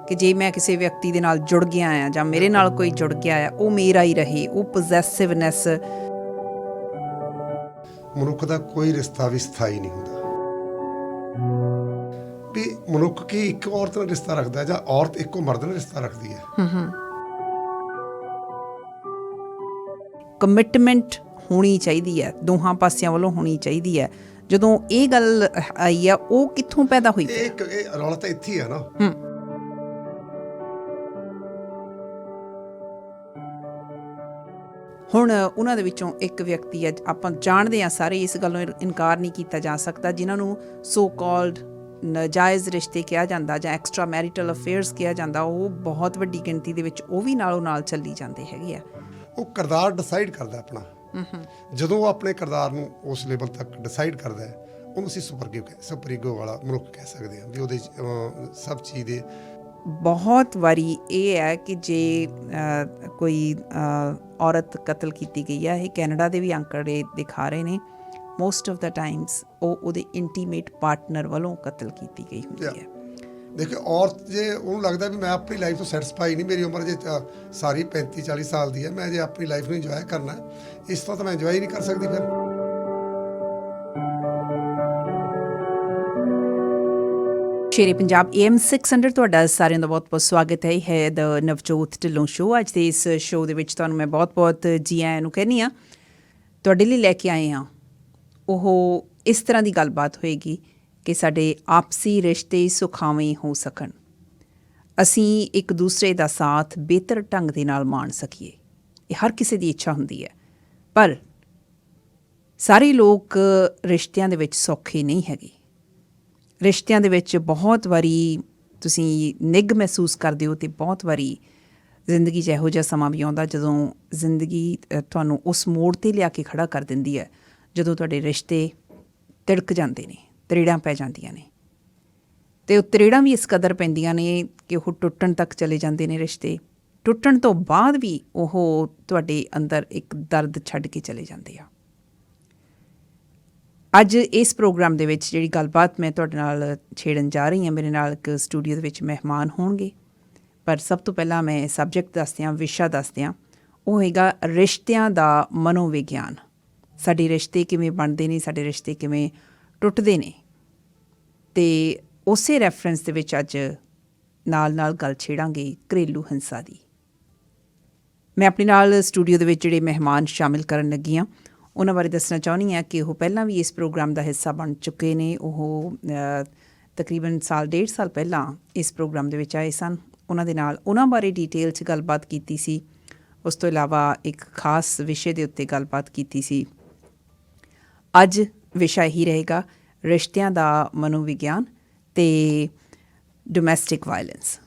ਕਿ ਜੇ ਮੈਂ ਕਿਸੇ ਵਿਅਕਤੀ ਦੇ ਨਾਲ ਜੁੜ ਗਿਆ ਆ ਜਾਂ ਮੇਰੇ ਨਾਲ ਕੋਈ ਜੁੜ ਗਿਆ ਆ, ਉਹ ਮੇਰਾ ਹੀ ਰਹੇ। ਉਹ ਪੋਜ਼ੈਸਿਵਨੈਸ। ਮਨੁੱਖ ਦਾ ਕੋਈ ਰਿਸ਼ਤਾ ਵੀ ਸਥਾਈ ਨਹੀਂ ਹੁੰਦਾ। ਵੀ ਮਨੁੱਖ ਕੀ ਇੱਕ ਔਰਤ ਨਾਲ ਰਿਸ਼ਤਾ ਰੱਖਦਾ ਜਾਂ ਔਰਤ ਇੱਕੋ ਮਰਦ ਨਾਲ ਰਿਸ਼ਤਾ ਰੱਖਦੀ ਹੈ। ਕਮਿਟਮੈਂਟ ਹੋਣੀ ਚਾਹੀਦੀ ਹੈ, ਦੋਹਾਂ ਪਾਸਿਆਂ ਵੱਲੋਂ ਹੋਣੀ ਚਾਹੀਦੀ ਹੈ। ਜਦੋਂ ਇਹ ਗੱਲ ਆਈ ਆ, ਉਹ ਕਿੱਥੋਂ ਪੈਦਾ ਹੋਈ? ਇਹ ਰੌਲਾ ਤਾਂ ਇੱਥੇ ਹੀ ਆ ਨਾ। ਹੁਣ ਉਹਨਾਂ ਦੇ ਵਿੱਚੋਂ ਇੱਕ ਵਿਅਕਤੀ ਹੈ, ਆਪਾਂ ਜਾਣਦੇ ਹਾਂ ਸਾਰੇ, ਇਸ ਗੱਲੋਂ ਇਨਕਾਰ ਨਹੀਂ ਕੀਤਾ ਜਾ ਸਕਦਾ, ਜਿਨ੍ਹਾਂ ਨੂੰ ਸੋ ਕਾਲਡ ਨਾਜਾਇਜ਼ ਰਿਸ਼ਤੇ ਕਿਹਾ ਜਾਂਦਾ ਜਾਂ ਐਕਸਟਰਾ ਮੈਰੀਟਲ ਅਫੇਅਰਸ ਕਿਹਾ ਜਾਂਦਾ। ਉਹ ਬਹੁਤ ਵੱਡੀ ਗਿਣਤੀ ਦੇ ਵਿੱਚ ਉਹ ਵੀ ਨਾਲੋਂ ਨਾਲ ਚੱਲੀ ਜਾਂਦੇ ਹੈਗੇ ਆ। ਉਹ ਕਿਰਦਾਰ ਡਿਸਾਈਡ ਕਰਦਾ ਆਪਣਾ। ਜਦੋਂ ਉਹ ਆਪਣੇ ਕਿਰਦਾਰ ਨੂੰ ਉਸ ਲੈਵਲ ਤੱਕ ਡਿਸਾਈਡ ਕਰਦਾ ਹੈ, ਉਹਨੂੰ ਅਸੀਂ ਸੁਪਰੀਗੋ ਵਾਲਾ ਮਨੁੱਖ ਕਹਿ ਸਕਦੇ ਹਾਂ। ਵੀ ਉਹਦੇ ਸਭ ਚੀਜ਼ ਦੇ ਬਹੁਤ ਵਾਰੀ ਇਹ ਹੈ ਕਿ ਜੇ ਕੋਈ ਔਰਤ ਕਤਲ ਕੀਤੀ ਗਈ ਹੈ, ਇਹ ਕੈਨੇਡਾ ਦੇ ਵੀ ਅੰਕੜੇ ਦਿਖਾ ਰਹੇ ਨੇ, ਮੋਸਟ ਆਫ ਦਾ ਟਾਈਮਸ ਉਹ ਉਹਦੇ ਇੰਟੀਮੇਟ ਪਾਰਟਨਰ ਵੱਲੋਂ ਕਤਲ ਕੀਤੀ ਗਈ ਹੁੰਦੀ ਹੈ। ਦੇਖੋ, ਔਰਤ ਜੇ ਉਹਨੂੰ ਲੱਗਦਾ ਵੀ ਮੈਂ ਆਪਣੀ ਲਾਈਫ ਤੋਂ ਸੈਟਿਸਫਾਈ ਨਹੀਂ, ਮੇਰੀ ਉਮਰ ਜੇ ਸਾਰੀ 35-40 ਸਾਲ ਦੀ ਹੈ, ਮੈਂ ਜੇ ਆਪਣੀ ਲਾਈਫ ਨੂੰ ਇੰਜੋਏ ਕਰਨਾ, ਇਸ ਤੋਂ ਤਾਂ ਮੈਂ ਇੰਜੋਏ ਨਹੀਂ ਕਰ ਸਕਦੀ। ਫਿਰ ਸ਼ੇਰੇ ਪੰਜਾਬ AM 600 ਤੁਹਾਡਾ ਸਾਰਿਆਂ ਦਾ ਬਹੁਤ-ਬਹੁਤ ਸਵਾਗਤ ਹੈ। ਇਹ ਹੈ ਦ ਨਵਜੋਤ ਢਿੱਲੋਂ ਸ਼ੋਅ। ਅੱਜ ਦੇ ਇਸ ਸ਼ੋਅ ਦੇ ਵਿੱਚ ਤੁਹਾਨੂੰ ਮੈਂ ਬਹੁਤ-ਬਹੁਤ ਜੀ ਆਇਆਂ ਨੂੰ ਕਹਿੰਦੀ ਹਾਂ। ਤੁਹਾਡੇ ਲਈ ਲੈ ਕੇ ਆਏ ਹਾਂ ਉਹ ਇਸ ਤਰ੍ਹਾਂ ਦੀ ਗੱਲਬਾਤ ਹੋਏਗੀ ਕਿ ਸਾਡੇ ਆਪਸੀ ਰਿਸ਼ਤੇ ਸੁਖਾਵੇਂ ਹੋ ਸਕਣ, ਅਸੀਂ ਇੱਕ ਦੂਸਰੇ ਦਾ ਸਾਥ ਬਿਹਤਰ ਢੰਗ ਦੇ ਨਾਲ ਮਾਣ ਸਕੀਏ। ਇਹ ਹਰ ਕਿਸੇ ਦੀ ਇੱਛਾ ਹੁੰਦੀ ਹੈ, ਪਰ ਸਾਰੇ ਲੋਕ ਰਿਸ਼ਤਿਆਂ ਦੇ ਵਿੱਚ ਸੌਖੇ ਨਹੀਂ ਹੈਗੇ। ਰਿਸ਼ਤਿਆਂ ਦੇ ਵਿੱਚ ਬਹੁਤ ਵਾਰੀ ਤੁਸੀਂ ਨਿੱਘ ਮਹਿਸੂਸ ਕਰਦੇ ਹੋ, ਅਤੇ ਬਹੁਤ ਵਾਰੀ ਜ਼ਿੰਦਗੀ 'ਚ ਇਹੋ ਜਿਹਾ ਸਮਾਂ ਵੀ ਆਉਂਦਾ ਜਦੋਂ ਜ਼ਿੰਦਗੀ ਤੁਹਾਨੂੰ ਉਸ ਮੋੜ 'ਤੇ ਲਿਆ ਕੇ ਖੜ੍ਹਾ ਕਰ ਦਿੰਦੀ ਹੈ, ਜਦੋਂ ਤੁਹਾਡੇ ਰਿਸ਼ਤੇ ਤਿੜਕ ਜਾਂਦੇ ਨੇ, ਤਰੇੜਾਂ ਪੈ ਜਾਂਦੀਆਂ ਨੇ। ਅਤੇ ਉਹ ਤਰੇੜਾਂ ਵੀ ਇਸ ਕਦਰ ਪੈਂਦੀਆਂ ਨੇ ਕਿ ਉਹ ਟੁੱਟਣ ਤੱਕ ਚਲੇ ਜਾਂਦੇ ਨੇ ਰਿਸ਼ਤੇ। ਟੁੱਟਣ ਤੋਂ ਬਾਅਦ ਵੀ ਉਹ ਤੁਹਾਡੇ ਅੰਦਰ ਇੱਕ ਦਰਦ ਛੱਡ ਕੇ ਚਲੇ ਜਾਂਦੇ ਆ। ਅੱਜ ਇਸ ਪ੍ਰੋਗਰਾਮ ਦੇ ਵਿੱਚ ਜਿਹੜੀ ਗੱਲਬਾਤ ਮੈਂ ਤੁਹਾਡੇ ਨਾਲ ਛੇੜਨ ਜਾ ਰਹੀ ਹਾਂ, ਮੇਰੇ ਨਾਲ ਇੱਕ ਸਟੂਡੀਓ ਦੇ ਵਿੱਚ ਮਹਿਮਾਨ ਹੋਣਗੇ। ਪਰ ਸਭ ਤੋਂ ਪਹਿਲਾਂ ਮੈਂ ਸਬਜੈਕਟ ਦੱਸਦੀ ਹਾਂ, ਵਿਸ਼ਾ ਦੱਸਦੀ ਹਾਂ। ਉਹ ਹੈਗਾ ਰਿਸ਼ਤਿਆਂ ਦਾ ਮਨੋਵਿਗਿਆਨ। ਸਾਡੇ ਰਿਸ਼ਤੇ ਕਿਵੇਂ ਬਣਦੇ ਨੇ, ਸਾਡੇ ਰਿਸ਼ਤੇ ਕਿਵੇਂ ਟੁੱਟਦੇ ਨੇ। ਅਤੇ ਉਸੇ ਰੈਫਰੈਂਸ ਦੇ ਵਿੱਚ ਅੱਜ ਨਾਲ ਗੱਲ ਛੇੜਾਂਗੇ ਘਰੇਲੂ ਹਿੰਸਾ ਦੀ। ਮੈਂ ਆਪਣੇ ਨਾਲ ਸਟੂਡੀਓ ਦੇ ਵਿੱਚ ਜਿਹੜੇ ਮਹਿਮਾਨ ਸ਼ਾਮਿਲ ਕਰਨ ਲੱਗੀ ਹਾਂ, ਉਹਨਾਂ ਬਾਰੇ ਦੱਸਣਾ ਚਾਹੁੰਦੀ ਹਾਂ ਕਿ ਉਹ ਪਹਿਲਾਂ ਵੀ ਇਸ ਪ੍ਰੋਗਰਾਮ ਦਾ ਹਿੱਸਾ ਬਣ ਚੁੱਕੇ ਨੇ। ਉਹ ਤਕਰੀਬਨ 1.5 ਸਾਲ ਪਹਿਲਾਂ ਇਸ ਪ੍ਰੋਗਰਾਮ ਦੇ ਵਿੱਚ ਆਏ ਸਨ। ਉਹਨਾਂ ਦੇ ਨਾਲ ਉਹਨਾਂ ਬਾਰੇ ਡਿਟੇਲ 'ਚ ਗੱਲਬਾਤ ਕੀਤੀ ਸੀ। ਉਸ ਤੋਂ ਇਲਾਵਾ ਇੱਕ ਖਾਸ ਵਿਸ਼ੇ ਦੇ ਉੱਤੇ ਗੱਲਬਾਤ ਕੀਤੀ ਸੀ। ਅੱਜ ਵਿਸ਼ਾ ਇਹੀ ਰਹੇਗਾ, ਰਿਸ਼ਤਿਆਂ ਦਾ ਮਨੋਵਿਗਿਆਨ ਅਤੇ ਡੋਮੈਸਟਿਕ ਵਾਇਲੈਂਸ।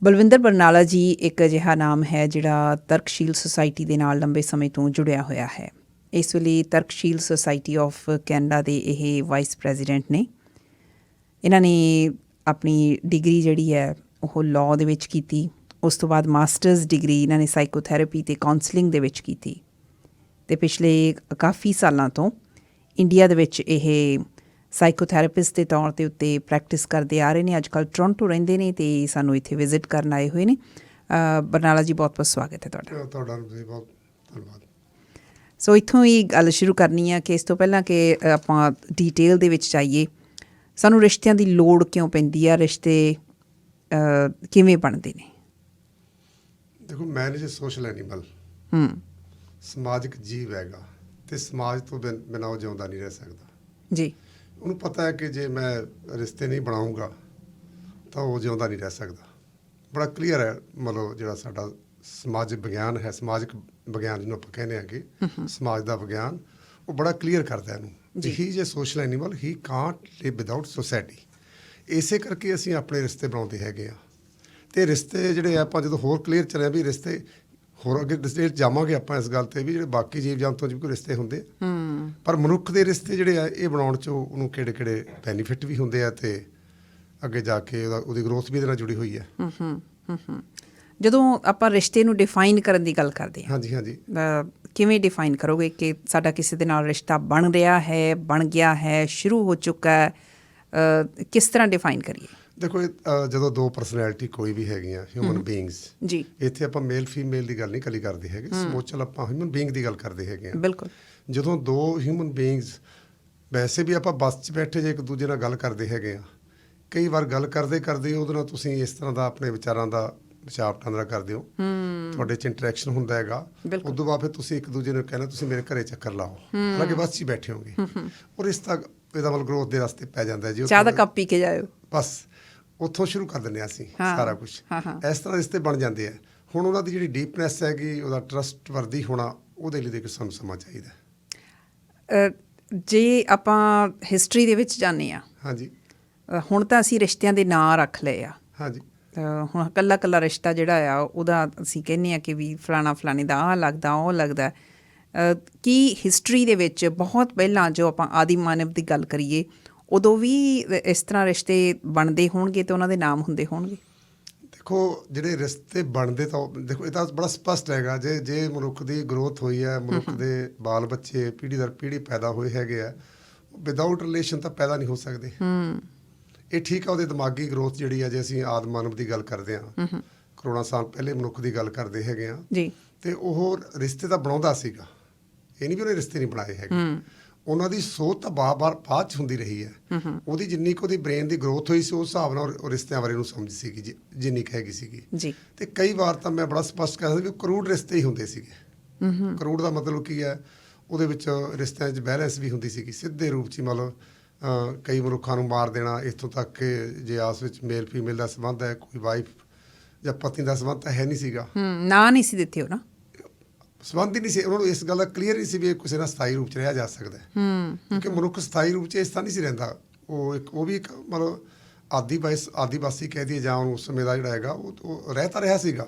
ਬਲਵਿੰਦਰ ਬਰਨਾਲਾ ਜੀ ਇੱਕ ਅਜਿਹਾ ਨਾਮ ਹੈ ਜਿਹੜਾ ਤਰਕਸ਼ੀਲ ਸੁਸਾਇਟੀ ਦੇ ਨਾਲ ਲੰਬੇ ਸਮੇਂ ਤੋਂ ਜੁੜਿਆ ਹੋਇਆ ਹੈ। ਇਸ ਵੇਲੇ ਤਰਕਸ਼ੀਲ ਸੁਸਾਇਟੀ ਆਫ ਕੈਨੇਡਾ ਦੇ ਇਹ ਵਾਈਸ ਪ੍ਰੈਜ਼ੀਡੈਂਟ ਨੇ। ਇਹਨਾਂ ਨੇ ਆਪਣੀ ਡਿਗਰੀ ਜਿਹੜੀ ਹੈ ਉਹ ਲਾਅ ਦੇ ਵਿੱਚ ਕੀਤੀ। ਉਸ ਤੋਂ ਬਾਅਦ ਮਾਸਟਰਸ ਡਿਗਰੀ ਇਹਨਾਂ ਨੇ ਸਾਈਕੋਥੈਰੇਪੀ ਅਤੇ ਕਾਉਂਸਲਿੰਗ ਦੇ ਵਿੱਚ ਕੀਤੀ। ਅਤੇ ਪਿਛਲੇ ਕਾਫੀ ਸਾਲਾਂ ਤੋਂ ਇੰਡੀਆ ਦੇ ਵਿੱਚ ਇਹ ਸਾਈਕੋਥੈਰੇਪਿਸਟ ਦੇ ਤੌਰ 'ਤੇ ਉੱਤੇ ਪ੍ਰੈਕਟਿਸ ਕਰਦੇ ਆ ਰਹੇ ਨੇ। ਅੱਜ ਕੱਲ੍ਹ ਟੋਰਾਂਟੋ ਰਹਿੰਦੇ ਨੇ ਅਤੇ ਸਾਨੂੰ ਇੱਥੇ ਵਿਜ਼ਿਟ ਕਰਨ ਆਏ ਹੋਏ ਨੇ। ਬਰਨਾਲਾ ਜੀ, ਬਹੁਤ ਬਹੁਤ ਸਵਾਗਤ ਹੈ ਤੁਹਾਡਾ। ਤੁਹਾਡਾ ਬਹੁਤ ਧੰਨਵਾਦ। ਸੋ ਇੱਥੋਂ ਹੀ ਗੱਲ ਸ਼ੁਰੂ ਕਰਨੀ ਆ ਕਿ ਇਸ ਤੋਂ ਪਹਿਲਾਂ ਕਿ ਆਪਾਂ ਡੀਟੇਲ ਦੇ ਵਿੱਚ ਜਾਈਏ, ਸਾਨੂੰ ਰਿਸ਼ਤਿਆਂ ਦੀ ਲੋੜ ਕਿਉਂ ਪੈਂਦੀ ਆ? ਰਿਸ਼ਤੇ ਕਿਵੇਂ ਬਣਦੇ ਨੇ? ਦੇਖੋ, ਮੈਨ ਇਜ਼ ਸੋਸ਼ਲ ਐਨੀਮਲ। ਸਮਾਜਿਕ ਜੀਵ ਹੈਗਾ ਅਤੇ ਸਮਾਜ ਤੋਂ ਬਿਨਾਂ ਉਹ ਜਿਉਂਦਾ ਨਹੀਂ ਰਹਿ ਸਕਦਾ ਜੀ। ਉਹਨੂੰ ਪਤਾ ਹੈ ਕਿ ਜੇ ਮੈਂ ਰਿਸ਼ਤੇ ਨਹੀਂ ਬਣਾਊਂਗਾ ਤਾਂ ਉਹ ਜਿਉਂਦਾ ਨਹੀਂ ਰਹਿ ਸਕਦਾ। ਬੜਾ ਕਲੀਅਰ ਹੈ। ਮਤਲਬ ਜਿਹੜਾ ਸਾਡਾ ਸਮਾਜਿਕ ਵਿਗਿਆਨ ਹੈ, ਸਮਾਜਿਕ ਵਿਗਿਆਨ ਜਿਹਨੂੰ ਆਪਾਂ ਕਹਿੰਦੇ ਹਾਂ ਕਿ ਸਮਾਜ ਦਾ ਵਿਗਿਆਨ, ਉਹ ਬੜਾ ਕਲੀਅਰ ਕਰਦਾ ਇਹਨੂੰ। He is a social animal, he can't live without society. ਇਸੇ ਕਰਕੇ ਅਸੀਂ ਆਪਣੇ ਰਿਸ਼ਤੇ ਬਣਾਉਂਦੇ ਹੈਗੇ ਹਾਂ। ਅਤੇ ਰਿਸ਼ਤੇ ਜਿਹੜੇ ਆਪਾਂ ਜਦੋਂ ਹੋਰ ਕਲੀਅਰ ਚੱਲਿਆ ਵੀ ਰਿਸ਼ਤੇ ਹੋਰ ਅੱਗੇ ਡਿਟੇਲ ਜਾਵਾਂਗੇ ਆਪਾਂ ਇਸ ਗੱਲ 'ਤੇ ਵੀ ਜਿਹੜੇ ਬਾਕੀ ਜੀਵ ਜੰਤੂਆਂ 'ਚ ਵੀ ਕੋਈ ਰਿਸ਼ਤੇ ਹੁੰਦੇ, ਪਰ ਮਨੁੱਖ ਦੇ ਰਿਸ਼ਤੇ ਜਿਹੜੇ ਆ ਇਹ ਬਣਾਉਣ 'ਚ ਉਹਨੂੰ ਕਿਹੜੇ ਕਿਹੜੇ ਬੈਨੀਫਿਟ ਵੀ ਹੁੰਦੇ ਆ ਅਤੇ ਅੱਗੇ ਜਾ ਕੇ ਉਹਦੀ ਗਰੋਥ ਵੀ ਇਹਦੇ ਨਾਲ ਜੁੜੀ ਹੋਈ ਹੈ। ਜਦੋਂ ਆਪਾਂ ਰਿਸ਼ਤੇ ਨੂੰ ਡਿਫਾਈਨ ਕਰਨ ਦੀ ਗੱਲ ਕਰਦੇ ਹਾਂ, ਹਾਂਜੀ, ਕਿਵੇਂ ਡਿਫਾਈਨ ਕਰੋਗੇ ਕਿ ਸਾਡਾ ਕਿਸੇ ਦੇ ਨਾਲ ਰਿਸ਼ਤਾ ਬਣ ਰਿਹਾ ਹੈ, ਬਣ ਗਿਆ ਹੈ, ਸ਼ੁਰੂ ਹੋ ਚੁੱਕਾ ਹੈ? ਕਿਸ ਤਰ੍ਹਾਂ ਡਿਫਾਈਨ ਕਰੀਏ? ਦੇਖੋ ਜਦੋਂ ਦੋ ਪਰਸਨੈਲਿਟੀ ਕੋਈ ਵੀ ਹੈਗੀਆਂ ਹਿਊਮਨ ਬੀਇੰਗਸ ਜੀ ਇੱਥੇ ਆਪਾਂ ਮੇਲ ਫੀਮੇਲ ਦੀ ਗੱਲ ਨਹੀਂ ਇਕੱਲੀ ਕਰਦੇ ਹੈਗੇ ਸਮੋਚਲ ਆਪਾਂ ਹਿਊਮਨ ਬੀਇੰਗ ਦੀ ਗੱਲ ਕਰਦੇ ਹੈਗੇ ਆ ਬਿਲਕੁਲ ਜਦੋਂ ਦੋ ਹਿਊਮਨ ਬੀਇੰਗਸ ਵੈਸੇ ਵੀ ਆਪਾਂ ਬੱਸ 'ਚ ਬੈਠੇ ਜੇ ਇੱਕ ਦੂਜੇ ਨਾਲ ਗੱਲ ਕਰਦੇ ਹੈਗੇ ਆ ਕਈ ਵਾਰ ਗੱਲ ਕਰਦੇ ਕਰਦੇ ਉਹਦੇ ਨਾਲ ਤੁਸੀਂ ਇਸ ਤਰ੍ਹਾਂ ਦਾ ਆਪਣੇ ਵਿਚਾਰਾਂ ਦਾ ਵਿਚਾਰ ਵਟਾਂਦਰਾ ਕਰਦੇ ਹੋ ਤੁਹਾਡੇ 'ਚ ਇੰਟਰੈਕਸ਼ਨ ਹੁੰਦਾ ਹੈਗਾ ਉਦੋਂ ਬਾਅਦ ਫਿਰ ਤੁਸੀਂ ਇੱਕ ਦੂਜੇ ਨੂੰ ਕਹਿਣਾ ਤੁਸੀਂ ਮੇਰੇ ਘਰੇ ਚੱਕਰ ਲਾਓ ਹਾਲਾਂਕਿ ਬੱਸ 'ਚ ਹੀ ਬੈਠੇ ਹੋਗੇ ਔਰ ਇਸ ਤਰ੍ਹਾਂ ਇਹਦਾ ਮਤਲਬ ਗਰੋਥ ਦੇ ਰਸਤੇ ਪੈ ਜਾਂਦਾ ਜੀ ਚਾਹ ਦਾ ਕੱਪ ਪੀ ਕੇ ਜਾਇਓ ਬਸ ਉੱਥੋਂ ਸ਼ੁਰੂ ਕਰ ਦਿੰਦੇ ਹਾਂ ਅਸੀਂ ਸਾਰਾ ਕੁਝ ਇਸ ਤਰ੍ਹਾਂ ਰਿਸ਼ਤੇ ਬਣ ਜਾਂਦੇ ਆ ਹੁਣ ਉਹਨਾਂ ਦੀ ਜਿਹੜੀ ਡੀਪਨੈਸ ਹੈਗੀ ਉਹਦਾ ਟਰਸਟ ਵਰਦੀ ਹੋਣਾ ਉਹਦੇ ਲਈ ਦੇਖੋ ਸਾਨੂੰ ਸਮਾਂ ਚਾਹੀਦਾ ਜੇ ਆਪਾਂ ਹਿਸਟਰੀ ਦੇ ਵਿੱਚ ਜਾਂਦੇ ਆ ਹਾਂਜੀ ਹੁਣ ਤਾਂ ਅਸੀਂ ਰਿਸ਼ਤਿਆਂ ਦੇ ਨਾਂ ਰੱਖ ਲਏ ਆ ਹਾਂਜੀ ਹੁਣ ਇਕੱਲਾ ਰਿਸ਼ਤਾ ਜਿਹੜਾ ਆ ਉਹਦਾ ਅਸੀਂ ਕਹਿੰਦੇ ਆ ਕਿ ਵੀ ਫਲਾਣਾ ਫਲਾਣੇ ਦਾ ਆਹ ਲੱਗਦਾ ਉਹ ਲੱਗਦਾ ਕੀ ਹਿਸਟਰੀ ਦੇ ਵਿੱਚ ਬਹੁਤ ਪਹਿਲਾਂ ਜੋ ਆਪਾਂ ਆਦਿ ਮਾਨਵ ਦੀ ਗੱਲ ਕਰੀਏ ਉਦੋਂ ਵੀ ਇਸ ਤਰ੍ਹਾਂ ਰਿਸ਼ਤੇ ਬਣਦੇ ਹੋਣਗੇ ਤੇ ਉਹਨਾਂ ਦੇ ਨਾਮ ਹੁੰਦੇ ਹੋਣਗੇ ਦੇਖੋ ਜਿਹੜੇ ਰਿਸ਼ਤੇ ਬਣਦੇ ਤਾਂ ਦੇਖੋ ਇਹ ਤਾਂ ਬੜਾ ਸਪਸ਼ਟ ਹੈਗਾ ਜੇ ਮਨੁੱਖ ਦੀ ਗਰੋਥ ਹੋਈ ਹੈ ਮਨੁੱਖ ਦੇ ਬਾਲ ਬੱਚੇ ਪੀੜ੍ਹੀ ਦਰ ਪੀੜ੍ਹੀ ਪੈਦਾ ਹੋਏ ਹੈਗੇ ਆ ਵਿਦਆਊਟ ਰਿਲੇਸ਼ਨ ਤਾਂ ਪੈਦਾ ਨਹੀਂ ਹੋ ਸਕਦੇ ਇਹ ਠੀਕ ਆ ਉਹਦੇ ਦਿਮਾਗੀ ਗਰੋਥ ਜਿਹੜੀ ਆ ਜੇ ਅਸੀਂ ਆਦਿ ਮਾਨਵ ਦੀ ਗੱਲ ਕਰਦੇ ਹਾਂ ਕਰੋੜਾਂ ਸਾਲ ਪਹਿਲੇ ਮਨੁੱਖ ਦੀ ਗੱਲ ਕਰਦੇ ਹੈਗੇ ਆ ਜੀ ਤੇ ਉਹ ਰਿਸ਼ਤੇ ਤਾਂ ਬਣਾਉਂਦਾ ਸੀਗਾ ਇਹ ਨਹੀਂ ਵੀ ਉਹਨੇ ਰਿਸ਼ਤੇ ਨਹੀਂ ਬਣਾਏ ਹੈਗੇ ਉਹਨਾਂ ਦੀ ਸੋਚ ਤਾਂ ਬਾਅਦ 'ਚ ਹੁੰਦੀ ਰਹੀ ਹੈ ਉਹਦੀ ਜਿੰਨੀ ਕੁ ਉਹਦੀ ਬ੍ਰੇਨ ਦੀ ਗਰੋਥ ਹੋਈ ਸੀ ਉਸ ਹਿਸਾਬ ਨਾਲ ਉਹ ਰਿਸ਼ਤਿਆਂ ਬਾਰੇ ਨੂੰ ਸਮਝ ਸੀਗੀ ਜਿੰਨੀ ਕੁ ਹੈਗੀ ਸੀਗੀ ਜੀ ਤੇ ਕਈ ਵਾਰ ਤਾਂ ਮੈਂ ਬੜਾ ਸਪਸ਼ਟ ਕਹਿ ਸਕਦਾ ਵੀ ਕਰੂੜ ਰਿਸ਼ਤੇ ਹੀ ਹੁੰਦੇ ਸੀਗੇ ਕਰੂੜ ਦਾ ਮਤਲਬ ਕੀ ਹੈ ਉਹਦੇ ਵਿੱਚ ਰਿਸ਼ਤਿਆਂ 'ਚ ਬੈਲੈਂਸ ਵੀ ਹੁੰਦੀ ਸੀਗੀ ਸਿੱਧੇ ਰੂਪ 'ਚ ਮਤਲਬ ਕਈ ਮਨੁੱਖਾਂ ਨੂੰ ਮਾਰ ਦੇਣਾ ਇੱਥੋਂ ਤੱਕ ਕਿ ਜੇ ਆਸ ਵਿੱਚ ਮੇਲ ਫੀਮੇਲ ਦਾ ਸੰਬੰਧ ਹੈ ਕੋਈ ਵਾਈਫ ਜਾਂ ਪਤੀ ਦਾ ਸੰਬੰਧ ਤਾਂ ਹੈ ਨਹੀਂ ਸੀਗਾ ਨਾ ਨਹੀਂ ਸੀ ਦਿੱਤੇ ਉਹ ਨਾ ਸੰਬੰਧ ਹੀ ਨਹੀਂ ਸੀ ਉਹਨਾਂ ਨੂੰ ਇਸ ਗੱਲ ਦਾ ਕਲੀਅਰ ਨਹੀਂ ਸੀ ਵੀ ਕਿਸੇ ਨਾਲ ਸਥਾਈ ਰੂਪ 'ਚ ਰਿਹਾ ਜਾ ਸਕਦਾ ਕਿਉਂਕਿ ਮਨੁੱਖ ਸਥਾਈ ਰੂਪ 'ਚ ਇਸ ਤਰ੍ਹਾਂ ਨਹੀਂ ਸੀ ਰਹਿੰਦਾ ਉਹ ਵੀ ਇੱਕ ਮਤਲਬ ਆਦੀਵਾਸੀ ਕਹਿ ਦਈਏ ਜਾਂ ਉਸ ਸਮੇਂ ਦਾ ਜਿਹੜਾ ਹੈਗਾ ਉਹ ਰਹਿ ਤਾਂ ਰਿਹਾ ਸੀਗਾ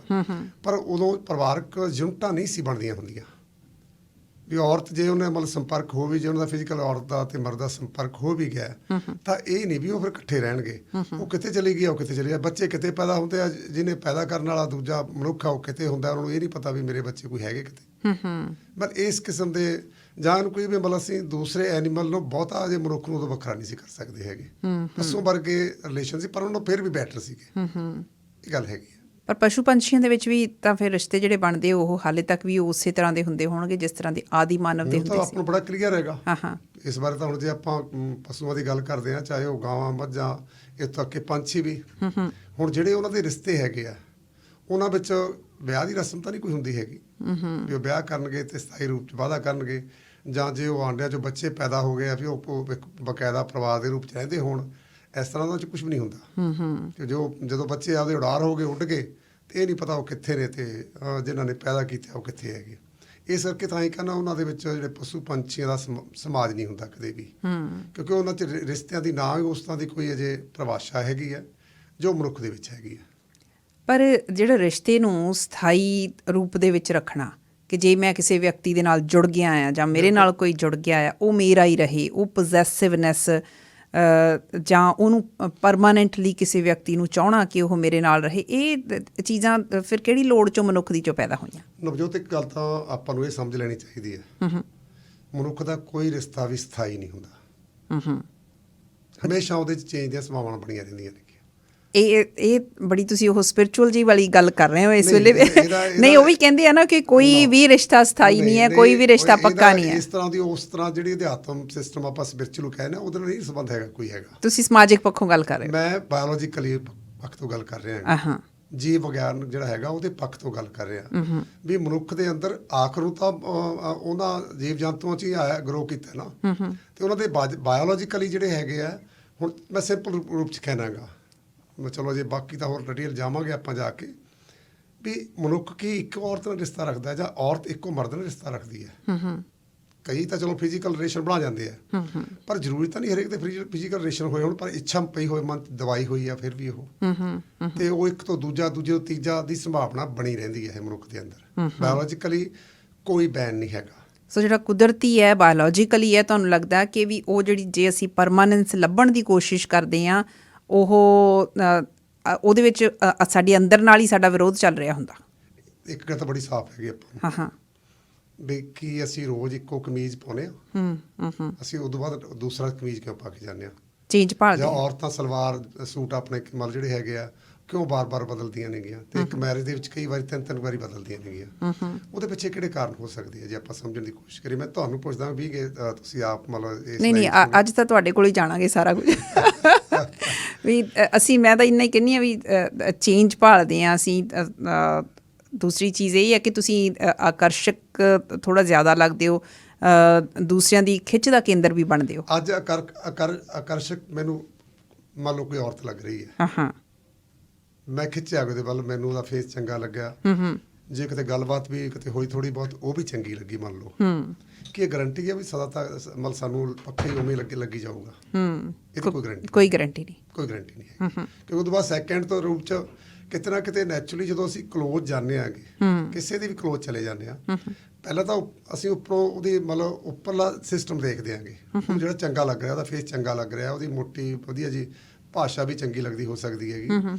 ਪਰ ਉਦੋਂ ਪਰਿਵਾਰਕ ਯੂਨਿਟਾਂ ਨਹੀਂ ਸੀ ਬਣਦੀਆਂ ਹੁੰਦੀਆਂ ਵੀ ਔਰਤ ਜੇ ਉਹਨੇ ਮਤਲਬ ਸੰਪਰਕ ਹੋ ਵੀ ਜੇ ਉਹਨਾਂ ਦਾ ਫਿਜ਼ੀਕਲ ਔਰਤ ਦਾ ਤੇ ਮਰਦ ਦਾ ਸੰਪਰਕ ਹੋ ਵੀ ਗਿਆ ਤਾਂ ਇਹ ਨਹੀਂ ਵੀ ਉਹ ਫਿਰ ਇਕੱਠੇ ਰਹਿਣਗੇ ਉਹ ਕਿੱਥੇ ਚਲੀ ਗਈ ਉਹ ਕਿੱਥੇ ਚਲੀ ਗਿਆ ਬੱਚੇ ਕਿਤੇ ਪੈਦਾ ਹੁੰਦੇ ਆ ਜਿਹਨੇ ਪੈਦਾ ਕਰਨ ਵਾਲਾ ਦੂਜਾ ਮਨੁੱਖ ਆ ਉਹ ਕਿਤੇ ਹੁੰਦਾ ਉਹਨਾਂ ਨੂੰ ਇਹ ਨਹੀਂ ਪਤਾ ਵੀ ਮੇਰੇ ਬੱਚੇ ਕੋਈ ਹੈਗੇ ਕਿਤੇ ਪਰ ਇਸ ਕਿਸਮ ਦੇ ਜਾਂ ਇਹਨੂੰ ਕੋਈ ਵੀ ਮਤਲਬ ਅਸੀਂ ਦੂਸਰੇ ਐਨੀਮਲ ਨੂੰ ਬਹੁਤਾ ਜੇ ਮਨੁੱਖ ਨੂੰ ਉਦੋਂ ਵੱਖਰਾ ਨਹੀਂ ਸੀ ਕਰ ਸਕਦੇ ਹੈਗੇ ਪਸ਼ੂ ਵਰਗੇ ਰਿਲੇਸ਼ਨ ਸੀ ਪਰ ਉਹਨਾਂ ਫਿਰ ਵੀ ਬੈਟਰ ਸੀਗੇ ਇਹ ਗੱਲ ਹੈਗੀ ਪਰ ਪਸ਼ੂ ਪੰਛੀਆਂ ਦੇ ਵਿੱਚ ਵੀ ਤਾਂ ਫਿਰ ਰਿਸ਼ਤੇ ਜਿਹੜੇ ਬਣਦੇ ਉਹ ਹਾਲੇ ਤੱਕ ਵੀ ਉਸੇ ਤਰ੍ਹਾਂ ਦੇ ਹੁੰਦੇ ਹੋਣਗੇ ਜਿਸ ਤਰ੍ਹਾਂ ਦੇ ਆਦਿ ਮਾਨਵ ਦੇ ਹੁੰਦੇ ਸੀ ਆਪਾਂ ਨੂੰ ਬੜਾ ਕਲੀਅਰ ਹੈਗਾ ਇਸ ਬਾਰੇ ਤਾਂ ਹੁਣ ਜੇ ਆਪਾਂ ਪਸ਼ੂਆਂ ਦੀ ਗੱਲ ਕਰਦੇ ਹਾਂ ਚਾਹੇ ਉਹ ਗਾਵਾਂ ਮੱਝਾਂ ਇੱਥੋਂ ਤੱਕ ਕਿ ਪੰਛੀ ਵੀ ਹੁਣ ਜਿਹੜੇ ਉਹਨਾਂ ਦੇ ਰਿਸ਼ਤੇ ਹੈਗੇ ਆ ਉਹਨਾਂ ਵਿੱਚ ਵਿਆਹ ਦੀ ਰਸਮ ਤਾਂ ਨਹੀਂ ਕੋਈ ਹੁੰਦੀ ਹੈਗੀ ਵੀ ਉਹ ਵਿਆਹ ਕਰਨਗੇ ਤੇ ਸਥਾਈ ਰੂਪ 'ਚ ਵਾਅਦਾ ਕਰਨਗੇ ਜਾਂ ਜੇ ਉਹ ਆਂਡਿਆਂ 'ਚੋਂ ਬੱਚੇ ਪੈਦਾ ਹੋ ਗਏ ਆ ਵੀ ਉਹ ਇੱਕ ਬਕਾਇਦਾ ਪਰਿਵਾਰ ਦੇ ਰੂਪ 'ਚ ਰਹਿੰਦੇ ਹੋਣ ਇਸ ਤਰ੍ਹਾਂ ਦਾ ਕੁਝ ਵੀ ਨਹੀਂ ਹੁੰਦਾ ਕਿ ਜਦੋਂ ਬੱਚੇ ਆਪਦੇ ਉਡਾਰ ਹੋ ਗਏ ਉੱਡ ਗਏ ਤੇ ਇਹ ਨਹੀਂ ਪਤਾ ਉਹ ਕਿੱਥੇ ਨੇ ਤੇ ਜਿਨ੍ਹਾਂ ਨੇ ਪੈਦਾ ਕੀਤਾ ਉਹ ਕਿੱਥੇ ਹੈਗੇ ਇਸ ਕਰਕੇ ਤਾਂ ਹੀ ਕਹਿੰਦਾ ਉਹਨਾਂ ਦੇ ਵਿੱਚ ਜਿਹੜੇ ਪਸ਼ੂ ਪੰਛੀਆਂ ਦਾ ਸਮਾਜ ਨਹੀਂ ਹੁੰਦਾ ਕਦੇ ਵੀ ਕਿਉਂਕਿ ਉਹਨਾਂ 'ਚ ਰਿਸ਼ਤਿਆਂ ਦੀ ਨਾ ਉਸ ਤਰ੍ਹਾਂ ਦੀ ਕੋਈ ਅਜੇ ਪਰਿਭਾਸ਼ਾ ਹੈਗੀ ਹੈ ਜੋ ਮਨੁੱਖ ਦੇ ਵਿੱਚ ਹੈਗੀ ਹੈ ਪਰ ਜਿਹੜਾ ਰਿਸ਼ਤੇ ਨੂੰ ਸਥਾਈ ਰੂਪ ਦੇ ਵਿੱਚ ਰੱਖਣਾ ਕਿ ਜੇ ਮੈਂ ਕਿਸੇ ਵਿਅਕਤੀ ਦੇ ਨਾਲ ਜੁੜ ਗਿਆ ਆ ਜਾਂ ਮੇਰੇ ਨਾਲ ਕੋਈ ਜੁੜ ਗਿਆ ਆ ਉਹ ਮੇਰਾ ਹੀ ਰਹੇ ਉਹ ਪੋਜ਼ੈਸਿਵਨੈਸ ਜਾਂ ਉਹਨੂੰ ਪਰਮਾਨੈਂਟਲੀ ਕਿਸੇ ਵਿਅਕਤੀ ਨੂੰ ਚਾਹਣਾ ਕਿ ਉਹ ਮੇਰੇ ਨਾਲ ਰਹੇ ਇਹ ਚੀਜ਼ਾਂ ਫਿਰ ਕਿਹੜੀ ਲੋੜ 'ਚੋਂ ਮਨੁੱਖ ਦੀ 'ਚੋਂ ਪੈਦਾ ਹੋਈਆਂ ਨਵਜੋਤ ਇੱਕ ਗੱਲ ਤਾਂ ਆਪਾਂ ਨੂੰ ਇਹ ਸਮਝ ਲੈਣੀ ਚਾਹੀਦੀ ਹੈ ਮਨੁੱਖ ਦਾ ਕੋਈ ਰਿਸ਼ਤਾ ਵੀ ਸਥਾਈ ਨਹੀਂ ਹੁੰਦਾ ਹਮੇਸ਼ਾ ਉਹਦੇ 'ਚ ਚੇਂਜ ਦੀਆਂ ਸੰਭਾਵਨਾਵਾਂ ਬਣੀਆਂ ਰਹਿੰਦੀਆਂ ਨੇ ਇਹ ਬੜੀ ਤੁਸੀਂ ਉਹ ਸਪਿਰਿਚੁਅਲ ਜੀ ਵਾਲੀ ਗੱਲ ਕਰ ਰਹੇ ਹੋ ਇਸ ਵੇਲੇ ਨਹੀਂ ਉਹ ਵੀ ਕਹਿੰਦੇ ਆ ਨਾ ਕਿ ਕੋਈ ਵੀ ਰਿਸ਼ਤਾ ਸਥਾਈ ਨਹੀਂ ਹੈ ਕੋਈ ਵੀ ਰਿਸ਼ਤਾ ਪੱਕਾ ਨਹੀਂ ਹੈ ਇਸ ਤਰ੍ਹਾਂ ਦੀ ਉਸ ਤਰ੍ਹਾਂ ਜਿਹੜੀ ਅਧਿਆਤਮ ਸਿਸਟਮ ਆਪਾਂ ਸਪਿਰਿਚੁਅਲ ਕਹਿੰਦੇ ਨਾ ਉਹਦੇ ਨਾਲ ਨਹੀਂ ਸੰਬੰਧ ਹੈਗਾ ਕੋਈ ਹੈਗਾ ਤੁਸੀਂ ਸਮਾਜਿਕ ਪੱਖੋਂ ਗੱਲ ਕਰ ਰਹੇ ਹੋ ਮੈਂ ਬਾਇਓਲੋਜੀਕਲੀ ਪੱਖ ਤੋਂ ਗੱਲ ਕਰ ਰਿਹਾ ਹਾਂ ਜੀਵ ਵਿਗਿਆਨ ਜਿਹੜਾ ਹੈਗਾ ਉਹਦੇ ਪੱਖ ਤੋਂ ਗੱਲ ਕਰ ਰਿਹਾ ਵੀ ਮਨੁੱਖ ਦੇ ਅੰਦਰ ਆਖਰ ਨੂੰ ਤਾਂ ਉਹਨਾਂ ਜੀਵ ਜੰਤੂਆਂ 'ਚ ਹੀ ਆਇਆ ਗਰੋ ਕੀਤਾ ਨਾ ਤੇ ਉਹਨਾਂ ਦੇ ਬਾਇਓਲੋਜੀਕਲੀ ਜਿਹੜੇ ਹੈਗੇ ਆ ਹੁਣ ਮੈਂ ਸਿੰਪਲ ਰੂਪ 'ਚ ਕਹਿਣਾਗਾ ਚਲੋ ਜੇ ਬਾਕੀ ਤਾਂ ਹੋਰ ਡਿਟੇਲ ਜਾਵਾਂਗੇ ਆਪਾਂ ਜਾ ਕੇ ਵੀ ਮਨੁੱਖ ਕੀ ਇੱਕ ਔਰਤ ਨਾਲ ਰਿਸ਼ਤਾ ਰੱਖਦਾ ਜਾਂ ਔਰਤ ਇੱਕੋ ਮਰਦ ਨਾਲ ਰਿਸ਼ਤਾ ਰੱਖਦੀ ਹੈ ਕਈ ਤਾਂ ਚਲੋ ਫਿਜ਼ੀਕਲ ਰਿਲੇਸ਼ਨ ਬਣਾ ਜਾਂਦੇ ਆ ਪਰ ਜ਼ਰੂਰੀ ਤਾਂ ਨਹੀਂ ਹਰੇਕ ਦੇ ਫਿਜ਼ੀਕਲ ਰਿਲੇਸ਼ਨ ਹੋਏ ਹੁਣ ਪਰ ਇੱਛਾ ਪਈ ਹੋਏ ਮਨ ਦਵਾਈ ਹੋਈ ਆ ਫਿਰ ਵੀ ਉਹ ਤੇ ਉਹ ਇੱਕ ਤੋਂ ਦੂਜੇ ਤੋਂ ਤੀਜਾ ਦੀ ਸੰਭਾਵਨਾ ਬਣੀ ਰਹਿੰਦੀ ਹੈ ਮਨੁੱਖ ਦੇ ਅੰਦਰ ਬਾਇਓਲੋਜੀਕਲੀ ਕੋਈ ਬੈਨ ਨਹੀਂ ਹੈਗਾ ਸੋ ਜਿਹੜਾ ਕੁਦਰਤੀ ਹੈ ਬਾਇਓਲੋਜੀਕਲੀ ਹੈ ਤੁਹਾਨੂੰ ਲੱਗਦਾ ਕਿ ਵੀ ਉਹ ਜਿਹੜੀ ਜੇ ਅਸੀਂ ਪਰਮਾਨੈਂਸ ਲੱਭਣ ਦੀ ਕੋਸ਼ਿਸ਼ ਕਰਦੇ ਹਾਂ ਉਹ ਉਹਦੇ ਵਿੱਚ ਸਾਡੇ ਅੰਦਰ ਨਾਲ ਹੀ ਸਾਡਾ ਵਿਰੋਧ ਚੱਲ ਰਿਹਾ ਹੁੰਦਾ ਇੱਕ ਗੱਲ ਤਾਂ ਬੜੀ ਸਾਫ਼ ਹੈਗੀ ਆਪਾਂ ਨੂੰ ਵੀ ਕੀ ਅਸੀਂ ਰੋਜ਼ ਇੱਕੋ ਕਮੀਜ਼ ਪਾਉਂਦੇ ਹਾਂ ਅਸੀਂ ਉਦੋਂ ਬਾਅਦ ਦੂਸਰਾ ਕਮੀਜ਼ ਕਿਉਂ ਪਾ ਕੇ ਜਾਂਦੇ ਹਾਂ ਚੇਂਜ ਭਾਲਦੇ ਜਾਂ ਆ। ਔਰਤਾਂ ਸਲਵਾਰ ਸੂਟ ਆਪਣੇ ਮਤਲਬ ਜਿਹੜੇ ਹੈਗੇ ਆ ਕਿਉਂ ਬਾਰ-ਬਾਰ ਬਦਲਦੀਆਂ ਨੇਗੀਆਂ ਤੇ ਇੱਕ ਮੈਰਿਜ ਦੇ ਵਿੱਚ ਕਈ ਵਾਰੀ 3-3 ਵਾਰੀ ਬਦਲਦੀਆਂ ਨੇਗੀਆਂ। ਉਹਦੇ ਪਿੱਛੇ ਕਿਹੜੇ ਕਾਰਨ ਹੋ ਸਕਦੇ ਆ ਜੇ ਆਪਾਂ ਸਮਝਣ ਦੀ ਕੋਸ਼ਿਸ਼ ਕਰੀਏ। ਮੈਂ ਤੁਹਾਨੂੰ ਪੁੱਛਦਾ ਵੀ ਕਿ ਤੁਸੀਂ ਆਪ ਮਤਲਬ ਇਸ ਨਹੀਂ ਲਾਈਨ 'ਚ ਹੋ। ਅੱਜ ਤਾਂ ਤੁਹਾਡੇ ਕੋਲ ਹੀ ਜਾਣਾਂਗੇ ਸਾਰਾ ਕੁਝ ਵੀ ਮੈਂ ਤਾਂ ਇੰਨਾ ਹੀ ਕਹਿੰਦੀ ਹਾਂ ਵੀ ਚੇਂਜ ਭਾਲਦੇ ਹਾਂ ਅਸੀਂ। ਦੂਸਰੀ ਚੀਜ਼ ਇਹ ਹੈ ਕਿ ਤੁਸੀਂ ਆਕਰਸ਼ਕ ਥੋੜ੍ਹਾ ਜ਼ਿਆਦਾ ਲੱਗਦੇ ਹੋ, ਦੂਸਰਿਆਂ ਦੀ ਖਿੱਚ ਦਾ ਕੇਂਦਰ ਵੀ ਬਣਦੇ ਹੋ। ਅੱਜ ਆਕਰਸ਼ਕ ਮੈਨੂੰ ਮੰਨ ਲਓ ਕੋਈ ਔਰਤ ਲੱਗ ਰਹੀ ਹੈ, ਹਾਂ ਮੈਂ ਖਿੱਚਿਆ ਉਹਦੇ ਵੱਲ, ਮੈਨੂੰ ਉਹਦਾ ਫੇਸ ਚੰਗਾ ਲੱਗਿਆ, ਜੇ ਕਿਤੇ ਗੱਲਬਾਤ ਵੀ ਕਿਤੇ ਹੋਈ ਥੋੜੀ ਬਹੁਤ ਉਹ ਵੀ ਚੰਗੀ ਲੱਗੀ ਮੰਨ ਲਓ, ਕੀ ਇਹ ਗਾਰੰਟੀ ਹੈ ਵੀ ਸਦਾ ਤੱਕ ਮਤਲਬ ਸਾਨੂੰ ਪੱਕੇ ਉਵੇਂ ਲੱਗੀ ਜਾਊਗਾ? ਇਹਦੀ ਕੋਈ ਗਾਰੰਟੀ ਕੋਈ ਗਾਰੰਟੀ ਨਹੀਂ। ਕੋਈ ਗਾਰੰਟੀ ਨਹੀਂ ਹੈ ਕਿਉਂਕਿ ਉਹਦੇ ਬਾਅਦ ਸੈਕਿੰਡ ਤੋਂ ਰੂਪ 'ਚ ਕਿਤੇ ਨਾ ਕਿਤੇ ਨੈਚੁਰਲੀ ਜਦੋਂ ਅਸੀਂ ਕਲੋਜ਼ ਜਾਂਦੇ ਆਂਗੇ, ਕਿਸੇ ਦੀ ਵੀ ਕਲੋਜ਼ ਚਲੇ ਜਾਂਦੇ ਆ, ਪਹਿਲਾਂ ਤਾਂ ਅਸੀਂ ਉੱਪਰੋਂ ਉਹਦੀ ਮਤਲਬ ਉੱਪਰਲਾ ਸਿਸਟਮ ਦੇਖਦੇ ਆਂਗੇ, ਉਹਨੂੰ ਜਿਹੜਾ ਚੰਗਾ ਲੱਗ ਰਿਹਾ, ਉਹਦਾ ਫੇਸ ਚੰਗਾ ਲੱਗ ਰਿਹਾ, ਉਹਦੀ ਮੋਟੀ ਵਧੀਆ ਜੀ ਭਾਸ਼ਾ ਵੀ ਚੰਗੀ ਲੱਗਦੀ ਹੋ ਸਕਦੀ ਹੈਗੀ,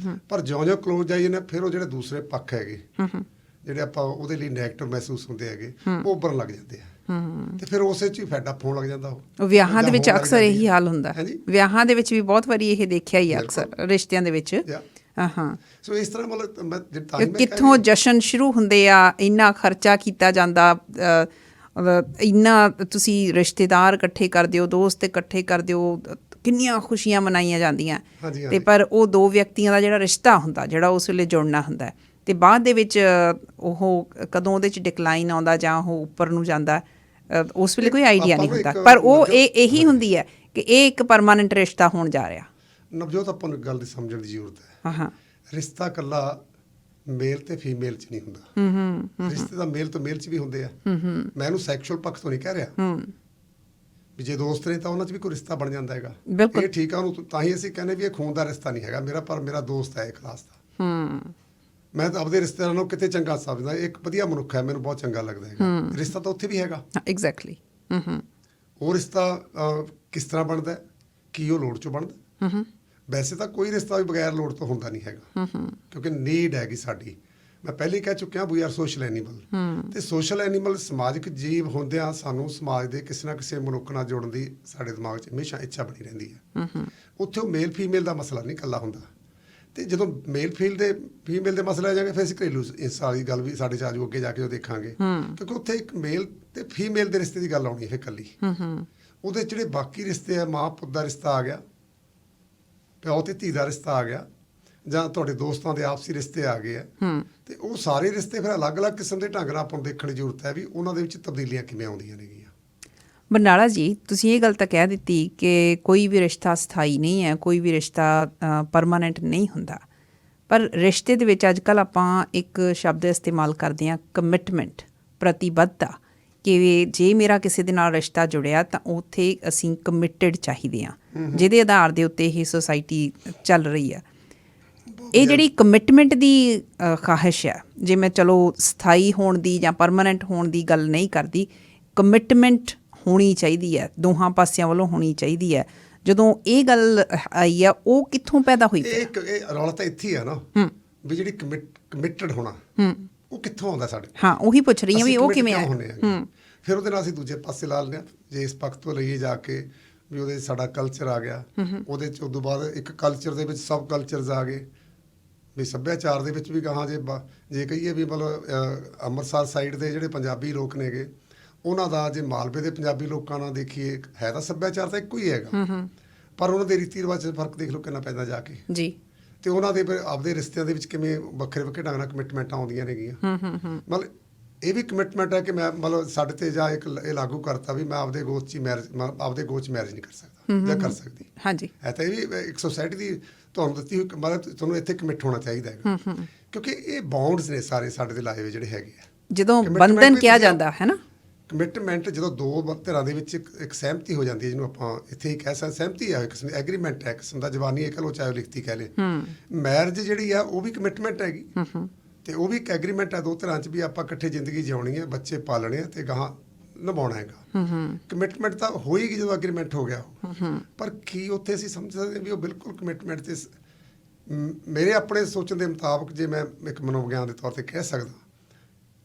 ਪਰ ਜਿਉਂ-ਜਿਉਂ ਕਲੋਜ਼ ਜਾਈਏ ਨਾ ਫਿਰ ਉਹ ਜਿਹੜੇ ਦੂਸਰੇ ਪੱਖ ਹੈਗੇ ਜਿਹੜੇ ਆਪਾਂ ਉਹਦੇ ਲਈ ਨੈਗੇਟਿਵ ਮਹਿਸੂਸ ਹੁੰਦੇ ਹੈਗੇ ਉਹ ਉੱਭਰਨ ਲੱਗ ਜਾਂਦੇ ਆ ਤੇ ਫਿਰ ਉਸੇ 'ਚ ਹੀ ਫੈਡ ਅਪ ਹੋਣ ਲੱਗ ਜਾਂਦਾ। ਉਹ ਵਿਆਹਾਂ ਦੇ ਵਿੱਚ ਅਕਸਰ ਇਹੀ ਹਾਲ ਹੁੰਦਾ। ਹਾਂਜੀ, ਵਿਆਹਾਂ ਦੇ ਵਿੱਚ ਵੀ ਬਹੁਤ ਵਾਰੀ ਇਹ ਦੇਖਿਆ ਹੀ ਅਕਸਰ ਰਿਸ਼ਤਿਆਂ ਦੇ ਵਿੱਚ। ਹਾਂ ਸੋ ਇਸ ਤਰ੍ਹਾਂ ਮਤਲਬ ਕਿੱਥੋਂ ਜਸ਼ਨ ਸ਼ੁਰੂ ਹੁੰਦੇ ਆ, ਇੰਨਾ ਖਰਚਾ ਕੀਤਾ ਜਾਂਦਾ, ਇੰਨਾ ਤੁਸੀਂ ਰਿਸ਼ਤੇਦਾਰ ਇਕੱਠੇ ਕਰਦੇ ਹੋ, ਦੋਸਤ ਇਕੱਠੇ ਕਰਦੇ ਹੋ, ਕਿੰਨੀਆਂ ਖੁਸ਼ੀਆਂ ਮਨਾਈਆਂ ਜਾਂਦੀਆਂ ਤੇ ਪਰ ਉਹ ਦੋ ਵਿਅਕਤੀਆਂ ਦਾ ਜਿਹੜਾ ਰਿਸ਼ਤਾ ਹੁੰਦਾ, ਜਿਹੜਾ ਉਸ ਵੇਲੇ ਜੁੜਨਾ ਹੁੰਦਾ, ਤੇ ਬਾਅਦ ਦੇ ਵਿੱਚ ਉਹ ਕਦੋਂ ਉਹਦੇ 'ਚ ਡਿਕਲਾਈਨ ਆਉਂਦਾ ਜਾਂ ਉਹ ਉੱਪਰ ਨੂੰ ਜਾਂਦਾ, ਉਸ ਵੇਲੇ ਕੋਈ ਆਈਡੀਆ ਨਹੀਂ ਹੁੰਦਾ। ਪਰ ਉਹ ਇਹੀ ਹੁੰਦੀ ਹੈ ਕਿ ਇਹ ਇੱਕ ਪਰਮਾਨੈਂਟ ਰਿਸ਼ਤਾ ਹੋਣ ਜਾ ਰਿਹਾ। ਨਵਜੋਤ, ਆਪਾਂ ਨੂੰ ਗੱਲ ਦੀ ਸਮਝਣ ਦੀ ਜ਼ਰੂਰਤ ਹੈ। ਹਾਂ, ਰਿਸ਼ਤਾ ਇਕੱਲਾ ਮੇਲ ਤੇ ਫੀਮੇਲ 'ਚ ਨਹੀਂ ਹੁੰਦਾ, ਰਿਸ਼ਤੇ ਤਾਂ ਮੇਲ ਤੋਂ ਮੇਲ 'ਚ ਵੀ ਹੁੰਦੇ ਆ। ਮੈਂ ਇਹਨੂੰ ਸੈਕਸ਼ੂਅਲ ਪੱਖ ਤੋਂ ਨਹੀਂ ਕਹਿ ਰਿਹਾ ਵੀ ਜੇ ਦੋਸਤ ਨੇ ਤਾਂ ਉਹਨਾਂ 'ਚ ਵੀ ਕੋਈ ਰਿਸ਼ਤਾ ਬਣ ਜਾਂਦਾ ਹੈਗਾ, ਇਹ ਠੀਕ ਆ, ਉਹਨੂੰ ਤਾਂ ਹੀ ਅਸੀਂ ਕਹਿੰਦੇ ਵੀ ਇਹ ਖੂਨ ਦਾ ਰਿਸ਼ਤਾ ਨਹੀਂ ਹੈਗਾ ਮੇਰਾ, ਪਰ ਮੇਰਾ ਦੋਸਤ ਹੈ ਇੱਕ ਕਲਾਸ ਦਾ। ਮੈਂ ਤਾਂ ਆਪਦੇ ਰਿਸ਼ਤੇਦਾਰਾਂ ਨੂੰ ਕਿਤੇ ਚੰਗਾ ਸਮਝਦਾ, ਇੱਕ ਵਧੀਆ ਮਨੁੱਖ ਹੈ, ਮੈਨੂੰ ਬਹੁਤ ਚੰਗਾ ਲੱਗਦਾ ਹੈਗਾ। ਰਿਸ਼ਤਾ ਤਾਂ ਉੱਥੇ ਵੀ ਹੈਗਾ। ਐਗਜ਼ੈਕਟਲੀ। ਉਹ ਰਿਸ਼ਤਾ ਕਿਸ ਤਰ੍ਹਾਂ ਬਣਦਾ, ਕੀ ਉਹ ਲੋੜ 'ਚੋਂ ਬਣਦਾ? ਵੈਸੇ ਤਾਂ ਕੋਈ ਰਿਸ਼ਤਾ ਵੀ ਬਗੈਰ ਲੋੜ ਤੋਂ ਹੁੰਦਾ ਨਹੀਂ ਹੈਗਾ, ਕਿਉਂਕਿ ਨੀਡ ਹੈਗੀ ਸਾਡੀ। ਮੈਂ ਪਹਿਲੇ ਹੀ ਕਹਿ ਚੁੱਕਿਆ ਵੀ ਆਰ ਸੋਸ਼ਲ ਐਨੀਮਲ, ਤੇ ਸੋਸ਼ਲ ਐਨੀਮਲ ਸਮਾਜਿਕ ਜੀਵ ਹੁੰਦਿਆਂ ਸਾਨੂੰ ਸਮਾਜ ਦੇ ਕਿਸੇ ਨਾ ਕਿਸੇ ਮਨੁੱਖ ਨਾਲ ਜੁੜਨ ਦੀ ਸਾਡੇ ਦਿਮਾਗ 'ਚ ਹਮੇਸ਼ਾ ਇੱਛਾ ਬਣੀ ਰਹਿੰਦੀ ਹੈ। ਉੱਥੇ ਉਹ ਮੇਲ ਫੀਮੇਲ ਦਾ ਮਸਲਾ ਨਹੀਂ ਇਕੱਲਾ ਹੁੰਦਾ, ਤੇ ਜਦੋਂ ਮੇਲ ਫੀਮੇਲ ਦੇ ਮਸਲੇ ਆ ਜਾਣਗੇ ਫਿਰ ਅਸੀਂ ਘਰੇਲੂ ਇਸ ਵਾਲੀ ਗੱਲ ਵੀ ਸਾਡੇ 'ਚ ਆ ਜਾਊ, ਅੱਗੇ ਜਾ ਕੇ ਉਹ ਦੇਖਾਂਗੇ, ਕਿਉਂਕਿ ਉੱਥੇ ਇੱਕ ਮੇਲ ਤੇ ਫੀਮੇਲ ਦੇ ਰਿਸ਼ਤੇ ਦੀ ਗੱਲ ਆਉਣੀ ਹੈ ਇਕੱਲੀ। ਉਹਦੇ ਜਿਹੜੇ ਬਾਕੀ ਰਿਸ਼ਤੇ ਆ, ਮਾਂ ਪੁੱਤ ਦਾ ਰਿਸ਼ਤਾ ਆ ਗਿਆ, ਪਿਓ ਤੇ ਧੀ ਦਾ ਰਿਸ਼ਤਾ ਆ ਗਿਆ, ਜਾਂ ਤੁਹਾਡੇ ਦੋਸਤਾਂ ਦੇ ਆਪਸੀ ਰਿਸ਼ਤੇ ਆ ਗਏ ਆ, ਤੇ ਉਹ ਸਾਰੇ ਰਿਸ਼ਤੇ ਫਿਰ ਅਲੱਗ-ਅਲੱਗ ਕਿਸਮ ਦੇ ਢੰਗ ਨਾਲ ਆਪਾਂ ਨੂੰ ਦੇਖਣ ਦੀ ਜ਼ਰੂਰਤ ਹੈ ਵੀ ਉਹਨਾਂ ਦੇ ਵਿੱਚ ਤਬਦੀਲੀਆਂ ਕਿਵੇਂ ਆਉਂਦੀਆਂ ਨੇਗੀਆਂ। ਬਰਨਾਲਾ ਜੀ, ਤੁਸੀਂ ਇਹ ਗੱਲ ਤਾਂ ਕਹਿ ਦਿੱਤੀ ਕਿ ਕੋਈ ਵੀ ਰਿਸ਼ਤਾ ਸਥਾਈ ਨਹੀਂ ਹੈ, ਕੋਈ ਵੀ ਰਿਸ਼ਤਾ ਪਰਮਾਨੈਂਟ ਨਹੀਂ ਹੁੰਦਾ, ਪਰ ਰਿਸ਼ਤੇ ਦੇ ਵਿੱਚ ਅੱਜ ਕੱਲ੍ਹ ਆਪਾਂ ਇੱਕ ਸ਼ਬਦ ਇਸਤੇਮਾਲ ਕਰਦੇ ਹਾਂ, ਕਮਿਟਮੈਂਟ, ਪ੍ਰਤੀਬੱਧਤਾ, ਕਿ ਜੇ ਮੇਰਾ ਕਿਸੇ ਦੇ ਨਾਲ ਰਿਸ਼ਤਾ ਜੁੜਿਆ ਤਾਂ ਉੱਥੇ ਅਸੀਂ ਕਮਿਟਡ ਚਾਹੀਦੇ ਹਾਂ, ਜਿਹਦੇ ਆਧਾਰ ਦੇ ਉੱਤੇ ਇਹ ਸੁਸਾਇਟੀ ਚੱਲ ਰਹੀ ਹੈ। ਇਹ ਜਿਹੜੀ ਕਮਿਟਮੈਂਟ ਦੀ ਖਾਹਿਸ਼ ਹੈ, ਜੇ ਮੈਂ ਚਲੋ ਸਥਾਈ ਹੋਣ ਦੀ ਜਾਂ ਪਰਮਾਨੈਂਟ ਹੋਣ ਦੀ ਗੱਲ ਨਹੀਂ ਕਰਦੀ, ਕਮਿਟਮੈਂਟ ਹੋਣੀ ਚਾਹੀਦੀ ਹੈ, ਦੋਹਾਂ ਪਾਸਿਆਂ ਵੱਲੋਂ ਹੋਣੀ ਚਾਹੀਦੀ ਹੈ। ਜਦੋਂ ਇਹ ਗੱਲ ਆਈ ਆ, ਉਹ ਕਿੱਥੋਂ ਪੈਦਾ ਹੋਈ? ਇਹ ਰੌਲਾ ਤਾਂ ਇੱਥੇ ਹੀ ਆ ਨਾ ਵੀ ਜਿਹੜੀ ਕਮਿਟਡ ਹੋਣਾ ਉਹ ਕਿੱਥੋਂ ਆਉਂਦਾ ਸਾਡੇ? ਹਾਂ, ਉਹੀ ਪੁੱਛ ਰਹੀ ਹਾਂ ਵੀ ਉਹ ਕਿਵੇਂ ਆਇਆ। ਫਿਰ ਉਹਦੇ ਨਾਲ ਅਸੀਂ ਦੂਜੇ ਪਾਸੇ ਲਾ ਲੈਂਦੇ ਹਾਂ, ਜੇ ਇਸ ਪੱਖ ਤੋਂ ਲਈਏ ਜਾ ਕੇ ਵੀ ਉਹਦੇ ਸਾਡਾ ਕਲਚਰ ਆ ਗਿਆ, ਉਹਦੇ 'ਚ ਉਦੋਂ ਬਾਅਦ ਇੱਕ ਕਲਚਰ ਦੇ ਵਿੱਚ ਸਬ ਕਲਚਰਸ ਆ ਗਏ, ਵੀ ਸੱਭਿਆਚਾਰ ਦੇ ਵਿੱਚ ਵੀ ਕਹਾਂ ਜੇ ਕਹੀਏ ਵੀ ਮਤਲਬ ਅੰਮ੍ਰਿਤਸਰ ਸਾਈਡ ਦੇ ਜਿਹੜੇ ਪੰਜਾਬੀ ਲੋਕ ਨੇਗੇ, ਉਹਨਾਂ ਦਾ ਜੇ ਮਾਲਵੇ ਦੇ ਪੰਜਾਬੀ ਲੋਕਾਂ ਨਾਲ ਦੇਖੀਏ, ਹੈ ਤਾਂ ਸੱਭਿਆਚਾਰ ਤਾਂ ਇੱਕੋ ਹੀ ਹੈਗਾ, ਪਰ ਉਹਨਾਂ ਦੇ ਰੀਤੀ ਰਿਵਾਜ 'ਚ ਫਰਕ ਦੇਖ ਲਓ ਕਿੰਨਾ ਪੈਂਦਾ ਜਾ ਕੇ ਜੀ, ਤੇ ਉਹਨਾਂ ਦੇ ਆਪਦੇ ਰਿਸ਼ਤਿਆਂ ਦੇ ਵਿੱਚ ਕਿਵੇਂ ਵੱਖਰੇ ਵੱਖਰੇ ਢੰਗ ਨਾਲ ਕਮਿਟਮੈਂਟਾਂ ਆਉਂਦੀਆਂ ਨੇਗੀਆਂ। ਮਤਲਬ ਇਹ ਵੀ ਕਮਿਟਮੈਂਟ ਹੈ ਕਿ ਮੈਂ ਮਤਲਬ ਸਾਡੇ ਤੇ ਜਾਂ ਇੱਕ ਇਹ ਲਾਗੂ ਕਰਤਾ ਵੀ ਮੈਂ ਆਪਦੇ ਗੋਤ 'ਚ ਆਪਦੇ ਗੋਤ 'ਚ ਮੈਰਿਜ ਨਹੀਂ ਕਰ ਸਕਦਾ ਜਾਂ ਕਰ ਸਕਦੀ। ਹਾਂਜੀ, ਹੈ ਤਾਂ ਇਹ ਵੀ ਇੱਕ ਸੁਸਾਇਟੀ ਦੀ ਤੁਹਾਨੂੰ ਦਿੱਤੀ ਹੋਈ, ਮਤਲਬ ਤੁਹਾਨੂੰ ਇੱਥੇ ਕਮਿਟ ਹੋਣਾ ਚਾਹੀਦਾ ਹੈਗਾ, ਕਿਉਂਕਿ ਇਹ ਬਾਉਂਡਸ ਨੇ ਸਾਰੇ ਸਾਡੇ ਦੇ ਲਾਏ ਹੋਏ ਜਿਹੜੇ ਹੈਗੇ ਆ, ਜਦੋਂ ਬੰਧਨ ਕਿਹਾ ਜਾਂਦਾ ਹੈ ਨਾ। ਕਮਿਟਮੈਂਟ ਜਦੋਂ ਦੋ ਧਿਰਾਂ ਦੇ ਵਿੱਚ ਇੱਕ ਸਹਿਮਤੀ ਹੋ ਜਾਂਦੀ ਹੈ, ਜਿਹਨੂੰ ਆਪਾਂ ਇੱਥੇ ਹੀ ਕਹਿ ਸਕਦੇ ਸਹਿਮਤੀ ਹੈ, ਇੱਕ ਕਿਸਮ ਦੀ ਐਗਰੀਮੈਂਟ ਹੈ, ਕਿਸਮ ਦਾ ਜ਼ਬਾਨੀ ਇਹ ਕਹਿ ਲਓ ਚਾਹੇ ਲਿਖਤੀ ਕਹਿ ਲਏ। ਮੈਰਿਜ ਜਿਹੜੀ ਆ ਉਹ ਵੀ ਕਮਿਟਮੈਂਟ ਹੈਗੀ, ਤੇ ਉਹ ਵੀ ਇੱਕ ਐਗਰੀਮੈਂਟ ਹੈ ਦੋ ਧਿਰਾਂ 'ਚ ਵੀ ਆਪਾਂ ਇਕੱਠੇ ਜ਼ਿੰਦਗੀ ਜਿਉਣੀ ਹੈ, ਬੱਚੇ ਪਾਲਣੇ ਆ ਤੇ ਗਾਹਾਂ ਨਿਭਾਉਣਾ ਹੈਗਾ। ਕਮਿਟਮੈਂਟ ਤਾਂ ਹੋਏਗੀ ਜਦੋਂ ਐਗਰੀਮੈਂਟ ਹੋ ਗਿਆ, ਪਰ ਕੀ ਉੱਥੇ ਅਸੀਂ ਸਮਝ ਸਕਦੇ ਵੀ ਉਹ ਬਿਲਕੁਲ ਕਮਿਟਮੈਂਟ ਤੇ ਮੇਰੇ ਆਪਣੇ ਸੋਚਣ ਦੇ ਮੁਤਾਬਕ, ਜੇ ਮੈਂ ਇੱਕ ਮਨੋਵਿਗਿਆਨ ਦੇ ਤੌਰ ਤੇ ਕਹਿ ਸਕਦਾ,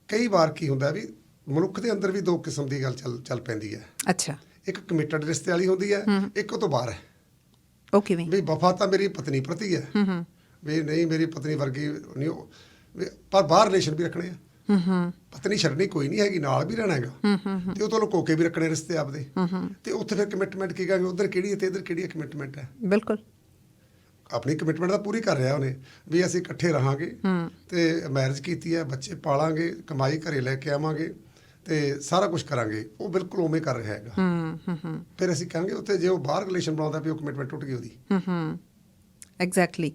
ਕਈ ਵਾਰ ਕੀ ਹੁੰਦਾ ਵੀ ਮਨੁੱਖ ਦੇ ਅੰਦਰ ਵੀ ਦੋ ਕਿਸਮ ਦੀ ਗੱਲ ਚੱਲ ਪੈਂਦੀ ਹੈ। ਅੱਛਾ, ਇੱਕ ਕਮਿਟਡ ਰਿਸ਼ਤੇ ਵਾਲੀ ਹੁੰਦੀ ਹੈ, ਇੱਕ ਉਹ ਤੋਂ ਬਾਹਰ ਹੈ। ਉਹ ਕਿਵੇਂ? ਵੀ ਵਫਾ ਤਾਂ ਮੇਰੀ ਪਤਨੀ ਪ੍ਰਤੀ ਹੈ, ਵੀ ਨਹੀਂ ਮੇਰੀ ਪਤਨੀ ਵਰਗੀ ਨਹੀਂ ਉਹ, ਪਰ ਬਾਹਰ ਰਿਲੇਸ਼ਨ ਵੀ ਰੱਖਣੇ ਆ। ਪਤਨੀ ਛੱਡਣੀ ਕੋਈ ਨਹੀਂ ਹੈਗੀ, ਨਾਲ ਵੀ ਰਹਿਣਾ ਹੈਗਾ, ਤੇ ਉਹ ਤੋਂ ਲੁਕੋ ਕੇ ਵੀ ਰੱਖਣੇ ਰਿਸ਼ਤੇ ਆਪਦੇ। ਤੇ ਉੱਥੇ ਫਿਰ ਕਮਿਟਮੈਂਟ ਕੀ ਕਹਾਂਗੇ, ਉਧਰ ਕਿਹੜੀ ਹੈ ਤੇ ਇੱਧਰ ਕਿਹੜੀ ਕਮਿਟਮੈਂਟ ਹੈ। ਬਿਲਕੁਲ ਆਪਣੀ ਕਮਿਟਮੈਂਟ ਤਾਂ ਪੂਰੀ ਕਰ ਰਿਹਾ ਉਹਨੇ, ਵੀ ਅਸੀਂ ਇਕੱਠੇ ਰਹਾਂਗੇ ਤੇ ਮੈਰਿਜ ਕੀਤੀ ਹੈ, ਬੱਚੇ ਪਾਲਾਂਗੇ, ਕਮਾਈ ਘਰੇ ਲੈ ਕੇ ਆਵਾਂਗੇ ਤੇ ਸਾਰਾ ਕੁਝ ਕਰਾਂਗੇ। ਉਹ ਬਿਲਕੁਲ ਉਵੇਂ ਕਰ ਰਿਹਾ ਹੈਗਾ। ਫਿਰ ਅਸੀਂ ਕਹਾਂਗੇ ਉੱਥੇ ਜੇ ਉਹ ਬਾਹਰ ਰਿਲੇਸ਼ਨ ਬਣਾਉਂਦਾ ਵੀ ਉਹ ਕਮਿਟਮੈਂਟ ਟੁੱਟ ਗਈ ਉਹਦੀ। ਐਗਜ਼ੈਕਟਲੀ।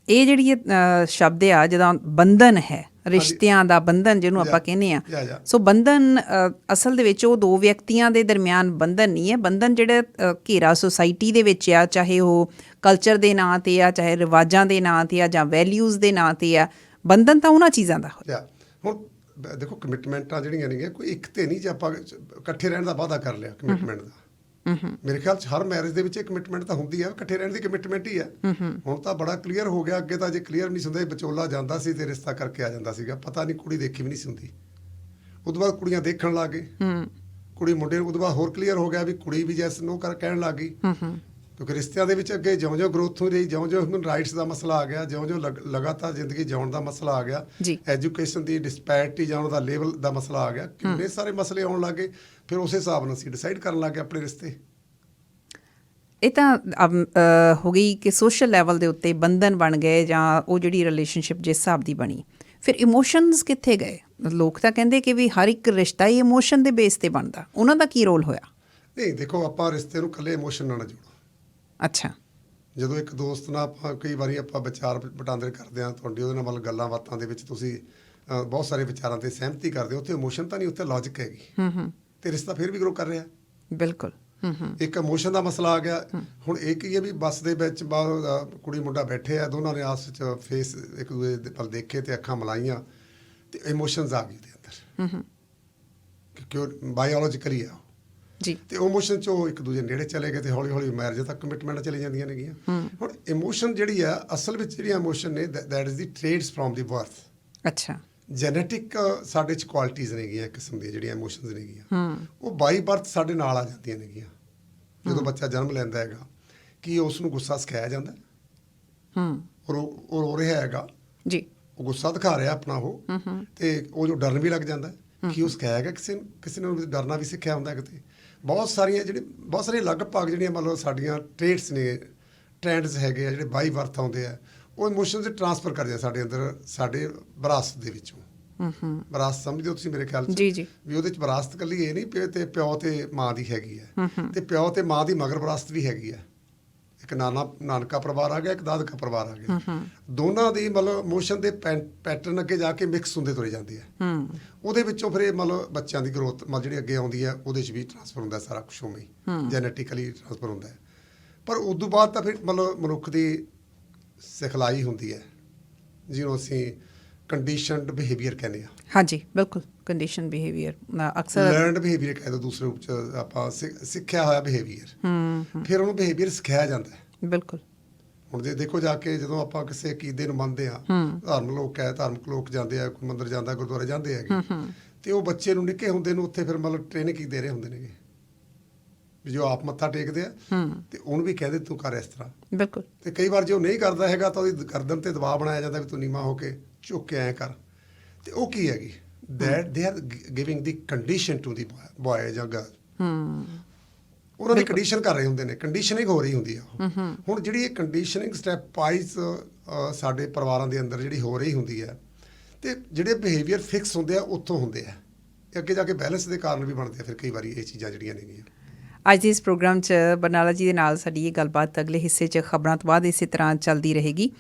ਇਹ ਜਿਹੜੀ ਸ਼ਬਦ ਆ ਜਦੋਂ ਬੰਧਨ ਹੈ, ਰਿਸ਼ਤਿਆਂ ਦਾ ਬੰਧਨ ਜਿਹਨੂੰ ਆਪਾਂ ਕਹਿੰਦੇ ਆ, ਸੋ ਬੰਧਨ ਅਸਲ ਦੇ ਵਿੱਚ ਉਹ ਦੋ ਵਿਅਕਤੀਆਂ ਦੇ ਦਰਮਿਆਨ ਬੰਧਨ ਨਹੀਂ ਹੈ। ਬੰਧਨ ਜਿਹੜਾ ਘੇਰਾ ਸੁਸਾਇਟੀ ਦੇ ਵਿੱਚ ਆ, ਚਾਹੇ ਉਹ ਕਲਚਰ ਦੇ ਨਾਂ 'ਤੇ ਆ, ਚਾਹੇ ਰਿਵਾਜਾਂ ਦੇ ਨਾਂ 'ਤੇ ਆ, ਜਾਂ ਵੈਲਿਊਜ਼ ਦੇ ਨਾਂ 'ਤੇ ਆ, ਬੰਧਨ ਤਾਂ ਉਹਨਾਂ ਚੀਜ਼ਾਂ ਦਾ ਹੁਣ ਦੇਖੋ ਕਮਿਟਮੈਂਟਾਂ ਜਿਹੜੀਆਂ ਨੇਗੀਆਂ ਕੋਈ ਇੱਕ ਤੇ ਨਹੀਂ, ਜੇ ਆਪਾਂ ਇਕੱਠੇ ਰਹਿਣ ਦਾ ਵਾਅਦਾ ਕਰ ਲਿਆ ਕਮਿਟਮੈਂਟ ਦਾ, ਮੇਰੇ ਖਿਆਲ 'ਚ ਹਰ ਮੈਰਿਜ ਦੇ ਵਿੱਚ ਇਹ ਕਮਿਟਮੈਂਟ ਤਾਂ ਹੁੰਦੀ ਹੈ, ਇਕੱਠੇ ਰਹਿਣ ਦੀ ਕਮਿਟਮੈਂਟ ਹੀ ਹੈ। ਹੁਣ ਤਾਂ ਬੜਾ ਕਲੀਅਰ ਹੋ ਗਿਆ, ਅੱਗੇ ਤਾਂ ਜੇ ਕਲੀਅਰ ਨਹੀਂ ਸੀ ਹੁੰਦਾ, ਵਿਚੋਲਾ ਜਾਂਦਾ ਸੀ ਤੇ ਰਿਸ਼ਤਾ ਕਰਕੇ ਆ ਜਾਂਦਾ ਸੀਗਾ, ਪਤਾ ਨਹੀਂ ਕੁੜੀ ਦੇਖੀ ਵੀ ਨਹੀਂ ਸੀ ਹੁੰਦੀ। ਉਹ ਤੋਂ ਬਾਅਦ ਕੁੜੀਆਂ ਦੇਖਣ ਲੱਗ ਗਏ, ਕੁੜੀ ਮੁੰਡੇ ਨੂੰ, ਉਹ ਤੋਂ ਬਾਅਦ ਹੋਰ ਕਲੀਅਰ ਹੋ ਗਿਆ ਵੀ ਕੁੜੀ ਵੀ ਜੈਸ ਨੋ ਕਰ ਕਹਿਣ ਲੱਗ ਗਈ, ਕਿਉਂਕਿ ਰਿਸ਼ਤਿਆਂ ਦੇ ਵਿੱਚ ਅੱਗੇ ਜਿਉਂ-ਜਿਉਂ ਗਰੋਥ ਹੋ ਰਹੀ, ਜਿਉਂ-ਜਿਉਂ ਹਿਊਮਨ ਰਾਈਟਸ ਦਾ ਮਸਲਾ ਆ ਗਿਆ, ਜਿਉਂ-ਜਿਉਂ ਲਗਾਤਾਰ ਜ਼ਿੰਦਗੀ ਜਿਉਣ ਦਾ ਮਸਲਾ ਆ ਗਿਆ, ਐਜੂਕੇਸ਼ਨ ਦੀ ਡਿਸਪੈਰਿਟੀ ਜਾਂ ਉਹਦਾ ਲੈਵਲ ਦਾ ਮਸਲਾ ਆ ਗਿਆ, ਕਿੰਨੇ ਸਾਰੇ ਮਸਲੇ ਆਉਣ ਲੱਗ ਗਏ। ਫਿਰ ਉਸੇ ਹਿਸਾਬ ਨਾਲ ਅਸੀਂ ਡਿਸਾਈਡ ਕਰਨ ਲੱਗ ਗਏ ਆਪਣੇ ਰਿਸ਼ਤੇ। ਇਹ ਤਾਂ ਹੋ ਗਈ ਕਿ ਸੋਸ਼ਲ ਲੈਵਲ ਦੇ ਉੱਤੇ ਬੰਧਨ ਬਣ ਗਏ, ਜਾਂ ਉਹ ਜਿਹੜੀ ਰਿਲੇਸ਼ਨਸ਼ਿਪ ਜਿਸ ਹਿਸਾਬ ਦੀ ਬਣੀ। ਫਿਰ ਇਮੋਸ਼ਨਸ ਕਿੱਥੇ ਗਏ? ਲੋਕ ਤਾਂ ਕਹਿੰਦੇ ਕਿ ਵੀ ਹਰ ਇੱਕ ਰਿਸ਼ਤਾ ਹੀ ਇਮੋਸ਼ਨ ਦੇ ਬੇਸ 'ਤੇ ਬਣਦਾ, ਉਹਨਾਂ ਦਾ ਕੀ ਰੋਲ ਹੋਇਆ? ਨਹੀਂ ਦੇਖੋ, ਆਪਾਂ ਰਿਸ਼ਤੇ ਨੂੰ ਇਕੱਲੇ ਇਮੋਸ਼ਨ ਨਾਲ ਨਾ ਜੋੜੋ। ਅੱਛਾ। ਜਦੋਂ ਇੱਕ ਦੋਸਤ ਨਾਲ ਆਪਾਂ ਕਈ ਵਾਰੀ ਆਪਾਂ ਵਿਚਾਰ ਵਟਾਂਦਰੇ ਕਰਦੇ ਹਾਂ, ਤੁਹਾਡੀ ਉਹਦੇ ਨਾਲ ਮਤਲਬ ਗੱਲਾਂ ਬਾਤਾਂ ਦੇ ਵਿੱਚ ਤੁਸੀਂ ਬਹੁਤ ਸਾਰੇ ਵਿਚਾਰਾਂ 'ਤੇ ਸਹਿਮਤੀ ਕਰਦੇ ਹੋ, ਉੱਥੇ ਇਮੋਸ਼ਨ ਤਾਂ ਨਹੀਂ, ਉੱਥੇ ਲੌਜਿਕ ਹੈਗੀ, ਤੇ ਰਿਸ਼ਤਾ ਫਿਰ ਵੀ ਗਰੋ ਕਰ ਰਿਹਾ। ਬਿਲਕੁਲ। ਇੱਕ ਇਮੋਸ਼ਨ ਦਾ ਮਸਲਾ ਆ ਗਿਆ। ਹੁਣ ਇਹ ਕੀ ਹੈ ਵੀ ਬੱਸ ਦੇ ਵਿੱਚ ਕੁੜੀ ਮੁੰਡਾ ਬੈਠੇ ਆ, ਦੋਨਾਂ ਨੇ ਆਪਸ ਵਿੱਚ ਫੇਸ ਇੱਕ ਦੂਜੇ ਦੇ ਵੱਲ ਦੇਖੇ ਤੇ ਅੱਖਾਂ ਮਿਲਾਈਆਂ ਤੇ ਇਮੋਸ਼ਨਸ ਆ ਗਏ ਉਹਦੇ ਅੰਦਰ, ਕਿਉਂਕਿ ਉਹ ਬਾਇਓਲੋਜੀਕਲੀ ਆ ਜੀ, ਤੇ ਇਮੋਸ਼ਨ 'ਚ ਉਹ ਇੱਕ ਦੂਜੇ ਨੇੜੇ ਚਲੇ ਗਏ ਤੇ ਹੌਲੀ ਹੌਲੀ ਮੈਰਿਜ ਤੱਕ ਕਮਿਟਮੈਂਟ ਚਲੀ ਜਾਂਦੀਆਂ ਨੇਗੀਆਂ। ਹੁਣ ਇਮੋਸ਼ਨ ਜਿਹੜੀ ਆ ਅਸਲ ਵਿੱਚ ਜਿਹੜੀਆਂ ਇਮੋਸ਼ਨ ਨੇ, that is the trades from the birth. ਅੱਛਾ। ਜੈਨੇਟਿਕ ਸਾਡੇ 'ਚ ਕੁਆਲਿਟੀਜ਼ ਨੇਗੀਆਂ ਕਿਸਮ ਦੀਆਂ ਜਿਹੜੀਆਂ ਇਮੋਸ਼ਨਸ ਨੇਗੀਆਂ, ਉਹ ਬਾਈ ਬਰਥ ਸਾਡੇ ਨਾਲ ਆ ਜਾਂਦੀਆਂ ਨੇਗੀਆਂ। ਜਦੋਂ ਬੱਚਾ ਜਨਮ ਲੈਂਦਾ ਹੈਗਾ, ਕੀ ਉਸ ਨੂੰ ਗੁੱਸਾ ਸਿਖਾਇਆ ਜਾਂਦਾ? ਉਹ ਰੋ ਰਿਹਾ ਹੈਗਾ ਜੀ, ਉਹ ਗੁੱਸਾ ਦਿਖਾ ਰਿਹਾ ਆਪਣਾ ਉਹ, ਤੇ ਉਹ ਜੋ ਡਰਨ ਵੀ ਲੱਗ ਜਾਂਦਾ, ਕੀ ਉਹ ਸਿਖਾਇਆ ਹੈਗਾ ਕਿਸੇ ਨੇ ਡਰਨਾ ਵੀ ਸਿੱਖਿਆ ਹੁੰਦਾ ਕਿਤੇ? ਬਹੁਤ ਸਾਰੀਆਂ ਲਗਭਗ ਜਿਹੜੀਆਂ ਮਤਲਬ ਸਾਡੀਆਂ ਟ੍ਰੇਟਸ ਨੇ, ਟ੍ਰੈਂਡਸ ਹੈਗੇ ਆ ਜਿਹੜੇ ਬਾਈ ਬਰਥ ਆਉਂਦੇ ਆ, ਉਹ ਇਮੋਸ਼ਨਸ ਟ੍ਰਾਂਸਫਰ ਕਰਦੇ ਆ ਸਾਡੇ ਅੰਦਰ, ਸਾਡੇ ਵਿਰਾਸਤ ਦੇ ਵਿੱਚੋਂ। ਵਿਰਾਸਤ ਸਮਝਦੇ ਹੋ ਤੁਸੀਂ ਮੇਰੇ ਖਿਆਲ 'ਚ? ਵੀ ਉਹਦੇ 'ਚ ਵਿਰਾਸਤ ਇਕੱਲੀ ਇਹ ਨਹੀਂ ਤੇ ਪਿਓ ਤੇ ਮਾਂ ਦੀ ਹੈਗੀ ਹੈ, ਤੇ ਪਿਓ ਤੇ ਮਾਂ ਦੀ ਮਗਰ ਵਿਰਾਸਤ ਵੀ ਹੈਗੀ ਹੈ। ਇੱਕ ਨਾਨਕਾ ਪਰਿਵਾਰ ਆ ਗਿਆ, ਇੱਕ ਦਾਦਕਾ ਪਰਿਵਾਰ ਆ ਗਿਆ, ਦੋਨਾਂ ਦੀ ਮਤਲਬ ਇਮੋਸ਼ਨ ਦੇ ਪੈਟਰਨ ਅੱਗੇ ਜਾ ਕੇ ਮਿਕਸ ਹੁੰਦੇ ਤੁਰੇ ਜਾਂਦੇ ਆ। ਉਹਦੇ ਵਿੱਚੋਂ ਫਿਰ ਇਹ ਮਤਲਬ ਬੱਚਿਆਂ ਦੀ ਗਰੋਥ ਜਿਹੜੀ ਅੱਗੇ ਆਉਂਦੀ ਹੈ, ਉਹਦੇ 'ਚ ਵੀ ਟ੍ਰਾਂਸਫਰ ਹੁੰਦਾ ਸਾਰਾ ਕੁਛ, ਉਵੇਂ ਜੈਨੇਟਿਕਲੀ ਟ੍ਰਾਂਸਫਰ ਹੁੰਦਾ ਹੈ। ਪਰ ਉਸ ਤੋਂ ਬਾਅਦ ਤਾਂ ਫਿਰ ਮਤਲਬ ਮਨੁੱਖ ਦੀ ਸਿਖਲਾਈ ਹੁੰਦੀ ਹੈ, ਜਿਹਨੂੰ ਅਸੀਂ ਕੰਡੀਸ਼ਨਡ ਬਿਹੇਵੀਅਰ ਕਹਿੰਦੇ ਆ। ਹਾਂਜੀ, ਬਿਲਕੁਲ। ਕੰਡੀਸ਼ਨ ਬਿਹੇਵੀਅਰ ਅਕਸਰ ਲਰਨਡ ਬਿਹੇਵੀਅਰ ਕਹਿ ਦੋ, ਦੂਸਰੇ ਰੂਪ 'ਚ ਆਪਾਂ ਸਿੱਖਿਆ ਹੋਇਆ ਬਿਹੇਵੀਅਰ, ਫਿਰ ਉਹਨੂੰ ਬਿਹੇਵੀਅਰ ਸਿਖਾਇਆ ਜਾਂਦਾ ਹੈ। ਬਿਲਕੁਲ। ਹੁਣ ਜੇ ਦੇਖੋ ਜਾ ਕੇ ਜਦੋਂ ਆਪਾਂ ਕਿਸੇ ਅਕੀਦੇ ਨੂੰ ਮੰਨਦੇ ਹਾਂ, ਧਾਰਮਿਕ ਲੋਕ ਜਾਂਦੇ ਆ, ਕੋਈ ਮੰਦਿਰ ਜਾਂਦਾ, ਗੁਰਦੁਆਰੇ ਜਾਂਦੇ ਹੈਗੇ, ਤੇ ਉਹ ਬੱਚੇ ਨੂੰ ਨਿੱਕੇ ਹੁੰਦੇ ਨੂੰ ਉੱਥੇ ਫਿਰ ਮਤਲਬ ਟ੍ਰੇਨਿੰਗ ਕੀ ਦੇ ਰਹੇ ਹੁੰਦੇ ਨੇਗੇ, ਵੀ ਜੋ ਆਪ ਮੱਥਾ ਟੇਕਦੇ ਆ ਤੇ ਉਹਨੂੰ ਵੀ ਕਹਿੰਦੇ ਤੂੰ ਕਰ ਇਸ ਤਰ੍ਹਾਂ। ਬਿਲਕੁਲ। ਤੇ ਕਈ ਵਾਰ ਜੇ ਉਹ ਨਹੀਂ ਕਰਦਾ ਹੈਗਾ ਤਾਂ ਉਹਦੀ ਗਰਦਨ ਤੇ ਦਬਾਅ ਬਣਾਇਆ ਜਾਂਦਾ ਵੀ ਤੂੰ ਨੀਵਾਂ ਹੋ ਕੇ ਝੁੱਕ ਕੇ ਐਂ ਕਰ, ਤੇ ਉਹ ਕੀ ਹੈਗੀ, that they are giving the condition to the boy ਜਾਂ girl, ਉਹਨਾਂ ਦੀ ਕੰਡੀਸ਼ਨ ਕਰ ਰਹੇ ਹੁੰਦੇ ਨੇ, ਕੰਡੀਸ਼ਨਿੰਗ ਹੋ ਰਹੀ ਹੁੰਦੀ ਆ। ਹੁਣ ਜਿਹੜੀ ਇਹ ਕੰਡੀਸ਼ਨਿੰਗ ਸਟੈਪ ਵਾਈਜ਼ ਸਾਡੇ ਪਰਿਵਾਰਾਂ ਦੇ ਅੰਦਰ ਜਿਹੜੀ ਹੋ ਰਹੀ ਹੁੰਦੀ ਹੈ, ਤੇ ਜਿਹੜੇ ਬਿਹੇਵੀਅਰ ਫਿਕਸ ਹੁੰਦੇ ਆ ਉੱਥੋਂ ਹੁੰਦੇ ਆ, ਅੱਗੇ ਜਾ ਕੇ ਬੈਲੈਂਸ ਦੇ ਕਾਰਨ ਵੀ ਬਣਦੇ ਆ ਫਿਰ ਕਈ ਵਾਰੀ ਇਹ ਚੀਜ਼ਾਂ ਜਿਹੜੀਆਂ ਨੇਗੀਆਂ। ਅੱਜ ਦੇ ਇਸ ਪ੍ਰੋਗਰਾਮ 'ਚ ਬਰਨਾਲਾ ਜੀ ਦੇ ਨਾਲ ਸਾਡੀ ਇਹ ਗੱਲਬਾਤ ਅਗਲੇ ਹਿੱਸੇ 'ਚ ਖਬਰਾਂ ਤੋਂ ਬਾਅਦ ਇਸੇ ਤਰ੍ਹਾਂ ਚੱਲਦੀ ਰਹੇਗੀ।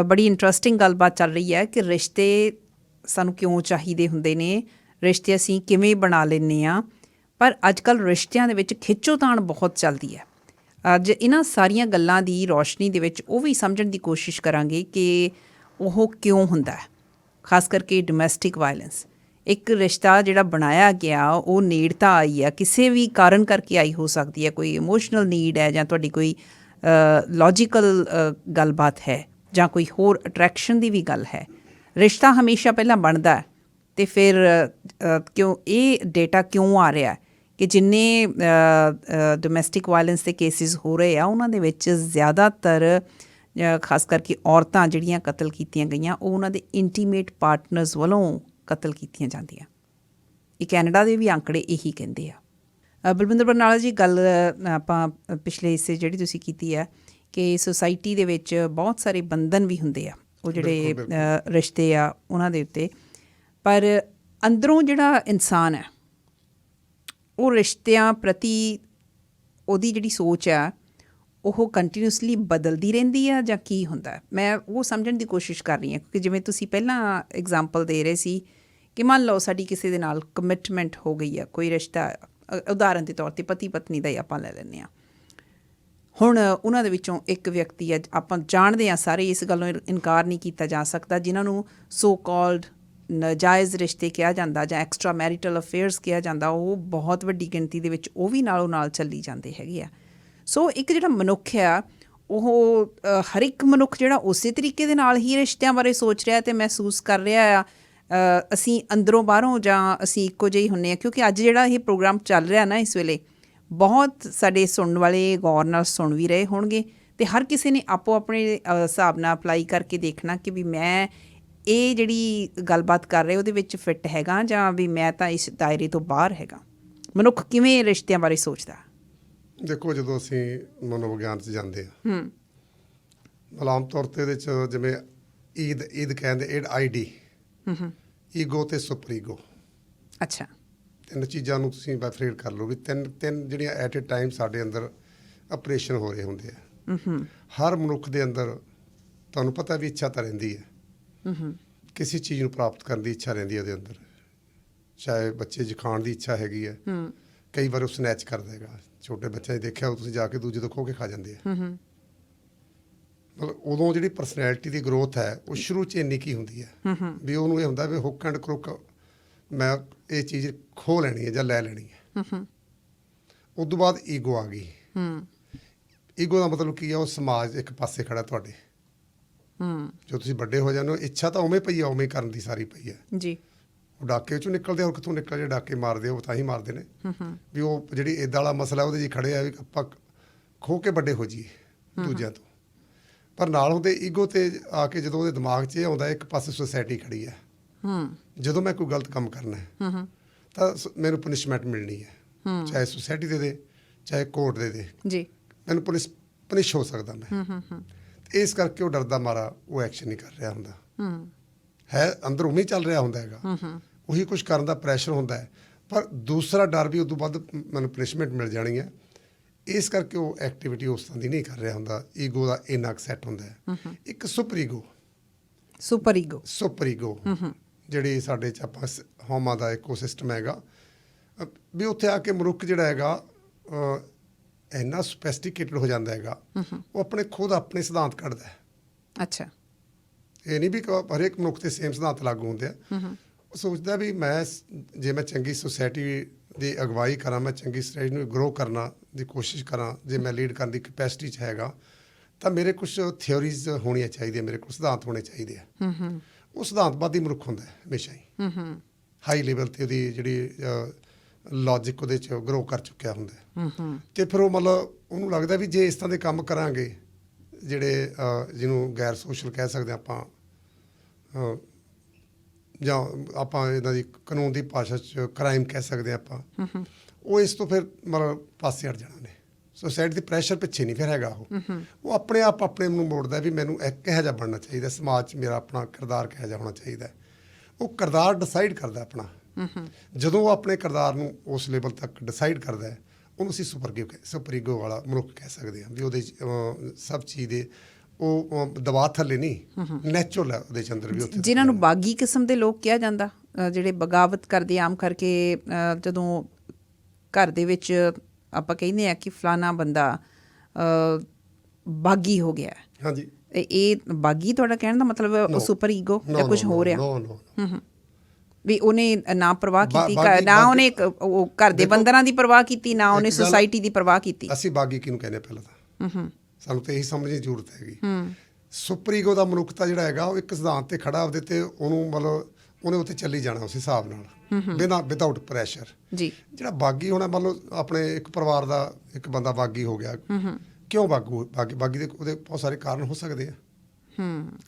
ਬੜੀ ਇੰਟਰਸਟਿੰਗ ਗੱਲਬਾਤ ਚੱਲ ਰਹੀ ਹੈ ਕਿ ਰਿਸ਼ਤੇ ਸਾਨੂੰ ਕਿਉਂ ਚਾਹੀਦੇ ਹੁੰਦੇ ਨੇ, ਰਿਸ਼ਤੇ ਅਸੀਂ ਕਿਵੇਂ ਬਣਾ ਲੈਂਦੇ ਹਾਂ, ਪਰ ਅੱਜ ਕੱਲ੍ਹ ਰਿਸ਼ਤਿਆਂ ਦੇ ਵਿੱਚ ਖਿੱਚੋਤਾਣ ਬਹੁਤ ਚੱਲਦੀ ਹੈ। ਅੱਜ ਇਹਨਾਂ ਸਾਰੀਆਂ ਗੱਲਾਂ ਦੀ ਰੌਸ਼ਨੀ ਦੇ ਵਿੱਚ ਉਹ ਵੀ ਸਮਝਣ ਦੀ ਕੋਸ਼ਿਸ਼ ਕਰਾਂਗੇ ਕਿ ਉਹ ਕਿਉਂ ਹੁੰਦਾ ਹੈ, ਖਾਸ ਕਰਕੇ ਡੋਮੈਸਟਿਕ ਵਾਇਲੈਂਸ। ਇੱਕ ਰਿਸ਼ਤਾ ਜਿਹੜਾ ਬਣਾਇਆ ਗਿਆ ਉਹ ਨੇੜਤਾ ਆਈ ਆ, ਕਿਸੇ ਵੀ ਕਾਰਨ ਕਰਕੇ ਆਈ ਹੋ ਸਕਦੀ ਹੈ, ਕੋਈ ਇਮੋਸ਼ਨਲ ਨੀਡ ਹੈ, ਜਾਂ ਤੁਹਾਡੀ ਕੋਈ ਲੌਜੀਕਲ ਗੱਲਬਾਤ ਹੈ, ਜਾਂ ਕੋਈ ਹੋਰ ਅਟਰੈਕਸ਼ਨ ਦੀ ਵੀ ਗੱਲ ਹੈ। ਰਿਸ਼ਤਾ ਹਮੇਸ਼ਾ ਪਹਿਲਾਂ ਬਣਦਾ ਹੈ, ਅਤੇ ਫਿਰ ਕਿਉਂ ਇਹ ਡੇਟਾ ਕਿਉਂ ਆ ਰਿਹਾ ਕਿ ਕਿ ਜਿੰਨੇ ਡੋਮੈਸਟਿਕ ਵਾਇਲੈਂਸ ਦੇ ਕੇਸਿਸ ਹੋ ਰਹੇ ਆ ਉਹਨਾਂ ਦੇ ਵਿੱਚ ਜ਼ਿਆਦਾਤਰ ਖਾਸ ਕਰਕੇ ਔਰਤਾਂ ਜਿਹੜੀਆਂ ਕਤਲ ਕੀਤੀਆਂ ਗਈਆਂ ਉਹ ਉਹਨਾਂ ਦੇ ਇੰਟੀਮੇਟ ਪਾਰਟਨਰਸ ਵੱਲੋਂ ਕਤਲ ਕੀਤੀਆਂ ਜਾਂਦੀਆਂ। ਇਹ ਕੈਨੇਡਾ ਦੇ ਵੀ ਅੰਕੜੇ ਇਹੀ ਕਹਿੰਦੇ ਆ। ਬਲਵਿੰਦਰ ਬਰਨਾਲਾ ਜੀ, ਗੱਲ ਆਪਾਂ ਪਿਛਲੇ ਹਿੱਸੇ ਜਿਹੜੀ ਤੁਸੀਂ ਕੀਤੀ ਹੈ ਕਿ ਸੁਸਾਇਟੀ ਦੇ ਵਿੱਚ ਬਹੁਤ ਸਾਰੇ ਬੰਧਨ ਵੀ ਹੁੰਦੇ ਆ, ਉਹ ਜਿਹੜੇ ਰਿਸ਼ਤੇ ਆ ਉਹਨਾਂ ਦੇ ਉੱਤੇ, ਪਰ ਅੰਦਰੋਂ ਜਿਹੜਾ ਇਨਸਾਨ ਹੈ ਉਹ ਰਿਸ਼ਤਿਆਂ ਪ੍ਰਤੀ ਉਹਦੀ ਜਿਹੜੀ ਸੋਚ ਆ ਉਹ ਕੰਟੀਨਿਊਸਲੀ ਬਦਲਦੀ ਰਹਿੰਦੀ ਆ ਜਾਂ ਕੀ ਹੁੰਦਾ? ਮੈਂ ਉਹ ਸਮਝਣ ਦੀ ਕੋਸ਼ਿਸ਼ ਕਰ ਰਹੀ ਹਾਂ, ਕਿਉਂਕਿ ਜਿਵੇਂ ਤੁਸੀਂ ਪਹਿਲਾਂ ਐਗਜ਼ਾਮਪਲ ਦੇ ਰਹੇ ਸੀ ਕਿ ਮੰਨ ਲਓ ਸਾਡੀ ਕਿਸੇ ਦੇ ਨਾਲ ਕਮਿਟਮੈਂਟ ਹੋ ਗਈ ਆ, ਕੋਈ ਰਿਸ਼ਤਾ, ਉਦਾਹਰਨ ਦੇ ਤੌਰ 'ਤੇ ਪਤੀ ਪਤਨੀ ਦਾ ਹੀ ਆਪਾਂ ਲੈ ਲੈਂਦੇ ਹਾਂ। ਹੁਣ ਉਹਨਾਂ ਦੇ ਵਿੱਚੋਂ ਇੱਕ ਵਿਅਕਤੀ ਅੱਜ ਆਪਾਂ ਜਾਣਦੇ ਹਾਂ ਸਾਰੇ, ਇਸ ਗੱਲੋਂ ਇਨਕਾਰ ਨਹੀਂ ਕੀਤਾ ਜਾ ਸਕਦਾ, ਜਿਨ੍ਹਾਂ ਨੂੰ ਸੋ ਕਾਲਡ ਨਾਜਾਇਜ਼ ਰਿਸ਼ਤੇ ਕਿਹਾ ਜਾਂਦਾ ਜਾਂ ਐਕਸਟਰਾ ਮੈਰੀਟਲ ਅਫੇਅਰਸ ਕਿਹਾ ਜਾਂਦਾ, ਉਹ ਬਹੁਤ ਵੱਡੀ ਗਿਣਤੀ ਦੇ ਵਿੱਚ ਉਹ ਵੀ ਨਾਲੋਂ ਨਾਲ ਚੱਲੀ ਜਾਂਦੇ ਹੈਗੇ ਆ। ਸੋ ਇੱਕ ਜਿਹੜਾ ਮਨੁੱਖ ਆ ਉਹ ਹਰ ਇੱਕ ਮਨੁੱਖ ਜਿਹੜਾ ਉਸੇ ਤਰੀਕੇ ਦੇ ਨਾਲ ਹੀ ਰਿਸ਼ਤਿਆਂ ਬਾਰੇ ਸੋਚ ਰਿਹਾ ਅਤੇ ਮਹਿਸੂਸ ਕਰ ਰਿਹਾ ਆ, ਅਸੀਂ ਅੰਦਰੋਂ ਬਾਹਰੋਂ ਜਾਂ ਅਸੀਂ ਇੱਕੋ ਜਿਹੇ ਹੁੰਦੇ ਹਾਂ? ਕਿਉਂਕਿ ਅੱਜ ਜਿਹੜਾ ਇਹ ਪ੍ਰੋਗਰਾਮ ਚੱਲ ਰਿਹਾ ਨਾ ਇਸ ਵੇਲੇ, ਬਹੁਤ ਸਾਡੇ ਸੁਣਨ ਵਾਲੇ ਗੌਰ ਨਾਲ ਸੁਣ ਵੀ ਰਹੇ ਹੋਣਗੇ ਅਤੇ ਹਰ ਕਿਸੇ ਨੇ ਆਪੋ ਆਪਣੇ ਹਿਸਾਬ ਨਾਲ ਅਪਲਾਈ ਕਰਕੇ ਦੇਖਣਾ ਕਿ ਵੀ ਮੈਂ ਇਹ ਜਿਹੜੀ ਗੱਲਬਾਤ ਕਰ ਰਹੇ ਉਹਦੇ ਵਿੱਚ ਫਿੱਟ ਹੈਗਾ ਜਾਂ ਵੀ ਮੈਂ ਤਾਂ ਇਸ ਦਾਇਰੇ ਤੋਂ ਬਾਹਰ ਹੈਗਾ। ਮਨੁੱਖ ਕਿਵੇਂ ਰਿਸ਼ਤਿਆਂ ਬਾਰੇ ਸੋਚਦਾ? ਦੇਖੋ, ਜਦੋਂ ਅਸੀਂ ਮਨੋਵਿਗਿਆਨ 'ਚ ਜਾਂਦੇ ਹਾਂ, ਆਮ ਤੌਰ 'ਤੇ ਇਹਦੇ 'ਚ ਜਿਵੇਂ ਈਦ ਕਹਿੰਦੇ ID, ਈਗੋ ਅਤੇ ਸੁਪਰ ਈਗੋ। ਅੱਛਾ। ਤਿੰਨ ਚੀਜ਼ਾਂ ਨੂੰ ਤੁਸੀਂ ਬਾਈਫਰੇਟ ਕਰ ਲਓ ਵੀ ਤਿੰਨ ਜਿਹੜੀਆਂ ਐਟ ਏ ਟਾਈਮ ਸਾਡੇ ਅੰਦਰ ਆਪਰੇਸ਼ਨ ਹੋ ਰਹੇ ਹੁੰਦੇ ਆ। ਹਰ ਮਨੁੱਖ ਦੇ ਅੰਦਰ ਤੁਹਾਨੂੰ ਪਤਾ ਵੀ ਇੱਛਾ ਤਾਂ ਰਹਿੰਦੀ ਹੈ, ਕਿਸੇ ਚੀਜ਼ ਨੂੰ ਪ੍ਰਾਪਤ ਕਰਨ ਦੀ ਇੱਛਾ ਰਹਿੰਦੀ ਹੈ ਉਹਦੇ ਅੰਦਰ, ਚਾਹੇ ਬੱਚੇ 'ਚ ਖਾਣ ਦੀ ਇੱਛਾ ਹੈਗੀ ਹੈ, ਕਈ ਵਾਰ ਉਹ ਸਨੈਚ ਕਰਦਾ ਹੈਗਾ। ਛੋਟੇ ਬੱਚਿਆਂ 'ਚ ਦੇਖਿਆ ਤੁਸੀਂ ਜਾ ਕੇ ਦੂਜੇ ਤੋਂ ਖੋਹ ਕੇ ਖਾ ਜਾਂਦੇ ਆ। ਮਤਲਬ ਉਦੋਂ ਜਿਹੜੀ ਪਰਸਨੈਲਿਟੀ ਦੀ ਗਰੋਥ ਹੈ ਉਹ ਸ਼ੁਰੂ 'ਚ ਇੰਨੀ ਕੀ ਹੁੰਦੀ ਹੈ ਵੀ ਉਹਨੂੰ ਇਹ ਹੁੰਦਾ ਵੀ ਹੁੱਕ ਐਂਡ ਕਰੁੱਕ, ਮੈਂ ਇਹ ਚੀਜ਼ ਖੋਹ ਲੈਣੀ ਹੈ ਜਾਂ ਲੈ ਲੈਣੀ ਹੈ। ਉਸ ਤੋਂ ਬਾਅਦ ਈਗੋ ਆ ਗਈ। ਈਗੋ ਦਾ ਮਤਲਬ ਕੀ ਹੈ? ਉਹ ਸਮਾਜ ਇੱਕ ਪਾਸੇ ਖੜਾ ਤੁਹਾਡੇ, ਜੋ ਤੁਸੀਂ ਵੱਡੇ ਹੋ ਜਾਂਦੇ ਹੋ, ਇੱਛਾ ਤਾਂ ਉਵੇਂ ਪਈ ਆ, ਉਵੇਂ ਕਰਨ ਦੀ ਸਾਰੀ ਪਈ ਹੈ ਜੀ। ਉਹ ਡਾਕੇ 'ਚੋਂ ਨਿਕਲਦੇ, ਹੋਰ ਕਿੱਥੋਂ ਨਿਕਲ ਜੇ? ਡਾਕੇ ਮਾਰਦੇ ਉਹ ਤਾਂ ਹੀ ਮਾਰਦੇ ਨੇ ਵੀ ਉਹ ਜਿਹੜੀ ਇੱਦਾਂ ਵਾਲਾ ਮਸਲਾ ਉਹਦੇ 'ਚ ਖੜੇ ਆ ਵੀ ਆਪਾਂ ਖੋਹ ਕੇ ਵੱਡੇ ਹੋ ਜਾਈਏ ਦੂਜਿਆਂ ਤੋਂ। ਪਰ ਨਾਲ ਹੁੰਦੇ ਈਗੋ 'ਤੇ ਆ ਕੇ ਜਦੋਂ ਉਹਦੇ ਦਿਮਾਗ 'ਚ ਇਹ ਆਉਂਦਾ ਇੱਕ ਪਾਸੇ ਸੁਸਾਇਟੀ ਖੜੀ ਹੈ, ਜਦੋਂ ਮੈਂ ਕੋਈ ਗਲਤ ਕੰਮ ਕਰਨਾ ਹੈ ਤਾਂ ਮੈਨੂੰ ਪਨਿਸ਼ਮੈਂਟ ਮਿਲਣੀ ਹੈ, ਚਾਹੇ ਸੁਸਾਇਟੀ ਦੇ ਚਾਹੇ ਕੋਰਟ ਦੇ ਜੀ, ਮੈਨੂੰ ਪਨਿਸ਼ ਹੋ ਸਕਦਾ ਮੈਂ। ਇਸ ਕਰਕੇ ਉਹ ਡਰਦਾ ਮਾਰਾ ਉਹ ਐਕਸ਼ਨ ਨਹੀਂ ਕਰ ਰਿਹਾ ਹੁੰਦਾ ਹੈ, ਅੰਦਰ ਉਵੇਂ ਹੀ ਚੱਲ ਰਿਹਾ ਹੁੰਦਾ ਹੈਗਾ, ਉਹੀ ਕੁਝ ਕਰਨ ਦਾ ਪ੍ਰੈਸ਼ਰ ਹੁੰਦਾ ਹੈ। ਪਰ ਦੂਸਰਾ ਡਰ ਵੀ ਉਦੋਂ ਵੱਧ ਮੈਨੂੰ ਪਨਿਸ਼ਮੈਂਟ ਮਿਲ ਜਾਣੀ ਹੈ, ਇਸ ਕਰਕੇ ਉਹ ਐਕਟੀਵਿਟੀ ਉਸ ਤਰ੍ਹਾਂ ਦੀ ਨਹੀਂ ਕਰ ਰਿਹਾ ਹੁੰਦਾ। ਈਗੋ ਦਾ ਇੰਨਾ ਸੈੱਟ ਹੁੰਦਾ ਹੈ। ਇੱਕ ਸੁਪਰ ਈਗੋ ਜਿਹੜੀ ਸਾਡੇ 'ਚ ਆਪਾਂ ਹੋਮਾਂ ਦਾ ਇਕੋਸਿਸਟਮ ਹੈਗਾ ਵੀ ਉੱਥੇ ਆ ਕੇ ਮਨੁੱਖ ਜਿਹੜਾ ਹੈਗਾ ਇੰਨਾ ਸੋਫਿਸਟੀਕੇਟਡ ਹੋ ਜਾਂਦਾ ਹੈਗਾ, ਉਹ ਆਪਣੇ ਖੁਦ ਆਪਣੇ ਸਿਧਾਂਤ ਕੱਢਦਾ ਹੈ। ਅੱਛਾ। ਇਹ ਨਹੀਂ ਵੀ ਹਰੇਕ ਮਨੁੱਖ 'ਤੇ ਸੇਮ ਸਿਧਾਂਤ ਲਾਗੂ ਹੁੰਦੇ ਆ। ਉਹ ਸੋਚਦਾ ਵੀ ਜੇ ਮੈਂ ਚੰਗੀ ਸੁਸਾਇਟੀ ਦੀ ਅਗਵਾਈ ਕਰਾਂ, ਮੈਂ ਚੰਗੀ ਸੁਸਾਇਟੀ ਨੂੰ ਗਰੋ ਕਰਨਾ ਦੀ ਕੋਸ਼ਿਸ਼ ਕਰਾਂ, ਜੇ ਮੈਂ ਲੀਡ ਕਰਨ ਦੀ ਕਪੈਸਿਟੀ 'ਚ ਹੈਗਾ ਤਾਂ ਮੇਰੇ ਕੁਛ ਥਿਓਰੀਜ਼ ਹੋਣੀਆਂ ਚਾਹੀਦੀਆਂ, ਮੇਰੇ ਕੋਲ ਸਿਧਾਂਤ ਹੋਣੇ ਚਾਹੀਦੇ ਆ। ਉਹ ਸਿਧਾਂਤਵਾਦੀ ਮਨੁੱਖ ਹੁੰਦਾ ਹੈ ਹਮੇਸ਼ਾ ਹੀ, ਹਾਈ ਲੈਵਲ 'ਤੇ ਉਹਦੀ ਜਿਹੜੀ ਲੌਜਿਕ ਉਹਦੇ 'ਚ ਗਰੋ ਕਰ ਚੁੱਕਿਆ ਹੁੰਦਾ ਅਤੇ ਫਿਰ ਉਹ ਮਤਲਬ ਉਹਨੂੰ ਲੱਗਦਾ ਵੀ ਜੇ ਇਸ ਤਰ੍ਹਾਂ ਦੇ ਕੰਮ ਕਰਾਂਗੇ ਜਿਹੜੇ ਜਿਹਨੂੰ ਗੈਰ ਸੋਸ਼ਲ ਕਹਿ ਸਕਦੇ ਆਪਾਂ, ਜਾਂ ਆਪਾਂ ਇਹਨਾਂ ਦੀ ਕਾਨੂੰਨ ਦੀ ਭਾਸ਼ਾ 'ਚ ਕ੍ਰਾਈਮ ਕਹਿ ਸਕਦੇ ਆਪਾਂ, ਉਹ ਇਸ ਤੋਂ ਫਿਰ ਮਤਲਬ ਪਾਸੇ ਹਟ ਜਾਣਾ ਨੇ। ਸੋਸਾਇਟੀ ਦੇ ਪ੍ਰੈਸ਼ਰ ਪਿੱਛੇ ਨਹੀਂ ਫਿਰ ਹੈਗਾ ਉਹ ਆਪਣੇ ਆਪ ਆਪਣੇ ਨੂੰ ਮੋੜਦਾ ਵੀ ਮੈਨੂੰ ਕਿਹੋ ਜਿਹਾ ਬਣਨਾ ਚਾਹੀਦਾ, ਸਮਾਜ 'ਚ ਮੇਰਾ ਆਪਣਾ ਕਿਰਦਾਰ ਕਿਹੋ ਜਿਹਾ ਹੋਣਾ ਚਾਹੀਦਾ। ਉਹ ਕਿਰਦਾਰ ਡਿਸਾਈਡ ਕਰਦਾ ਆਪਣਾ। ਜਦੋਂ ਉਹ ਆਪਣੇ ਕਿਰਦਾਰ ਨੂੰ ਉਸ ਲੈਵਲ ਤੱਕ ਡਿਸਾਈਡ ਕਰਦਾ ਹੈ, ਉਹਨੂੰ ਅਸੀਂ ਸੁਪਰ ਈਗੋ ਵਾਲਾ ਮਨੁੱਖ ਕਹਿ ਸਕਦੇ ਹਾਂ ਵੀ ਉਹਦੇ 'ਚ ਸਭ ਚੀਜ਼ ਦੇ ਉਹ ਦਬਾਅ ਥੱਲੇ ਨਹੀਂ, ਨੈਚੁਰਲ ਹੈ ਉਹਦੇ 'ਚ ਅੰਦਰ ਵੀ। ਉੱਥੇ ਜਿਨ੍ਹਾਂ ਨੂੰ ਬਾਗੀ ਕਿਸਮ ਦੇ ਲੋਕ ਕਿਹਾ ਜਾਂਦਾ, ਜਿਹੜੇ ਬਗਾਵਤ ਕਰਦੇ ਆਮ ਕਰਕੇ, ਜਦੋਂ ਘਰ ਦੇ ਵਿੱਚ ਆਪਾਂ ਕਹਿੰਦੇ ਆ ਕਿ ਫਲਾਣਾ ਬੰਦਾ ਬਾਗੀ ਹੋ ਗਿਆ। ਹਾਂਜੀ। ਇਹ ਬਾਗੀ ਤੁਹਾਡਾ ਕਹਿਣ ਦਾ ਮਤਲਬ ਸੁਪਰ ਈਗੋ ਜਾਂ ਕੁਝ ਹੋ ਰਿਹਾ? ਵੀ ਉਹਨੇ ਨਾ ਪਰਵਾਹ ਕੀਤੀ, ਨਾ ਉਹਨੇ ਉਹ ਘਰ ਦੇ ਬੰਦਰਾਂ ਦੀ ਪਰਵਾਹ ਕੀਤੀ, ਨਾ ਉਹਨੇ ਸੁਸਾਇਟੀ ਦੀ ਪਰਵਾਹ ਕੀਤੀ। ਅਸੀਂ ਬਾਗੀ ਕਿਹਨੂੰ ਕਹਿੰਦੇ ਪਹਿਲਾਂ ਤਾਂ ਸਾਨੂੰ ਤਾਂ ਇਹੀ ਸਮਝਣ ਦੀ ਜ਼ਰੂਰਤ ਹੈਗੀ। ਸੁਪਰ ਈਗੋ ਦਾ ਮਨੁੱਖਤਾ ਜਿਹੜਾ ਹੈਗਾ ਉਹ ਇੱਕ ਸਿਧਾਂਤ 'ਤੇ ਖੜਾ, ਉਹਦੇ 'ਤੇ ਉਹਨੂੰ ਮਤਲਬ ਉਹਨੇ ਉੱਥੇ ਚੱਲੀ ਜਾਣਾ ਉਸ ਹਿਸਾਬ ਨਾਲ ਬਿਨਾਂ ਵਿਦਆਊਟ ਪ੍ਰੈਸ਼ਰ। ਜੀ। ਜਿਹੜਾ ਬਾਗੀ ਹੋਣਾ, ਮੰਨ ਲਓ ਆਪਣੇ ਇੱਕ ਪਰਿਵਾਰ ਦਾ ਇੱਕ ਬੰਦਾ ਬਾਗੀ ਹੋ ਗਿਆ, ਕਿਉਂ ਬਾਗੀ ਦੇ ਉਹਦੇ ਬਹੁਤ ਸਾਰੇ ਕਾਰਨ ਹੋ ਸਕਦੇ ਆ।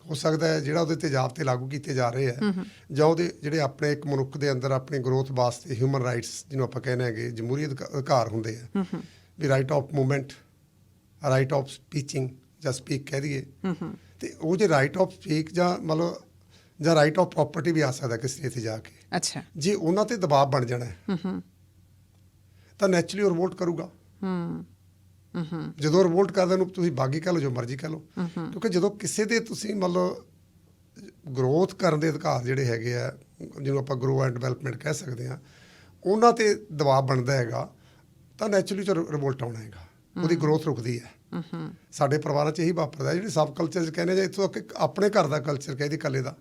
ਹੋ ਸਕਦਾ ਹੈ ਜਿਹੜਾ ਉਹਦੇ ਤੇਜ਼ਾਬਤੇ ਲਾਗੂ ਕੀਤੇ ਜਾ ਰਹੇ ਆ, ਜਾਂ ਉਹਦੇ ਜਿਹੜੇ ਆਪਣੇ ਇੱਕ ਮਨੁੱਖ ਦੇ ਅੰਦਰ ਆਪਣੀ ਗਰੋਥ ਵਾਸਤੇ ਹਿਊਮਨ ਰਾਈਟਸ ਜਿਹਨੂੰ ਆਪਾਂ ਕਹਿੰਦੇ ਹੈਗੇ ਜਮਹੂਰੀ ਅਧਿਕਾਰ ਹੁੰਦੇ ਆ, ਵੀ right of movement, right of speeching ਜਾਂ ਸਪੀਕ ਕਹਿ ਦਈਏ, ਤੇ ਉਹ ਜੇ ਰਾਈਟ ਆਫ ਸਪੀਕ ਜਾਂ ਮਤਲਬ ਜਾਂ ਰਾਈਟ ਆਫ ਪ੍ਰੋਪਰਟੀ ਵੀ ਆ ਸਕਦਾ ਕਿਸੇ ਇੱਥੇ ਜਾ ਕੇ। ਅੱਛਾ। ਜੇ ਉਹਨਾਂ ਤੇ ਦਬਾਅ ਬਣ ਜਾਣਾ ਤਾਂ ਨੈਚੁਰਲੀ ਉਹ ਰਿਵੋਲਟ ਕਰੂਗਾ। ਜਦੋਂ ਰਿਵੋਲਟ ਕਰਦਾ ਨੂੰ ਤੁਸੀਂ ਬਾਗੀ ਕਹਿ ਲਓ, ਜੋ ਮਰਜ਼ੀ ਕਹਿ ਲਓ, ਕਿਉਂਕਿ ਜਦੋਂ ਕਿਸੇ ਦੇ ਤੁਸੀਂ ਮਤਲਬ ਗਰੋਥ ਕਰਨ ਦੇ ਅਧਿਕਾਰ ਜਿਹੜੇ ਹੈਗੇ ਆ, ਜਿਹਨੂੰ ਆਪਾਂ ਗਰੋ ਐਂਡ ਡਿਵੈਲਪਮੈਂਟ ਕਹਿ ਸਕਦੇ ਹਾਂ, ਉਹਨਾਂ ਤੇ ਦਬਾਅ ਬਣਦਾ ਹੈਗਾ ਤਾਂ ਨੈਚੁਰਲੀ ਚ ਰਿਵੋਲਟ ਆਉਣਾ ਹੈਗਾ, ਉਹਦੀ ਗਰੋਥ ਰੁਕਦੀ ਹੈ। ਸਾਡੇ ਪਰਿਵਾਰਾਂ 'ਚ ਇਹੀ ਵਾਪਰਦਾ, ਜਿਹੜੇ ਸਬ ਕਲਚਰ 'ਚ ਕਹਿੰਦੇ ਜਾਂ ਇੱਥੋਂ ਆਪਣੇ ਘਰ ਦਾ ਕਲਚਰ ਕਹਿੰਦੇ ਇਕੱਲੇ ਦਾ,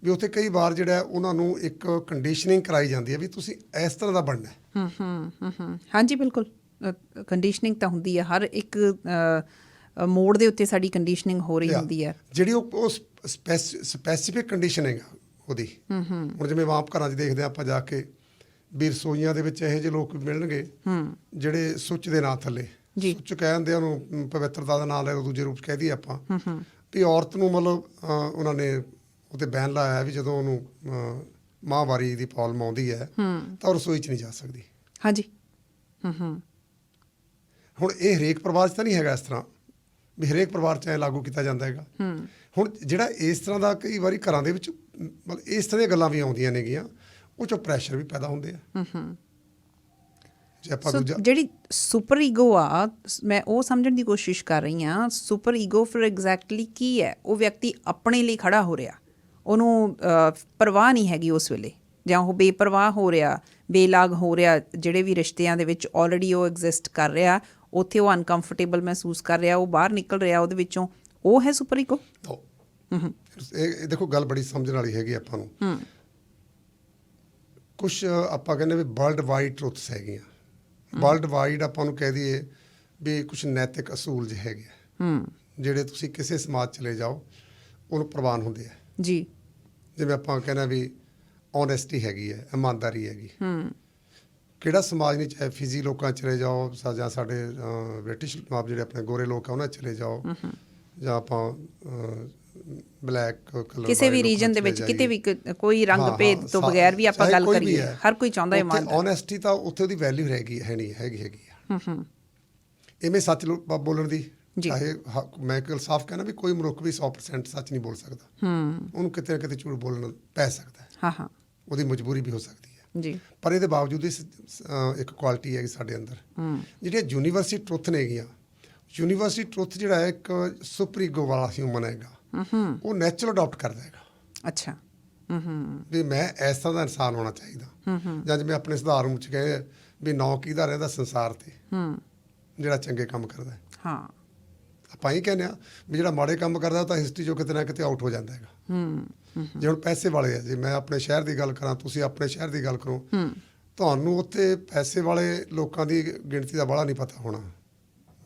ਵੀ ਉੱਥੇ ਕਈ ਵਾਰ ਜਿਹੜਾ ਉਹਨਾਂ ਨੂੰ ਇੱਕ ਕੰਡੀਸ਼ਨਿੰਗ ਕਰਾਈ ਜਾਂਦੀ ਹੈ ਵੀ ਤੁਸੀਂ ਇਸ ਤਰ੍ਹਾਂ ਦਾ ਬਣਨਾ ਹੈ। ਹਾਂਜੀ, ਬਿਲਕੁਲ ਕੰਡੀਸ਼ਨਿੰਗ ਤਾਂ ਹੁੰਦੀ ਹੈ, ਹਰ ਇੱਕ ਮੋੜ ਦੇ ਉੱਤੇ ਸਾਡੀ ਕੰਡੀਸ਼ਨਿੰਗ ਹੋ ਰਹੀ ਹੁੰਦੀ ਹੈ, ਜਿਹੜੀ ਉਹ ਸਪੈਸੀਫਿਕ ਕੰਡੀਸ਼ਨਿੰਗ ਆ ਉਹਦੀ। ਹੁਣ ਜਿਵੇਂ ਆਮ ਘਰਾਂ 'ਚ ਦੇਖਦੇ ਆਪਾਂ ਜਾ ਕੇ ਵੀ ਰਸੋਈਆਂ ਦੇ ਵਿੱਚ ਇਹੋ ਜਿਹੇ ਲੋਕ ਮਿਲਣਗੇ ਜਿਹੜੇ ਸੁੱਚ ਦੇ ਨਾਂ ਥੱਲੇ, ਸੁੱਚ ਕਹਿੰਦੇ ਉਹਨੂੰ, ਪਵਿੱਤਰਤਾ ਦਾ ਨਾਂ ਲੈ ਲਓ, ਦੂਜੇ ਰੂਪ 'ਚ ਕਹਿ ਦਈਏ ਆਪਾਂ, ਵੀ ਔਰਤ ਨੂੰ ਮਤਲਬ ਉਹਨਾਂ ਨੇ ਉੱਤੇ ਬੈਨ ਲਾਇਆ ਵੀ ਜਦੋਂ ਉਹਨੂੰ ਮਾਹਵਾਰੀ ਦੀ ਪ੍ਰੋਬਲਮ ਆਉਂਦੀ ਹੈ ਤਾਂ ਉਹ ਰਸੋਈ 'ਚ ਨਹੀਂ ਜਾ ਸਕਦੀ। ਹਾਂਜੀ। ਹੁਣ ਇਹ ਹਰੇਕ ਪਰਿਵਾਰ 'ਚ ਤਾਂ ਨਹੀਂ ਹੈਗਾ ਇਸ ਤਰ੍ਹਾਂ ਵੀ ਹਰੇਕ ਪਰਿਵਾਰ 'ਚ ਐਂ ਲਾਗੂ ਕੀਤਾ ਜਾਂਦਾ ਹੈਗਾ। ਹੁਣ ਜਿਹੜਾ ਇਸ ਤਰ੍ਹਾਂ ਦਾ ਕਈ ਵਾਰੀ ਘਰਾਂ ਦੇ ਵਿੱਚ ਮਤਲਬ ਇਸ ਤਰ੍ਹਾਂ ਦੀਆਂ ਗੱਲਾਂ ਵੀ ਆਉਂਦੀਆਂ ਨੇਗੀਆਂ, ਉਹ 'ਚੋਂ ਪ੍ਰੈਸ਼ਰ ਵੀ ਪੈਦਾ ਹੁੰਦੇ ਆ। ਜੇ ਆਪਾਂ ਜਿਹੜੀ ਸੁਪਰ ਈਗੋ ਆ, ਮੈਂ ਉਹ ਸਮਝਣ ਦੀ ਕੋਸ਼ਿਸ਼ ਕਰ ਰਹੀ ਹਾਂ। ਸੁਪਰ ਈਗੋ ਫਿਰ ਐਗਜ਼ੈਕਟਲੀ ਕੀ ਹੈ? ਉਹ ਵਿਅਕਤੀ ਆਪਣੇ ਲਈ ਖੜਾ ਹੋ ਰਿਹਾ, ਉਹਨੂੰ ਪਰਵਾਹ ਨਹੀਂ ਹੈਗੀ ਉਸ ਵੇਲੇ, ਜਾਂ ਉਹ ਬੇਪਰਵਾਹ ਹੋ ਰਿਹਾ, ਬੇਲਾਗ ਹੋ ਰਿਹਾ, ਜਿਹੜੇ ਵੀ ਰਿਸ਼ਤਿਆਂ ਦੇ ਵਿੱਚ ਆਲਰੇਡੀ ਉਹ ਐਗਜ਼ਿਸਟ ਕਰ ਰਿਹਾ, ਉੱਥੇ ਉਹ ਅਨਕੰਫਰਟੇਬਲ ਮਹਿਸੂਸ ਕਰ ਰਿਹਾ, ਉਹ ਬਾਹਰ ਨਿਕਲ ਰਿਹਾ ਉਹਦੇ ਵਿੱਚੋਂ, ਉਹ ਹੈ ਸੁਪਰ ਈਗੋ। ਇਹ ਦੇਖੋ ਗੱਲ ਬੜੀ ਸਮਝਣ ਵਾਲੀ ਹੈਗੀ ਆਪਾਂ ਨੂੰ। ਕੁਛ ਆਪਾਂ ਕਹਿੰਦੇ ਵੀ ਵਰਲਡ ਵਾਈਡ ਟਰੁੱਥਸ ਹੈਗੀਆਂ, ਵਰਲਡ ਵਾਈਡ ਆਪਾਂ ਨੂੰ ਕਹਿ ਦਈਏ ਵੀ ਕੁਛ ਨੈਤਿਕ ਅਸੂਲ ਜਿਹੇ ਹੈਗੇ ਆ, ਜਿਹੜੇ ਤੁਸੀਂ ਕਿਸੇ ਸਮਾਜ ਚਲੇ ਜਾਓ ਉਹਨੂੰ ਪ੍ਰਵਾਨ ਹੁੰਦੇ ਆ ਜੀ। ਜਿਵੇਂ ਆਪਾਂ ਕਹਿੰਦੇ ਵੀ ਓਨੈਸਟੀ ਹੈਗੀ ਹੈ, ਇਮਾਨਦਾਰੀ ਹੈਗੀ। ਕਿਹੜਾ ਸਮਾਜ ਨਹੀਂ, ਚਾਹੇ ਫਿਜੀ ਲੋਕਾਂ ਚਲੇ ਜਾਓ ਜਾਂ ਸਾਡੇ ਬ੍ਰਿਟਿਸ਼ ਜਿਹੜੇ ਆਪਣੇ ਗੋਰੇ ਲੋਕ ਆ ਉਹਨਾਂ ਚਲੇ ਜਾਓ, ਜਾਂ ਆਪਾਂ ਬਲੈਕ ਕਲਰ ਕਿਸੇ ਵੀ ਰੀਜਨ ਦੇ ਵਿੱਚ ਕਿਤੇ ਵੀ ਕੋਈ ਰੰਗ ਭੇਦ ਤੋਂ ਬਗੈਰ ਵੀ ਆਪਾਂ ਗੱਲ ਕਰੀਏ, ਹਰ ਕੋਈ ਚਾਹੁੰਦਾ ਇਮਾਨਦਾਰ। ਓਨੈਸਟੀ ਤਾਂ ਉੱਥੇ ਉਹਦੀ ਵੈਲਿਊ ਹੈਗੀ ਆ। ਇਵੇਂ ਸੱਚ ਬੋਲਣ ਦੀ, ਚਾਹੇ ਮੈਂ ਇੱਕ ਗੱਲ ਸਾਫ਼ ਕਹਿਣਾ ਵੀ ਕੋਈ ਮਨੁੱਖ ਵੀ 100% ਸੱਚ ਨਹੀਂ ਬੋਲ ਸਕਦਾ, ਉਹਨੂੰ ਕਿਤੇ ਨਾ ਕਿਤੇ ਝੂਠ ਬੋਲਣਾ ਪੈ ਸਕਦਾ ਹੈ, ਉਹਦੀ ਮਜਬੂਰੀ ਵੀ ਹੋ ਸਕਦੀ ਹੈ ਜੀ। ਪਰ ਇਹਦੇ ਬਾਵਜੂਦ ਇੱਕ ਕੁਆਲਿਟੀ ਹੈਗੀ ਸਾਡੇ ਅੰਦਰ, ਜਿਹੜੀਆਂ ਯੂਨੀਵਰਸਿਟੀ ਟਰੁੱਥ ਨੇ ਹੈਗੀਆਂ। ਯੂਨੀਵਰਸਿਟੀ ਟਰੁੱਥ ਜਿਹੜਾ ਹੈ ਇੱਕ ਸੁਪਰ ਈਗੋ ਵਾਲਾ ਹਿਊਮਨ ਹੈਗਾ, ਉਹ ਨੈਚੁਰਲ ਅਡਾਪਟ ਕਰਦਾ ਹੈਗਾ। ਅੱਛਾ। ਵੀ ਮੈਂ ਇਸ ਤਰ੍ਹਾਂ ਦਾ ਇਨਸਾਨ ਹੋਣਾ ਚਾਹੀਦਾ, ਜਾਂ ਜਿਵੇਂ ਆਪਣੇ ਸੁਧਾਰ ਵਿੱਚ ਕਹੇ ਵੀ ਨੌ ਕਿਹਦਾ ਰਹਿੰਦਾ ਸੰਸਾਰ ਤੇ, ਜਿਹੜਾ ਚੰਗੇ ਕੰਮ ਕਰਦਾ। ਹਾਂ, ਆਪਾਂ ਹੀ ਕਹਿੰਦੇ ਆ ਵੀ ਜਿਹੜਾ ਮਾੜੇ ਕੰਮ ਕਰਦਾ ਉਹ ਤਾਂ ਹਿਸਟਰੀ 'ਚੋਂ ਕਿਤੇ ਨਾ ਕਿਤੇ ਆਊਟ ਹੋ ਜਾਂਦਾ ਹੈਗਾ। ਜੇ ਹੁਣ ਪੈਸੇ ਵਾਲੇ ਆ, ਜੇ ਮੈਂ ਆਪਣੇ ਸ਼ਹਿਰ ਦੀ ਗੱਲ ਕਰਾਂ, ਤੁਸੀਂ ਆਪਣੇ ਸ਼ਹਿਰ ਦੀ ਗੱਲ ਕਰੋ, ਤੁਹਾਨੂੰ ਉੱਥੇ ਪੈਸੇ ਵਾਲੇ ਲੋਕਾਂ ਦੀ ਗਿਣਤੀ ਦਾ ਬਾਹਲਾ ਨਹੀਂ ਪਤਾ ਹੋਣਾ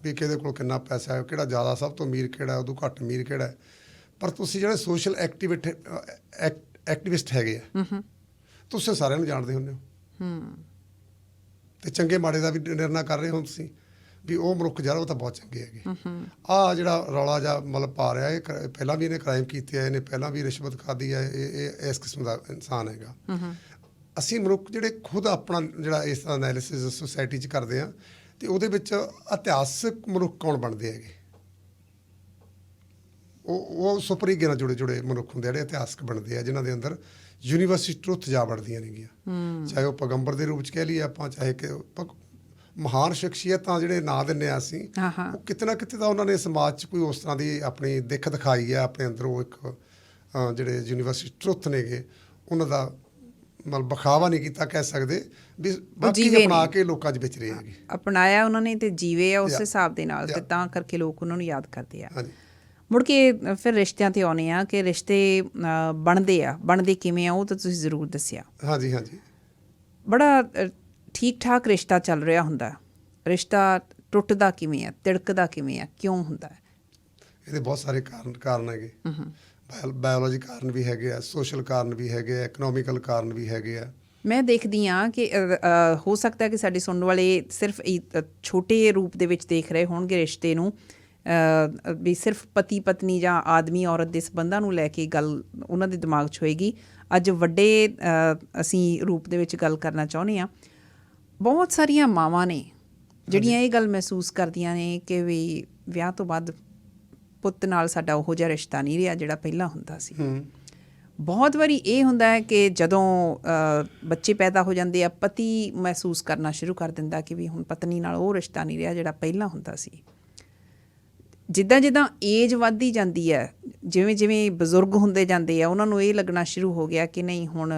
ਵੀ ਕਿਹਦੇ ਕੋਲ ਕਿੰਨਾ ਪੈਸਾ ਹੈ, ਕਿਹੜਾ ਜ਼ਿਆਦਾ ਸਭ ਤੋਂ ਅਮੀਰ ਕਿਹੜਾ, ਉਦੋਂ ਘੱਟ ਅਮੀਰ ਕਿਹੜਾ ਹੈ। ਪਰ ਤੁਸੀਂ ਜਿਹੜੇ ਸੋਸ਼ਲ ਐਕਟਿਵਿਸਟ ਹੈਗੇ ਆ, ਤੁਸੀਂ ਸਾਰਿਆਂ ਨੂੰ ਜਾਣਦੇ ਹੁੰਦੇ ਹੋ, ਤੇ ਚੰਗੇ ਮਾੜੇ ਦਾ ਵੀ ਨਿਰਣਾ ਕਰ ਰਹੇ ਹੋ ਤੁਸੀਂ ਵੀ ਉਹ ਮਨੁੱਖ ਜਿਹੜਾ ਉਹ ਤਾਂ ਬਹੁਤ ਚੰਗੇ ਹੈਗੇ। ਆਹ ਜਿਹੜਾ ਰੌਲਾ ਜਿਹਾ ਮਤਲਬ ਪਾ ਰਿਹਾ, ਇਹ ਪਹਿਲਾਂ ਵੀ ਇਹਨੇ ਕ੍ਰਾਈਮ ਕੀਤੇ ਆ, ਇਹਨੇ ਪਹਿਲਾਂ ਵੀ ਰਿਸ਼ਵਤ ਖਾਧੀ ਹੈ, ਇਹ ਇਸ ਕਿਸਮ ਦਾ ਇਨਸਾਨ ਹੈਗਾ। ਅਸੀਂ ਮਨੁੱਖ ਜਿਹੜੇ ਖੁਦ ਆਪਣਾ ਜਿਹੜਾ ਇਸ ਤਰ੍ਹਾਂ ਐਨਾਲਿਸਿਸ ਸੁਸਾਇਟੀ 'ਚ ਕਰਦੇ ਹਾਂ, ਤੇ ਉਹਦੇ ਵਿੱਚ ਇਤਿਹਾਸਕ ਮਨੁੱਖ ਕੌਣ ਬਣਦੇ ਹੈਗੇ, ਉਹ ਸੁਪਰ ਈਗੋ ਨਾਲ ਜੁੜੇ ਮਨੁੱਖ ਹੁੰਦੇ ਜਿਹੜੇ ਇਤਿਹਾਸਕ ਬਣਦੇ ਆ, ਜਿਨ੍ਹਾਂ ਦੇ ਅੰਦਰ ਯੂਨੀਵਰਸਿਟੀ ਟਰੁੱਥ ਜਾ ਵੜਦੀਆਂ ਨੇਗੀਆਂ। ਚਾਹੇ ਉਹ ਪੈਗੰਬਰ ਦੇ ਰੂਪ 'ਚ ਕਹਿ ਲਈਏ ਆਪਾਂ, ਚਾਹੇ ਕਿ ਮਹਾਨ ਸ਼ਖਸੀਅਤਾਂ ਜਿਹੜੇ ਨਾਂ ਦਿੰਦੇ ਹਾਂ ਅਸੀਂ, ਉਹ ਕਿਤੇ ਨਾ ਕਿਤੇ ਤਾਂ ਉਹਨਾਂ ਨੇ ਸਮਾਜ 'ਚ ਕੋਈ ਉਸ ਤਰ੍ਹਾਂ ਦੀ ਆਪਣੀ ਦਿੱਖ ਦਿਖਾਈ ਹੈ, ਆਪਣੇ ਅੰਦਰ ਉਹ ਇੱਕ ਜਿਹੜੇ ਯੂਨੀਵਰਸਿਟੀ ਟਰੁੱਥ ਨੇਗੇ ਉਹਨਾਂ ਦਾ ਮਤਲਬ ਬਖਾਵਾ ਨਹੀਂ ਕੀਤਾ ਕਹਿ ਸਕਦੇ, ਵੀ ਬਾਕੀ ਅਪਣਾ ਕੇ ਲੋਕਾਂ 'ਚ ਵਿਚ ਰਹੇ ਹੈਗੇ, ਅਪਣਾਇਆ ਉਹਨਾਂ ਨੇ ਤੇ ਜੀਵੇ ਆ ਉਸ ਹਿਸਾਬ ਦੇ ਨਾਲ, ਤੇ ਤਾਂ ਕਰਕੇ ਲੋਕ ਉਹਨਾਂ ਨੂੰ ਯਾਦ ਕਰਦੇ ਆ। ਮੁੜ ਕੇ ਫਿਰ ਰਿਸ਼ਤਿਆਂ ਤੇ ਆਉਂਦੇ ਆ ਕਿ ਰਿਸ਼ਤੇ ਬਣਦੇ ਕਿਵੇਂ ਆ, ਉਹ ਤਾਂ ਤੁਸੀਂ ਜ਼ਰੂਰ ਦੱਸਿਆ। ਹਾਂਜੀ। ਬੜਾ ਠੀਕ ਠਾਕ ਰਿਸ਼ਤਾ ਚੱਲ ਰਿਹਾ ਹੁੰਦਾ, ਰਿਸ਼ਤਾ ਟੁੱਟਦਾ ਕਿਵੇਂ ਆ, ਤਿੜਕਦਾ ਕਿਵੇਂ ਆ, ਕਿਉਂ ਹੁੰਦਾ ਹੈ? ਇਹਦੇ ਬਹੁਤ ਸਾਰੇ ਕਾਰਨ ਹੈਗੇ। ਬਾਇਓਲੋਜੀ ਕਾਰਨ ਵੀ ਹੈਗੇ ਆ, ਸੋਸ਼ਲ ਕਾਰਨ ਵੀ ਹੈਗੇ ਆ, ਇਕਨੋਮਿਕਲ ਕਾਰਨ ਵੀ ਹੈਗੇ ਆ। ਮੈਂ ਦੇਖਦੀ ਹਾਂ ਕਿ ਹੋ ਸਕਦਾ ਕਿ ਸਾਡੇ ਸੁਣਨ ਵਾਲੇ ਸਿਰਫ ਛੋਟੇ ਰੂਪ ਦੇ ਵਿੱਚ ਦੇਖ ਰਹੇ ਹੋਣਗੇ ਰਿਸ਼ਤੇ ਨੂੰ, ਵੀ ਸਿਰਫ ਪਤੀ ਪਤਨੀ ਜਾਂ ਆਦਮੀ ਔਰਤ ਦੇ ਸੰਬੰਧਾਂ ਨੂੰ ਲੈ ਕੇ ਗੱਲ ਉਹਨਾਂ ਦੇ ਦਿਮਾਗ 'ਚ ਹੋਏਗੀ। ਅੱਜ ਵੱਡੇ ਅਸੀਂ ਰੂਪ ਦੇ ਵਿੱਚ ਗੱਲ ਕਰਨਾ ਚਾਹੁੰਦੇ ਹਾਂ। ਬਹੁਤ ਸਾਰੀਆਂ ਮਾਵਾਂ ਨੇ ਜਿਹੜੀਆਂ ਇਹ ਗੱਲ ਮਹਿਸੂਸ ਕਰਦੀਆਂ ਨੇ ਕਿ ਵੀ ਵਿਆਹ ਤੋਂ ਬਾਅਦ ਪੁੱਤ ਨਾਲ ਸਾਡਾ ਉਹੋ ਜਿਹਾ ਰਿਸ਼ਤਾ ਨਹੀਂ ਰਿਹਾ ਜਿਹੜਾ ਪਹਿਲਾਂ ਹੁੰਦਾ ਸੀ। ਬਹੁਤ ਵਾਰੀ ਇਹ ਹੁੰਦਾ ਹੈ ਕਿ ਜਦੋਂ ਬੱਚੇ ਪੈਦਾ ਹੋ ਜਾਂਦੇ ਆ, ਪਤੀ ਮਹਿਸੂਸ ਕਰਨਾ ਸ਼ੁਰੂ ਕਰ ਦਿੰਦਾ ਕਿ ਵੀ ਹੁਣ ਪਤਨੀ ਨਾਲ ਉਹ ਰਿਸ਼ਤਾ ਨਹੀਂ ਰਿਹਾ ਜਿਹੜਾ ਪਹਿਲਾਂ ਹੁੰਦਾ ਸੀ। ਜਿੱਦਾਂ ਜਿੱਦਾਂ ਏਜ ਵੱਧਦੀ ਜਾਂਦੀ ਹੈ, ਜਿਵੇਂ ਜਿਵੇਂ ਬਜ਼ੁਰਗ ਹੁੰਦੇ ਜਾਂਦੇ ਆ, ਉਹਨਾਂ ਨੂੰ ਇਹ ਲੱਗਣਾ ਸ਼ੁਰੂ ਹੋ ਗਿਆ ਕਿ ਨਹੀਂ, ਹੁਣ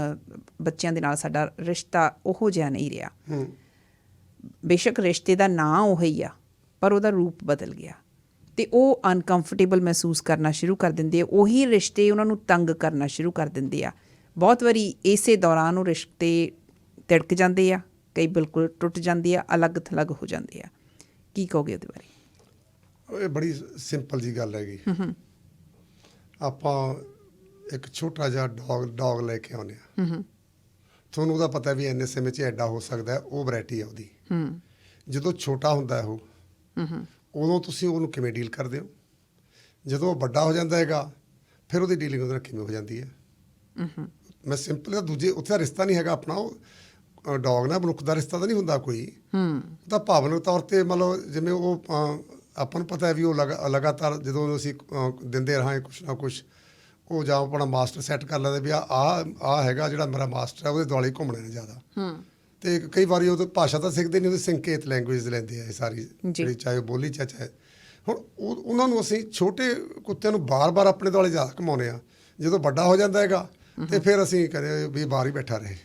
ਬੱਚਿਆਂ ਦੇ ਨਾਲ ਸਾਡਾ ਰਿਸ਼ਤਾ ਉਹੋ ਜਿਹਾ ਨਹੀਂ ਰਿਹਾ। ਬੇਸ਼ੱਕ ਰਿਸ਼ਤੇ ਦਾ ਨਾਂ ਉਹੀ ਆ, ਪਰ ਉਹਦਾ ਰੂਪ ਬਦਲ ਗਿਆ ਅਤੇ ਉਹ ਅਨਕੰਫਰਟੇਬਲ ਮਹਿਸੂਸ ਕਰਨਾ ਸ਼ੁਰੂ ਕਰ ਦਿੰਦੇ ਆ। ਉਹੀ ਰਿਸ਼ਤੇ ਉਹਨਾਂ ਨੂੰ ਤੰਗ ਕਰਨਾ ਸ਼ੁਰੂ ਕਰ ਦਿੰਦੇ ਆ। ਬਹੁਤ ਵਾਰੀ ਇਸੇ ਦੌਰਾਨ ਉਹ ਰਿਸ਼ਤੇ ਤਿੜਕ ਜਾਂਦੇ ਆ, ਕਈ ਬਿਲਕੁਲ ਟੁੱਟ ਜਾਂਦੇ ਆ, ਅਲੱਗ ਥਲੱਗ ਹੋ ਜਾਂਦੇ ਆ। ਕੀ ਕਹੋਗੇ ਉਹਦੇ ਬਾਰੇ? ਇਹ ਬੜੀ ਸਿੰਪਲ ਜੀ ਗੱਲ ਹੈਗੀ। ਆਪਾਂ ਇੱਕ ਛੋਟਾ ਜਿਹਾ ਡੌਗ ਲੈ ਕੇ ਆਉਂਦੇ ਹਾਂ। ਤੁਹਾਨੂੰ ਉਹਦਾ ਪਤਾ ਵੀ ਇੰਨੇ ਸਮੇਂ 'ਚ ਐਡਾ ਹੋ ਸਕਦਾ, ਉਹ ਵੈਰਾਇਟੀ ਆ ਉਹਦੀ। ਜਦੋਂ ਛੋਟਾ ਹੁੰਦਾ ਉਹ, ਉਦੋਂ ਤੁਸੀਂ ਉਹਨੂੰ ਕਿਵੇਂ ਡੀਲ ਕਰਦੇ ਹੋ? ਜਦੋਂ ਉਹ ਵੱਡਾ ਹੋ ਜਾਂਦਾ ਹੈਗਾ, ਫਿਰ ਉਹਦੀ ਡੀਲਿੰਗ ਉਹਦੇ ਨਾਲ ਕਿਵੇਂ ਹੋ ਜਾਂਦੀ ਹੈ? ਮੈਂ ਸਿੰਪਲ ਦੂਜੇ ਉੱਥੇ ਦਾ ਰਿਸ਼ਤਾ ਨਹੀਂ ਹੈਗਾ ਆਪਣਾ, ਉਹ ਡੌਗ ਨਾਲ ਮਨੁੱਖ ਦਾ ਰਿਸ਼ਤਾ ਤਾਂ ਨਹੀਂ ਹੁੰਦਾ ਕੋਈ। ਉਹ ਤਾਂ ਭਾਵਨਾਤਮਕ ਤੌਰ 'ਤੇ ਮਤਲਬ ਜਿਵੇਂ ਉਹ ਆਪਾਂ ਨੂੰ ਪਤਾ ਹੈ ਵੀ ਉਹ ਲਗਾਤਾਰ ਜਦੋਂ ਅਸੀਂ ਦਿੰਦੇ ਰਹਾਂਗੇ ਕੁਛ ਨਾ ਕੁਛ, ਉਹ ਜਾਂ ਆਪਣਾ ਮਾਸਟਰ ਸੈੱਟ ਕਰ ਲੈਂਦੇ ਵੀ ਆਹ ਹੈਗਾ ਜਿਹੜਾ ਮੇਰਾ ਮਾਸਟਰ ਹੈ, ਉਹਦੇ ਦੁਆਲੇ ਹੀ ਘੁੰਮਣੇ ਨੇ ਜ਼ਿਆਦਾ। ਅਤੇ ਕਈ ਵਾਰੀ ਉਹ ਭਾਸ਼ਾ ਤਾਂ ਸਿੱਖਦੇ ਨਹੀਂ, ਉਹਦੇ ਸੰਕੇਤ ਲੈਂਗੁਏਜ ਲੈਂਦੇ ਆ ਇਹ ਸਾਰੀ ਜਿਹੜੀ, ਚਾਹੇ ਉਹ ਬੋਲੀ ਚਾਹੇ ਹੁਣ ਉਹਨਾਂ ਨੂੰ ਅਸੀਂ ਛੋਟੇ ਕੁੱਤਿਆਂ ਨੂੰ ਬਾਰ-ਬਾਰ ਆਪਣੇ ਦੁਆਲੇ ਜ਼ਿਆਦਾ ਘੁਮਾਉਂਦੇ ਹਾਂ। ਜਦੋਂ ਵੱਡਾ ਹੋ ਜਾਂਦਾ ਹੈਗਾ ਅਤੇ ਫਿਰ ਅਸੀਂ ਕਹਿੰਦੇ ਵੀ ਬਾਹਰ ਹੀ ਬੈਠਾ ਰਹੇ।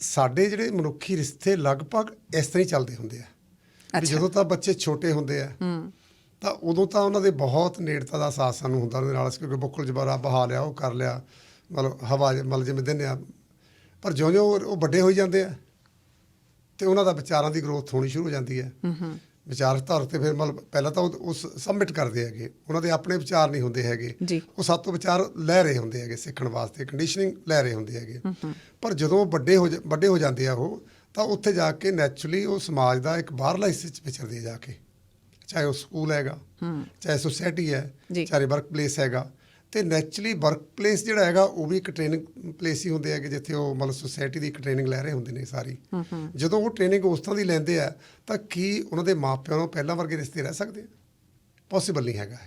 ਸਾਡੇ ਜਿਹੜੇ ਮਨੁੱਖੀ ਰਿਸ਼ਤੇ ਲਗਭਗ ਇਸ ਤਰ੍ਹਾਂ ਹੀ ਚੱਲਦੇ ਹੁੰਦੇ ਆ। ਜਦੋਂ ਤਾਂ ਬੱਚੇ ਛੋਟੇ ਹੁੰਦੇ ਆ ਤਾਂ ਉਦੋਂ ਤਾਂ ਉਹਨਾਂ ਦੇ ਬਹੁਤ ਨੇੜਤਾ ਦਾ ਅਹਿਸਾਸ ਸਾਨੂੰ ਹੁੰਦਾ ਉਹਦੇ ਨਾਲ, ਕਿਉਂਕਿ ਬੁੱਕਲ ਜਬਾਰਾ ਬਹਾ ਲਿਆ, ਉਹ ਕਰ ਲਿਆ, ਮਤਲਬ ਹਵਾ ਮਤਲਬ ਜਿਵੇਂ ਦਿੰਦੇ ਆ। ਪਰ ਜਿਉਂ-ਜਿਉਂ ਉਹ ਵੱਡੇ ਹੋਈ ਜਾਂਦੇ ਆ ਅਤੇ ਉਹਨਾਂ ਦਾ ਵਿਚਾਰਾਂ ਦੀ ਗਰੋਥ ਹੋਣੀ ਸ਼ੁਰੂ ਹੋ ਜਾਂਦੀ ਹੈ। ਵਿਚਾਰ ਧਾਰ 'ਤੇ ਫਿਰ ਮਤਲਬ ਪਹਿਲਾਂ ਤਾਂ ਉਹ ਸਬਮਿਟ ਕਰਦੇ ਹੈਗੇ, ਉਹਨਾਂ ਦੇ ਆਪਣੇ ਵਿਚਾਰ ਨਹੀਂ ਹੁੰਦੇ ਹੈਗੇ, ਉਹ ਸਾਡੇ ਤੋਂ ਵਿਚਾਰ ਲੈ ਰਹੇ ਹੁੰਦੇ ਹੈਗੇ ਸਿੱਖਣ ਵਾਸਤੇ, ਕੰਡੀਸ਼ਨਿੰਗ ਲੈ ਰਹੇ ਹੁੰਦੇ ਹੈਗੇ। ਪਰ ਜਦੋਂ ਵੱਡੇ ਹੋ ਜਾਂਦੇ ਆ ਉਹ, ਤਾਂ ਉੱਥੇ ਜਾ ਕੇ ਨੈਚੁਰਲੀ ਉਹ ਸਮਾਜ ਦਾ ਇੱਕ ਬਾਹਰਲਾ ਹਿੱਸੇ 'ਚ ਵਿਚਰਦੇ ਜਾ ਕੇ, ਚਾਹੇ ਉਹ ਸਕੂਲ ਹੈਗਾ, ਚਾਹੇ ਸੁਸਾਇਟੀ ਹੈ, ਚਾਹੇ ਵਰਕ ਪਲੇਸ ਹੈਗਾ। ਅਤੇ ਨੈਚੁਰਲੀ ਵਰਕ ਪਲੇਸ ਜਿਹੜਾ ਹੈਗਾ ਉਹ ਵੀ ਇੱਕ ਟ੍ਰੇਨਿੰਗ ਪਲੇਸ ਹੀ ਹੁੰਦੇ ਹੈਗੇ, ਜਿੱਥੇ ਉਹ ਮਤਲਬ ਸੁਸਾਇਟੀ ਦੀ ਇੱਕ ਟ੍ਰੇਨਿੰਗ ਲੈ ਰਹੇ ਹੁੰਦੇ ਨੇ ਸਾਰੀ। ਜਦੋਂ ਉਹ ਟ੍ਰੇਨਿੰਗ ਉਸ ਤਰ੍ਹਾਂ ਦੀ ਲੈਂਦੇ ਆ, ਤਾਂ ਕੀ ਉਹਨਾਂ ਦੇ ਮਾਂ ਪਿਓ ਨੂੰ ਪਹਿਲਾਂ ਵਰਗੇ ਰਿਸ਼ਤੇ ਰਹਿ ਸਕਦੇ ਆ? ਪੋਸੀਬਲ ਨਹੀਂ ਹੈਗਾ।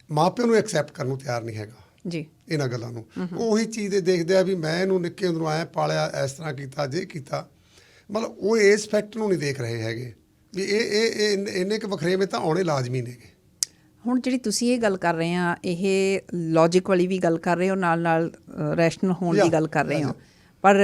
ਮਾਂ ਪਿਓ ਨੂੰ ਐਕਸੈਪਟ ਕਰਨ ਨੂੰ ਤਿਆਰ ਨਹੀਂ ਹੈਗਾ ਇਹਨਾਂ ਗੱਲਾਂ ਨੂੰ। ਉਹ ਉਹੀ ਚੀਜ਼ ਦੇ ਦੇਖਦੇ ਆ ਵੀ ਮੈਂ ਇਹਨੂੰ ਨਿੱਕੇ ਅੰਦਰੋਂ ਐਂ ਪਾਲਿਆ, ਇਸ ਤਰ੍ਹਾਂ ਕੀਤਾ, ਜੇ ਕੀਤਾ, ਮਤਲਬ ਉਹ ਇਸ ਫੈਕਟ ਨੂੰ ਨਹੀਂ ਦੇਖ ਰਹੇ ਹੈਗੇ ਵੀ ਇਹ ਇੰਨੇ ਕੁ ਵਖਰੇਵੇਂ ਤਾਂ ਆਉਣੇ ਲਾਜ਼ਮੀ ਨੇਗੇ। ਹੁਣ ਜਿਹੜੀ ਤੁਸੀਂ ਇਹ ਗੱਲ ਕਰ ਰਹੇ ਆ, ਇਹ ਲੌਜਿਕ ਵਾਲੀ ਵੀ ਗੱਲ ਕਰ ਰਹੇ ਹੋ, ਨਾਲ ਨਾਲ ਰੈਸ਼ਨਲ ਹੋਣ ਦੀ ਗੱਲ ਕਰ ਰਹੇ ਹੋ। ਪਰ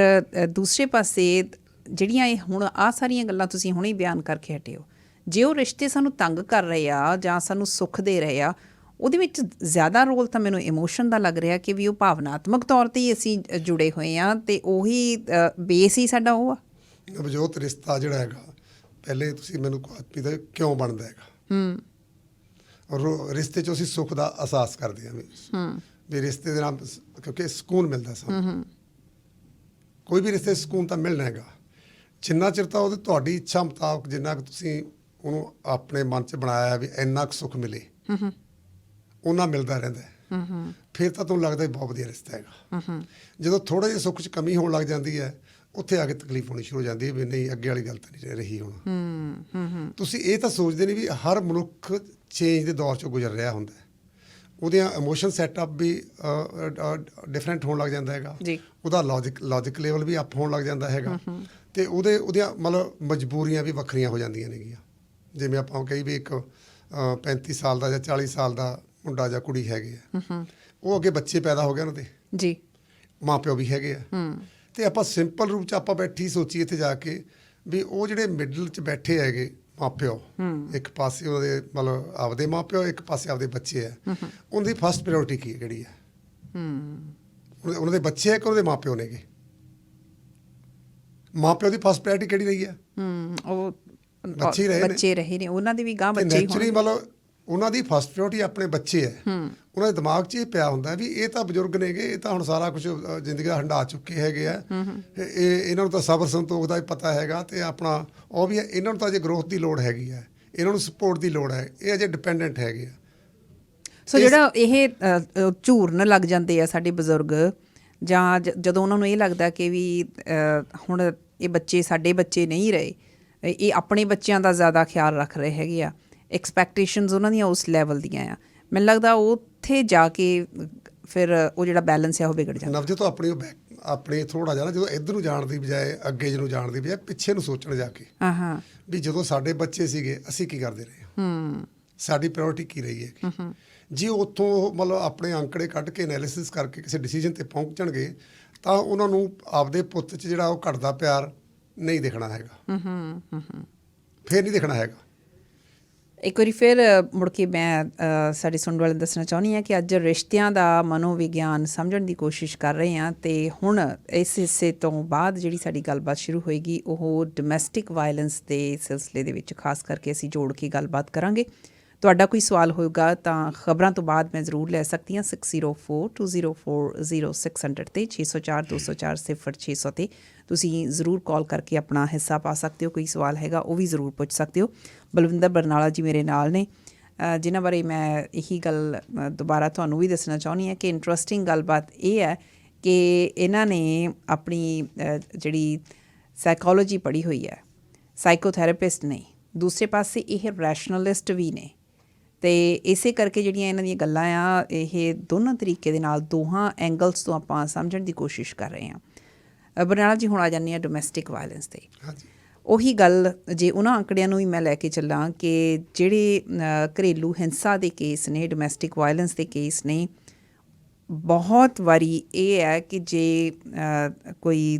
ਦੂਸਰੇ ਪਾਸੇ ਜਿਹੜੀਆਂ ਇਹ ਹੁਣ ਆਹ ਸਾਰੀਆਂ ਗੱਲਾਂ ਤੁਸੀਂ ਹੁਣੇ ਬਿਆਨ ਕਰਕੇ ਹਟੇ ਹੋ, ਜੇ ਉਹ ਰਿਸ਼ਤੇ ਸਾਨੂੰ ਤੰਗ ਕਰ ਰਹੇ ਆ ਜਾਂ ਸਾਨੂੰ ਸੁੱਖ ਦੇ ਰਹੇ ਆ, ਉਹਦੇ ਵਿੱਚ ਜ਼ਿਆਦਾ ਰੋਲ ਤਾਂ ਮੈਨੂੰ ਇਮੋਸ਼ਨ ਦਾ ਲੱਗ ਰਿਹਾ ਕਿ ਵੀ ਉਹ ਭਾਵਨਾਤਮਕ ਤੌਰ 'ਤੇ ਹੀ ਅਸੀਂ ਜੁੜੇ ਹੋਏ ਹਾਂ ਅਤੇ ਉਹੀ ਬੇਸ ਹੀ ਸਾਡਾ ਉਹ ਆ। ਨਵਜੋਤ, ਰਿਸ਼ਤਾ ਜਿਹੜਾ ਹੈਗਾ, ਪਹਿਲੇ ਤੁਸੀਂ ਮੈਨੂੰ ਵੀ ਤਾਂ ਕਿਉਂ ਬਣਦਾ ਹੈਗਾ? ਰਿਸ਼ਤੇ 'ਚ ਅਸੀਂ ਸੁੱਖ ਦਾ ਅਹਿਸਾਸ ਕਰਦੇ ਹਾਂ ਵੀ ਰਿਸ਼ਤੇ ਦੇ ਨਾਲ, ਕਿਉਂਕਿ ਸਕੂਨ ਮਿਲਦਾ ਸਾਨੂੰ। ਕੋਈ ਵੀ ਰਿਸ਼ਤੇ ਸਕੂਨ ਤਾਂ ਮਿਲਣਾ ਹੈਗਾ, ਜਿੰਨਾ ਚਿਰ ਤਾਂ ਉਹਦੀ ਤੁਹਾਡੀ ਇੱਛਾ ਮੁਤਾਬਕ, ਜਿੰਨਾ ਕੁ ਤੁਸੀਂ ਉਹਨੂੰ ਆਪਣੇ ਮਨ 'ਚ ਬਣਾਇਆ ਵੀ ਇੰਨਾ ਕੁ ਸੁੱਖ ਮਿਲੇ, ਉਹਨਾਂ ਮਿਲਦਾ ਰਹਿੰਦਾ। ਫਿਰ ਤਾਂ ਤੁਹਾਨੂੰ ਲੱਗਦਾ ਬਹੁਤ ਵਧੀਆ ਰਿਸ਼ਤਾ ਹੈਗਾ। ਜਦੋਂ ਥੋੜ੍ਹਾ ਜਿਹਾ ਸੁੱਖ 'ਚ ਕਮੀ ਹੋਣ ਲੱਗ ਜਾਂਦੀ ਹੈ, ਉੱਥੇ ਆ ਕੇ ਤਕਲੀਫ ਹੋਣੀ ਸ਼ੁਰੂ ਹੋ ਜਾਂਦੀ ਹੈ ਵੀ ਨਹੀਂ, ਅੱਗੇ ਵਾਲੀ ਗੱਲ ਤਾਂ ਨਹੀਂ ਰਹੀ ਹੁਣ। ਤੁਸੀਂ ਇਹ ਤਾਂ ਸੋਚਦੇ ਨਹੀਂ ਵੀ ਹਰ ਮਨੁੱਖ ਚੇਂਜ ਦੇ ਦੌਰ 'ਚੋਂ ਗੁਜ਼ਰ ਰਿਹਾ ਹੁੰਦਾ, ਉਹਦੀਆਂ ਇਮੋਸ਼ਨ ਸੈਟਅਪ ਵੀ ਡਿਫਰੈਂਟ ਹੋਣ ਲੱਗ ਜਾਂਦਾ ਹੈਗਾ, ਉਹਦਾ ਲੌਜਿਕ ਲੈਵਲ ਵੀ ਅਪ ਹੋਣ ਲੱਗ ਜਾਂਦਾ ਹੈਗਾ, ਅਤੇ ਉਹਦੀਆਂ ਮਤਲਬ ਮਜਬੂਰੀਆਂ ਵੀ ਵੱਖਰੀਆਂ ਹੋ ਜਾਂਦੀਆਂ ਨੇਗੀਆਂ। ਜਿਵੇਂ ਆਪਾਂ ਕਹੀ ਵੀ ਇੱਕ 35 ਸਾਲ ਦਾ ਜਾਂ 40 ਸਾਲ ਦਾ ਮੁੰਡਾ ਜਾਂ ਕੁੜੀ ਹੈਗੇ ਆ, ਉਹ ਅੱਗੇ ਬੱਚੇ ਪੈਦਾ ਹੋ ਗਏ ਉਹਨਾਂ ਦੇ, ਮਾਂ ਪਿਓ ਵੀ ਹੈਗੇ ਆ, ਅਤੇ ਆਪਾਂ ਸਿੰਪਲ ਰੂਪ 'ਚ ਆਪਾਂ ਬੈਠੀ ਸੋਚੀਏ ਇੱਥੇ ਜਾ ਕੇ ਵੀ ਉਹ ਜਿਹੜੇ ਮਿਡਲ 'ਚ ਬੈਠੇ ਹੈਗੇ ਮਾਂ ਪਿਓ, ਇੱਕ ਪਾਸੇ ਉਹਦੇ ਮਤਲਬ ਆਪਦੇ ਮਾਂ ਪਿਓ, ਇੱਕ ਪਾਸੇ ਆਪਦੇ ਬੱਚੇ ਆ, ਉਹਨਾਂ ਦੀ ਫਸਟ ਪ੍ਰਾਇਓਰਟੀ ਕੀ ਹੈ, ਕਿਹੜੀ ਹੈ? ਉਹਨਾਂ ਦੇ ਬੱਚੇ ਹੈ ਕਿ ਉਹਨਾਂ ਦੇ ਮਾਂ ਪਿਓ ਨੇਗੇ? ਮਾਂ ਪਿਓ ਦੀ ਫਸਟ ਪ੍ਰਾਇਓਰਟੀ ਕਿਹੜੀ ਰਹੀ ਹੈ? ਉਹ ਬੱਚੇ ਰਹੇ ਨੇ, ਉਹਨਾਂ ਦੇ ਵੀ ਗਾਂ ਬੱਚੇ ਨੈਚੁਰਲੀ ਮਤਲਬ ਉਹਨਾਂ ਦੀ ਫਸਟ ਪ੍ਰਾਇੋਰਟੀ ਆਪਣੇ ਬੱਚੇ ਹੈ। ਉਹਨਾਂ ਦੇ ਦਿਮਾਗ 'ਚ ਇਹ ਪਿਆ ਹੁੰਦਾ ਵੀ ਇਹ ਤਾਂ ਬਜ਼ੁਰਗ ਨੇਗੇ, ਇਹ ਤਾਂ ਹੁਣ ਸਾਰਾ ਕੁਝ ਜ਼ਿੰਦਗੀ ਦਾ ਹੰਢਾ ਚੁੱਕੇ ਹੈਗੇ ਆ, ਇਹਨਾਂ ਨੂੰ ਤਾਂ ਸਬਰ ਸੰਤੋਖ ਦਾ ਵੀ ਪਤਾ ਹੈਗਾ, ਤੇ ਆਪਣਾ ਉਹ ਵੀ ਇਹਨਾਂ ਨੂੰ ਤਾਂ ਅਜੇ ਗਰੋਥ ਦੀ ਲੋੜ ਹੈਗੀ ਹੈ, ਇਹਨਾਂ ਨੂੰ ਸਪੋਰਟ ਦੀ ਲੋੜ ਹੈ, ਇਹ ਅਜੇ ਡਿਪੈਂਡੈਂਟ ਹੈਗੇ ਆ। ਸੋ ਜਿਹੜਾ ਇਹ ਝੂਰਨ ਲੱਗ ਜਾਂਦੇ ਆ ਸਾਡੇ ਬਜ਼ੁਰਗ, ਜਾਂ ਜਦੋਂ ਉਹਨਾਂ ਨੂੰ ਇਹ ਲੱਗਦਾ ਕਿ ਵੀ ਹੁਣ ਇਹ ਬੱਚੇ ਸਾਡੇ ਬੱਚੇ ਨਹੀਂ ਰਹੇ, ਇਹ ਆਪਣੇ ਬੱਚਿਆਂ ਦਾ ਜ਼ਿਆਦਾ ਖਿਆਲ ਰੱਖ ਰਹੇ ਹੈਗੇ ਆ, ਐਕਸਪੈਕਟੇਸ਼ਨਸ ਉਹਨਾਂ ਦੀਆਂ ਉਸ ਲੈਵਲ ਦੀਆਂ ਆ, ਮੈਨੂੰ ਲੱਗਦਾ ਉੱਥੇ ਜਾ ਕੇ ਫਿਰ ਉਹ ਜਿਹੜਾ ਬੈਲੈਂਸ ਆ ਉਹ ਵਿਗੜ ਜਾਂਦਾ। ਨਵਜੋਤ ਆਪਣੇ ਥੋੜ੍ਹਾ ਜਿਹਾ ਨਾ, ਜਦੋਂ ਇੱਧਰ ਨੂੰ ਜਾਣ ਦੀ ਬਜਾਏ, ਅੱਗੇ ਜਿਹਨੂੰ ਜਾਣ ਦੀ ਬਜਾਏ, ਪਿੱਛੇ ਨੂੰ ਸੋਚਣ ਜਾ ਕੇ ਵੀ ਜਦੋਂ ਸਾਡੇ ਬੱਚੇ ਸੀਗੇ ਅਸੀਂ ਕੀ ਕਰਦੇ ਰਹੇ, ਸਾਡੀ ਪ੍ਰਾਇੋਰਟੀ ਕੀ ਰਹੀ ਹੈ। ਜੇ ਉੱਥੋਂ ਮਤਲਬ ਆਪਣੇ ਅੰਕੜੇ ਕੱਢ ਕੇ ਐਨਾਲਿਸਿਸ ਕਰਕੇ ਕਿਸੇ ਡਿਸੀਜਨ 'ਤੇ ਪਹੁੰਚਣਗੇ ਤਾਂ ਉਹਨਾਂ ਨੂੰ ਆਪਦੇ ਪੁੱਤ 'ਚ ਜਿਹੜਾ ਉਹ ਘਟਦਾ ਪਿਆਰ ਨਹੀਂ ਦਿਖਣਾ ਹੈਗਾ, ਫਿਰ ਨਹੀਂ ਦਿਖਣਾ ਹੈਗਾ। ਇੱਕ ਵਾਰੀ ਫਿਰ ਮੁੜ ਕੇ ਮੈਂ ਸਾਡੇ ਸੁਣਨ ਵਾਲੇ ਨੂੰ ਦੱਸਣਾ ਚਾਹੁੰਦੀ ਹਾਂ ਕਿ ਅੱਜ ਰਿਸ਼ਤਿਆਂ ਦਾ ਮਨੋਵਿਗਿਆਨ ਸਮਝਣ ਦੀ ਕੋਸ਼ਿਸ਼ ਕਰ ਰਹੇ ਹਾਂ, ਅਤੇ ਹੁਣ ਇਸ ਹਿੱਸੇ ਤੋਂ ਬਾਅਦ ਜਿਹੜੀ ਸਾਡੀ ਗੱਲਬਾਤ ਸ਼ੁਰੂ ਹੋਏਗੀ ਉਹ ਡੋਮੈਸਟਿਕ ਵਾਇਲੈਂਸ ਦੇ ਸਿਲਸਿਲੇ ਦੇ ਵਿੱਚ ਖਾਸ ਕਰਕੇ ਅਸੀਂ ਜੋੜ ਕੇ ਗੱਲਬਾਤ ਕਰਾਂਗੇ। ਤੁਹਾਡਾ ਕੋਈ ਸਵਾਲ ਹੋਏਗਾ ਤਾਂ ਖਬਰਾਂ ਤੋਂ ਬਾਅਦ ਮੈਂ ਜ਼ਰੂਰ ਲੈ ਸਕਦੀ ਹਾਂ 6042040600 'ਤੇ 604-204-0600 'ਤੇ ਤੁਸੀਂ ਜ਼ਰੂਰ ਕਾਲ ਕਰਕੇ ਆਪਣਾ ਹਿੱਸਾ ਪਾ ਸਕਦੇ ਹੋ। ਕੋਈ ਸਵਾਲ ਹੈਗਾ ਉਹ ਵੀ ਜ਼ਰੂਰ ਪੁੱਛ ਸਕਦੇ ਹੋ। ਬਲਵਿੰਦਰ ਬਰਨਾਲਾ ਜੀ ਮੇਰੇ ਨਾਲ ਨੇ, ਜਿਨ੍ਹਾਂ ਬਾਰੇ ਮੈਂ ਇਹੀ ਗੱਲ ਦੁਬਾਰਾ ਤੁਹਾਨੂੰ ਵੀ ਦੱਸਣਾ ਚਾਹੁੰਦੀ ਹਾਂ ਕਿ ਇੰਟਰਸਟਿੰਗ ਗੱਲਬਾਤ ਇਹ ਹੈ ਕਿ ਇਹਨਾਂ ਨੇ ਆਪਣੀ ਜਿਹੜੀ ਸਾਈਕੋਲੋਜੀ ਪੜ੍ਹੀ ਹੋਈ ਹੈ, ਸਾਈਕੋਥੈਰੇਪਿਸਟ ਨੇ, ਦੂਸਰੇ ਪਾਸੇ ਇਹ ਰੈਸ਼ਨਲਿਸਟ ਵੀ ਨੇ, ਅਤੇ ਇਸੇ ਕਰਕੇ ਜਿਹੜੀਆਂ ਇਹਨਾਂ ਦੀਆਂ ਗੱਲਾਂ ਆ ਇਹ ਦੋਨਾਂ ਤਰੀਕੇ ਦੇ ਨਾਲ, ਦੋਹਾਂ ਐਂਗਲਸ ਤੋਂ ਆਪਾਂ ਸਮਝਣ ਦੀ ਕੋਸ਼ਿਸ਼ ਕਰ ਰਹੇ ਹਾਂ। ਬਰਨਾਲਾ ਜੀ ਹੁਣ ਆ ਜਾਂਦੇ ਹਾਂ ਡੋਮੈਸਟਿਕ ਵਾਇਲੈਂਸ 'ਤੇ। ਉਹੀ ਗੱਲ ਜੇ ਉਹਨਾਂ ਅੰਕੜਿਆਂ ਨੂੰ ਵੀ ਮੈਂ ਲੈ ਕੇ ਚੱਲਾਂ ਕਿ ਜਿਹੜੇ ਘਰੇਲੂ ਹਿੰਸਾ ਦੇ ਕੇਸ ਨੇ, ਡੋਮੈਸਟਿਕ ਵਾਇਲੈਂਸ ਦੇ ਕੇਸ ਨੇ, ਬਹੁਤ ਵਾਰੀ ਇਹ ਹੈ ਕਿ ਜੇ ਕੋਈ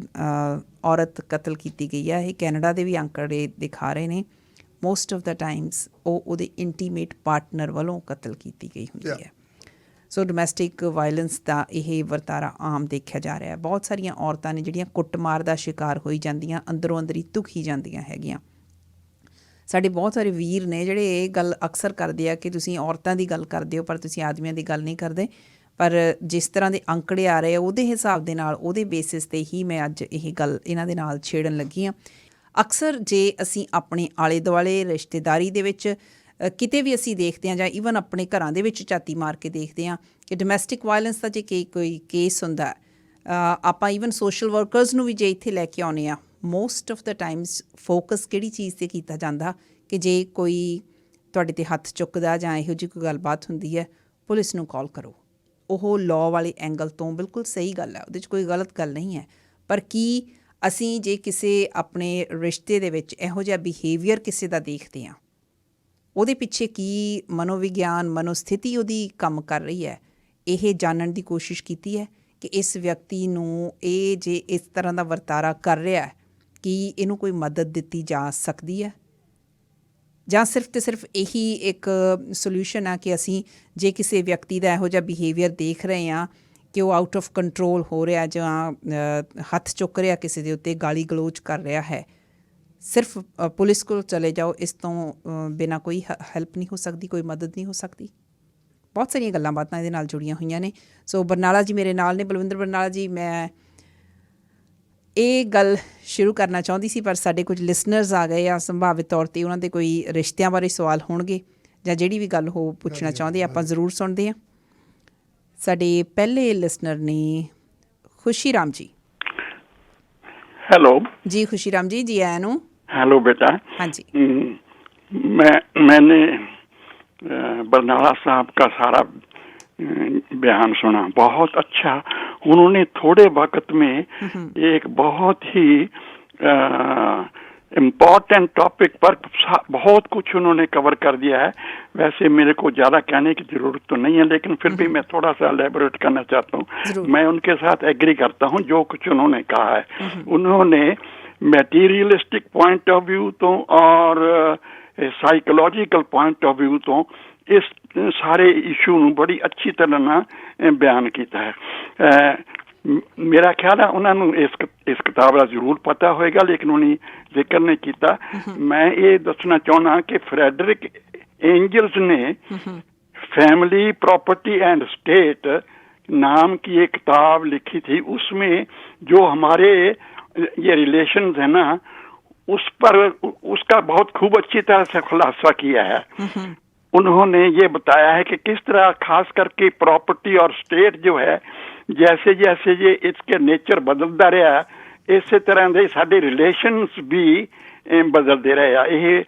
ਔਰਤ ਕਤਲ ਕੀਤੀ ਗਈ ਹੈ, ਇਹ ਕੈਨੇਡਾ ਦੇ ਵੀ ਅੰਕੜੇ ਦਿਖਾ ਰਹੇ ਨੇ, ਮੋਸਟ ਆਫ ਦਾ ਟਾਈਮਸ ਉਹ ਉਹਦੇ ਇੰਟੀਮੇਟ ਪਾਰਟਨਰ ਵੱਲੋਂ ਕਤਲ ਕੀਤੀ ਗਈ ਹੁੰਦੀ ਹੈ। ਸੋ ਡੋਮੈਸਟਿਕ ਵਾਇਲੈਂਸ ਦਾ ਇਹ ਵਰਤਾਰਾ ਆਮ ਦੇਖਿਆ ਜਾ ਰਿਹਾ ਹੈ। ਬਹੁਤ ਸਾਰੀਆਂ ਔਰਤਾਂ ਨੇ ਜਿਹੜੀਆਂ ਕੁੱਟਮਾਰ ਦਾ ਸ਼ਿਕਾਰ ਹੋਈ ਜਾਂਦੀਆਂ, ਅੰਦਰੋਂ ਅੰਦਰੀ ਦੁਖੀ ਜਾਂਦੀਆਂ ਹੈਗੀਆਂ। ਸਾਡੇ ਬਹੁਤ ਸਾਰੇ ਵੀਰ ਨੇ ਜਿਹੜੇ ਇਹ ਗੱਲ ਅਕਸਰ ਕਰਦੇ ਆ ਕਿ ਤੁਸੀਂ ਔਰਤਾਂ ਦੀ ਗੱਲ ਕਰਦੇ ਹੋ ਪਰ ਤੁਸੀਂ ਆਦਮੀਆਂ ਦੀ ਗੱਲ ਨਹੀਂ ਕਰਦੇ, ਪਰ ਜਿਸ ਤਰ੍ਹਾਂ ਦੇ ਅੰਕੜੇ ਆ ਰਹੇ ਆ ਉਹਦੇ ਹਿਸਾਬ ਦੇ ਨਾਲ, ਉਹਦੇ ਬੇਸਿਸ 'ਤੇ ਹੀ ਮੈਂ ਅੱਜ ਇਹ ਗੱਲ ਇਹਨਾਂ ਦੇ ਨਾਲ ਛੇੜਨ ਲੱਗੀ ਹਾਂ। ਅਕਸਰ ਜੇ ਅਸੀਂ ਆਪਣੇ ਆਲੇ ਦੁਆਲੇ ਰਿਸ਼ਤੇਦਾਰੀ ਦੇ ਵਿੱਚ ਕਿਤੇ ਵੀ ਅਸੀਂ ਦੇਖਦੇ ਹਾਂ, ਜਾਂ ਈਵਨ ਆਪਣੇ ਘਰਾਂ ਦੇ ਵਿੱਚ ਝਾਤੀ ਮਾਰ ਕੇ ਦੇਖਦੇ ਹਾਂ ਕਿ ਡੋਮੈਸਟਿਕ ਵਾਇਲੈਂਸ ਦਾ ਜੇ ਕੋਈ ਕੇਸ ਹੁੰਦਾ, ਆਪਾਂ ਈਵਨ ਸੋਸ਼ਲ ਵਰਕਰਸ ਨੂੰ ਵੀ ਜੇ ਇੱਥੇ ਲੈ ਕੇ ਆਉਂਦੇ ਹਾਂ, most of the Times focus ਕਿਹੜੀ ਚੀਜ਼ 'ਤੇ ਕੀਤਾ ਜਾਂਦਾ ਕਿ ਜੇ ਕੋਈ ਤੁਹਾਡੇ 'ਤੇ ਹੱਥ ਚੁੱਕਦਾ ਜਾਂ ਇਹੋ ਜਿਹੀ ਕੋਈ ਗੱਲਬਾਤ ਹੁੰਦੀ ਹੈ, ਪੁਲਿਸ ਨੂੰ ਕਾਲ ਕਰੋ। ਉਹ ਲਾਅ ਵਾਲੇ ਐਂਗਲ ਤੋਂ ਬਿਲਕੁਲ ਸਹੀ ਗੱਲ ਹੈ, ਉਹਦੇ 'ਚ ਕੋਈ ਗਲਤ ਗੱਲ ਨਹੀਂ ਹੈ। ਪਰ ਕੀ ਅਸੀਂ ਜੇ ਕਿਸੇ ਆਪਣੇ ਰਿਸ਼ਤੇ ਦੇ ਵਿੱਚ ਇਹੋ ਜਿਹਾ ਬਿਹੇਵੀਅਰ ਕਿਸੇ ਦਾ ਦੇਖਦੇ ਹਾਂ, ਉਹਦੇ ਪਿੱਛੇ ਕੀ ਮਨੋਵਿਗਿਆਨ, ਮਨੋਸਥਿਤੀ ਉਹਦੀ ਕੰਮ ਕਰ ਰਹੀ ਹੈ, ਇਹ ਜਾਣਨ ਦੀ ਕੋਸ਼ਿਸ਼ ਕੀਤੀ ਹੈ ਕਿ ਇਸ ਵਿਅਕਤੀ ਨੂੰ ਇਹ ਜੇ ਇਸ ਤਰ੍ਹਾਂ ਦਾ ਵਰਤਾਰਾ ਕਰ ਰਿਹਾ ਹੈ, ਕੀ ਇਹਨੂੰ ਕੋਈ ਮਦਦ ਦਿੱਤੀ ਜਾ ਸਕਦੀ ਹੈ, ਜਾਂ ਸਿਰਫ ਅਤੇ ਸਿਰਫ ਇਹੀ ਇੱਕ ਸੋਲਿਊਸ਼ਨ ਆ ਕਿ ਅਸੀਂ ਜੇ ਕਿਸੇ ਵਿਅਕਤੀ ਦਾ ਇਹੋ ਜਿਹਾ ਬਿਹੇਵੀਅਰ ਦੇਖ ਰਹੇ ਹਾਂ ਕਿ ਉਹ ਆਊਟ ਆਫ ਕੰਟਰੋਲ ਹੋ ਰਿਹਾ, ਜਾਂ ਹੱਥ ਚੁੱਕ ਰਿਹਾ ਕਿਸੇ ਦੇ ਉੱਤੇ, ਗਾਲੀ ਗਲੋਚ ਕਰ ਰਿਹਾ ਹੈ, ਸਿਰਫ ਪੁਲਿਸ ਕੋਲ ਚਲੇ ਜਾਓ, ਇਸ ਤੋਂ ਬਿਨਾਂ ਕੋਈ ਹੈਲਪ ਨਹੀਂ ਹੋ ਸਕਦੀ, ਕੋਈ ਮਦਦ ਨਹੀਂ ਹੋ ਸਕਦੀ। ਬਹੁਤ ਸਾਰੀਆਂ ਗੱਲਾਂ ਬਾਤਾਂ ਇਹਦੇ ਨਾਲ ਜੁੜੀਆਂ ਹੋਈਆਂ ਨੇ। ਸੋ ਬਰਨਾਲਾ ਜੀ ਮੇਰੇ ਨਾਲ ਨੇ, ਬਲਵਿੰਦਰ ਬਰਨਾਲਾ ਜੀ। ਮੈਂ ਇਹ ਗੱਲ ਸ਼ੁਰੂ ਕਰਨਾ ਚਾਹੁੰਦੀ ਸੀ ਪਰ ਸਾਡੇ ਕੁਝ ਲਿਸਨਰਸ ਆ ਗਏ ਆ, ਸੰਭਾਵਿਤ ਤੌਰ 'ਤੇ ਉਹਨਾਂ ਦੇ ਕੋਈ ਰਿਸ਼ਤਿਆਂ ਬਾਰੇ ਸਵਾਲ ਹੋਣਗੇ ਜਾਂ ਜਿਹੜੀ ਵੀ ਗੱਲ ਉਹ ਪੁੱਛਣਾ ਚਾਹੁੰਦੇ ਆਪਾਂ ਜ਼ਰੂਰ ਸੁਣਦੇ ਹਾਂ। ਸਾਡੇ ਪਹਿਲੇ ਲਿਸਨਰ ਨੇ ਖੁਸ਼ੀ ਰਾਮ ਜੀ। हेलो जी, खुशी राम जी, जी आया नु। हेलो बेटा। हाँ जी। मैंने बरनाला साहब का सारा बयान सुना, बहुत अच्छा। उन्होंने थोड़े वक्त में एक बहुत ही इम्पोर्टेंट टॉपिक पर बहुत कुछ उन्होंने कवर कर दिया है। वैसे मेरे को ज़्यादा कहने की ज़रूरत तो नहीं है, लेकिन फिर भी मैं थोड़ा सा एलेबोरेट करना चाहता हूँ। मैं उनके साथ एग्री करता हूँ जो कुछ उन्होंने कहा है। उन्होंने मटीरियलिस्टिक पॉइंट ऑफ व्यू तो और साइकोलॉजिकल पॉइंट ऑफ व्यू तो इस सारे इशू ਨੂੰ ਬੜੀ ਅੱਛੀ ਤਰ੍ਹਾਂ ਨਾਲ ਬਿਆਨ ਕੀਤਾ ਹੈ। ਮੇਰਾ ਖਿਆਲ ਹੈ ਉਹਨਾਂ ਨੂੰ ਇਸ ਕਿਤਾਬ ਦਾ ਜ਼ਰੂਰ ਪਤਾ ਹੋਏਗਾ, ਲੇਕਿਨ ਉਹਨੇ ਜ਼ਿਕਰ ਨਹੀਂ ਕੀਤਾ। ਮੈਂ ਇਹ ਦੱਸਣਾ ਚਾਹੁੰਦਾ ਕਿ ਫਰੈਡਰਿਕ एंजल्स ने फैमिली प्रॉपर्टी एंड स्टेट नाम की एक किताब लिखी थी। उसमें जो हमारे ये रिलेशंस है ना, उस पर उसका बहुत खूब अच्छी तरह से खुलासा किया है। उन्होंने ये बताया है कि किस तरह खास करके प्रॉपर्टी और स्टेट जो है, जैसे जैसे ये इसके नेचर बदलता रहा, इसी तरह ਦੇ ਸਾਡੇ ਰਿਲੇਸ਼ਨਸ ਵੀ ਬਦਲਦੇ ਰਹੇ ਆ ਇਹ।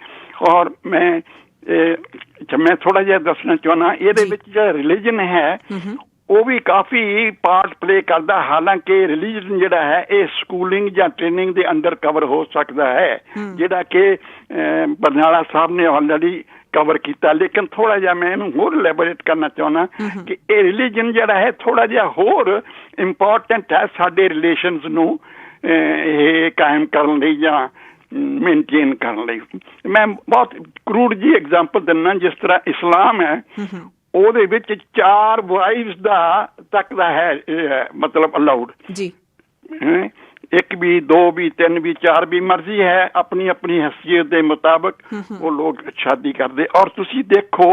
ਔਰ ਮੈਂ ਥੋੜਾ ਜਿਹਾ ਦੱਸਣਾ ਚਾਹੁੰਦਾ, ਇਹਦੇ ਵਿੱਚ ਜਿਹੜਾ ਰਿਲੀਜਨ ਹੈ ਉਹ ਵੀ ਕਾਫੀ ਪਾਰਟ ਪਲੇ ਕਰਦਾ। ਹਾਲਾਂਕਿ ਰਿਲੀਜਨ ਜਿਹੜਾ ਹੈ ਇਹ ਸਕੂਲਿੰਗ ਜਾਂ ਟ੍ਰੇਨਿੰਗ ਦੇ ਅੰਦਰ ਕਵਰ ਹੋ ਸਕਦਾ ਹੈ, ਜਿਹੜਾ ਕਿ ਬਰਨਾਲਾ ਸਾਹਿਬ ਨੇ ਆਲਰੇਡੀ ਕਵਰ ਕੀਤਾ। ਲੇਕਿਨ ਥੋੜਾ ਜਿਹਾ ਮੈਂ ਇਹਨੂੰ ਹੋਰ ਇਲੈਬੋਰੇਟ ਕਰਨਾ ਚਾਹੁੰਦਾ ਕਿ ਇਹ ਰਿਲੀਜਨ ਜਿਹੜਾ ਹੈ ਥੋੜਾ ਜਿਹਾ ਹੋਰ ਇੰਪੋਰਟੈਂਟ ਹੈ ਸਾਡੇ ਰਿਲੇਸ਼ਨਸ ਨੂੰ ਇਹ ਕਾਇਮ ਕਰਨ ਲਈ ਜਾਂ ਮੇਨਟੇਨ ਕਰਨ ਲਈ। ਮੈਂ ਬਹੁਤ ਕਰੂਡ ਜੀ ਐਗਜ਼ਾਮਪਲ ਦਿੰਦਾ। ਜਿਸ ਤਰ੍ਹਾਂ ਇਸਲਾਮ ਹੈ, ਉਹਦੇ ਵਿੱਚ 4 ਵਾਈਫਸ ਦਾ ਤੱਕ ਦਾ ਹੈ ਮਤਲਬ ਅਲਾਉਡ ਜੀ। 1 भी 2 भी 3 भी 4 भी ਮਰਜ਼ੀ ਹੈ, ਆਪਣੀ ਆਪਣੀ ਹਸੀਅਤ ਦੇ ਮੁਤਾਬਕ ਉਹ ਲੋਕ ਸ਼ਾਦੀ ਕਰਦੇ। ਔਰ ਤੁਸੀਂ ਦੇਖੋ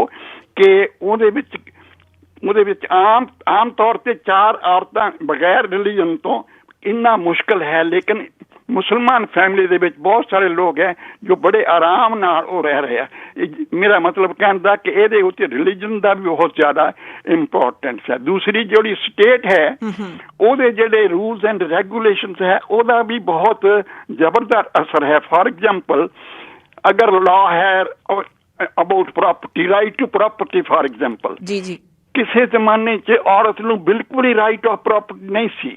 ਕਿ ਉਹਦੇ ਵਿੱਚ ਆਮ ਤੌਰ ਤੇ 4 ਔਰਤਾਂ ਬਗੈਰ ਰਿਲੀਜਨ ਤੋਂ ਇੰਨਾ ਮੁਸ਼ਕਿਲ ਹੈ। ਲੇਕਿਨ ਮੁਸਲਮਾਨ ਫੈਮਿਲੀ ਦੇ ਵਿੱਚ ਬਹੁਤ ਸਾਰੇ ਲੋਕ ਹੈ ਜੋ ਬੜੇ ਆਰਾਮ ਨਾਲ ਉਹ ਰਹਿ ਰਹੇ ਆ। ਮੇਰਾ ਮਤਲਬ ਕਹਿਣ ਦਾ ਕਿ ਇਹਦੇ ਉੱਤੇ ਰਿਲੀਜਨ ਦਾ ਵੀ ਬਹੁਤ ਜ਼ਿਆਦਾ ਇੰਪੋਰਟੈਂਸ ਹੈ। ਦੂਸਰੀ ਜਿਹੜੀ ਸਟੇਟ ਹੈ, ਉਹਦੇ ਜਿਹੜੇ ਰੂਲਸ ਐਂਡ ਰੈਗੂਲੇਸ਼ਨਸ ਹੈ, ਉਹਦਾ ਵੀ ਬਹੁਤ ਜ਼ਬਰਦਸਤ ਅਸਰ ਹੈ। ਫॉर एग्जांपल अगर लॉ है about property, right to property for example, जी जी, ਕਿਸੇ ਜ਼ਮਾਨੇ 'ਚ ਔਰਤ ਨੂੰ ਬਿਲਕੁਲ ਹੀ ਰਾਈਟ ਆਫ ਪ੍ਰੋਪਰਟੀ ਨਹੀਂ ਸੀ।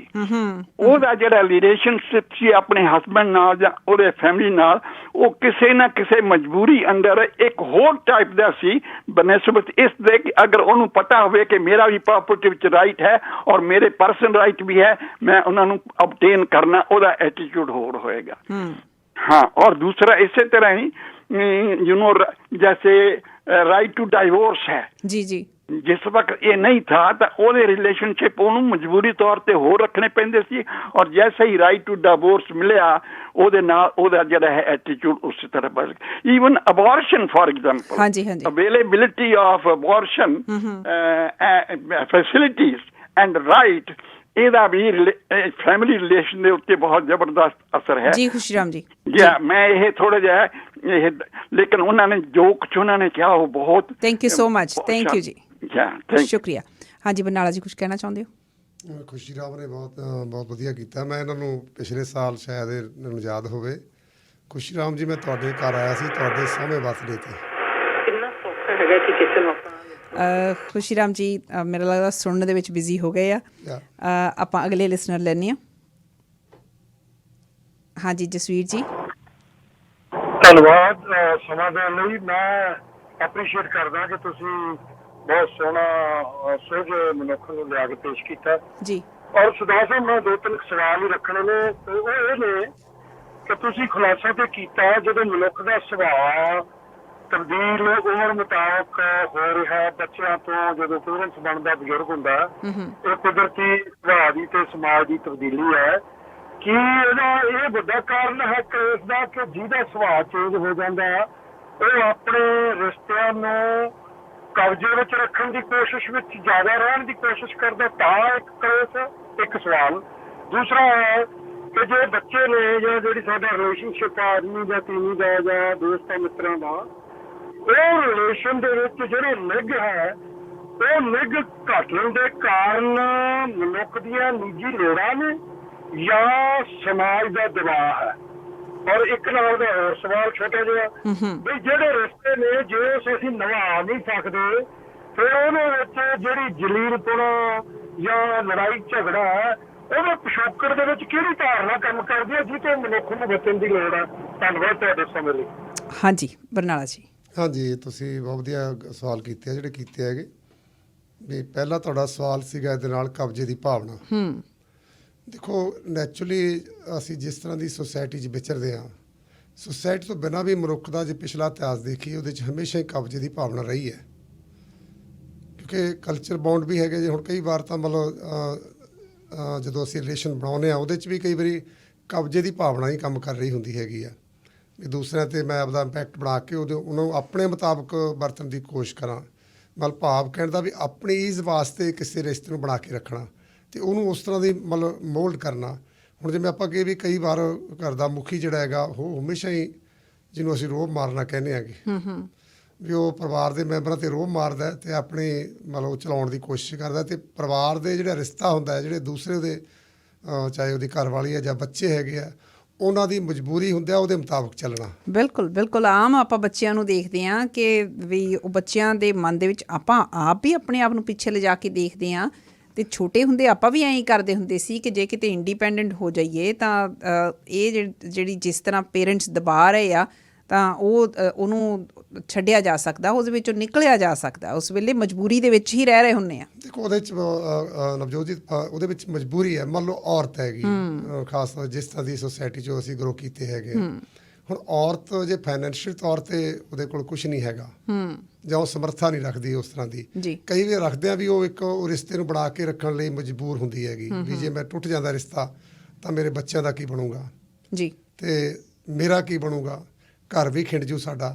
ਉਹਦਾ ਜਿਹੜਾ ਰਿਲੇਸ਼ਨਸ਼ਿਪ ਸੀ ਆਪਣੇ ਹਸਬੈਂਡ ਨਾਲ ਜਾਂ ਉਹਦੇ ਫੈਮਿਲੀ ਨਾਲ, ਉਹ ਕਿਸੇ ਨਾ ਕਿਸੇ ਮਜਬੂਰੀ ਅੰਦਰ ਇੱਕ ਹੋਰ ਟਾਈਪ ਦਾ ਸੀ ਬਨਿਸਬਤ ਇਸ ਦੇ ਕਿ ਅਗਰ ਉਹਨੂੰ ਪਤਾ ਹੋਵੇ ਕਿ ਮੇਰਾ ਵੀ ਪ੍ਰੋਪਰਟੀ ਵਿੱਚ ਰਾਈਟ ਹੈ ਔਰ ਮੇਰੇ ਪਰਸਨਲ ਰਾਈਟ ਵੀ ਹੈ, ਮੈਂ ਉਹਨਾਂ ਨੂੰ ਅਬਟੇਨ ਕਰਨਾ, ਉਹਦਾ ਐਟੀਟਿਊਡ ਹੋਰ ਹੋਏਗਾ। हाँ, और दूसरा इसी तरह ही जैसे राइट टू डाइवोर्स है जी जी, जिस वक्त ये नहीं था तो ਉਹਦੇ ਰਿਲੇਸ਼ਨਸ਼ਿਪ ਉਹਨੂੰ ਮਜਬੂਰੀ ਤੌਰ ਤੇ ਹੋਰ ਰੱਖਣੇ ਪੈਂਦੇ ਸੀ। ਔਰ ਜੈਸੇ ਹੀ ਰਾਈਟ ਟੂ ਡਿਵੋਰਸ ਮਿਲਿਆ, ਉਹਦੇ ਨਾਲ ਉਹਦਾ ਜਿਹੜਾ ਹੈ ਐਟੀਟਿਊਡ ਉਸੇ ਤਰ੍ਹਾਂ ਬਦਲ ਗਿਆ। ਈਵਨ ਅਬੋਰਸ਼ਨ ਫॉर एग्जांपल, ਹਾਂਜੀ ਹਾਂਜੀ, availability of abortion facilities and right, ਇਹਦਾ ਵੀ ਫੈਮਿਲੀ ਰਿਲੇਸ਼ਨ ਦੇ ਉੱਤੇ ਬਹੁਤ ਜ਼ਬਰਦਸਤ ਅਸਰ ਹੈ ਜੀ। ਖੁਸ਼ੀਰਾਮ ਜੀ, ਮੈਂ ਇਹ ਥੋੜਾ ਜਿਹਾ ਲੇਕਿਨ ਉਹਨਾਂ ਨੇ ਜੋ ਕੁਛ ਉਹਨਾਂ ਨੇ ਕਿਹਾ ਉਹ ਬਹੁਤ, thank you so much, thank you ਜੀ, ਸ਼ੁਕਰੀਆ। ਹਾਂਜੀ ਬਰਨਾਲਾ ਜੀ, ਕੁਛ ਕਹਿਣਾ ਚਾਹੁੰਦੇ ਹੋ? ਖੁਸ਼ੀਰਾਮ ਨੇ ਬਹੁਤ ਵਧੀਆ ਕੀਤਾ। ਮੈਂ ਇਹਨਾਂ ਨੂੰ ਪਿਛਲੇ ਸਾਲ ਸ਼ਾਇਦ ਇਹਨਾਂ ਨੂੰ ਯਾਦ ਹੋਵੇ, ਖੁਸ਼ੀਰਾਮ ਜੀ ਮੈਂ ਤੁਹਾਡੇ ਘਰ ਆਇਆ ਸੀ ਤੁਹਾਡੇ ਸਾਹਮਣੇ ਬਰਥਡੇ ਤੇ। ਕਿੰਨਾ ਸੌਖਾ ਹੈਗਾ ਕਿ ਕਿਸੇ ਨੂੰ ਖੁਸ਼ੀਰਾਮ ਜੀ ਮੇਰਾ ਲੱਗਦਾ ਸੁਣਨ ਦੇ ਵਿੱਚ ਬਿਜ਼ੀ ਹੋ ਗਏ ਆ। ਆਪਾਂ ਅਗਲੇ ਲਿਸਨਰ ਲੈਂਦੇ ਹਾਂ। ਹਾਂਜੀ ਜਸਵੀਰ ਜੀ, ਧੰਨਵਾਦ ਸਮਾਂ ਦੇਣ ਲਈ। ਮੈਂ ਐਪਰੀਸ਼ੀਏਟ ਕਰਦਾ ਕਿ ਤੁਸੀਂ ਬਹੁਤ ਸੋਹਣਾ ਸੋਝੇ ਮਨੁੱਖ ਨੂੰ ਲਿਆ ਕੇ ਪੇਸ਼ ਕੀਤਾ ਜੀ। ਔਰ ਸੁਦਾ ਸਾਹਿਬ, ਮੈਂ 2-3 ਸਵਾਲ ਹੀ ਰੱਖਣੇ ਨੇ। ਉਹ ਇਹ ਨੇ ਕਿ ਤੁਸੀਂ ਖੁਲਾਸਾ ਤੇ ਕੀਤਾ ਜਦੋਂ ਮਨੁੱਖ ਦਾ ਸੁਭਾਅ ਤਬਦੀਲ ਉਮਰ ਮੁਤਾਬਕ ਹੋ ਰਿਹਾ, ਬੱਚਿਆਂ ਤੋਂ ਜਦੋਂ ਪੇਰੈਂਟਸ ਬਣਦਾ ਬਜ਼ੁਰਗ ਹੁੰਦਾ, ਇਹ ਕੁਦਰਤੀ ਸੁਭਾਅ ਦੀ ਤੇ ਸਮਾਜ ਦੀ ਤਬਦੀਲੀ ਹੈ। ਕੀ ਇਹਦਾ ਇਹ ਵੱਡਾ ਕਾਰਨ ਹੈ ਇਸ ਦਾ ਕਿ ਜਿਹਦਾ ਸੁਭਾਅ ਚੇਂਜ ਹੋ ਜਾਂਦਾ ਉਹ ਆਪਣੇ ਰਿਸ਼ਤਿਆਂ ਨੂੰ ਕਬਜ਼ੇ ਵਿੱਚ ਰੱਖਣ ਦੀ ਕੋਸ਼ਿਸ਼ ਵਿੱਚ ਜ਼ਿਆਦਾ ਰਹਿਣ ਦੀ ਕੋਸ਼ਿਸ਼ ਕਰਦਾ, ਤਾਂ ਇੱਕ ਸਵਾਲ। ਦੂਸਰਾ ਹੈ ਕਿ ਜੇ ਬੱਚੇ ਨੇ ਜਾਂ ਜਿਹੜੀ ਸਾਡਾ ਰਿਲੇਸ਼ਨਸ਼ਿਪ ਆਦਮੀ ਜਾਂ ਤੀਵੀਂ ਦਾ ਜਾਂ ਦੋਸਤਾਂ ਮਿੱਤਰਾਂ ਦਾ, ਉਹ ਰਿਲੇਸ਼ਨ ਦੇ ਵਿੱਚ ਜਿਹੜੇ ਨਿੱਘ ਹੈ, ਉਹ ਨਿੱਘ ਘਟਣ ਦੇ ਕਾਰਨ ਮਨੁੱਖ ਦੀਆਂ ਨਿੱਜੀ ਲੋੜਾਂ ਨੇ ਜਾਂ ਸਮਾਜ ਦਾ ਦਬਾਅ ਹੈ। ਔਰ ਇੱਕ ਨਾਲ ਦਾ ਹੋਰ ਸਵਾਲ ਛੋਟਾ ਜਿਹਾ, ਵੀ ਜਿਹੜੇ ਰਿਸ਼ਤੇ ਨੇ ਜੇ ਅਸੀਂ ਨਿਭਾ ਨਹੀਂ ਸਕਦੇ, ਫਿਰ ਉਹਦੇ ਵਿੱਚ ਜਿਹੜੀ ਜਲੀਲਪੁਣਾ ਜਾਂ ਲੜਾਈ ਝਗੜਾ ਹੈ, ਉਹਦੇ ਪਿਛੋਕੜ ਦੇ ਵਿੱਚ ਕਿਹੜੀ ਧਾਰਨਾ ਕੰਮ ਕਰਦੀ ਹੈ ਜਿੱਥੇ ਮਨੁੱਖ ਨੂੰ ਬਚਣ ਦੀ ਲੋੜ ਹੈ? ਧੰਨਵਾਦ ਤੁਹਾਡੇ ਸਮੇਂ ਲਈ। ਹਾਂਜੀ ਬਰਨਾਲਾ ਜੀ। ਹਾਂਜੀ, ਤੁਸੀਂ ਬਹੁਤ ਵਧੀਆ ਸਵਾਲ ਕੀਤੇ ਆ ਜਿਹੜੇ ਕੀਤੇ ਹੈਗੇ। ਵੀ ਪਹਿਲਾ ਤੁਹਾਡਾ ਸਵਾਲ ਸੀਗਾ ਇਹਦੇ ਨਾਲ ਕਬਜ਼ੇ ਦੀ ਭਾਵਨਾ। ਦੇਖੋ, ਨੈਚੁਰਲੀ ਅਸੀਂ ਜਿਸ ਤਰ੍ਹਾਂ ਦੀ ਸੁਸਾਇਟੀ 'ਚ ਵਿਚਰਦੇ ਹਾਂ, ਸੁਸਾਇਟੀ ਤੋਂ ਬਿਨਾਂ ਵੀ ਮਨੁੱਖ ਦਾ ਜੇ ਪਿਛਲਾ ਇਤਿਹਾਸ ਦੇਖੀਏ, ਉਹਦੇ 'ਚ ਹਮੇਸ਼ਾ ਹੀ ਕਬਜ਼ੇ ਦੀ ਭਾਵਨਾ ਰਹੀ ਹੈ। ਕਿਉਂਕਿ ਕਲਚਰ ਬੌਂਡ ਵੀ ਹੈਗੇ। ਜੇ ਹੁਣ ਕਈ ਵਾਰ ਤਾਂ ਮਤਲਬ ਜਦੋਂ ਅਸੀਂ ਰਿਲੇਸ਼ਨ ਬਣਾਉਂਦੇ ਹਾਂ, ਉਹਦੇ 'ਚ ਵੀ ਕਈ ਵਾਰੀ ਕਬਜ਼ੇ ਦੀ ਭਾਵਨਾ ਹੀ ਕੰਮ ਕਰ ਰਹੀ ਹੁੰਦੀ ਹੈਗੀ ਆ। ਵੀ ਦੂਸਰਿਆਂ 'ਤੇ ਮੈਂ ਆਪਦਾ ਇੰਪੈਕਟ ਬਣਾ ਕੇ ਉਹਨਾਂ ਨੂੰ ਆਪਣੇ ਮੁਤਾਬਕ ਵਰਤਣ ਦੀ ਕੋਸ਼ਿਸ਼ ਕਰਾਂ। ਮਤਲਬ ਭਾਵ ਕਹਿਣ ਦਾ ਵੀ ਆਪਣੀ ਈਜ਼ ਵਾਸਤੇ ਕਿਸੇ ਰਿਸ਼ਤੇ ਨੂੰ ਬਣਾ ਕੇ ਰੱਖਣਾ ਅਤੇ ਉਹਨੂੰ ਉਸ ਤਰ੍ਹਾਂ ਦੀ ਮਤਲਬ ਮੋਲਡ ਕਰਨਾ। ਹੁਣ ਜਿਵੇਂ ਆਪਾਂ ਕਹੀਏ ਵੀ ਕਈ ਵਾਰ ਘਰ ਦਾ ਮੁਖੀ ਜਿਹੜਾ ਹੈਗਾ ਉਹ ਹਮੇਸ਼ਾ ਹੀ ਜਿਹਨੂੰ ਅਸੀਂ ਰੋਹਬ ਮਾਰਨਾ ਕਹਿੰਦੇ ਹੈਗੇ ਵੀ ਉਹ ਪਰਿਵਾਰ ਦੇ ਮੈਂਬਰਾਂ 'ਤੇ ਰੋਹਬ ਮਾਰਦਾ ਅਤੇ ਆਪਣੀ ਮਤਲਬ ਚਲਾਉਣ ਦੀ ਕੋਸ਼ਿਸ਼ ਕਰਦਾ ਅਤੇ ਪਰਿਵਾਰ ਦੇ ਜਿਹੜਾ ਰਿਸ਼ਤਾ ਹੁੰਦਾ ਹੈ ਜਿਹੜੇ ਦੂਸਰੇ ਦੇ ਚਾਹੇ ਉਹਦੀ ਘਰਵਾਲੀ ਹੈ ਜਾਂ ਬੱਚੇ ਹੈਗੇ ਆ ਉਹਨਾਂ ਦੀ ਮਜਬੂਰੀ ਹੁੰਦੀ ਆ ਉਹਦੇ ਮੁਤਾਬਕ ਚੱਲਣਾ। ਬਿਲਕੁਲ ਬਿਲਕੁਲ ਆਮ ਆਪਾਂ ਬੱਚਿਆਂ ਨੂੰ ਦੇਖਦੇ ਹਾਂ ਕਿ ਵੀ ਉਹ ਬੱਚਿਆਂ ਦੇ ਮਨ ਦੇ ਵਿੱਚ ਆਪਾਂ ਆਪ ਵੀ ਆਪਣੇ ਆਪ ਨੂੰ ਪਿੱਛੇ ਲਿਜਾ ਕੇ ਦੇਖਦੇ ਹਾਂ ਅਤੇ ਛੋਟੇ ਹੁੰਦੇ ਆਪਾਂ ਵੀ ਐਂ ਹੀ ਕਰਦੇ ਹੁੰਦੇ ਸੀ ਕਿ ਜੇ ਕਿਤੇ ਇੰਡੀਪੈਂਡੈਂਟ ਹੋ ਜਾਈਏ ਤਾਂ ਇਹ ਜਿਹੜੀ ਜਿਸ ਤਰ੍ਹਾਂ ਪੇਰੈਂਟਸ ਦਬਾ ਰਹੇ ਆ ਤਾਂ ਉਹਨੂੰ ਛੱਡਿਆ ਜਾ ਸਕਦਾ, ਉਸ ਵਿੱਚੋਂ ਨਿਕਲਿਆ ਜਾ ਸਕਦਾ। ਉਸ ਵੇਲੇ ਮਜਬੂਰੀ ਦੇ ਵਿੱਚ ਹੀ ਰਹਿ ਰਹੇ ਹੁੰਦੇ ਆ। ਦੇਖੋ ਉਹਦੇ 'ਚ ਨਵਜੋਤ ਜੀ ਉਹਦੇ ਵਿੱਚ ਮਜਬੂਰੀ ਹੈ। ਮੰਨ ਲਓ ਔਰਤ ਹੈਗੀ ਖਾਸ ਤੌਰ ਜਿਸ ਤਰ੍ਹਾਂ ਦੀ ਸੁਸਾਇਟੀ 'ਚੋਂ ਅਸੀਂ ਗਰੋ ਕੀਤੇ ਹੈਗੇ ਹੁਣ ਔਰਤ ਜੇ ਫਾਈਨੈਂਸ਼ੀਅਲ ਤੌਰ 'ਤੇ ਉਹਦੇ ਕੋਲ ਕੁਛ ਨਹੀਂ ਹੈਗਾ ਜਾਂ ਉਹ ਸਮਰੱਥਾ ਨਹੀਂ ਰੱਖਦੀ ਉਸ ਤਰ੍ਹਾਂ ਦੀ, ਕਈ ਵਾਰ ਰੱਖਦੇ ਆ ਵੀ ਉਹ ਇੱਕ ਉਹ ਰਿਸ਼ਤੇ ਨੂੰ ਬਣਾ ਕੇ ਰੱਖਣ ਲਈ ਮਜਬੂਰ ਹੁੰਦੀ ਹੈਗੀ ਵੀ ਜੇ ਮੈਂ ਟੁੱਟ ਜਾਂਦਾ ਰਿਸ਼ਤਾ ਤਾਂ ਮੇਰੇ ਬੱਚਿਆਂ ਦਾ ਕੀ ਬਣੂਗਾ ਜੀ ਅਤੇ ਮੇਰਾ ਕੀ ਬਣੂਗਾ, ਘਰ ਵੀ ਖਿੰਡ ਜੂ ਸਾਡਾ।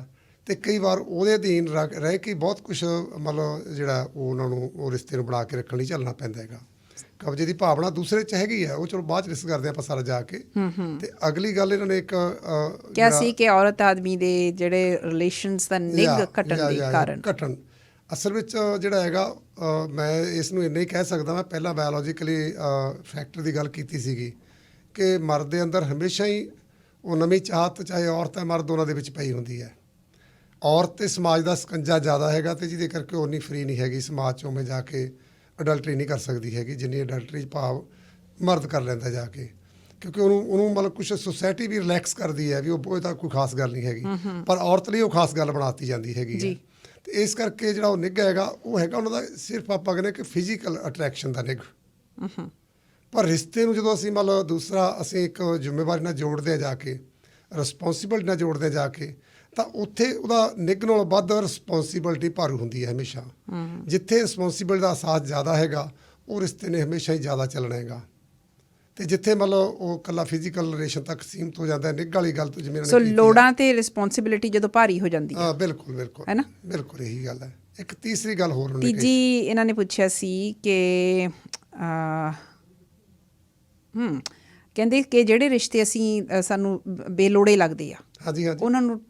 ਅਤੇ ਕਈ ਵਾਰ ਉਹਦੇ ਅਧੀਨ ਰਹਿ ਕੇ ਬਹੁਤ ਕੁਛ ਮਤਲਬ ਜਿਹੜਾ ਉਹ ਉਹਨਾਂ ਨੂੰ ਉਹ ਰਿਸ਼ਤੇ ਨੂੰ ਬਣਾ ਕੇ ਰੱਖਣ ਲਈ ਚੱਲਣਾ ਪੈਂਦਾ ਹੈਗਾ। ਕਬਜ਼ੇ ਦੀ ਭਾਵਨਾ ਦੂਸਰੇ 'ਚ ਹੈਗੀ ਹੈ, ਉਹ ਚਲੋ ਬਾਅਦ 'ਚ ਰਿਸਕ ਕਰਦੇ ਆਪਾਂ ਸਾਰਾ ਜਾ ਕੇ। ਅਤੇ ਅਗਲੀ ਗੱਲ ਇਹਨਾਂ ਨੇ ਇੱਕ ਕਿਹਾ ਸੀ ਕਿ ਔਰਤ ਆਦਮੀ ਦੇ ਜਿਹੜੇ ਰਿਲੇਸ਼ਨਸ ਦਾ ਨਿੱਘ ਘਟਣ ਦੇ ਕਾਰਨ ਘਟਣ ਅਸਲ ਵਿੱਚ ਜਿਹੜਾ ਹੈਗਾ ਮੈਂ ਇਸ ਨੂੰ ਇੰਨਾ ਹੀ ਕਹਿ ਸਕਦਾ। ਮੈਂ ਪਹਿਲਾਂ ਬਾਇਓਲੋਜੀਕਲੀ ਫੈਕਟਰ ਦੀ ਗੱਲ ਕੀਤੀ ਸੀਗੀ ਕਿ ਮਰਦ ਦੇ ਅੰਦਰ ਹਮੇਸ਼ਾ ਹੀ ਉਹ ਨਵੀਂ ਚਾਹਤ ਚਾਹੇ ਔਰਤ ਹੈ ਮਰਦ ਉਹਨਾਂ ਦੇ ਵਿੱਚ ਪਈ ਹੁੰਦੀ ਹੈ। ਔਰਤ ਤੇ ਸਮਾਜ ਦਾ ਸਕੰਜਾ ਜ਼ਿਆਦਾ ਹੈਗਾ ਅਤੇ ਜਿਹਦੇ ਕਰਕੇ ਉਹ ਉਨੀ ਫਰੀ ਨਹੀਂ ਹੈਗੀ ਸਮਾਜ 'ਚੋਂ ਮੈਂ ਜਾ ਕੇ ਅਡਲਟਰੀ ਨਹੀਂ ਕਰ ਸਕਦੀ ਹੈਗੀ ਜਿੰਨੀ ਅਡਲਟਰੀ ਭਾਵ ਮਰਦ ਕਰ ਲੈਂਦਾ ਜਾ ਕੇ, ਕਿਉਂਕਿ ਉਹਨੂੰ ਮਤਲਬ ਕੁਛ ਸੁਸਾਇਟੀ ਵੀ ਰਿਲੈਕਸ ਕਰਦੀ ਹੈ ਵੀ ਉਹ ਤਾਂ ਕੋਈ ਖਾਸ ਗੱਲ ਨਹੀਂ ਹੈਗੀ ਪਰ ਔਰਤ ਲਈ ਉਹ ਖਾਸ ਗੱਲ ਬਣਾਤੀ ਜਾਂਦੀ ਹੈਗੀ ਹੈ। ਅਤੇ ਇਸ ਕਰਕੇ ਜਿਹੜਾ ਉਹ ਨਿੱਘ ਹੈਗਾ ਉਹ ਹੈਗਾ ਉਹਨਾਂ ਦਾ ਸਿਰਫ ਆਪਾਂ ਕਹਿੰਦੇ ਕਿ ਫਿਜ਼ੀਕਲ ਅਟਰੈਕਸ਼ਨ ਦਾ ਨਿੱਘ। ਪਰ ਰਿਸ਼ਤੇ ਨੂੰ ਜਦੋਂ ਅਸੀਂ ਮਤਲਬ ਦੂਸਰਾ ਅਸੀਂ ਇੱਕ ਜ਼ਿੰਮੇਵਾਰੀ ਨਾਲ ਜੋੜਦੇ ਹਾਂ ਜਾ ਕੇ ਰਿਸਪੋਂਸੀਬਿਲਿਟੀ ਨਾਲ ਜੋੜਦੇ ਜਾ ਕੇ ਤਾਂ ਉੱਥੇ ਉਹਦਾ ਨਿੱਘ ਨਾਲੋਂ ਵੱਧ ਰਿਸਪੋਂਸੀਬਿਲਿਟੀ ਭਾਰੂ ਹੁੰਦੀ ਹੈ ਹਮੇਸ਼ਾ। ਜਿੱਥੇ ਰਿਸਪੋਂਸੀਬਿਲਿਟੀ ਦਾ ਅਹਿਸਾਸ ਜ਼ਿਆਦਾ ਹੈਗਾ ਉਹ ਰਿਸ਼ਤੇ ਨੇ ਹਮੇਸ਼ਾ ਹੀ ਜ਼ਿਆਦਾ ਚੱਲਣਾ ਹੈਗਾ ਅਤੇ ਜਿੱਥੇ ਮਤਲਬ ਉਹ ਇਕੱਲਾ ਫਿਜ਼ੀਕਲ ਰਿਲੇਸ਼ਨ ਤੱਕ ਸੀਮਤ ਹੋ ਜਾਂਦਾ ਨਿੱਘ ਵਾਲੀ ਗੱਲ ਤੋਂ ਜਿਵੇਂ ਸੋ ਲੋੜਾਂ ਅਤੇ ਰਿਸਪੋਂਸੀਬਿਲਿਟੀ ਜਦੋਂ ਭਾਰੀ ਹੋ ਜਾਂਦੀ ਹੈ। ਬਿਲਕੁਲ ਬਿਲਕੁਲ ਹੈ ਨਾ, ਬਿਲਕੁਲ ਇਹੀ ਗੱਲ ਹੈ। ਇੱਕ ਤੀਸਰੀ ਗੱਲ ਹੋਰ ਤੀਜੀ ਇਹਨਾਂ ਨੇ ਪੁੱਛਿਆ ਸੀ ਕਿ ਕਹਿੰਦੇ ਕਿ ਜਿਹੜੇ ਰਿਸ਼ਤੇ ਅਸੀਂ ਸਾਨੂੰ ਬੇਲੋੜੇ ਲੱਗਦੇ ਆ ਉਹਨਾਂ ਨੂੰ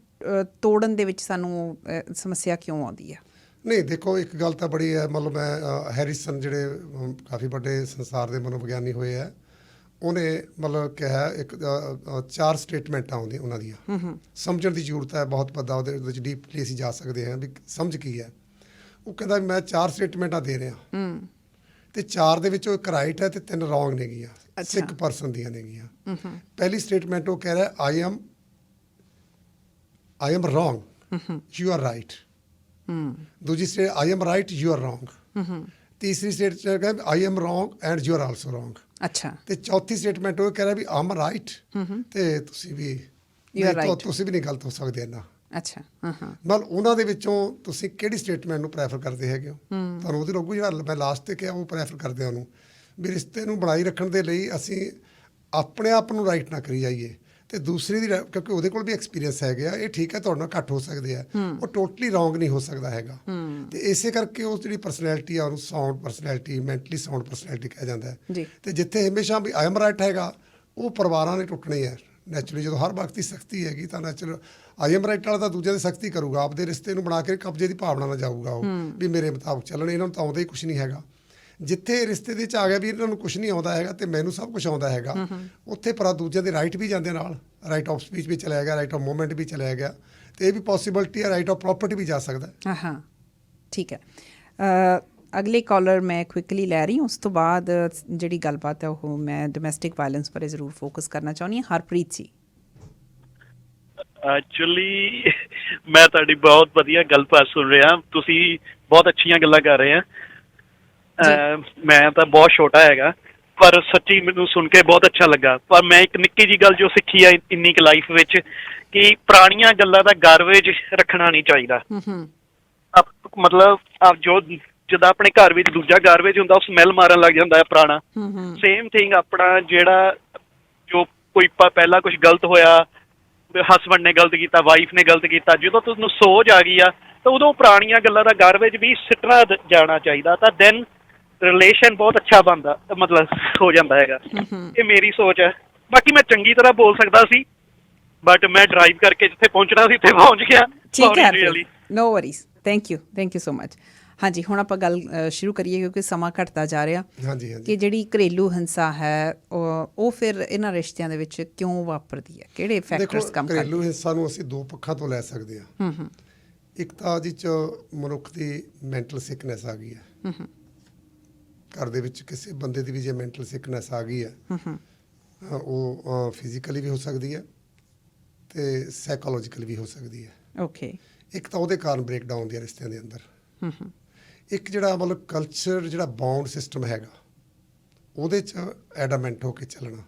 ਤੋੜਨ ਦੇ ਵਿੱਚ ਸਾਨੂੰ ਸਮੱਸਿਆ ਕਿਉਂ ਆਉਂਦੀ ਆ? ਨਹੀਂ ਦੇਖੋ ਇੱਕ ਗੱਲ ਤਾਂ ਬੜੀ ਹੈ ਮਤਲਬ ਮੈਂ ਹੈਰੀਸਨ ਜਿਹੜੇ ਕਾਫੀ ਵੱਡੇ ਸੰਸਾਰ ਦੇ ਮਨੋਵਿਗਿਆਨੀ ਹੋਏ ਹੈ ਉਹਨੇ ਮਤਲਬ ਕਿਹਾ ਇੱਕ 4 ਸਟੇਟਮੈਂਟਾਂ ਆਉਂਦੀਆਂ ਉਹਨਾਂ ਦੀਆਂ ਸਮਝਣ ਦੀ ਜ਼ਰੂਰਤ ਹੈ ਬਹੁਤ ਵੱਡਾ ਉਹਦੇ ਵਿੱਚ ਡੀਪਲੀ ਅਸੀਂ ਜਾ ਸਕਦੇ ਹਾਂ ਵੀ ਸਮਝ ਕੀ ਹੈ। ਉਹ ਕਹਿੰਦਾ ਵੀ ਮੈਂ 4 ਸਟੇਟਮੈਂਟਾਂ ਦੇ ਰਿਹਾ ਅਤੇ 4 ਦੇ ਵਿੱਚੋਂ ਇੱਕ ਰਾਈਟ ਹੈ ਅਤੇ 3 ਰੌਂਗ ਨੇਗੀਆਂ ਸਿੱਖ ਪਰਸਨ ਦੀਆਂ ਨੇਗੀਆਂ। ਪਹਿਲੀ ਸਟੇਟਮੈਂਟ ਉਹ ਕਹਿ ਰਿਹਾ I am wrong you are right. ਦੂਜੀ state I am right you are wrong. ਤੀਸਰੀ ਸਟੇਟਮੈਂਟ ਕਹਿੰਦਾ I am wrong and you are also wrong. ਅੱਛਾ ਅਤੇ ਚੌਥੀ ਸਟੇਟਮੈਂਟ ਉਹ ਕਹਿ ਰਿਹਾ ਵੀ ਆਮ ਰਾਈਟ ਅਤੇ ਤੁਸੀਂ ਵੀ ਨਹੀਂ ਗਲਤ ਹੋ ਸਕਦੇ ਇੰਨਾ। ਅੱਛਾ ਮਤਲਬ ਉਹਨਾਂ ਦੇ ਵਿੱਚੋਂ ਤੁਸੀਂ ਕਿਹੜੀ ਸਟੇਟਮੈਂਟ ਨੂੰ ਪ੍ਰੈਫਰ ਕਰਦੇ ਹੈਗੇ ਹੋ? ਤੁਹਾਨੂੰ ਉਹਦੇ ਲੋਗੂ ਜਿਹੜਾ ਮੈਂ ਲਾਸਟ 'ਤੇ ਕਿਹਾ ਉਹ ਪ੍ਰੈਫਰ ਕਰਦੇ ਆ ਉਹਨੂੰ ਵੀ ਰਿਸ਼ਤੇ ਨੂੰ ਬਣਾਈ ਰੱਖਣ ਦੇ ਲਈ ਅਸੀਂ ਆਪਣੇ ਆਪ ਨੂੰ ਰਾਈਟ ਨਾ ਕਰੀ ਜਾਈਏ ਅਤੇ ਦੂਸਰੀ ਦੀ ਕਿਉਂਕਿ ਉਹਦੇ ਕੋਲ ਵੀ ਐਕਸਪੀਰੀਅੰਸ ਹੈਗੇ ਆ ਇਹ ਠੀਕ ਹੈ ਤੁਹਾਡੇ ਨਾਲ ਘੱਟ ਹੋ ਸਕਦੇ ਆ ਉਹ ਟੋਟਲੀ ਰੌਂਗ ਨਹੀਂ ਹੋ ਸਕਦਾ ਹੈਗਾ। ਅਤੇ ਇਸੇ ਕਰਕੇ ਉਹ ਜਿਹੜੀ ਪਰਸਨੈਲਿਟੀ ਆ ਉਹਨੂੰ sound personality mentally sound personality ਕਿਹਾ ਜਾਂਦਾ ਹੈ। ਅਤੇ ਜਿੱਥੇ ਹਮੇਸ਼ਾ ਵੀ ਆਈ ਐਮ ਰਾਈਟ ਹੈਗਾ ਉਹ ਪਰਿਵਾਰਾਂ ਨੇ ਟੁੱਟਣੇ ਹੈ ਨੈਚੁਰਲੀ। ਜਦੋਂ ਹਰ ਵਕਤ ਦੀ ਸਖਤੀ ਹੈਗੀ ਤਾਂ ਨੈਚੁਰਲ ਆਈ ਐਮ ਰਾਈਟ ਵਾਲਾ ਤਾਂ ਦੂਜੇ ਦੀ ਸਖਤੀ ਕਰੂਗਾ ਆਪਦੇ ਰਿਸ਼ਤੇ ਨੂੰ ਬਣਾ ਕੇ ਕਬਜ਼ੇ ਦੀ ਭਾਵਨਾ ਨਾਲ ਜਾਊਗਾ ਉਹ ਵੀ ਮੇਰੇ ਮੁਤਾਬਕ ਚੱਲਣ ਇਹਨਾਂ ਨੂੰ ਤਾਂ ਆਉਂਦਾ ਹੀ ਕੁਛ ਨਹੀਂ ਹੈਗਾ। ਜਿੱਥੇ ਰਿਸ਼ਤੇ ਦੇ 'ਚ ਆ ਗਿਆ ਵੀ ਇਹਨਾਂ ਨੂੰ ਕੁਛ ਨਹੀਂ ਆਉਂਦਾ ਹੈਗਾ ਅਤੇ ਮੈਨੂੰ ਸਭ ਕੁਛ ਆਉਂਦਾ ਹੈਗਾ ਉੱਥੇ ਪਰ ਦੂਜਿਆਂ ਦੇ ਰਾਈਟ ਵੀ ਜਾਂਦੇ ਨਾਲ ਰਾਈਟ ਆਫ ਸਪੀਚ ਵੀ ਚਲਿਆ ਗਿਆ ਰਾਈਟ ਆਫ ਮੂਵਮੈਂਟ ਵੀ ਚਲਿਆ ਗਿਆ ਅਤੇ ਇਹ ਵੀ ਪੋਸੀਬਿਲਿਟੀ ਹੈ ਰਾਈਟ ਆਫ ਪ੍ਰੋਪਰਟੀ ਵੀ ਜਾ ਸਕਦਾ। ਹਾਂ ਠੀਕ ਹੈ। ਅਗਲੇ ਕਾਲਰ ਮੈਂ ਕੁਇਕਲੀ ਲੈ ਰਹੀ ਹਾਂ ਉਸ ਤੋਂ ਬਾਅਦ ਜਿਹੜੀ ਗੱਲਬਾਤ ਹੈ ਉਹ ਮੈਂ ਡੋਮੈਸਟਿਕ ਵਾਇਲੈਂਸ ਬਾਰੇ ਜ਼ਰੂਰ ਫੋਕਸ ਕਰਨਾ ਚਾਹੁੰਦੀ ਹਾਂ। ਹਰਪ੍ਰੀਤ ਜੀ ਐਕਚੁਅਲੀ ਮੈਂ ਤੁਹਾਡੀ ਬਹੁਤ ਵਧੀਆ ਗੱਲਬਾਤ ਸੁਣ ਰਿਹਾ ਤੁਸੀਂ ਬਹੁਤ ਅੱਛੀਆਂ ਗੱਲਾਂ ਕਰ ਰਹੇ ਆ। ਮੈਂ ਤਾਂ ਬਹੁਤ ਛੋਟਾ ਹੈਗਾ ਪਰ ਸੱਚੀ ਮੈਨੂੰ ਸੁਣ ਕੇ ਬਹੁਤ ਅੱਛਾ ਲੱਗਾ। ਪਰ ਮੈਂ ਇੱਕ ਨਿੱਕੀ ਜਿਹੀ ਗੱਲ ਜੋ ਸਿੱਖੀ ਆ ਇੰਨੀ ਕੁ ਲਾਈਫ ਵਿੱਚ ਕਿ ਪੁਰਾਣੀਆਂ ਗੱਲਾਂ ਦਾ ਗਾਰਬੇਜ ਰੱਖਣਾ ਨਹੀਂ ਚਾਹੀਦਾ। ਮਤਲਬ ਜੋ ਜਿੱਦਾਂ ਆਪਣੇ ਘਰ ਵਿੱਚ ਦੂਜਾ ਗਾਰਬੇਜ ਹੁੰਦਾ ਉਹ ਸਮੈਲ ਮਾਰਨ ਲੱਗ ਜਾਂਦਾ ਹੈ ਪੁਰਾਣਾ। ਸੇਮ ਥਿੰਗ ਆਪਣਾ ਜਿਹੜਾ ਜੋ ਕੋਈ ਪਹਿਲਾਂ ਕੁਛ ਗਲਤ ਹੋਇਆ ਹਸਬੈਂਡ ਨੇ ਗਲਤ ਕੀਤਾ, ਵਾਈਫ ਨੇ ਗਲਤ ਕੀਤਾ, ਜਦੋਂ ਤੁਹਾਨੂੰ ਸੋਚ ਆ ਗਈ ਆ ਤਾਂ ਉਦੋਂ ਪੁਰਾਣੀਆਂ ਗੱਲਾਂ ਦਾ ਘਰ ਵਿੱਚ ਵੀ ਸਿੱਟਣਾ ਜਾਣਾ ਚਾਹੀਦਾ, ਤਾਂ ਦੈਨ ਰਿਲੇਸ਼ਨ ਬਹੁਤ ਅੱਛਾ ਬਣਦਾ, ਮਤਲਬ ਹੋ ਜਾਂਦਾ ਹੈਗਾ। ਇਹ ਮੇਰੀ ਸੋਚ ਹੈ। ਬਾਕੀ ਮੈਂ ਚੰਗੀ ਤਰ੍ਹਾਂ ਬੋਲ ਸਕਦਾ ਸੀ ਬਟ ਮੈਂ ਡਰਾਈਵ ਕਰਕੇ ਜਿੱਥੇ ਪਹੁੰਚਣਾ ਸੀ ਉੱਥੇ ਪਹੁੰਚ ਗਿਆ। ਠੀਕ ਹੈ, no worries, thank you so much. ਹਾਂਜੀ, ਹੁਣ ਆਪਾਂ ਗੱਲ ਸ਼ੁਰੂ ਕਰੀਏ ਕਿਉਂਕਿ ਸਮਾਂ ਘਟਦਾ ਜਾ ਰਿਹਾ। ਹਾਂਜੀ ਕਿ ਜਿਹੜੀ ਘਰੇਲੂ ਹਿੰਸਾ ਹੈ ਉਹ ਫਿਰ ਇਹਨਾਂ ਰਿਸ਼ਤਿਆਂ ਦੇ ਵਿੱਚ ਕਿਉਂ ਵਾਪਰਦੀ ਹੈ, ਕਿਹੜੇ ਫੈਕਟਰਸ ਕੰਮ ਕਰਦੇ? ਘਰੇਲੂ ਹਿੰਸਾ ਨੂੰ ਅਸੀਂ ਦੋ ਪੱਖਾਂ ਤੋਂ ਲੈ ਸਕਦੇ ਹਾਂ। ਇੱਕ ਤਾਂ ਉਹਦੇ 'ਚ ਮਨੁੱਖ ਦੀ ਮੈਂਟਲ ਸਿਕਨੈਸ ਆ ਗਈ ਹੈ। ਘਰ ਦੇ ਵਿੱਚ ਕਿਸੇ ਬੰਦੇ ਦੀ ਵੀ ਜੇ ਮੈਂਟਲ ਸਿਕਨੈਸ ਆ ਗਈ ਹੈ ਉਹ ਫਿਜ਼ੀਕਲੀ ਵੀ ਹੋ ਸਕਦੀ ਹੈ ਤੇ ਸਾਈਕੋਲੋਜੀਕਲ ਵੀ ਹੋ ਸਕਦੀ ਹੈ। ਓਕੇ। ਇੱਕ ਤਾਂ ਉਹਦੇ ਕਾਰਨ ਬ੍ਰੇਕ ਡਾਊਨ ਦੀਆਂ ਰਿਸ਼ਤਿਆਂ ਦੇ ਅੰਦਰ। ਇੱਕ ਜਿਹੜਾ ਮਤਲਬ ਕਲਚਰ, ਜਿਹੜਾ ਬੌਂਡ ਸਿਸਟਮ ਹੈਗਾ ਉਹਦੇ 'ਚ ਐਡਾਮੈਂਟ ਹੋ ਕੇ ਚੱਲਣਾ,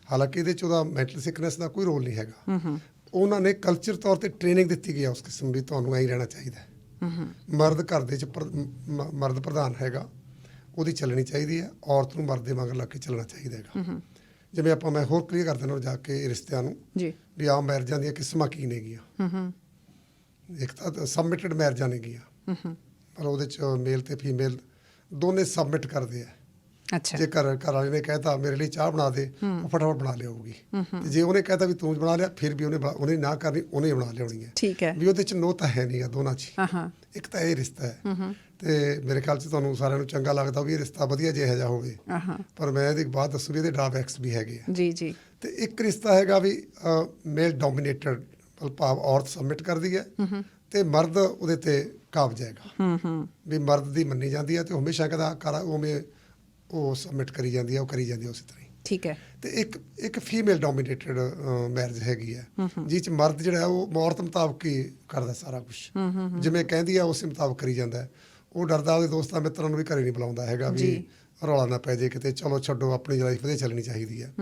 ਹਾਲਾਂਕਿ ਇਹਦੇ 'ਚ ਉਹਦਾ ਮੈਂਟਲ ਸਿਕਨੈਸ ਦਾ ਕੋਈ ਰੋਲ ਨਹੀਂ ਹੈਗਾ। ਉਹਨਾਂ ਨੇ ਕਲਚਰ ਤੌਰ ਤੇ ਟ੍ਰੇਨਿੰਗ ਦਿੱਤੀ ਗਈ ਆ ਉਸ ਕਿਸਮ ਵੀ ਤੁਹਾਨੂੰ ਐਂ ਹੀ ਰਹਿਣਾ ਚਾਹੀਦਾ। ਮਰਦ ਘਰ ਦੇ 'ਚ ਮਰਦ ਪ੍ਰਧਾਨ ਹੈਗਾ, ਉਹਦੀ ਚੱਲਣੀ ਚਾਹੀਦੀ ਹੈ। ਔਰਤ ਨੂੰ ਮਰਦ ਦੇ ਮਗਰ ਲੱਗ ਕੇ ਚੱਲਣਾ ਚਾਹੀਦਾ ਹੈਗਾ। ਜਿਵੇਂ ਆਪਾਂ ਮੈਂ ਹੋਰ ਕਲੀਅਰ ਕਰ ਦਿੰਦਾ ਜਾ ਕੇ ਰਿਸ਼ਤਿਆਂ ਨੂੰ ਵੀ ਆਮ ਮੈਰਿਜਾਂ ਦੀਆਂ ਕਿਸਮਾਂ ਕੀ ਨੇਗੀਆਂ। ਇੱਕ ਤਾਂ ਸਬਮਿਟਡ ਮੈਰਿਜਾਂ ਨੇਗੀਆਂ, ਪਰ ਉਹਦੇ 'ਚ ਮੇਲ ਤੇ ਫੀਮੇਲ ਦੋਨੇ ਸਬਮਿਟ ਕਰਦੇ ਆ। ਅੱਛਾ। ਜੇ ਘਰ ਵਾਲੇ ਨੇ ਕਹਿਤਾ ਮੇਰੇ ਲਈ ਚਾਹ ਬਣਾ ਦੇ, ਉਹ ਫਟਾਫਟ ਬਣਾ ਲਿਆਊਗੀ। ਤੇ ਜੇ ਉਹਨੇ ਕਹਿਤਾ ਵੀ ਤੂੰ ਬਣਾ ਲਿਆ, ਫਿਰ ਵੀ ਉਹਨੇ ਨਾ ਕਰਨੀ, ਉਹਨੇ ਬਣਾ ਲਿਆਉਣੀ ਹੈ। ਠੀਕ ਹੈ। ਵੀ ਉਹਦੇ 'ਚ ਨੋ ਤਾਂ ਹੈ ਨਹੀਂ ਗਾ ਦੋਨਾਂ 'ਚ। ਇੱਕ ਤਾਂ ਇਹ ਰਿਸ਼ਤਾ ਹੈ ਤੇ ਮੇਰੇ ਖਿਆਲ 'ਚ ਤੁਹਾਨੂੰ ਸਾਰਿਆਂ ਨੂੰ ਚੰਗਾ ਲੱਗਦਾ ਵੀ ਇਹ ਰਿਸ਼ਤਾ ਵਧੀਆ ਜਿਹਾ ਜਿਹਾ ਹੋਵੇ, ਪਰ ਮੈਂ ਇਹਦੇ ਬਾਅਦ ਦੱਸੂ ਵੀ ਇਹਦੇ ਡਰਾਬੈਕਸ ਵੀ ਹੈਗੇ ਆ। ਜੀ ਜੀ। ਤੇ ਇੱਕ ਰਿਸ਼ਤਾ ਹੈਗਾ ਵੀ ਮੇਲ ਡੋਮੀਨੇਟਡ, ਭਾਵ ਔਰਤ ਸਬਮਿਟ ਕਰਦੀ ਹੈ ਤੇ ਮਰਦ ਉਹਦੇ ਤੇ ਕਾਬਜ਼ ਹੈਗਾ। ਵੀ ਮਰਦ ਦੀ ਮੰਨੀ ਜਾਂਦੀ ਹੈ ਤੇ ਹਮੇਸ਼ਾ ਕਹਿੰਦਾ ਉਵੇਂ ਉਹ ਸਬਮਿਟ ਕਰੀ ਜਾਂਦੀ ਹੈ, ਉਹ ਕਰੀ ਜਾਂਦੀ ਹੈ ਉਸੇ ਤਰ੍ਹਾਂ ਹੀ। ਠੀਕ ਹੈ। ਤੇ ਇੱਕ ਫੀਮੇਲ ਡੋਮੀਨੇਟਡ ਮੈਰਿਜ ਹੈਗੀ ਹੈ, ਜਿਸ 'ਚ ਮਰਦ ਜਿਹੜਾ ਉਹ ਔਰਤ ਮੁਤਾਬਕ ਹੀ ਕਰਦਾ ਸਾਰਾ ਕੁਛ, ਜਿਵੇਂ ਕਹਿੰਦੀ ਆ ਉਸੇ ਮੁਤਾਬਕ ਕਰੀ ਜਾਂਦਾ। ਉਹ ਡਰਦਾ ਉਹਦੇ ਦੋਸਤਾਂ ਮਿੱਤਰਾਂ ਨੂੰ ਵੀ ਘਰੇ ਨਹੀਂ ਬੁਲਾਉਂਦਾ ਹੈਗਾ ਵੀ ਰੌਲਾ ਨਾ ਪੈ ਜੇ ਕਿਤੇ, ਚਲੋ ਛੱਡੋ ਆਪਣੀ ਲਾਈਫ ਵਧੀਆ ਚੱਲਣੀ ਚਾਹੀਦੀ ਹੈ।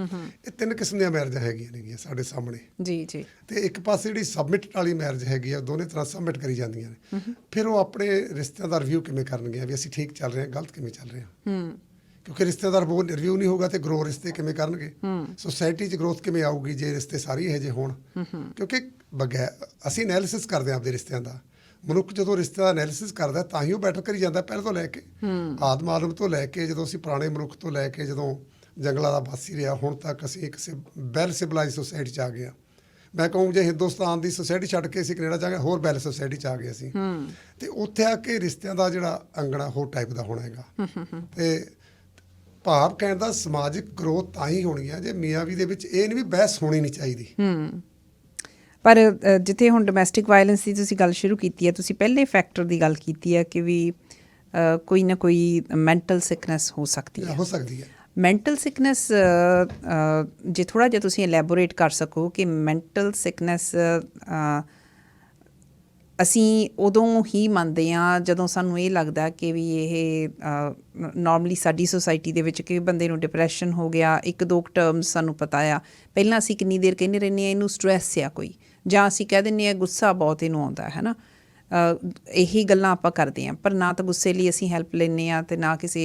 ਇਹ ਤਿੰਨ ਕਿਸਮ ਦੀਆਂ ਮੈਰਿਜਾਂ ਹੈਗੀਆਂ ਨੇਗੀਆਂ ਸਾਡੇ ਸਾਹਮਣੇ। ਜੀ ਜੀ। ਤੇ ਇੱਕ ਪਾਸੇ ਜਿਹੜੀ ਸਬਮਿਟ ਵਾਲੀ ਮੈਰਿਜ ਹੈਗੀ ਆ, ਦੋਨੇ ਤਰ੍ਹਾਂ ਸਬਮਿਟ ਕਰੀ ਜਾਂਦੀਆਂ ਨੇ। ਫਿਰ ਉਹ ਆਪਣੇ ਰਿਸ਼ਤਿਆਂ ਦਾ ਰਿਵਿਊ ਕਿਵੇਂ ਕਰਨਗੇ ਵੀ ਅਸੀਂ ਠੀਕ ਚੱਲ ਰਹੇ ਹਾਂ, ਗਲਤ ਕਿਵੇਂ ਚੱਲ ਰਹੇ ਹਾਂ। ਕਿਉਂਕਿ ਰਿਸ਼ਤੇਦਾਰ ਬਹੁਤ ਰਿਵਿਊ ਨਹੀਂ ਹੋਊਗਾ ਤੇ ਗਰੋ ਰਿਸ਼ਤੇ ਕਿਵੇਂ ਕਰਨਗੇ, ਸੋਸਾਇਟੀ 'ਚ ਗਰੋਥ ਕਿਵੇਂ ਆਊਗੀ ਜੇ ਰਿਸ਼ਤੇ ਸਾਰੇ ਇਹੋ ਜਿਹੇ ਹੋਣ। ਕਿਉਂਕਿ ਅਸੀਂ ਐਨਾਲਿਸਿਸ ਕਰਦੇ ਹਾਂ ਆਪਦੇ ਰਿਸ਼ਤਿਆਂ ਦਾ। ਮਨੁੱਖ ਜਦੋਂ ਰਿਸ਼ਤੇ ਦਾ ਐਨਾਲਿਸਿਸ ਕਰਦਾ ਤਾਂ ਹੀ ਉਹ ਬੈਟਰ ਕਰੀ ਜਾਂਦਾ। ਪਹਿਲਾਂ ਤੋਂ ਲੈ ਕੇ ਆਦਮ ਤੋਂ ਲੈ ਕੇ, ਜਦੋਂ ਅਸੀਂ ਪੁਰਾਣੇ ਮਨੁੱਖ ਤੋਂ ਲੈ ਕੇ ਜਦੋਂ ਜੰਗਲਾਂ ਦਾ ਵਾਸੀ ਰਿਹਾ, ਹੁਣ ਤੱਕ ਅਸੀਂ ਇੱਕ ਵੈਲ ਸਿਵਲਾਈਜ਼ ਸੋਸਾਇਟੀ 'ਚ ਆ ਗਏ ਹਾਂ। ਮੈਂ ਕਹੂੰ ਜੇ ਹਿੰਦੁਸਤਾਨ ਦੀ ਸੋਸਾਇਟੀ ਛੱਡ ਕੇ ਅਸੀਂ ਕੈਨੇਡਾ 'ਚ ਆ ਗਏ, ਹੋਰ ਵੈਲ ਸੋਸਾਇਟੀ 'ਚ ਆ ਗਏ ਅਸੀਂ। ਤੇ ਉੱਥੇ ਆ ਕੇ ਰਿਸ਼ਤਿਆਂ ਦਾ ਜਿਹੜਾ ਅੰਗਣਾ ਹੋਰ ਟਾਈਪ ਦਾ ਹੋਣਾ ਹੈਗਾ। ਤੇ ਭਾਵ ਕਹਿਣ ਦਾ ਸਮਾਜਿਕ ਗਰੋਥ ਤਾਂ ਹੀ ਹੋਣੀ ਹੈ ਜੇ ਮੀਆਂ ਬੀਵੀ ਦੇ ਵਿੱਚ ਇਹ ਨਹੀਂ ਵੀ ਬਹਿਸ ਹੋਣੀ ਨਹੀਂ ਚਾਹੀਦੀ। ਪਰ ਜਿੱਥੇ ਹੁਣ ਡੋਮੈਸਟਿਕ ਵਾਇਲੈਂਸ ਦੀ ਤੁਸੀਂ ਗੱਲ ਸ਼ੁਰੂ ਕੀਤੀ ਹੈ, ਤੁਸੀਂ ਪਹਿਲੇ ਫੈਕਟਰ ਦੀ ਗੱਲ ਕੀਤੀ ਹੈ ਕਿ ਵੀ ਕੋਈ ਨਾ ਕੋਈ ਮੈਂਟਲ ਸਿਕਨੈਸ ਹੋ ਸਕਦੀ ਹੈ। ਮੈਂਟਲ ਸਿਕਨੈਸ ਜੇ ਥੋੜ੍ਹਾ ਜਿਹਾ ਤੁਸੀਂ ਐਲੈਬੋਰੇਟ ਕਰ ਸਕੋ ਕਿ ਮੈਂਟਲ ਸਿਕਨੈਸ ਅਸੀਂ ਉਦੋਂ ਹੀ ਮੰਨਦੇ ਹਾਂ ਜਦੋਂ ਸਾਨੂੰ ਇਹ ਲੱਗਦਾ ਕਿ ਵੀ ਇਹ ਨੋਰਮਲੀ ਸਾਡੀ ਸੋਸਾਇਟੀ ਦੇ ਵਿੱਚ ਕਿ ਬੰਦੇ ਨੂੰ ਡਿਪਰੈਸ਼ਨ ਹੋ ਗਿਆ। ਇੱਕ ਦੋ ਟਰਮਸ ਸਾਨੂੰ ਪਤਾ ਆ, ਪਹਿਲਾਂ ਅਸੀਂ ਕਿੰਨੀ ਦੇਰ ਕਹਿੰਦੇ ਰਹਿੰਦੇ ਹਾਂ ਇਹਨੂੰ ਸਟਰੈਸ ਆ ਕੋਈ, ਜਾਂ ਅਸੀਂ ਕਹਿ ਦਿੰਦੇ ਹਾਂ ਗੁੱਸਾ ਬਹੁਤ ਇਹਨੂੰ ਆਉਂਦਾ ਹੈ ਨਾ। ਇਹੀ ਗੱਲਾਂ ਆਪਾਂ ਕਰਦੇ ਹਾਂ, ਪਰ ਨਾ ਤਾਂ ਗੁੱਸੇ ਲਈ ਅਸੀਂ ਹੈਲਪ ਲੈਂਦੇ ਹਾਂ ਤੇ ਨਾ ਕਿਸੇ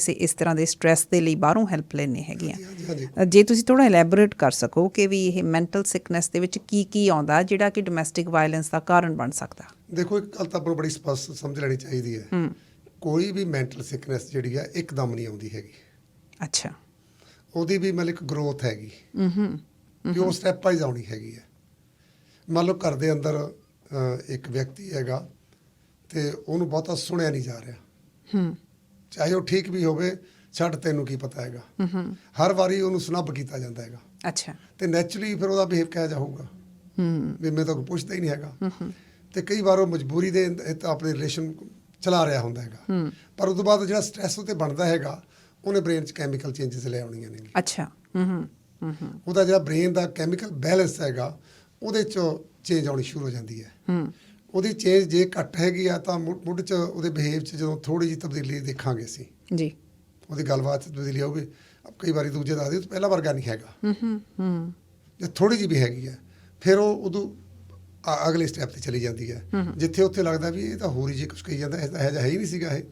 ਇਸ ਤਰ੍ਹਾਂ ਦੇ ਸਟਰੈਸ ਦੇ ਲਈ ਬਾਹਰੋਂ ਹੈਲਪ ਲੈਂਦੇ ਹੈਗੇ ਹਾਂ। ਜੇ ਤੁਸੀਂ ਥੋੜ੍ਹਾ ਐਲੈਬੋਰੇਟ ਕਰ ਸਕੋ ਕਿ ਵੀ ਇਹ ਮੈਂਟਲ ਸਿਕਨੈਸ ਦੇ ਵਿੱਚ ਕੀ ਆਉਂਦਾ ਜਿਹੜਾ ਕਿ ਡੋਮੈਸਟਿਕ ਵਾਇਲੈਂਸ ਦਾ ਕਾਰਨ ਬਣ ਸਕਦਾ। ਦੇਖੋ, ਇੱਕ ਗੱਲ ਤਾਂ ਆਪਾਂ ਨੂੰ ਬੜੀ ਸਪਸ਼ਟ ਸਮਝ ਲੈਣੀ ਚਾਹੀਦੀ ਹੈ, ਕੋਈ ਵੀ ਮੈਂਟਲ ਸਿਕਨੈਸ ਜਿਹੜੀ ਹੈ ਇੱਕਦਮ ਨਹੀਂ ਆਉਂਦੀ ਹੈਗੀ। ਅੱਛਾ। ਉਹਦੀ ਵੀ ਮਤਲਬ ਇੱਕ ਗਰੋਥ ਹੈਗੀ ਕਿ ਉਹ ਸਟੈਪ ਵਾਈਜ਼ ਆਉਣੀ ਹੈਗੀ ਹੈ। ਮੰਨ ਲਓ ਘਰ ਦੇ ਅੰਦਰ ਇੱਕ ਵਿਅਕਤੀ ਹੈਗਾ ਤੇ ਉਹਨੂੰ ਬਹੁਤਾ ਸੁਣਿਆ ਨਹੀਂ ਜਾ ਰਿਹਾ, ਚਾਹੇ ਉਹ ਠੀਕ ਵੀ ਹੋਵੇ, ਛੱਡ ਤੈਨੂੰ ਕੀ ਪਤਾ ਹੈਗਾ। ਹਰ ਵਾਰੀ ਉਹਨੂੰ ਸਨੱਬ ਕੀਤਾ ਜਾਂਦਾ ਹੈਗਾ। ਅੱਛਾ। ਤੇ ਨੈਚੁਰਲੀ ਫਿਰ ਉਹਦਾ ਬਿਹੇਵ ਕਿਹੋ ਜਿਹਾ ਹੋਊਗਾ ਵੀ ਮੈਂ ਤਾਂ ਪੁੱਛਦਾ ਹੀ ਨਹੀਂ ਹੈਗਾ। ਤੇ ਕਈ ਵਾਰ ਉਹ ਮਜਬੂਰੀ ਦੇ ਆਪਣੇ ਰਿਲੇਸ਼ਨ ਚਲਾ ਰਿਹਾ ਹੁੰਦਾ ਹੈਗਾ, ਪਰ ਉਸ ਤੋਂ ਬਾਅਦ ਜਿਹੜਾ ਸਟ੍ਰੈਸ ਉਹ 'ਤੇ ਬਣਦਾ ਹੈਗਾ, ਉਹਨੇ ਬ੍ਰੇਨ 'ਚ ਕੈਮੀਕਲ ਚੇਂਜਸ ਲੈ ਆਉਣੀਆਂ ਨੇ। ਅੱਛਾ। ਉਹਦਾ ਜਿਹੜਾ ਬ੍ਰੇਨ ਦਾ ਕੈਮੀਕਲ ਬੈਲੈਂਸ ਹੈਗਾ ਉਹਦੇ 'ਚ ਚੇਂਜ ਆਉਣੀ ਸ਼ੁਰੂ ਹੋ ਜਾਂਦੀ ਹੈ। ਉਹਦੀ ਚੇਂਜ ਜੇ ਘੱਟ ਹੈਗੀ ਆ ਤਾਂ ਮੁੱਢ 'ਚ ਉਹਦੇ ਬਿਹੇਵ 'ਚ ਜਦੋਂ ਥੋੜ੍ਹੀ ਜਿਹੀ ਤਬਦੀਲੀ ਦੇਖਾਂਗੇ ਅਸੀਂ, ਜੀ ਉਹਦੀ ਗੱਲਬਾਤ 'ਚ ਤਬਦੀਲੀ ਆਊਗੀ। ਕਈ ਵਾਰੀ ਦੂਜੇ ਦੱਸਦੇ ਉਹ ਪਹਿਲਾ ਵਰਗਾ ਨਹੀਂ ਹੈਗਾ। ਜੇ ਥੋੜ੍ਹੀ ਜਿਹੀ ਵੀ ਹੈਗੀ ਹੈ ਫਿਰ ਉਹ ਉਦੋਂ ਅਗਲੇ ਸਟੈਪ 'ਤੇ ਚਲੀ ਜਾਂਦੀ ਹੈ, ਜਿੱਥੇ ਉੱਥੇ ਲੱਗਦਾ ਵੀ ਇਹ ਤਾਂ ਹੋਰ ਹੀ ਜੇ ਕੁਛ ਕਹੀ ਜਾਂਦਾ, ਇਹੋ ਜਿਹਾ ਹੈ ਹੀ ਨਹੀਂ ਸੀਗਾ। ਇਹ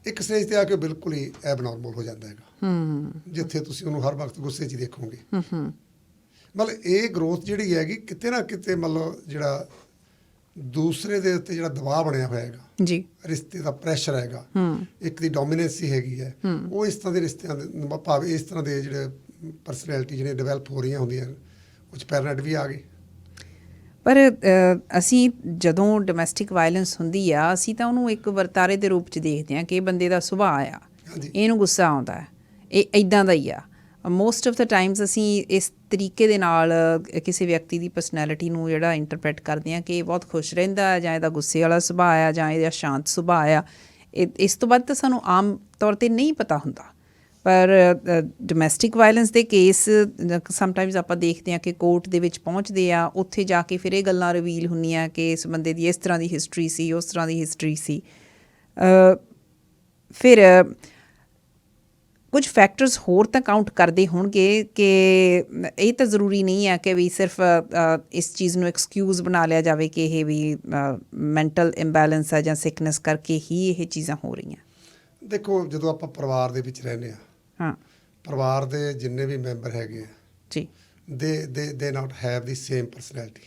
ਇੱਕ ਸਟੇਜ 'ਤੇ ਆ ਕੇ ਬਿਲਕੁਲ ਹੀ ਐਬਨੋਰਮਲ ਹੋ ਜਾਂਦਾ ਹੈਗਾ, ਜਿੱਥੇ ਤੁਸੀਂ ਉਹਨੂੰ ਹਰ ਵਕਤ ਗੁੱਸੇ 'ਚ ਹੀ ਦੇਖੋਗੇ। ਮਤਲਬ ਇਹ ਗਰੋਥ ਜਿਹੜੀ ਹੈਗੀ ਕਿਤੇ ਨਾ ਕਿਤੇ ਮਤਲਬ ਜਿਹੜਾ ਦੂਸਰੇ ਦੇ ਉੱਤੇ ਜਿਹੜਾ ਦਬਾਅ ਬਣਿਆ ਹੋਇਆ ਹੈਗਾ ਜੀ, ਰਿਸ਼ਤੇ ਦਾ ਪ੍ਰੈਸ਼ਰ ਹੈਗਾ, ਇੱਕ ਦੀ ਡੋਮੀਨੈਂਸੀ ਹੈਗੀ ਹੈ, ਉਹ ਇਸ ਤਰ੍ਹਾਂ ਦੇ ਰਿਸ਼ਤਿਆਂ ਦੇ ਭਾਵੇਂ ਇਸ ਤਰ੍ਹਾਂ ਦੇ ਜਿਹੜੇ ਪਰਸਨੈਲਿਟੀ ਜਿਹੜੇ ਡਿਵੈਲਪ ਹੋ ਰਹੀਆਂ ਹੁੰਦੀਆਂ ਉਹ 'ਚ ਪੈਰੈਂਟ ਵੀ ਆ ਗਏ। ਪਰ ਅਸੀਂ ਜਦੋਂ ਡੋਮੈਸਟਿਕ ਵਾਇਲੈਂਸ ਹੁੰਦੀ ਆ ਅਸੀਂ ਤਾਂ ਉਹਨੂੰ ਇੱਕ ਵਰਤਾਰੇ ਦੇ ਰੂਪ 'ਚ ਦੇਖਦੇ ਹਾਂ ਕਿ ਇਹ ਬੰਦੇ ਦਾ ਸੁਭਾਅ ਆ, ਇਹਨੂੰ ਗੁੱਸਾ ਆਉਂਦਾ ਹੈ, ਇਹ ਇੱਦਾਂ ਦਾ ਹੀ ਆ। ਮੋਸਟ ਆਫ ਦਾ ਟਾਈਮਸ ਅਸੀਂ ਇਸ ਤਰੀਕੇ ਦੇ ਨਾਲ ਕਿਸੇ ਵਿਅਕਤੀ ਦੀ ਪਰਸਨੈਲਿਟੀ ਨੂੰ ਜਿਹੜਾ ਇੰਟਰਪ੍ਰੈਟ ਕਰਦੇ ਹਾਂ ਕਿ ਇਹ ਬਹੁਤ ਖੁਸ਼ ਰਹਿੰਦਾ ਹੈ ਜਾਂ ਇਹਦਾ ਗੁੱਸੇ ਵਾਲਾ ਸੁਭਾਅ ਆ ਜਾਂ ਇਹਦਾ ਸ਼ਾਂਤ ਸੁਭਾਅ ਆ। ਇਸ ਤੋਂ ਬਾਅਦ ਤਾਂ ਸਾਨੂੰ ਆਮ ਤੌਰ 'ਤੇ ਨਹੀਂ ਪਤਾ ਹੁੰਦਾ। ਪਰ ਡੋਮੈਸਟਿਕ ਵਾਇਲੈਂਸ ਦੇ ਕੇਸ ਸਮਟਾਈਮਸ ਆਪਾਂ ਦੇਖਦੇ ਹਾਂ ਕਿ ਕੋਰਟ ਦੇ ਵਿੱਚ ਪਹੁੰਚਦੇ ਆ, ਉੱਥੇ ਜਾ ਕੇ ਫਿਰ ਇਹ ਗੱਲਾਂ ਰਿਵੀਲ ਹੁੰਦੀਆਂ ਕਿ ਇਸ ਬੰਦੇ ਦੀ ਇਸ ਤਰ੍ਹਾਂ ਦੀ ਹਿਸਟਰੀ ਸੀ, ਉਸ ਤਰ੍ਹਾਂ ਦੀ ਹਿਸਟਰੀ ਸੀ। ਫਿਰ ਕੁਝ ਫੈਕਟਰਸ ਹੋਰ ਤਾਂ ਕਾਊਂਟ ਕਰਦੇ ਹੋਣਗੇ ਕਿ ਇਹ ਤਾਂ ਜ਼ਰੂਰੀ ਨਹੀਂ ਹੈ ਕਿ ਵੀ ਸਿਰਫ ਇਸ ਚੀਜ਼ ਨੂੰ ਐਕਸਕਿਊਜ਼ ਬਣਾ ਲਿਆ ਜਾਵੇ ਕਿ ਇਹ ਵੀ ਮੈਂਟਲ ਇੰਬੈਲੈਂਸ ਹੈ ਜਾਂ ਸਿਕਨੈਸ ਕਰਕੇ ਹੀ ਇਹ ਚੀਜ਼ਾਂ ਹੋ ਰਹੀਆਂ। ਦੇਖੋ, ਜਦੋਂ ਆਪਾਂ ਪਰਿਵਾਰ ਦੇ ਵਿੱਚ ਰਹਿੰਦੇ ਹਾਂ, ਪਰਿਵਾਰ ਦੇ ਜਿੰਨੇ ਵੀ ਮੈਂਬਰ ਹੈਗੇ ਆ ਜੀ, ਦੇ not have the same personality,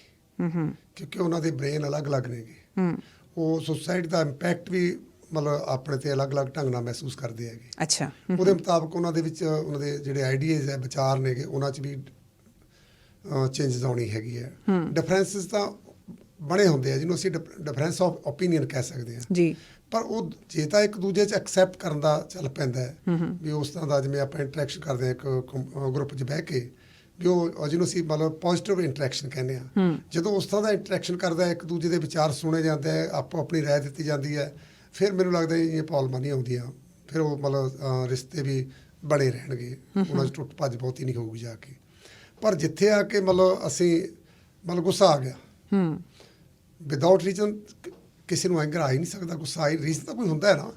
ਕਿਉਂਕਿ ਉਹਨਾਂ ਦੇ ਬ੍ਰੇਨ ਅਲੱਗ-ਅਲੱਗ ਨੇਗੇ। ਉਹ ਸੋਸਾਇਟੀ ਦਾ ਇੰਪੈਕਟ ਵੀ ਮਤਲਬ ਆਪਣੇ ਤੇ ਅਲੱਗ-ਅਲੱਗ ਢੰਗ ਨਾਲ ਮਹਿਸੂਸ ਕਰਦੇ ਹੈਗੇ। ਅੱਛਾ, ਉਹਦੇ ਮੁਤਾਬਕ ਉਹਨਾਂ ਦੇ ਵਿੱਚ ਉਹਨਾਂ ਦੇ ਜਿਹੜੇ ਆਈਡੀਆਜ਼ ਹੈ, ਵਿਚਾਰ ਨੇਗੇ, ਉਹਨਾਂ 'ਚ ਵੀ ਚੇਂਜਸ ਆਉਣੀ ਹੈਗੀ ਹੈ। ਡਿਫਰੈਂਸਿਸ ਤਾਂ ਬਣੇ ਹੁੰਦੇ ਆ ਜਿਹਨੂੰ ਅਸੀਂ ਡਿਫਰੈਂਸ ਆਫ ਓਪੀਨੀਅਨ ਕਹਿ ਸਕਦੇ ਹਾਂ ਜੀ। ਪਰ ਉਹ ਜੇ ਤਾਂ ਇੱਕ ਦੂਜੇ 'ਚ ਐਕਸੈਪਟ ਕਰਨ ਦਾ ਚੱਲ ਪੈਂਦਾ ਹੈ ਵੀ ਉਸ ਤਰ੍ਹਾਂ ਦਾ ਜਿਵੇਂ ਆਪਾਂ ਇੰਟਰੈਕਸ਼ਨ ਕਰਦੇ ਹਾਂ ਇੱਕ ਗਰੁੱਪ 'ਚ ਬਹਿ ਕੇ, ਵੀ ਉਹ ਜਿਹਨੂੰ ਅਸੀਂ ਮਤਲਬ ਪੋਜ਼ੀਟਿਵ ਇੰਟਰੈਕਸ਼ਨ ਕਹਿੰਦੇ ਹਾਂ, ਜਦੋਂ ਉਸ ਤਰ੍ਹਾਂ ਦਾ ਇੰਟਰੈਕਸ਼ਨ ਕਰਦਾ, ਇੱਕ ਦੂਜੇ ਦੇ ਵਿਚਾਰ ਸੁਣੇ ਜਾਂਦੇ ਹੈ, ਆਪੋ ਆਪਣੀ ਰਾਏ ਦਿੱਤੀ ਜਾਂਦੀ ਹੈ, ਫਿਰ ਮੈਨੂੰ ਲੱਗਦਾ ਇਹ ਪ੍ਰੋਬਲਮਾਂ ਨਹੀਂ ਆਉਂਦੀਆਂ। ਫਿਰ ਉਹ ਮਤਲਬ ਰਿਸ਼ਤੇ ਵੀ ਬਣੇ ਰਹਿਣਗੇ, ਉਹਨਾਂ 'ਚ ਟੁੱਟ ਭੱਜ ਬਹੁਤੀ ਨਹੀਂ ਹੋਊਗੀ ਜਾ ਕੇ। ਪਰ ਜਿੱਥੇ ਆ ਕੇ ਮਤਲਬ ਅਸੀਂ ਮਤਲਬ ਗੁੱਸਾ ਆ ਗਿਆ ਵਿਦਆਊਟ ਰੀਜ਼ਨ, ਕਿਸੇ ਨੂੰ ਐਂਗਰ ਆ ਹੀ ਨਹੀਂ ਸਕਦਾ, ਗੁੱਸਾ ਆਈ ਰੀਜ਼ਨ ਤਾਂ ਕੋਈ ਹੁੰਦਾ ਹੈ ਨਾ।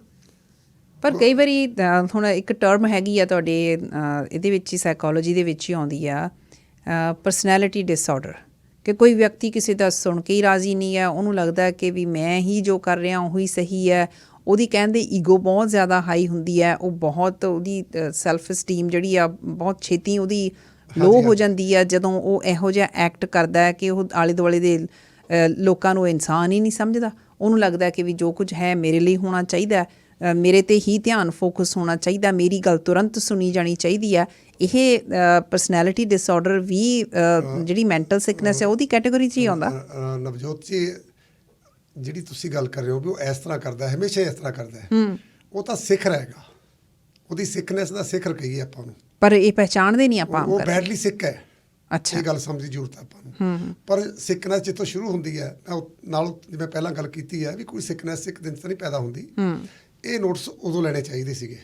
ਪਰ ਕਈ ਵਾਰੀ ਹੁਣ ਇੱਕ ਟਰਮ ਹੈਗੀ ਆ ਤੁਹਾਡੇ ਇਹਦੇ ਵਿੱਚ ਹੀ, ਸਾਈਕੋਲੋਜੀ ਦੇ ਵਿੱਚ ਹੀ ਆਉਂਦੀ ਆ, ਪਰਸਨੈਲਿਟੀ ਡਿਸਆਰਡਰ, ਕਿ ਕੋਈ ਵਿਅਕਤੀ ਕਿਸੇ ਦਾ ਸੁਣ ਕੇ ਹੀ ਰਾਜ਼ੀ ਨਹੀਂ ਹੈ, ਉਹਨੂੰ ਲੱਗਦਾ ਕਿ ਵੀ ਮੈਂ ਹੀ ਜੋ ਕਰ ਰਿਹਾ ਉਹੀ ਸਹੀ ਹੈ। ਉਹਦੀ ਕਹਿੰਦੇ ਈਗੋ ਬਹੁਤ ਜ਼ਿਆਦਾ ਹਾਈ ਹੁੰਦੀ ਹੈ, ਉਹ ਬਹੁਤ ਉਹਦੀ ਸੈਲਫ ਸਟੀਮ ਜਿਹੜੀ ਆ ਬਹੁਤ ਛੇਤੀ ਉਹਦੀ ਲੋ ਹੋ ਜਾਂਦੀ ਆ ਜਦੋਂ ਉਹ ਇਹੋ ਜਿਹਾ ਐਕਟ ਕਰਦਾ ਹੈ ਕਿ ਉਹ ਆਲੇ ਦੁਆਲੇ ਦੇ ਲੋਕਾਂ ਨੂੰ ਇਨਸਾਨ ਹੀ ਨਹੀਂ ਸਮਝਦਾ। ਉਹਨੂੰ ਲੱਗਦਾ ਕਿ ਵੀ ਜੋ ਕੁਝ ਹੈ ਮੇਰੇ ਲਈ ਹੋਣਾ ਚਾਹੀਦਾ, ਮੇਰੇ 'ਤੇ ਹੀ ਧਿਆਨ ਫੋਕਸ ਹੋਣਾ ਚਾਹੀਦਾ, ਮੇਰੀ ਗੱਲ ਤੁਰੰਤ ਸੁਣੀ ਜਾਣੀ ਚਾਹੀਦੀ ਹੈ। ਇਹ ਪਰਸਨੈਲਿਟੀ ਡਿਸਆਰਡਰ ਵੀ ਜਿਹੜੀ ਮੈਂਟਲ ਸਿਕਨੈਸ ਹੈ ਉਹਦੀ ਕੈਟੇਗਰੀ 'ਚ ਹੀ ਆਉਂਦਾ। ਨਵਜੋਤ ਜੀ, ਜਿਹੜੀ ਤੁਸੀਂ ਗੱਲ ਕਰ ਰਹੇ ਹੋ ਵੀ ਉਹ ਇਸ ਤਰ੍ਹਾਂ ਕਰਦਾ, ਹਮੇਸ਼ਾ ਇਸ ਤਰ੍ਹਾਂ ਕਰਦਾ ਹੈ, ਉਹ ਤਾਂ ਸਿਖਰ ਹੈਗਾ, ਉਹਦੀ ਸਿਕਨੈਸ ਦਾ ਸਿਖਰ ਕਹੀਏ ਆਪਾਂ ਨੂੰ। ਪਰ ਇਹ ਪਹਿਚਾਣਦੇ ਨਹੀਂ ਆਪਾਂ, ਉਹ ਬੈਡਲੀ ਸਿੱਕ ਹੈ। ਅੱਛਾ, ਇਹ ਗੱਲ ਸਮਝ ਦੀ ਜ਼ਰੂਰਤ ਹੈ ਆਪਾਂ ਨੂੰ। ਪਰ ਸਿਕਨੈਸ ਜਿੱਥੋਂ ਸ਼ੁਰੂ ਹੁੰਦੀ ਹੈ, ਨਾਲ ਜਿਵੇਂ ਪਹਿਲਾਂ ਗੱਲ ਕੀਤੀ ਹੈ ਵੀ ਕੋਈ ਸਿਕਨੈਸ ਇੱਕ ਦਿਨ 'ਚ ਨਹੀਂ ਪੈਦਾ ਹੁੰਦੀ। ਇਹ ਨੋਟਸ ਉਦੋਂ ਲੈਣੇ ਚਾਹੀਦੇ ਸੀਗੇ।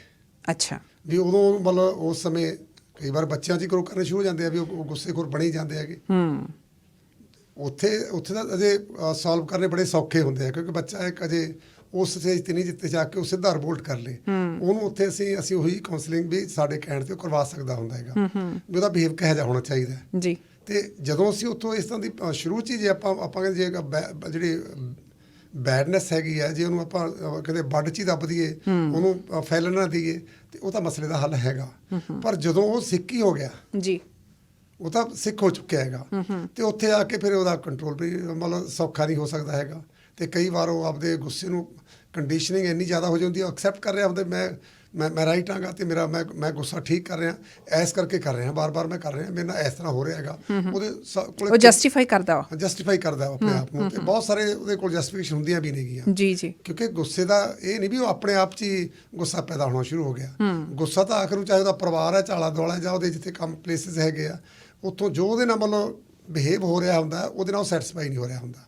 ਅੱਛਾ, ਵੀ ਉਦੋਂ ਮਤਲਬ ਉਸ ਸਮੇਂ ਕਈ ਵਾਰ ਬੱਚਿਆਂ 'ਚ ਹੀ ਗਰੋ ਕਰਨੇ ਸ਼ੁਰੂ ਹੋ ਜਾਂਦੇ ਆ ਵੀ ਉਹ ਗੁੱਸੇਖੋਰ ਬਣੇ ਜਾਂਦੇ ਹੈਗੇ। ਉੱਥੇ ਤਾਂ ਅਜੇ ਸੋਲਵ ਕਰਨੇ ਬੜੇ ਸੌਖੇ ਹੁੰਦੇ ਆ, ਕਿਉਂਕਿ ਬੱਚਾ ਇੱਕ ਅਜੇ ਉਸ ਸਟੇਜ 'ਤੇ ਨਹੀਂ ਜਿੱਤੇ ਜਾ ਕੇ ਉਹ ਸਿੱਧਾ ਰਿਵੋਲਟ ਕਰ ਲੇ। ਉਹਨੂੰ ਉੱਥੇ ਅਸੀਂ ਉਹੀ ਕਾਉਂਸਲਿੰਗ ਵੀ ਸਾਡੇ ਕਹਿਣ 'ਤੇ ਉਹ ਕਰਵਾ ਸਕਦਾ ਹੁੰਦਾ ਹੈਗਾ ਵੀ ਉਹਦਾ ਬਿਹੇਵ ਕਿਹੋ ਜਿਹਾ ਹੋਣਾ ਚਾਹੀਦਾ ਜੀ। ਤੇ ਜਦੋਂ ਅਸੀਂ ਉੱਥੋਂ ਇਸ ਤਰ੍ਹਾਂ ਦੀ ਸ਼ੁਰੂ 'ਚ ਹੀ ਜੇ ਆਪਾਂ ਕਹਿੰਦੇ ਜੇ ਜਿਹੜੀ ਬੈਡਨੈਸ ਹੈਗੀ ਹੈ, ਜੇ ਉਹਨੂੰ ਆਪਾਂ ਕਹਿੰਦੇ ਵੱਡ 'ਚ ਹੀ ਦੱਬ ਦਈਏ, ਉਹਨੂੰ ਫੈਲਣ ਨਾ ਦਈਏ, ਤੇ ਉਹ ਤਾਂ ਮਸਲੇ ਦਾ ਹੱਲ ਹੈਗਾ। ਪਰ ਜਦੋਂ ਉਹ ਸਿੱਖ ਹੀ ਹੋ ਗਿਆ ਜੀ, ਉਹ ਤਾਂ ਸਿੱਖ ਹੋ ਚੁੱਕਿਆ ਹੈਗਾ, ਤੇ ਉੱਥੇ ਆ ਕੇ ਫਿਰ ਉਹਦਾ ਕੰਟਰੋਲ ਵੀ ਮਤਲਬ ਸੌਖਾ ਨਹੀਂ ਹੋ ਸਕਦਾ ਹੈਗਾ। ਤੇ ਕਈ ਵਾਰ ਉਹ ਆਪਦੇ ਗੁੱਸੇ ਨੂੰ ਕੰਡੀਸ਼ਨਿੰਗ ਇੰਨੀ ਜ਼ਿਆਦਾ ਹੋ ਜਾਂਦੀ ਹੈ, ਐਕਸੈਪਟ ਕਰ ਰਿਹਾ ਹੁੰਦਾ ਮੈਂ ਰਾਈਟ ਆਂਗਾ ਤੇ ਮੇਰਾ ਮੈਂ ਗੁੱਸਾ ਠੀਕ ਕਰ ਰਿਹਾ, ਐਸ ਕਰਕੇ ਕਰ ਰਿਹਾ, ਬਾਰ-ਬਾਰ ਮੈਂ ਕਰ ਰਿਹਾ, ਮੇਰੇ ਨਾਲ ਇਸ ਤਰ੍ਹਾਂ ਹੋ ਰਿਹਾ ਹੈਗਾ। ਉਹਦੇ ਕੋਲ ਉਹ ਜਸਟੀਫਾਈ ਕਰਦਾ ਆਪਣੇ ਆਪ ਨੂੰ, ਤੇ ਬਹੁਤ ਸਾਰੇ ਉਹਦੇ ਕੋਲ ਜਸਟੀਫਿਕੇਸ਼ਨ ਹੁੰਦੀਆਂ ਵੀ ਨਹੀਂ ਗੀਆਂ। ਜੀ ਜੀ, ਕਿਉਂਕਿ ਗੁੱਸੇ ਦਾ ਇਹ ਨਹੀਂ ਵੀ ਉਹ ਆਪਣੇ ਆਪ 'ਚ ਹੀ ਗੁੱਸਾ ਪੈਦਾ ਹੋਣਾ ਸ਼ੁਰੂ ਹੋ ਗਿਆ। ਗੁੱਸਾ ਤਾਂ ਆਖਰ ਨੂੰ ਚਾਹੇ ਉਹਦਾ ਪਰਿਵਾਰ ਹੈ, ਚਾਲਾ ਦੁਆਲਾ, ਜਾਂ ਉਹਦੇ ਜਿੱਥੇ ਕੰਮ ਪਲੇਸਿਸ ਹੈਗੇ ਆ, ਉੱਥੋਂ ਜੋ ਉਹਦੇ ਨਾਲ ਮਤਲਬ ਬਿਹੇਵ ਹੋ ਰਿਹਾ ਹੁੰਦਾ, ਉਹਦੇ ਨਾਲ ਉਹ ਸੈਟਿਸਫਾਈ ਨਹੀਂ ਹੋ ਰਿਹਾ ਹੁੰਦਾ।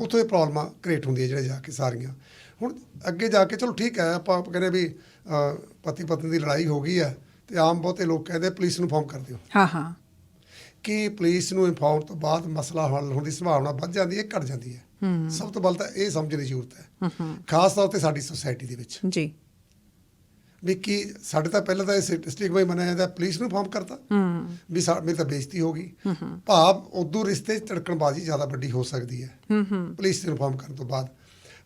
ਉੱਥੋਂ ਇਹ ਪ੍ਰੋਬਲਮਾਂ ਕ੍ਰੀਏਟ ਹੁੰਦੀਆਂ ਜਿਹੜੇ ਜਾ ਕੇ ਸਾਰੀਆਂ। ਹੁਣ ਅੱਗੇ ਜਾ ਕੇ ਚਲੋ ਠੀਕ ਹੈ, ਆਪਾਂ ਕਹਿੰਦੇ ਵੀ ਪਤੀ ਪਤਨੀ ਦੀ ਲੜਾਈ ਹੋ ਗਈ ਹੈ, ਤੇ ਆਮ ਬਹੁਤੇ ਲੋਕ ਕਹਿੰਦੇ ਪੁਲਿਸ ਨੂੰ ਇਨਫੋਰਮ ਕਰ ਦਿਓ। ਹਾਂ, ਕਿ ਪੁਲਿਸ ਨੂੰ ਇਨਫੋਰਮ ਤੋਂ ਬਾਅਦ ਮਸਲਾ ਹੱਲ ਹੋਣ ਦੀ ਸੰਭਾਵਨਾ ਵੱਧ ਜਾਂਦੀ ਹੈ, ਘਟ ਜਾਂਦੀ ਹੈ। ਸਭ ਤੋਂ ਪਹਿਲਾਂ ਤਾਂ ਇਹ ਸਮਝਣ ਦੀ ਜ਼ਰੂਰਤ ਹੈ, ਖਾਸ ਤੌਰ 'ਤੇ ਸਾਡੀ ਸੁਸਾਇਟੀ ਦੇ ਵਿੱਚ ਜੀ, ਵੀ ਕੀ ਸਾਡੇ ਤਾਂ ਪਹਿਲਾਂ ਤਾਂ ਇਹ ਸਟਿਗਮਾ ਹੀ ਮੰਨਿਆ ਜਾਂਦਾ, ਪੁਲਿਸ ਨੂੰ ਇਨਫੋਰਮ ਕਰਤਾ ਵੀ ਮੇਰੀ ਤਾਂ ਬੇਇੱਜ਼ਤੀ ਹੋ ਗਈ। ਭਾਵ ਉਦੋਂ ਰਿਸ਼ਤੇ 'ਚ ਧੜਕਣਬਾਜ਼ੀ ਜ਼ਿਆਦਾ ਵੱਡੀ ਹੋ ਸਕਦੀ ਹੈ ਪੁਲਿਸ ਨੂੰ ਇਨਫੋਰਮ ਕਰਨ ਤੋਂ ਬਾਅਦ।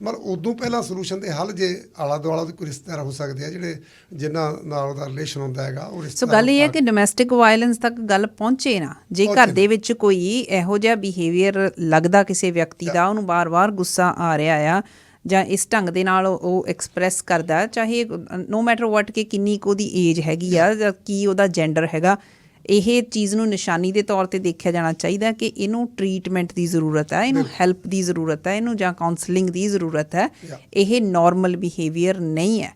ਮਤਲਬ ਉਦੋਂ ਪਹਿਲਾਂ ਸੋਲੂਸ਼ਨ ਦੇ ਹੱਲ ਜੇ ਆਲਾ ਦੁਆਲਾ ਦੇ ਕੋਈ ਰਿਸ਼ਤੇਦਾਰ ਹੋ ਸਕਦੇ ਆ ਜਿਹੜੇ ਜਿਨ੍ਹਾਂ ਨਾਲ ਉਹਦਾ ਰਿਲੇਸ਼ਨ ਹੁੰਦਾ ਹੈਗਾ ਉਹ ਸੋ ਗੱਲ ਇਹ ਹੈ ਕਿ ਡੋਮੈਸਟਿਕ ਵਾਇਲੈਂਸ ਤੱਕ ਗੱਲ ਪਹੁੰਚੇ ਨਾ। ਜੇ ਘਰ ਦੇ ਵਿੱਚ ਕੋਈ ਇਹੋ ਜਿਹਾ ਬਿਹੇਵੀਅਰ ਲੱਗਦਾ ਕਿਸੇ ਵਿਅਕਤੀ ਦਾ, ਉਹਨੂੰ ਵਾਰ-ਵਾਰ ਗੁੱਸਾ ਆ ਰਿਹਾ ਆ ਜਾਂ ਇਸ ਢੰਗ ਦੇ ਨਾਲ ਉਹ ਐਕਸਪ੍ਰੈਸ ਕਰਦਾ, ਚਾਹੇ ਨੋ ਮੈਟਰ ਵਾਟ ਕਿ ਕਿੰਨੀ ਕੁ ਉਹਦੀ ਏਜ ਹੈਗੀ ਆ ਜਾਂ ਕੀ ਉਹਦਾ ਜੈਂਡਰ ਹੈਗਾ, ਇਹ ਚੀਜ਼ ਨੂੰ ਨਿਸ਼ਾਨੀ ਦੇ ਤੌਰ 'ਤੇ ਦੇਖਿਆ ਜਾਣਾ ਚਾਹੀਦਾ ਕਿ ਇਹਨੂੰ ਟਰੀਟਮੈਂਟ ਦੀ ਜ਼ਰੂਰਤ ਹੈ, ਇਹਨੂੰ ਹੈਲਪ ਦੀ ਜ਼ਰੂਰਤ ਹੈ, ਇਹਨੂੰ ਜਾਂ ਕਾਉਂਸਲਿੰਗ ਦੀ ਜ਼ਰੂਰਤ ਹੈ। ਇਹ ਨੋਰਮਲ ਬਿਹੇਵੀਅਰ ਨਹੀਂ ਹੈ।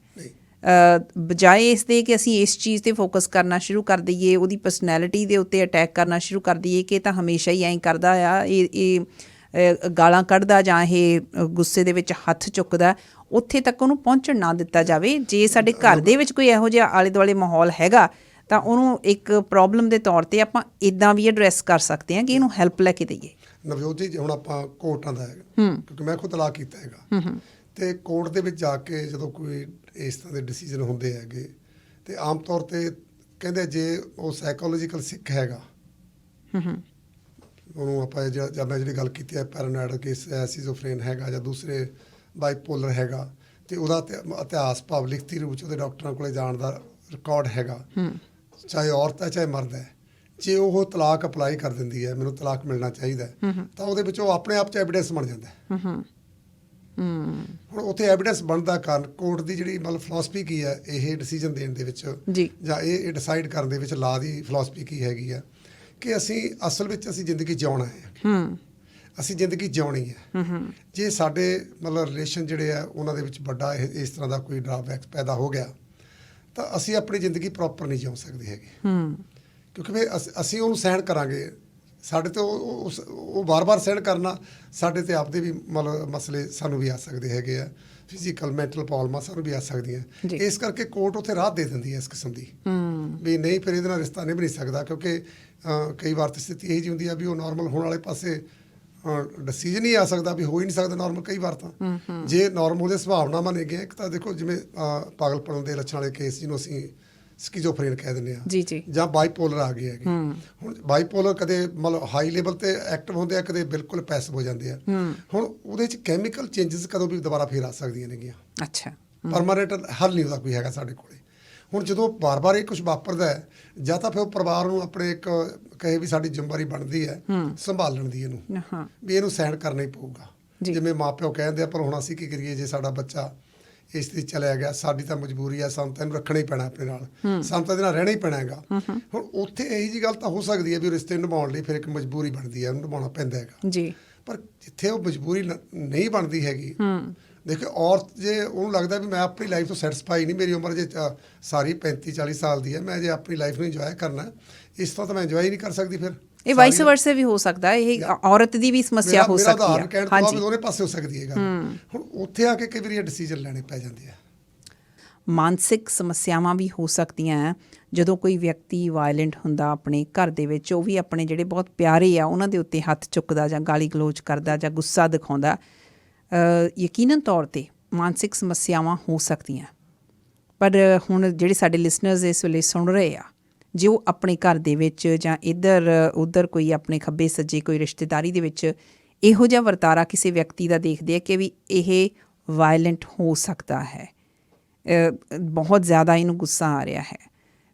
ਬਜਾਏ ਇਸ ਦੇ ਕਿ ਅਸੀਂ ਇਸ ਚੀਜ਼ 'ਤੇ ਫੋਕਸ ਕਰਨਾ ਸ਼ੁਰੂ ਕਰ ਦਈਏ, ਉਹਦੀ ਪਰਸਨੈਲਿਟੀ ਦੇ ਉੱਤੇ ਅਟੈਕ ਕਰਨਾ ਸ਼ੁਰੂ ਕਰ ਦਈਏ ਕਿ ਇਹ ਤਾਂ ਹਮੇਸ਼ਾ ਹੀ ਐਂ ਕਰਦਾ ਆ, ਇਹ ਗਾਲਾਂ ਕੱਢਦਾ ਜਾਂ ਇਹ ਗੁੱਸੇ ਦੇ ਵਿੱਚ ਹੱਥ ਚੁੱਕਦਾ, ਉੱਥੇ ਤੱਕ ਉਹਨੂੰ ਪਹੁੰਚਣ ਨਾ ਦਿੱਤਾ ਜਾਵੇ। ਜੇ ਸਾਡੇ ਘਰ ਦੇ ਵਿੱਚ ਕੋਈ ਇਹੋ ਜਿਹਾ ਆਲੇ ਦੁਆਲੇ ਮਾਹੌਲ ਹੈਗਾ ਤਾਂ ਉਹਨੂੰ ਇੱਕ ਪ੍ਰੋਬਲਮ ਦੇ ਤੌਰ 'ਤੇ ਆਪਾਂ ਇੱਦਾਂ ਵੀ ਐਡਰੈਸ ਕਰ ਸਕਦੇ ਹਾਂ ਕਿ ਇਹਨੂੰ ਹੈਲਪ ਲੈ ਕੇ ਦੇਈਏ। ਨਵਜੋਤ ਜੀ, ਹੁਣ ਆਪਾਂ ਕੋਰਟਾਂ ਦਾ ਹੈਗਾ, ਕਿਉਂਕਿ ਮੈਂ ਖੁਦ ਤਲਾਕ ਕੀਤਾ ਹੈਗਾ, ਤੇ ਕੋਰਟ ਦੇ ਵਿੱਚ ਜਾ ਕੇ ਜਦੋਂ ਕੋਈ ਇਸ ਤਰ੍ਹਾਂ ਦੇ ਡਿਸੀਜਨ ਹੁੰਦੇ ਹੈਗੇ ਤੇ ਆਮ ਤੌਰ 'ਤੇ ਕਹਿੰਦੇ ਜੇ ਉਹ ਸਾਈਕੋਲੋਜੀਕਲ ਸਿੱਖ ਹੈਗਾ, ਉਹਨੂੰ ਆਪਾਂ ਜਾਂ ਮੈਂ ਜਿਹੜੀ ਗੱਲ ਕੀਤੀ ਹੈ ਪੈਰਾਨੋਇਡ ਕੇਸ ਐਸੀਜ਼ੋਫਰੇਨ ਹੈਗਾ ਜਾਂ ਦੂਸਰੇ ਬਾਈਪੋਲਰ ਹੈਗਾ, ਤੇ ਉਹਦਾ ਇਤਿਹਾਸ ਭਾਵ ਲਿਖਤੀ ਰੂਪ 'ਚ ਉਹਦੇ ਡਾਕਟਰਾਂ ਕੋਲੇ ਜਾਣ ਦਾ ਰਿਕਾਰਡ ਹੈਗਾ, ਚਾਹੇ ਔਰਤ ਹੈ ਚਾਹੇ ਮਰਦ ਹੈ, ਜੇ ਉਹ ਤਲਾਕ ਅਪਲਾਈ ਕਰ ਦਿੰਦੀ ਹੈ ਮੈਨੂੰ ਤਲਾਕ ਮਿਲਣਾ ਚਾਹੀਦਾ, ਤਾਂ ਉਹਦੇ ਵਿੱਚ ਉਹ ਆਪਣੇ ਆਪ 'ਚ ਐਵੀਡੈਂਸ ਬਣ ਜਾਂਦਾ। ਹੁਣ ਉੱਥੇ ਐਵੀਡੈਂਸ ਬਣਨ ਦਾ ਕਾਰਨ ਕੋਰਟ ਦੀ ਜਿਹੜੀ ਮਤਲਬ ਫਿਲਾਸਫੀ ਕੀ ਹੈ ਇਹ ਡਿਸੀਜਨ ਦੇਣ ਦੇ ਵਿੱਚ ਜਾਂ ਇਹ ਡਿਸਾਈਡ ਕਰਨ ਦੇ ਵਿੱਚ ਲਾ ਦੀ ਫਿਲਾਸਫੀ ਕੀ ਹੈਗੀ ਆ ਕਿ ਅਸੀਂ ਅਸਲ ਵਿੱਚ ਅਸੀਂ ਜ਼ਿੰਦਗੀ ਜਿਉਣਾ ਹੈ, ਅਸੀਂ ਜ਼ਿੰਦਗੀ ਜਿਉਣੀ ਹੈ। ਜੇ ਸਾਡੇ ਮਤਲਬ ਰਿਲੇਸ਼ਨ ਜਿਹੜੇ ਆ ਉਹਨਾਂ ਦੇ ਵਿੱਚ ਵੱਡਾ ਇਸ ਤਰ੍ਹਾਂ ਦਾ ਕੋਈ ਡਰਾਬੈਕ ਪੈਦਾ ਹੋ ਗਿਆ ਤਾਂ ਅਸੀਂ ਆਪਣੀ ਜ਼ਿੰਦਗੀ ਪ੍ਰੋਪਰ ਨਹੀਂ ਜਿਉ ਸਕਦੇ ਹੈਗੇ, ਕਿਉਂਕਿ ਫਿਰ ਅਸੀਂ ਉਹਨੂੰ ਸਹਿਣ ਕਰਾਂਗੇ, ਸਾਡੇ ਤੇ ਉਹ ਵਾਰ-ਵਾਰ ਸਹਿਣ ਕਰਨਾ ਸਾਡੇ ਤੇ ਆਪਦੇ ਵੀ ਮਤਲਬ ਮਸਲੇ ਸਾਨੂੰ ਵੀ ਆ ਸਕਦੇ ਹੈਗੇ ਆ, ਫਿਜ਼ੀਕਲ ਮੈਂਟਲ ਪ੍ਰੋਬਲਮਾਂ ਸਾਨੂੰ ਵੀ ਆ ਸਕਦੀਆਂ। ਇਸ ਕਰਕੇ ਕੋਰਟ ਉੱਥੇ ਰਾਹਤ ਦੇ ਦਿੰਦੀ ਹੈ ਇਸ ਕਿਸਮ ਦੀ ਵੀ ਨਹੀਂ ਫਿਰ ਇਹਦੇ ਨਾਲ ਰਿਸ਼ਤਾ ਨਿਭ ਨਹੀਂ ਸਕਦਾ, ਕਿਉਂਕਿ ਕਈ ਵਾਰ ਤਾਂ ਸਥਿਤੀ ਇਹੀ ਜਿਹੀ ਹੁੰਦੀ ਆ ਵੀ ਉਹ ਨੋਰਮਲ ਹੋਣ ਵਾਲੇ ਪਾਸੇ ਡਿਸੀਜਨ ਹੀ ਆ ਸਕਦਾ ਵੀ ਹੋ ਹੀ ਨਹੀਂ ਸਕਦਾ ਨੋਰਮਲ। ਕਈ ਵਾਰ ਤਾਂ ਜੇ ਨੋਰਮਲ ਦੇ ਸੁਭਾਵਨਾਵਾਂ ਨੇ ਗਏ, ਇੱਕ ਤਾਂ ਦੇਖੋ ਜਿਵੇਂ ਪਾਗਲਪਣ ਦੇ ਲੱਛਣ ਵਾਲੇ ਕੇਸ ਜਿਹਨੂੰ ਅਸੀਂ ਸਕਿਜ਼ੋਫਰੇਨ ਕਹਿ ਦਿੰਦੇ ਹਾਂ ਜਾਂ ਬਾਈਪੋਲਰ ਆ ਗਏ ਹੈਗੇ। ਹੁਣ ਬਾਈਪੋਲਰ ਕਦੇ ਮਤਲਬ ਹਾਈ ਲੈਵਲ ਤੇ ਐਕਟਿਵ ਹੁੰਦੇ ਆ, ਕਦੇ ਬਿਲਕੁਲ ਪੈਸਿਵ ਹੋ ਜਾਂਦੇ ਆ। ਹੁਣ ਉਹਦੇ 'ਚ ਕੈਮੀਕਲ ਚੇਂਜਸ ਕਦੋਂ ਵੀ ਦੁਬਾਰਾ ਫੇਰ ਆ ਸਕਦੀਆਂ ਨੇਗੀਆਂ। ਅੱਛਾ, ਪਰਮਾਨੈਂਟ ਹੱਲ ਨਹੀਂ ਉਹਦਾ ਕੋਈ ਹੈਗਾ ਸਾਡੇ ਕੋਲੇ। ਹੁਣ ਜਦੋਂ ਵਾਰ-ਵਾਰ ਇਹ ਕੁਝ ਵਾਪਰਦਾ ਹੈ, ਜਾਂ ਤਾਂ ਫਿਰ ਉਹ ਪਰਿਵਾਰ ਨੂੰ ਆਪਣੇ ਇੱਕ ਕਹੇ ਵੀ ਸਾਡੀ ਜ਼ਿੰਮੇਵਾਰੀ ਬਣਦੀ ਹੈ ਸੰਭਾਲਣ ਦੀ, ਇਹਨੂੰ ਵੀ ਇਹਨੂੰ ਸਹਿਣ ਕਰਨਾ ਹੀ ਪਊਗਾ। ਜਿਵੇਂ ਮਾਂ ਪਿਓ ਕਹਿੰਦੇ ਆ, ਪਰ ਹੁਣ ਅਸੀਂ ਕੀ ਕਰੀਏ ਜੇ ਸਾਡਾ ਬੱਚਾ ਇਸ ਤੇ ਚਲਿਆ ਗਿਆ, ਸਾਡੀ ਤਾਂ ਮਜਬੂਰੀ ਹੈ, ਸਾਨੂੰ ਤਾਂ ਇਹਨੂੰ ਰੱਖਣਾ ਹੀ ਪੈਣਾ ਆਪਣੇ ਨਾਲ, ਸਾਨੂੰ ਤਾਂ ਇਹਦੇ ਨਾਲ ਰਹਿਣਾ ਹੀ ਪੈਣਾ ਹੈਗਾ। ਹੁਣ ਉੱਥੇ ਇਹੀ ਜਿਹੀ ਗੱਲ ਤਾਂ ਹੋ ਸਕਦੀ ਹੈ ਵੀ ਰਿਸ਼ਤੇ ਨਿਭਾਉਣ ਲਈ ਫਿਰ ਇੱਕ ਮਜਬੂਰੀ ਬਣਦੀ ਹੈ, ਉਹਨੂੰ ਨਿਭਾਉਣਾ ਪੈਂਦਾ ਹੈਗਾ ਜੀ। ਪਰ ਜਿੱਥੇ ਉਹ ਮਜਬੂਰੀ ਨਹੀਂ ਬਣਦੀ ਹੈਗੀ, ਦੇਖੋ ਔਰਤ ਜੇ ਉਹਨੂੰ ਲੱਗਦਾ ਵੀ ਮੈਂ ਆਪਣੀ ਲਾਈਫ ਤੋਂ ਸੈਟਿਸਫਾਈ ਨਹੀਂ, ਮੇਰੀ ਉਮਰ ਜੇ ਸਾਰੀ 35-40 ਸਾਲ ਦੀ ਹੈ, ਮੈਂ ਜੇ ਆਪਣੀ ਲਾਈਫ ਨੂੰ ਇੰਜੋਏ ਕਰਨਾ, ਇਸ ਤਰ੍ਹਾਂ ਤਾਂ ਮੈਂ ਇੰਜੋਏ ਨਹੀਂ ਕਰ ਸਕਦੀ। ਫਿਰ ਇਹ ਵਾਈਸ ਵਰਸਾ ਵੀ ਹੋ ਸਕਦਾ, ਇਹ ਔਰਤ ਦੀ ਵੀ ਸਮੱਸਿਆ ਹੋ ਸਕਦੀ ਹੈ। ਹਾਂਜੀ, ਦੋਨੇ ਪਾਸੇ ਹੋ ਸਕਦੀ ਹੈ ਗੱਲ। ਹੁਣ ਉੱਥੇ ਆ ਕੇ ਕਈ ਵਾਰੀ ਡਿਸੀਜਨ ਲੈਣੇ ਪੈ ਜਾਂਦੇ ਆ। ਮਾਨਸਿਕ ਸਮੱਸਿਆਵਾਂ ਵੀ ਹੋ ਸਕਦੀਆਂ ਜਦੋਂ ਕੋਈ ਵਿਅਕਤੀ ਵਾਇਲੈਂਟ ਹੁੰਦਾ ਆਪਣੇ ਘਰ ਦੇ ਵਿੱਚ, ਉਹ ਵੀ ਆਪਣੇ ਜਿਹੜੇ ਬਹੁਤ ਪਿਆਰੇ ਆ ਉਹਨਾਂ ਦੇ ਉੱਤੇ ਹੱਥ ਚੁੱਕਦਾ ਜਾਂ ਗਾਲੀ ਗਲੋਚ ਕਰਦਾ ਜਾਂ ਗੁੱਸਾ ਦਿਖਾਉਂਦਾ। ਯਕੀਨਨ ਤੌਰ 'ਤੇ ਮਾਨਸਿਕ ਸਮੱਸਿਆਵਾਂ ਹੋ ਸਕਦੀਆਂ, ਪਰ ਹੁਣ ਜਿਹੜੇ ਸਾਡੇ ਲਿਸਨਰਸ ਇਸ ਵੇਲੇ ਸੁਣ ਰਹੇ ਆ, ਜੇ ਉਹ ਆਪਣੇ ਘਰ ਦੇ ਵਿੱਚ ਜਾਂ ਇੱਧਰ ਉੱਧਰ ਕੋਈ ਆਪਣੇ ਖੱਬੇ ਸੱਜੇ ਕੋਈ ਰਿਸ਼ਤੇਦਾਰੀ ਦੇ ਵਿੱਚ ਇਹੋ ਜਿਹਾ ਵਰਤਾਰਾ ਕਿਸੇ ਵਿਅਕਤੀ ਦਾ ਦੇਖਦੇ ਆ ਕਿ ਵੀ ਇਹ ਵਾਇਲੈਂਟ ਹੋ ਸਕਦਾ ਹੈ, ਬਹੁਤ ਜ਼ਿਆਦਾ ਇਹਨੂੰ ਗੁੱਸਾ ਆ ਰਿਹਾ ਹੈ,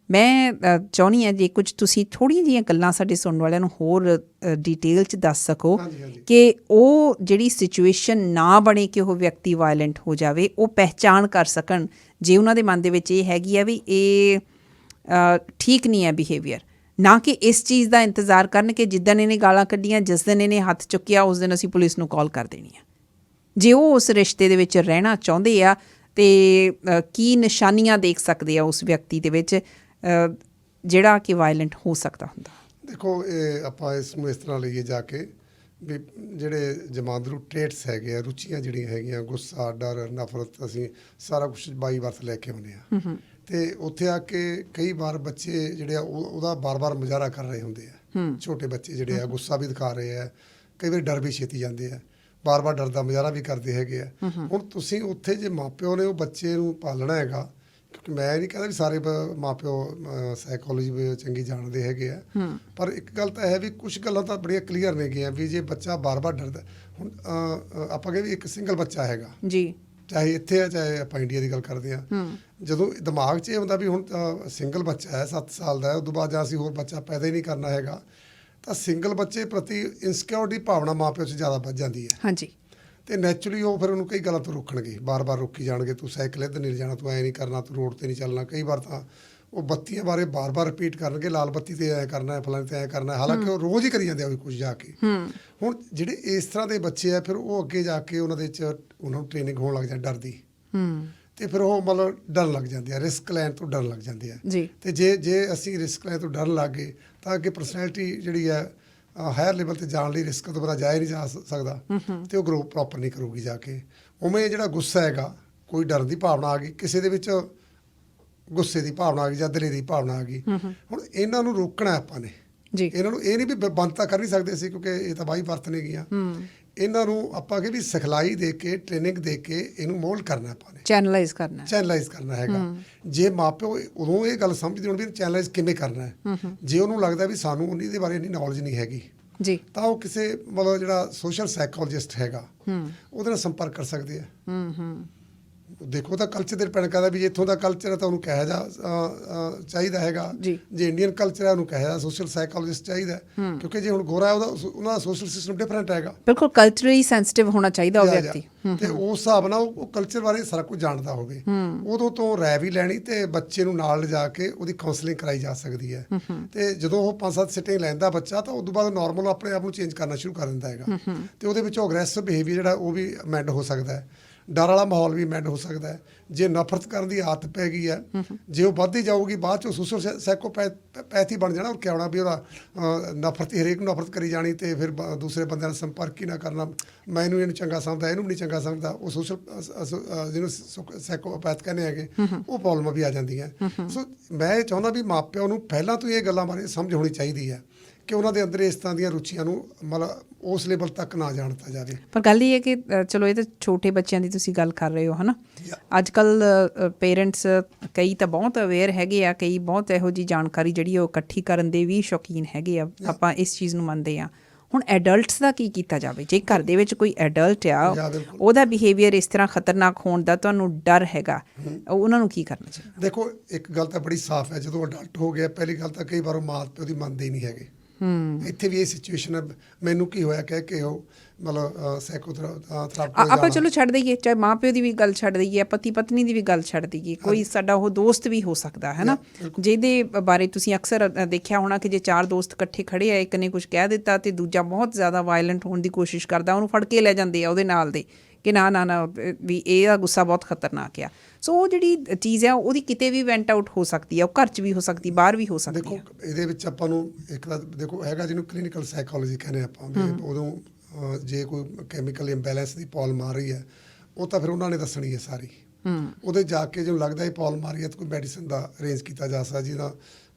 ਮੈਂ ਚਾਹੁੰਦੀ ਹਾਂ ਜੇ ਕੁਝ ਤੁਸੀਂ ਥੋੜ੍ਹੀਆਂ ਜਿਹੀਆਂ ਗੱਲਾਂ ਸਾਡੇ ਸੁਣਨ ਵਾਲਿਆਂ ਨੂੰ ਹੋਰ ਡਿਟੇਲ 'ਚ ਦੱਸ ਸਕੋ ਕਿ ਉਹ ਜਿਹੜੀ ਸਿਚੁਏਸ਼ਨ ਨਾ ਬਣੇ ਕਿ ਉਹ ਵਿਅਕਤੀ ਵਾਇਲੈਂਟ ਹੋ ਜਾਵੇ, ਉਹ ਪਹਿਚਾਣ ਕਰ ਸਕਣ ਜੇ ਉਹਨਾਂ ਦੇ ਮਨ ਦੇ ਵਿੱਚ ਇਹ ਹੈਗੀ ਆ ਵੀ ਇਹ ਠੀਕ ਨਹੀਂ ਹੈ ਬਿਹੇਵੀਅਰ, ਨਾ ਕਿ ਇਸ ਚੀਜ਼ ਦਾ ਇੰਤਜ਼ਾਰ ਕਰਨ ਕਿ ਜਿੱਦਣ ਇਹਨੇ ਗਾਲਾਂ ਕੱਢੀਆਂ, ਜਿਸ ਦਿਨ ਇਹਨੇ ਹੱਥ ਚੁੱਕਿਆ, ਉਸ ਦਿਨ ਅਸੀਂ ਪੁਲਿਸ ਨੂੰ ਕਾਲ ਕਰ ਦੇਣੀ ਆ। ਜੇ ਉਹ ਉਸ ਰਿਸ਼ਤੇ ਦੇ ਵਿੱਚ ਰਹਿਣਾ ਚਾਹੁੰਦੇ ਆ ਤਾਂ ਕੀ ਨਿਸ਼ਾਨੀਆਂ ਦੇਖ ਸਕਦੇ ਆ ਉਸ ਵਿਅਕਤੀ ਦੇ ਵਿੱਚ ਜਿਹੜਾ ਕਿ ਵਾਇਲੈਂਟ ਹੋ ਸਕਦਾ ਹੁੰਦਾ? ਦੇਖੋ, ਇਹ ਆਪਾਂ ਇਸ ਨੂੰ ਇਸ ਤਰ੍ਹਾਂ ਲਈਏ ਜਾ ਕੇ ਵੀ ਜਿਹੜੇ ਜਮਾਂਦਰੂ ਟ੍ਰੇਟਸ ਹੈਗੇ ਆ, ਰੁਚੀਆਂ ਜਿਹੜੀਆਂ ਹੈਗੀਆਂ, ਗੁੱਸਾ, ਡਰ, ਨਫ਼ਰਤ, ਅਸੀਂ ਸਾਰਾ ਕੁਛ ਬਾਈ ਬਰਥ ਲੈ ਕੇ ਆਉਂਦੇ ਹਾਂ। ਅਤੇ ਉੱਥੇ ਆ ਕੇ ਕਈ ਵਾਰ ਬੱਚੇ ਜਿਹੜੇ ਆ ਉਹਦਾ ਬਾਰ-ਬਾਰ ਮੁਜ਼ਾਹਰਾ ਕਰ ਰਹੇ ਹੁੰਦੇ ਆ। ਛੋਟੇ ਬੱਚੇ ਜਿਹੜੇ ਆ ਗੁੱਸਾ ਵੀ ਦਿਖਾ ਰਹੇ ਆ, ਕਈ ਵਾਰੀ ਡਰ ਵੀ ਛੇਤੀ ਜਾਂਦੇ ਆ, ਬਾਰ-ਬਾਰ ਡਰ ਦਾ ਮੁਜ਼ਾਹਰਾ ਵੀ ਕਰਦੇ ਹੈਗੇ ਆ। ਹੁਣ ਤੁਸੀਂ ਉੱਥੇ ਜੇ ਮਾਪਿਓ ਨੇ ਉਹ ਬੱਚੇ ਨੂੰ ਪਾਲਣਾ ਹੈਗਾ, ਕਿਉਂਕਿ ਮੈਂ ਨਹੀਂ ਕਹਿੰਦਾ ਵੀ ਸਾਰੇ ਮਾਪਿਓ ਸਾਈਕੋਲੋਜੀ ਚੰਗੀ ਜਾਣਦੇ ਹੈਗੇ ਆ, ਪਰ ਇੱਕ ਗੱਲ ਤਾਂ ਹੈ ਵੀ ਕੁਝ ਗੱਲਾਂ ਤਾਂ ਬੜੀਆਂ ਕਲੀਅਰ ਨੇ ਗਈਆਂ ਵੀ ਜੇ ਬੱਚਾ ਬਾਰ-ਬਾਰ ਡਰਦਾ, ਹੁਣ ਆਪਾਂ ਕਹਿੰਦੇ ਵੀ ਇੱਕ ਸਿੰਗਲ ਬੱਚਾ ਹੈਗਾ ਜੀ, ਚਾਹੇ ਇੱਥੇ ਆ ਚਾਹੇ ਆਪਾਂ ਇੰਡੀਆ ਦੀ ਗੱਲ ਕਰਦੇ ਹਾਂ, ਜਦੋਂ ਦਿਮਾਗ 'ਚ ਇਹ ਹੁੰਦਾ ਵੀ ਹੁਣ ਸਿੰਗਲ ਬੱਚਾ ਹੈ 7 ਸਾਲ ਦਾ, ਉਸ ਤੋਂ ਬਾਅਦ ਜਾਂ ਅਸੀਂ ਹੋਰ ਬੱਚਾ ਪੈਦਾ ਹੀ ਨਹੀਂ ਕਰਨਾ ਹੈਗਾ, ਤਾਂ ਸਿੰਗਲ ਬੱਚੇ ਪ੍ਰਤੀ ਇਨਸਿਕਿਉਰਿਟੀ ਭਾਵਨਾ ਮਾਪਿਓ 'ਚ ਜ਼ਿਆਦਾ ਵੱਧ ਜਾਂਦੀ ਹੈ। ਹਾਂਜੀ। ਅਤੇ ਨੈਚੁਰਲੀ ਉਹ ਫਿਰ ਉਹਨੂੰ ਕਈ ਗੱਲਾਂ ਤੋਂ ਰੋਕਣਗੇ, ਬਾਰ-ਬਾਰ ਰੋਕੀ ਜਾਣਗੇ, ਤੂੰ ਸਾਈਕਲ ਇੱਧਰ ਨਹੀਂ ਜਾਣਾ, ਤੂੰ ਐਂ ਨਹੀਂ ਕਰਨਾ, ਤੂੰ ਰੋਡ 'ਤੇ ਨਹੀਂ ਚੱਲਣਾ। ਕਈ ਵਾਰ ਤਾਂ ਉਹ ਬੱਤੀਆਂ ਬਾਰੇ ਬਾਰ-ਬਾਰ ਰਿਪੀਟ ਕਰਨਗੇ, ਲਾਲ ਬੱਤੀ 'ਤੇ ਐਂ ਕਰਨਾ, ਫਲਾਣੇ 'ਤੇ ਐਂ ਕਰਨਾ, ਹਾਲਾਂਕਿ ਉਹ ਰੋਜ਼ ਹੀ ਕਰੀ ਜਾਂਦੇ ਆ ਉਹ ਕੁਝ ਜਾ ਕੇ। ਹੁਣ ਜਿਹੜੇ ਇਸ ਤਰ੍ਹਾਂ ਦੇ ਬੱਚੇ ਆ ਫਿਰ ਉਹ ਅੱਗੇ ਜਾ ਕੇ ਉਹਨਾਂ ਦੇ 'ਚ ਉਹਨਾਂ ਨੂੰ ਟ੍ਰੇਨਿੰਗ ਹੋਣ ਲੱਗ ਜਾਂਦੀ ਡਰ ਦੀ, ਅਤੇ ਫਿਰ ਉਹ ਮਤਲਬ ਡਰਨ ਲੱਗ ਜਾਂਦੇ ਆ, ਰਿਸਕ ਲੈਣ ਤੋਂ ਡਰਨ ਲੱਗ ਜਾਂਦੇ ਆ। ਅਤੇ ਜੇ ਅਸੀਂ ਰਿਸਕ ਲੈਣ ਤੋਂ ਡਰਨ ਲੱਗ ਗਏ ਤਾਂ ਅੱਗੇ ਪਰਸਨੈਲਿਟੀ ਜਿਹੜੀ ਹੈ ਹਾਇਰ ਲੈਵਲ 'ਤੇ ਜਾਣ ਲਈ ਰਿਸਕ ਤੋਂ ਬਿਨਾਂ ਜਾਇਆ ਨਹੀਂ ਜਾ ਸਕਦਾ, ਅਤੇ ਉਹ ਗਰੋ ਪ੍ਰੋਪਰ ਨਹੀਂ ਕਰੂਗੀ ਜਾ ਕੇ। ਉਵੇਂ ਜਿਹੜਾ ਗੁੱਸਾ ਹੈਗਾ, ਕੋਈ ਡਰਨ ਦੀ ਭਾਵਨਾ ਆ ਗਈ, ਕਿਸੇ ਦੇ ਵਿੱਚ ਗੁੱਸੇ ਦੀ ਭਾਵਨਾ ਆ ਗਈ ਜਾਂ ਦਲੇਰੀ ਦੀ ਭਾਵਨਾ ਆ ਗਈ, ਹੁਣ ਇਹਨਾਂ ਨੂੰ ਰੋਕਣਾ ਆਪਾਂ ਨੇ। ਇਹਨਾਂ ਨੂੰ ਇਹ ਨਹੀਂ ਵੀ ਬੰਦ ਤਾਂ ਕਰ ਨਹੀਂ ਸਕਦੇ ਅਸੀਂ, ਕਿਉਂਕਿ ਇਹ ਤਾਂ ਬਾਈ ਵਰਤ ਨੇ ਗਈਆਂ। ਇਹਨਾਂ ਨੂੰ ਆਪਾਂ ਕਿ ਵੀ ਸਿਖਲਾਈ ਦੇ ਕੇ, ਟ੍ਰੇਨਿੰਗ ਦੇ ਕੇ ਇਹਨੂੰ ਮੋਲਡ ਕਰਨਾ ਆਪਾਂ ਨੇ, ਚੈਨਲਾਈਜ਼ ਕਰਨਾ ਹੈਗਾ। ਜੇ ਮਾਪਿਓ ਉਦੋਂ ਇਹ ਗੱਲ ਸਮਝਦੇ ਹੋਣ ਵੀ ਚੈਨਲਾਈਜ਼ ਕਿਵੇਂ ਕਰਨਾ ਹੈ, ਜੇ ਉਹਨੂੰ ਲੱਗਦਾ ਵੀ ਸਾਨੂੰ ਉਹਦੀ ਦੇ ਬਾਰੇ ਇੰਨੀ ਨੌਲੇਜ ਨਹੀਂ ਹੈਗੀ ਜੀ, ਤਾਂ ਉਹ ਕਿਸੇ ਮਤਲਬ ਜਿਹੜਾ ਸੋਸ਼ਲ ਸਾਈਕੋਲੋਜਿਸਟ ਹੈਗਾ ਉਹਦੇ ਨਾਲ ਸੰਪਰਕ ਕਰ ਸਕਦੇ ਆ। ਦੇਖੋ ਤਾਂ ਕਲਚਰ ਤੇ ਡਿਪੈਂਡ ਕਰਦਾ ਵੀ ਇੱਥੋਂ ਦਾ ਕਲਚਰ ਹੈ ਤਾਂ ਉਹਨੂੰ ਕਿਹੋ ਜਿਹਾ ਚਾਹੀਦਾ ਹੈਗਾ, ਜੇ ਇੰਡੀਅਨ ਕਲਚਰ ਹੈ ਉਹਨੂੰ ਕਿਹੋ ਜਿਹਾ ਸੋਸ਼ਲ ਸਾਈਕੋਲੋਜਿਸਟ ਚਾਹੀਦਾ, ਕਿਉਂਕਿ ਜੇ ਹੁਣ ਗੋਰਾ ਹੈ ਉਹਨਾਂ ਦਾ ਸੋਸ਼ਲ ਸਿਸਟਮ ਡਿਫਰੈਂਟ ਹੈਗਾ, ਬਿਲਕੁਲ ਕਲਚਰਲੀ ਸੈਂਸਿਟਿਵ ਹੋਣਾ ਚਾਹੀਦਾ ਉਹ ਵਿਅਕਤੀ, ਤੇ ਉਸ ਹਿਸਾਬ ਨਾਲ ਉਹ ਕਲਚਰ ਬਾਰੇ ਸਾਰਾ ਕੁਝ ਜਾਣਦਾ ਹੋਵੇ। ਉਦੋਂ ਤੋਂ ਰਾਏ ਵੀ ਲੈਣੀ ਤੇ ਬੱਚੇ ਨੂੰ ਨਾਲ ਲਿਜਾ ਕੇ ਉਹਦੀ ਕਾਉਂਸਲਿੰਗ ਕਰਾਈ ਜਾ ਸਕਦੀ ਹੈ। ਤੇ ਜਦੋਂ ਉਹ 5-7 ਸਿਟਿੰਗ ਲੈਂਦਾ ਬੱਚਾ ਤਾਂ ਉਸ ਤੋਂ ਬਾਅਦ ਨਾਰਮਲ ਆਪਣੇ ਆਪ ਨੂੰ ਚੇਂਜ ਕਰਨਾ ਸ਼ੁਰੂ ਕਰ ਦਿੰਦਾ ਹੈਗਾ, ਤੇ ਉਹਦੇ ਵਿੱਚੋਂ ਅਗਰੈਸਿਵ ਬਿਹੇਵੀਅਰ ਜਿਹੜਾ ਉਹ ਵੀ ਮੈਂਡ ਹੋ ਸਕਦਾ ਹੈ, ਡਰ ਵਾਲਾ ਮਾਹੌਲ ਵੀ ਮੈਂਡ ਹੋ ਸਕਦਾ ਹੈ। ਜੇ ਨਫ਼ਰਤ ਕਰਨ ਦੀ ਆਦਤ ਪੈ ਗਈ ਹੈ, ਜੇ ਉਹ ਵੱਧਦੀ ਜਾਊਗੀ ਬਾਅਦ 'ਚ ਸੋਸ਼ਲ ਸਾਈਕੋਪੈਥੀ ਬਣ ਜਾਣਾ। ਉਹ ਕਿਆ ਹੋਣਾ ਵੀ ਉਹਦਾ ਨਫ਼ਰਤ, ਹਰੇਕ ਨੂੰ ਨਫ਼ਰਤ ਕਰੀ ਜਾਣੀ, ਅਤੇ ਫਿਰ ਦੂਸਰੇ ਬੰਦਿਆਂ ਨਾਲ ਸੰਪਰਕ ਹੀ ਨਾ ਕਰਨਾ, ਮੈਨੂੰ ਇਹਨੂੰ ਚੰਗਾ ਸਮਝਦਾ, ਇਹਨੂੰ ਵੀ ਨਹੀਂ ਚੰਗਾ ਸਮਝਦਾ। ਉਹ ਸੋਸ਼ਲ ਜਿਹਨੂੰ ਸਾਈਕੋਪੈਥ ਕਹਿੰਦੇ ਹੈਗੇ, ਉਹ ਪ੍ਰੋਬਲਮਾਂ ਵੀ ਆ ਜਾਂਦੀਆਂ। ਸੋ ਮੈਂ ਇਹ ਚਾਹੁੰਦਾ ਵੀ ਮਾਪਿਆਂ ਨੂੰ ਪਹਿਲਾਂ ਤੋਂ ਇਹ ਗੱਲਾਂ ਬਾਰੇ ਸਮਝ ਹੋਣੀ ਚਾਹੀਦੀ ਹੈ ਕਿ ਉਹਨਾਂ ਦੇ ਅੰਦਰ ਇਸ ਤਰ੍ਹਾਂ ਦੀਆਂ ਰੁਚੀਆਂ ਨੂੰ ਮਤਲਬ ਉਸ ਲੈਵਲ ਤੱਕ ਨਾ ਜਾਣ ਦਿੱਤਾ ਜਾਵੇ। ਪਰ ਗੱਲ ਇਹ ਹੈ ਕਿ ਚਲੋ ਇਹ ਤਾਂ ਛੋਟੇ ਬੱਚਿਆਂ ਦੀ ਤੁਸੀਂ ਗੱਲ ਕਰ ਰਹੇ ਹੋ, ਹੈ ਨਾ। ਅੱਜ ਕੱਲ੍ਹ ਪੇਰੈਂਟਸ ਕਈ ਤਾਂ ਬਹੁਤ ਅਵੇਅਰ ਹੈਗੇ ਆ, ਕਈ ਬਹੁਤ ਇਹੋ ਜਿਹੀ ਜਾਣਕਾਰੀ ਜਿਹੜੀ ਉਹ ਇਕੱਠੀ ਕਰਨ ਦੇ ਵੀ ਸ਼ੌਕੀਨ ਹੈਗੇ ਆ, ਆਪਾਂ ਇਸ ਚੀਜ਼ ਨੂੰ ਮੰਨਦੇ ਹਾਂ। ਹੁਣ ਐਡਲਟਸ ਦਾ ਕੀ ਕੀਤਾ ਜਾਵੇ? ਜੇ ਘਰ ਦੇ ਵਿੱਚ ਕੋਈ ਐਡਲਟ ਆ, ਉਹਦਾ ਬਿਹੇਵੀਅਰ ਇਸ ਤਰ੍ਹਾਂ ਖਤਰਨਾਕ ਹੋਣ ਦਾ ਤੁਹਾਨੂੰ ਡਰ ਹੈਗਾ, ਉਹਨਾਂ ਨੂੰ ਕੀ ਕਰਨਾ ਚਾਹੀਦਾ? ਦੇਖੋ, ਇੱਕ ਗੱਲ ਤਾਂ ਬੜੀ ਸਾਫ਼ ਹੈ, ਜਦੋਂ ਅਡਲਟ ਹੋ ਗਿਆ ਪਹਿਲੀ ਗੱਲ ਤਾਂ ਕਈ ਵਾਰ ਉਹ ਮਾਂ ਪਿਓ ਦੀ ਮੰਨਦੇ ਹੀ ਨਹੀਂ ਹੈਗੇ। ਇੱਥੇ ਵੀ ਇਹ ਸਿਚੁਏਸ਼ਨ ਹੈ, ਮੈਨੂੰ ਕੀ ਹੋਇਆ ਕਹਿ ਕੇ ਉਹ ਮਤਲਬ ਸਾਈਕੋਥੈਰੇਪੀ ਆਪਾਂ ਚਲੋ ਛੱਡ ਦਈਏ, ਚਾਹੇ ਮਾਂ ਪਿਓ ਦੀ ਵੀ ਗੱਲ ਛੱਡ ਦਈਏ, ਪਤੀ ਪਤਨੀ ਦੀ ਵੀ ਗੱਲ ਛੱਡ ਦਈਏ, ਕੋਈ ਸਾਡਾ ਉਹ ਦੋਸਤ ਵੀ ਹੋ ਸਕਦਾ ਹੈ ਨਾ, ਜਿਹਦੇ ਬਾਰੇ ਤੁਸੀਂ ਅਕਸਰ ਦੇਖਿਆ ਹੋਣਾ ਕਿ ਜੇ 4 ਦੋਸਤ ਇਕੱਠੇ ਖੜੇ ਆ, ਇੱਕ ਨੇ ਕੁਝ ਕਹਿ ਦਿੱਤਾ ਤੇ ਦੂਜਾ ਬਹੁਤ ਜ਼ਿਆਦਾ ਵਾਇਲੈਂਟ ਹੋਣ ਦੀ ਕੋਸ਼ਿਸ਼ ਕਰਦਾ, ਉਹਨੂੰ ਫੜ ਕੇ ਲੈ ਜਾਂਦੇ ਆ ਉਹਦੇ ਨਾਲ ਦੇ ਕਿ ਨਾ ਵੀ ਇਹਦਾ ਗੁੱਸਾ ਬਹੁਤ ਖਤਰਨਾਕ ਆ। ਸੋ ਉਹ ਜਿਹੜੀ ਚੀਜ਼ ਆ ਉਹਦੀ ਕਿਤੇ ਵੀ ਵੈਂਟ ਆਊਟ ਹੋ ਸਕਦੀ ਆ, ਉਹ ਘਰ 'ਚ ਵੀ ਹੋ ਸਕਦੀ, ਬਾਹਰ ਵੀ ਹੋ ਸਕਦੀ ਆ। ਦੇਖੋ, ਇਹਦੇ ਵਿੱਚ ਆਪਾਂ ਨੂੰ ਇੱਕ ਤਾਂ ਦੇਖੋ ਹੈਗਾ ਜਿਹਨੂੰ ਕਲੀਨਿਕਲ ਸਾਈਕੋਲੋਜੀ ਕਹਿੰਦੇ ਆਪਾਂ, ਉਦੋਂ ਜੇ ਕੋਈ ਕੈਮੀਕਲ ਇੰਬੈਲੈਂਸ ਦੀ ਪ੍ਰੋਬਲਮ ਆ ਰਹੀ ਹੈ, ਉਹ ਤਾਂ ਫਿਰ ਉਹਨਾਂ ਨੇ ਦੱਸਣੀ ਹੈ ਸਾਰੀ। ਉਹਦੇ ਜਾ ਕੇ ਜਦੋਂ ਲੱਗਦਾ ਇਹ ਪ੍ਰੋਬਲਮ ਆ ਰਹੀ ਹੈ ਤਾਂ ਕੋਈ ਮੈਡੀਸਨ ਦਾ ਅਰੇਂਜ ਕੀਤਾ ਜਾ ਸਕਦਾ, ਜਿਹਦਾ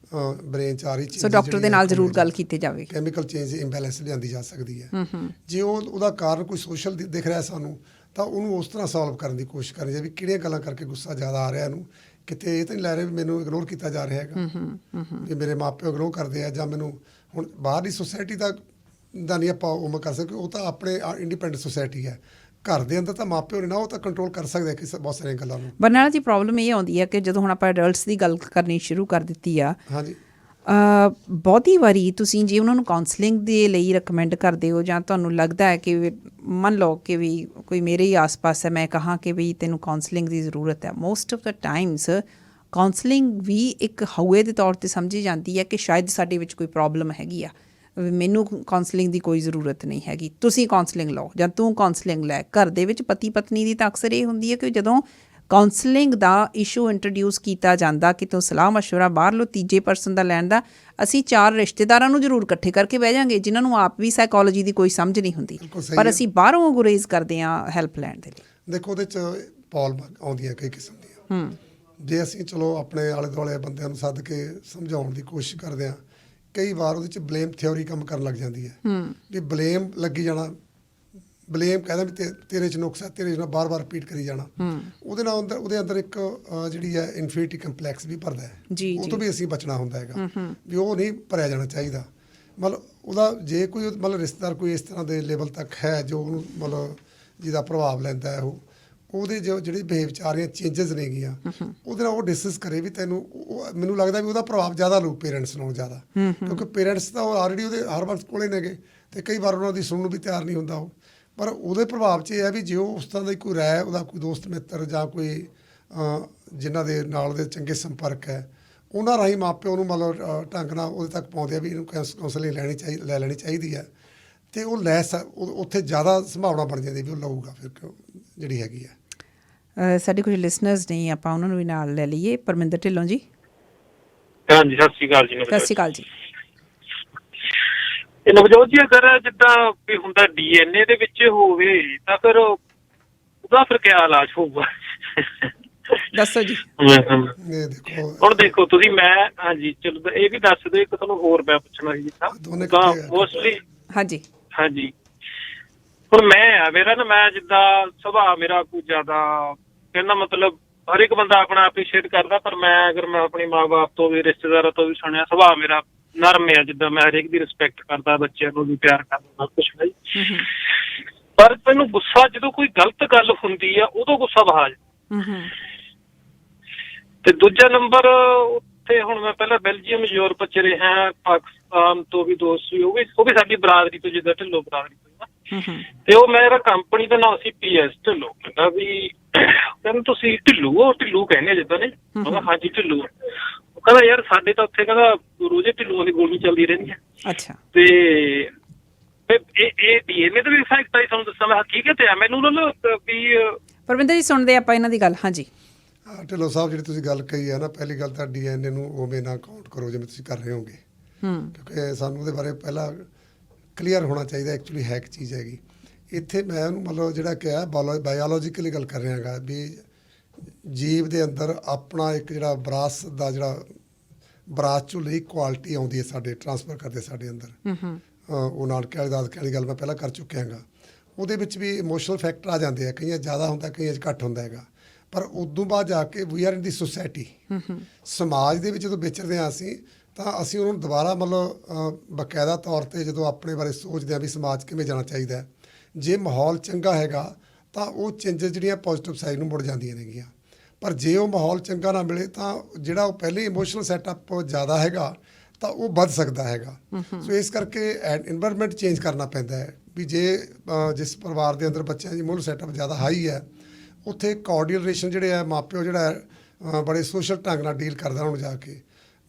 ਬ੍ਰੇਨ 'ਚ ਆ ਰਹੀ ਚੀਜ਼, ਸੋ ਡਾਕਟਰ ਦੇ ਨਾਲ ਜ਼ਰੂਰ ਗੱਲ ਕੀਤੀ ਜਾਵੇ। ਕੈਮੀਕਲ ਚੇਂਜ ਇੰਬੈਲੈਂਸ ਲਿਆਂਦੀ ਜਾ ਸਕਦੀ ਹੈ। ਜੇ ਉਹਦਾ ਕਾਰਨ ਕੋਈ ਸੋਸ਼ਲ ਦਿਖ ਰਿਹਾ ਸਾਨੂੰ, ਤਾਂ ਉਹਨੂੰ ਉਸ ਤਰ੍ਹਾਂ ਸੋਲਵ ਕਰਨ ਦੀ ਕੋਸ਼ਿਸ਼ ਕਰਨੀ ਚਾਹੀਦੀ ਵੀ ਕਿਹੜੀਆਂ ਗੱਲਾਂ ਕਰਕੇ ਗੁੱਸਾ ਜ਼ਿਆਦਾ ਆ ਰਿਹਾ ਇਹਨੂੰ, ਕਿਤੇ ਇਹ ਤਾਂ ਨਹੀਂ ਲੈ ਰਿਹਾ ਵੀ ਮੈਨੂੰ ਇਗਨੋਰ ਕੀਤਾ ਜਾ ਰਿਹਾ ਹੈਗਾ, ਵੀ ਮੇਰੇ ਮਾਪੇ ਇਗਨੋਰ ਕਰਦੇ ਆ, ਜਾਂ ਮੈਨੂੰ ਹੁਣ ਬਾਹਰਲੀ ਸੁਸਾਇਟੀ ਦਾ ਨਹੀਂ ਆਪਾਂ ਉਹ ਕਰ ਸਕਦੇ, ਉਹ ਤਾਂ ਆਪਣੇ ਇੰਡੀਪੈਂਡੈਂਟ ਸੁਸਾਇਟੀ ਹੈ। ਘਰ ਦੇ ਅੰਦਰ ਤਾਂ ਮਾਪਿਓ ਨੇ ਨਾ, ਉਹ ਤਾਂ ਕੰਟਰੋਲ ਕਰ ਸਕਦੇ ਕਿਸੇ ਬਹੁਤ ਸਾਰੀਆਂ ਗੱਲਾਂ ਨੂੰ। ਬਰਨਾਲਾ ਦੀ ਪ੍ਰੋਬਲਮ ਇਹ ਆਉਂਦੀ ਹੈ ਕਿ ਜਦੋਂ ਹੁਣ ਆਪਾਂ ਅਡਲਟਸ ਦੀ ਗੱਲ ਕਰਨੀ ਸ਼ੁਰੂ ਕਰ ਦਿੱਤੀ ਆ, ਹਾਂਜੀ, ਬਹੁਤੀ ਵਾਰੀ ਤੁਸੀਂ ਜੇ ਉਹਨਾਂ ਨੂੰ ਕਾਉਂਸਲਿੰਗ ਦੇ ਲਈ ਰਿਕਮੈਂਡ ਕਰਦੇ ਹੋ, ਜਾਂ ਤੁਹਾਨੂੰ ਲੱਗਦਾ ਹੈ ਕਿ ਮੰਨ ਲਓ ਕਿ ਵੀ ਕੋਈ ਮੇਰੇ ਹੀ ਆਸ-ਪਾਸ ਹੈ, ਮੈਂ ਕਹਾਂ ਕਿ ਵੀ ਤੈਨੂੰ ਕਾਉਂਸਲਿੰਗ ਦੀ ਜ਼ਰੂਰਤ ਹੈ, most of the times counselling ਵੀ ਇੱਕ ਹਊਏ ਦੇ ਤੌਰ 'ਤੇ ਸਮਝੀ ਜਾਂਦੀ ਹੈ ਕਿ ਸ਼ਾਇਦ ਸਾਡੇ ਵਿੱਚ ਕੋਈ ਪ੍ਰੋਬਲਮ ਹੈਗੀ ਆ, ਮੈਨੂੰ ਕਾਉਂਸਲਿੰਗ ਦੀ ਕੋਈ ਜ਼ਰੂਰਤ ਨਹੀਂ ਹੈਗੀ, ਤੁਸੀਂ ਕਾਉਂਸਲਿੰਗ ਲਓ ਜਾਂ ਤੂੰ ਕਾਉਂਸਲਿੰਗ ਲੈ। ਘਰ ਦੇ ਵਿੱਚ ਪਤੀ ਪਤਨੀ ਦੀ ਤਾਂ ਅਕਸਰ ਇਹ ਹੁੰਦੀ ਹੈ ਕਿ ਜਦੋਂ ਕਾਉਂਸਲਿੰਗ ਦਾ ਇਸ਼ੂ ਇੰਟਰੋਡਿਊਸ ਕੀਤਾ ਜਾਂਦਾ, ਕਿਤੋਂ ਸਲਾਹ ਮਸ਼ਵਰਾ ਬਾਹਰਲੋਂ ਤੀਜੇ ਪਰਸਨ ਦਾ ਲੈਣ ਦਾ, ਅਸੀਂ 4 ਰਿਸ਼ਤੇਦਾਰਾਂ ਨੂੰ ਜ਼ਰੂਰ ਇਕੱਠੇ ਕਰਕੇ ਬਹਿ ਜਾਂਗੇ ਜਿਨ੍ਹਾਂ ਨੂੰ ਆਪ ਵੀ ਸਾਈਕੋਲੋਜੀ ਦੀ ਕੋਈ ਸਮਝ ਨਹੀਂ ਹੁੰਦੀ, ਪਰ ਅਸੀਂ ਬਾਹਰੋਂ ਗੁਰੇਜ਼ ਕਰਦੇ ਹਾਂ ਹੈਲਪ ਲੈਣ ਦੇ ਲਈ। ਦੇਖੋ, ਉਹਦੇ 'ਚ ਪ੍ਰੋਬਲਮ ਆਉਂਦੀਆਂ ਕਈ ਕਿਸਮ ਦੀਆਂ। ਜੇ ਅਸੀਂ ਚਲੋ ਆਪਣੇ ਆਲੇ ਦੁਆਲੇ ਬੰਦਿਆਂ ਨੂੰ ਸੱਦ ਕੇ ਸਮਝਾਉਣ ਦੀ ਕੋਸ਼ਿਸ਼ ਕਰਦੇ ਹਾਂ, ਕਈ ਵਾਰ ਉਹਦੇ 'ਚ ਬਲੇਮ ਥਿਓਰੀ ਕੰਮ ਕਰਨ ਲੱਗ ਜਾਂਦੀ ਹੈ, ਵੀ ਬਲੇਮ ਲੱਗੀ ਜਾਣਾ ਬਲੇਮ ਕਹਿੰਦਾ ਵੀ ਤੇਰੇ 'ਚ ਨੁਕਸ ਹੈ, ਤੇਰੇ 'ਚ ਬਾਰ-ਬਾਰ ਰਿਪੀਟ ਕਰੀ ਜਾਣਾ, ਉਹਦੇ ਨਾਲ ਉਹਦੇ ਅੰਦਰ ਇੱਕ ਜਿਹੜੀ ਹੈ ਇਨਫੀਰੀਟੀ ਕੰਪਲੈਕਸ ਵੀ ਭਰਦਾ ਹੈ। ਉਹ ਤੋਂ ਵੀ ਅਸੀਂ ਬਚਣਾ ਹੁੰਦਾ ਹੈਗਾ ਵੀ ਉਹ ਨਹੀਂ ਭਰਿਆ ਜਾਣਾ ਚਾਹੀਦਾ। ਮਤਲਬ ਉਹਦਾ ਜੇ ਕੋਈ ਮਤਲਬ ਰਿਸ਼ਤੇਦਾਰ ਕੋਈ ਇਸ ਤਰ੍ਹਾਂ ਦੇ ਲੈਵਲ ਤੱਕ ਹੈ ਜੋ ਉਹਨੂੰ ਮਤਲਬ ਜਿਹਦਾ ਪ੍ਰਭਾਵ ਲੈਂਦਾ ਹੈ, ਉਹਦੇ ਜਿਹੜੇ ਬਿਹੇਵ 'ਚ ਆ ਰਹੀਆਂ ਚੇਂਜਸ ਨੇਗੀਆਂ, ਉਹਦੇ ਨਾਲ ਉਹ ਡਿਸਕਸ ਕਰੇ ਵੀ ਤੈਨੂੰ ਮੈਨੂੰ ਲੱਗਦਾ ਵੀ ਉਹਦਾ ਪ੍ਰਭਾਵ ਜ਼ਿਆਦਾ ਲਊ ਪੇਰੈਂਟਸ ਨਾਲੋਂ ਜ਼ਿਆਦਾ, ਕਿਉਂਕਿ ਪੇਰੈਂਟਸ ਤਾਂ ਆਲਰੇਡੀ ਉਹਦੇ ਹਰ ਵਕਤ ਕੋਲੇ ਨੇਗੇ ਅਤੇ ਕਈ ਵਾਰ ਉਹਨਾਂ ਦੀ ਸੁਣਨ ਨੂੰ ਵੀ ਤਿਆਰ ਨਹੀਂ ਹੁੰਦਾ ਉਹ। ਪਰ ਉਹਦੇ ਪ੍ਰਭਾਵ 'ਚ ਇਹ ਹੈ ਵੀ ਜੇ ਉਹ ਉਸ ਤਰ੍ਹਾਂ ਦਾ ਕੋਈ ਰਾਏ ਉਹਦਾ ਕੋਈ ਦੋਸਤ ਮਿੱਤਰ ਜਾਂ ਕੋਈ ਜਿਨ੍ਹਾਂ ਦੇ ਨਾਲ ਦੇ ਚੰਗੇ ਸੰਪਰਕ ਹੈ, ਉਹਨਾਂ ਰਾਹੀਂ ਮਾਂ ਪਿਓ ਨੂੰ ਮਤਲਬ ਢੰਗ ਨਾਲ ਉਹਦੇ ਤੱਕ ਪਾਉਂਦੇ ਆ ਵੀ ਇਹਨੂੰ ਕਾਉਂਸਲਿੰਗ ਲੈ ਲੈਣੀ ਚਾਹੀਦੀ ਹੈ, ਅਤੇ ਉਹ ਉੱਥੇ ਜ਼ਿਆਦਾ ਸੰਭਾਵਨਾ ਬਣ ਜਾਂਦੀ ਵੀ ਉਹ ਲਊਗਾ ਫਿਰ ਜਿਹੜੀ ਹੈਗੀ ਹੈ। ਸਾਡੇ ਕੁਝ ਲਿਸਨਰਸ ਨੇ, ਆਪਾਂ ਉਹਨਾਂ ਨੂੰ ਵੀ ਨਾਲ ਲੈ ਲਈਏ। ਪਰਮਿੰਦਰ ਢਿੱਲੋਂ ਜੀ। ਹਾਂਜੀ, ਸਤਿ ਸ਼੍ਰੀ ਅਕਾਲ ਜੀ। ਸਤਿ ਸ਼੍ਰੀ ਅਕਾਲ ਜੀ। ਨਵਜੋਤ ਜੀ, ਅਗਰ ਜਿੱਦਾਂ ਵੀ ਹੁੰਦਾ DNA ਦੇ ਵਿੱਚ ਹੋਵੇ ਤਾਂ ਫਿਰ ਉਹਦਾ ਫਿਰ ਕਿਆ ਇਲਾਜ ਹੋਊਗਾ? ਦੱਸੋ ਜੀ। ਹੁਣ ਦੇਖੋ ਤੁਸੀਂ, ਮੈਂ ਹਾਂਜੀ ਚਲੋ ਇਹ ਵੀ ਦੱਸ ਦਿਓ, ਇੱਕ ਤੁਹਾਨੂੰ ਹੋਰ ਮੈਂ ਪੁੱਛਣਾ ਸੀ ਤਾਂ ਮੋਸਟਲੀ। ਹਾਂਜੀ ਹਾਂਜੀ, ਹੁਣ ਮੇਰਾ ਨਾ ਮੈਂ ਜਿੱਦਾਂ ਸੁਭਾਅ ਮੇਰਾ ਕੋਈ ਜ਼ਿਆਦਾ ਕਹਿੰਦਾ ਮਤਲਬ ਹਰ ਇੱਕ ਬੰਦਾ ਆਪਣਾ ਐਪਰੀਸ਼ੀਏਟ ਕਰਦਾ, ਪਰ ਅਗਰ ਮੈਂ ਆਪਣੇ ਮਾਂ ਬਾਪ ਤੋਂ ਵੀ ਰਿਸ਼ਤੇਦਾਰਾਂ ਤੋਂ ਵੀ ਸੁਣਿਆ, ਸੁਭਾਅ ਮੇਰਾ ਨਰਮ ਹੈ, ਜਿੱਦਾਂ ਮੈਂ ਹਰੇਕ ਦੀ ਰਿਸਪੈਕਟ ਕਰਦਾ, ਬੱਚਿਆਂ ਨੂੰ ਵੀ ਪਿਆਰ ਕਰਦਾ, ਸਭ ਕੁਛ ਨਹੀਂ। ਪਰ ਮੈਨੂੰ ਗੁੱਸਾ ਜਦੋਂ ਕੋਈ ਗਲਤ ਗੱਲ ਹੁੰਦੀ ਆ ਉਦੋਂ ਗੁੱਸਾ ਬਹਾ ਜਾਂਦਾ। ਤੇ ਦੂਜਾ ਨੰਬਰ ਉੱਥੇ ਹੁਣ ਮੈਂ ਪਹਿਲਾਂ ਬੈਲਜੀਅਮ ਯੂਰਪ 'ਚ ਰਿਹਾ, ਪਾਕਿਸਤਾਨ ਤੋਂ ਵੀ ਦੋਸਤ ਸੀ, ਉਹ ਵੀ ਸਾਡੀ ਬਰਾਦਰੀ ਤੋਂ, ਜਿੱਦਾਂ ਢਿੱਲੋਂ ਬਰਾਦਰੀ ਤੋਂ ਨਾ। ਤੇ ਉਹ ਮੇਰਾ ਕੰਪਨੀ ਦਾ ਨਾਮ ਸੀ PS ਢਿੱਲੋਂ। ਕਹਿੰਦਾ ਵੀ ਕਹਿੰਦਾ ਤੁਸੀਂ ਢਿੱਲੂ ਕਹਿੰਦੇ ਜਿੱਦਾਂ ਨੇ? ਹਾਂਜੀ ਢਿੱਲੂ। ਉਹ ਕਹਿੰਦਾ ਯਾਰ ਸਾਡੇ ਤਾਂ ਉੱਥੇ ਕਹਿੰਦਾ ਰੋਜ਼ੇ ਢਿੱਲੂਆਂ ਦੀ ਗੋਲੀ ਚੱਲਦੀ ਰਹਿੰਦੀ ਹੈ। ਅੱਛਾ। ਤੇ ਇਹ DNA ਤੇ ਵੀ ਇਫੈਕਟ ਆਈ, ਤੁਹਾਨੂੰ ਦੱਸਾਂ ਮੈਂ ਹਕੀਕਤ ਹੈ। ਮੈਨੂੰ ਉਹਨਾਂ ਵੀ ਪਰਵਿੰਦਰ ਜੀ ਸੁਣਦੇ ਆਪਾਂ ਇਹਨਾਂ ਦੀ ਗੱਲ। ਹਾਂਜੀ ਢਿੱਲੋਂ ਸਾਹਿਬ, ਜਿਹੜੀ ਤੁਸੀਂ ਗੱਲ ਕਹੀ ਹੈ ਨਾ, ਪਹਿਲੀ ਗੱਲ ਤਾਂ DNA ਨੂੰ ਉਵੇਂ ਨਾ ਕਾਊਂਟ ਕਰੋ ਜਿਵੇਂ ਤੁਸੀਂ ਕਰ ਰਹੇ ਹੋਗੇ, ਕਿਉਂਕਿ ਸਾਨੂੰ ਉਹਦੇ ਬਾਰੇ ਪਹਿਲਾਂ ਕਲੀਅਰ ਹੋਣਾ ਚਾਹੀਦਾ ਐਕਚੁਅਲੀ ਹੈ ਕੀ ਚੀਜ਼ ਹੈਗੀ। ਇੱਥੇ ਮੈਂ ਉਹਨੂੰ ਮਤਲਬ ਜਿਹੜਾ ਕਿਹਾ ਬਾਇਓਲੋਜੀਕਲੀ ਗੱਲ ਕਰ ਰਿਹਾ ਹੈਗਾ ਵੀ ਜੀਵ ਦੇ ਅੰਦਰ ਆਪਣਾ ਇੱਕ ਜਿਹੜਾ ਵਿਰਾਸਤ ਚੋਂ ਲਈ ਕੁਆਲਿਟੀ ਆਉਂਦੀ ਹੈ, ਸਾਡੇ ਟਰਾਂਸਫਰ ਕਰਦੇ ਸਾਡੇ ਅੰਦਰ। ਉਹ ਨਾਨਕੇ ਵਾਲੀ ਦਾਦਕੇ ਵਾਲੀ ਗੱਲ ਮੈਂ ਪਹਿਲਾਂ ਕਰ ਚੁੱਕਿਆ ਹੈਗਾ। ਉਹਦੇ ਵਿੱਚ ਵੀ ਇਮੋਸ਼ਨਲ ਫੈਕਟਰ ਆ ਜਾਂਦੇ ਆ, ਕਈਆਂ ਜ਼ਿਆਦਾ ਹੁੰਦਾ, ਕਈਆਂ 'ਚ ਘੱਟ ਹੁੰਦਾ ਹੈਗਾ। ਪਰ ਉਦੋਂ ਬਾਅਦ ਜਾ ਕੇ ਵੀ ਆਰ ਇਨ ਦੀ ਸੋਸਾਇਟੀ, ਸਮਾਜ ਦੇ ਵਿੱਚ ਜਦੋਂ ਵਿਚਰਦੇ ਹਾਂ ਅਸੀਂ, ਤਾਂ ਅਸੀਂ ਉਹਨੂੰ ਦੁਬਾਰਾ ਮਤਲਬ ਬਾਕਾਇਦਾ ਤੌਰ 'ਤੇ ਜਦੋਂ ਆਪਣੇ ਬਾਰੇ ਸੋਚਦੇ ਹਾਂ ਵੀ ਸਮਾਜ ਕਿਵੇਂ ਜਾਣਾ ਚਾਹੀਦਾ, ਜੇ ਮਾਹੌਲ ਚੰਗਾ ਹੈਗਾ ਤਾਂ ਉਹ ਚੇਂਜਸ ਜਿਹੜੀਆਂ ਪੋਜ਼ੀਟਿਵ ਸਾਈਡ ਨੂੰ ਮੁੜ ਜਾਂਦੀਆਂ ਨੇਗੀਆਂ। ਪਰ ਜੇ ਉਹ ਮਾਹੌਲ ਚੰਗਾ ਨਾ ਮਿਲੇ ਤਾਂ ਜਿਹੜਾ ਉਹ ਪਹਿਲੇ ਇਮੋਸ਼ਨਲ ਸੈਟਅਪ ਜ਼ਿਆਦਾ ਹੈਗਾ ਤਾਂ ਉਹ ਵੱਧ ਸਕਦਾ ਹੈਗਾ। ਸੋ ਇਸ ਕਰਕੇ ਇਨਵਾਇਰਮੈਂਟ ਚੇਂਜ ਕਰਨਾ ਪੈਂਦਾ ਹੈ ਵੀ ਜੇ ਜਿਸ ਪਰਿਵਾਰ ਦੇ ਅੰਦਰ ਬੱਚਿਆਂ ਦੀ ਇਮੋਸ਼ਨਲ ਸੈਟਅਪ ਜ਼ਿਆਦਾ ਹਾਈ ਹੈ, ਉੱਥੇ ਕੋਆਰਡੀਨੇਸ਼ਨ ਰਿਲੇਸ਼ਨ ਜਿਹੜੇ ਹੈ, ਮਾਂ ਪਿਓ ਜਿਹੜਾ ਹੈ ਬੜੇ ਸੋਸ਼ਲ ਢੰਗ ਨਾਲ ਡੀਲ ਕਰਦਾ ਉਹਨੂੰ ਜਾ ਕੇ।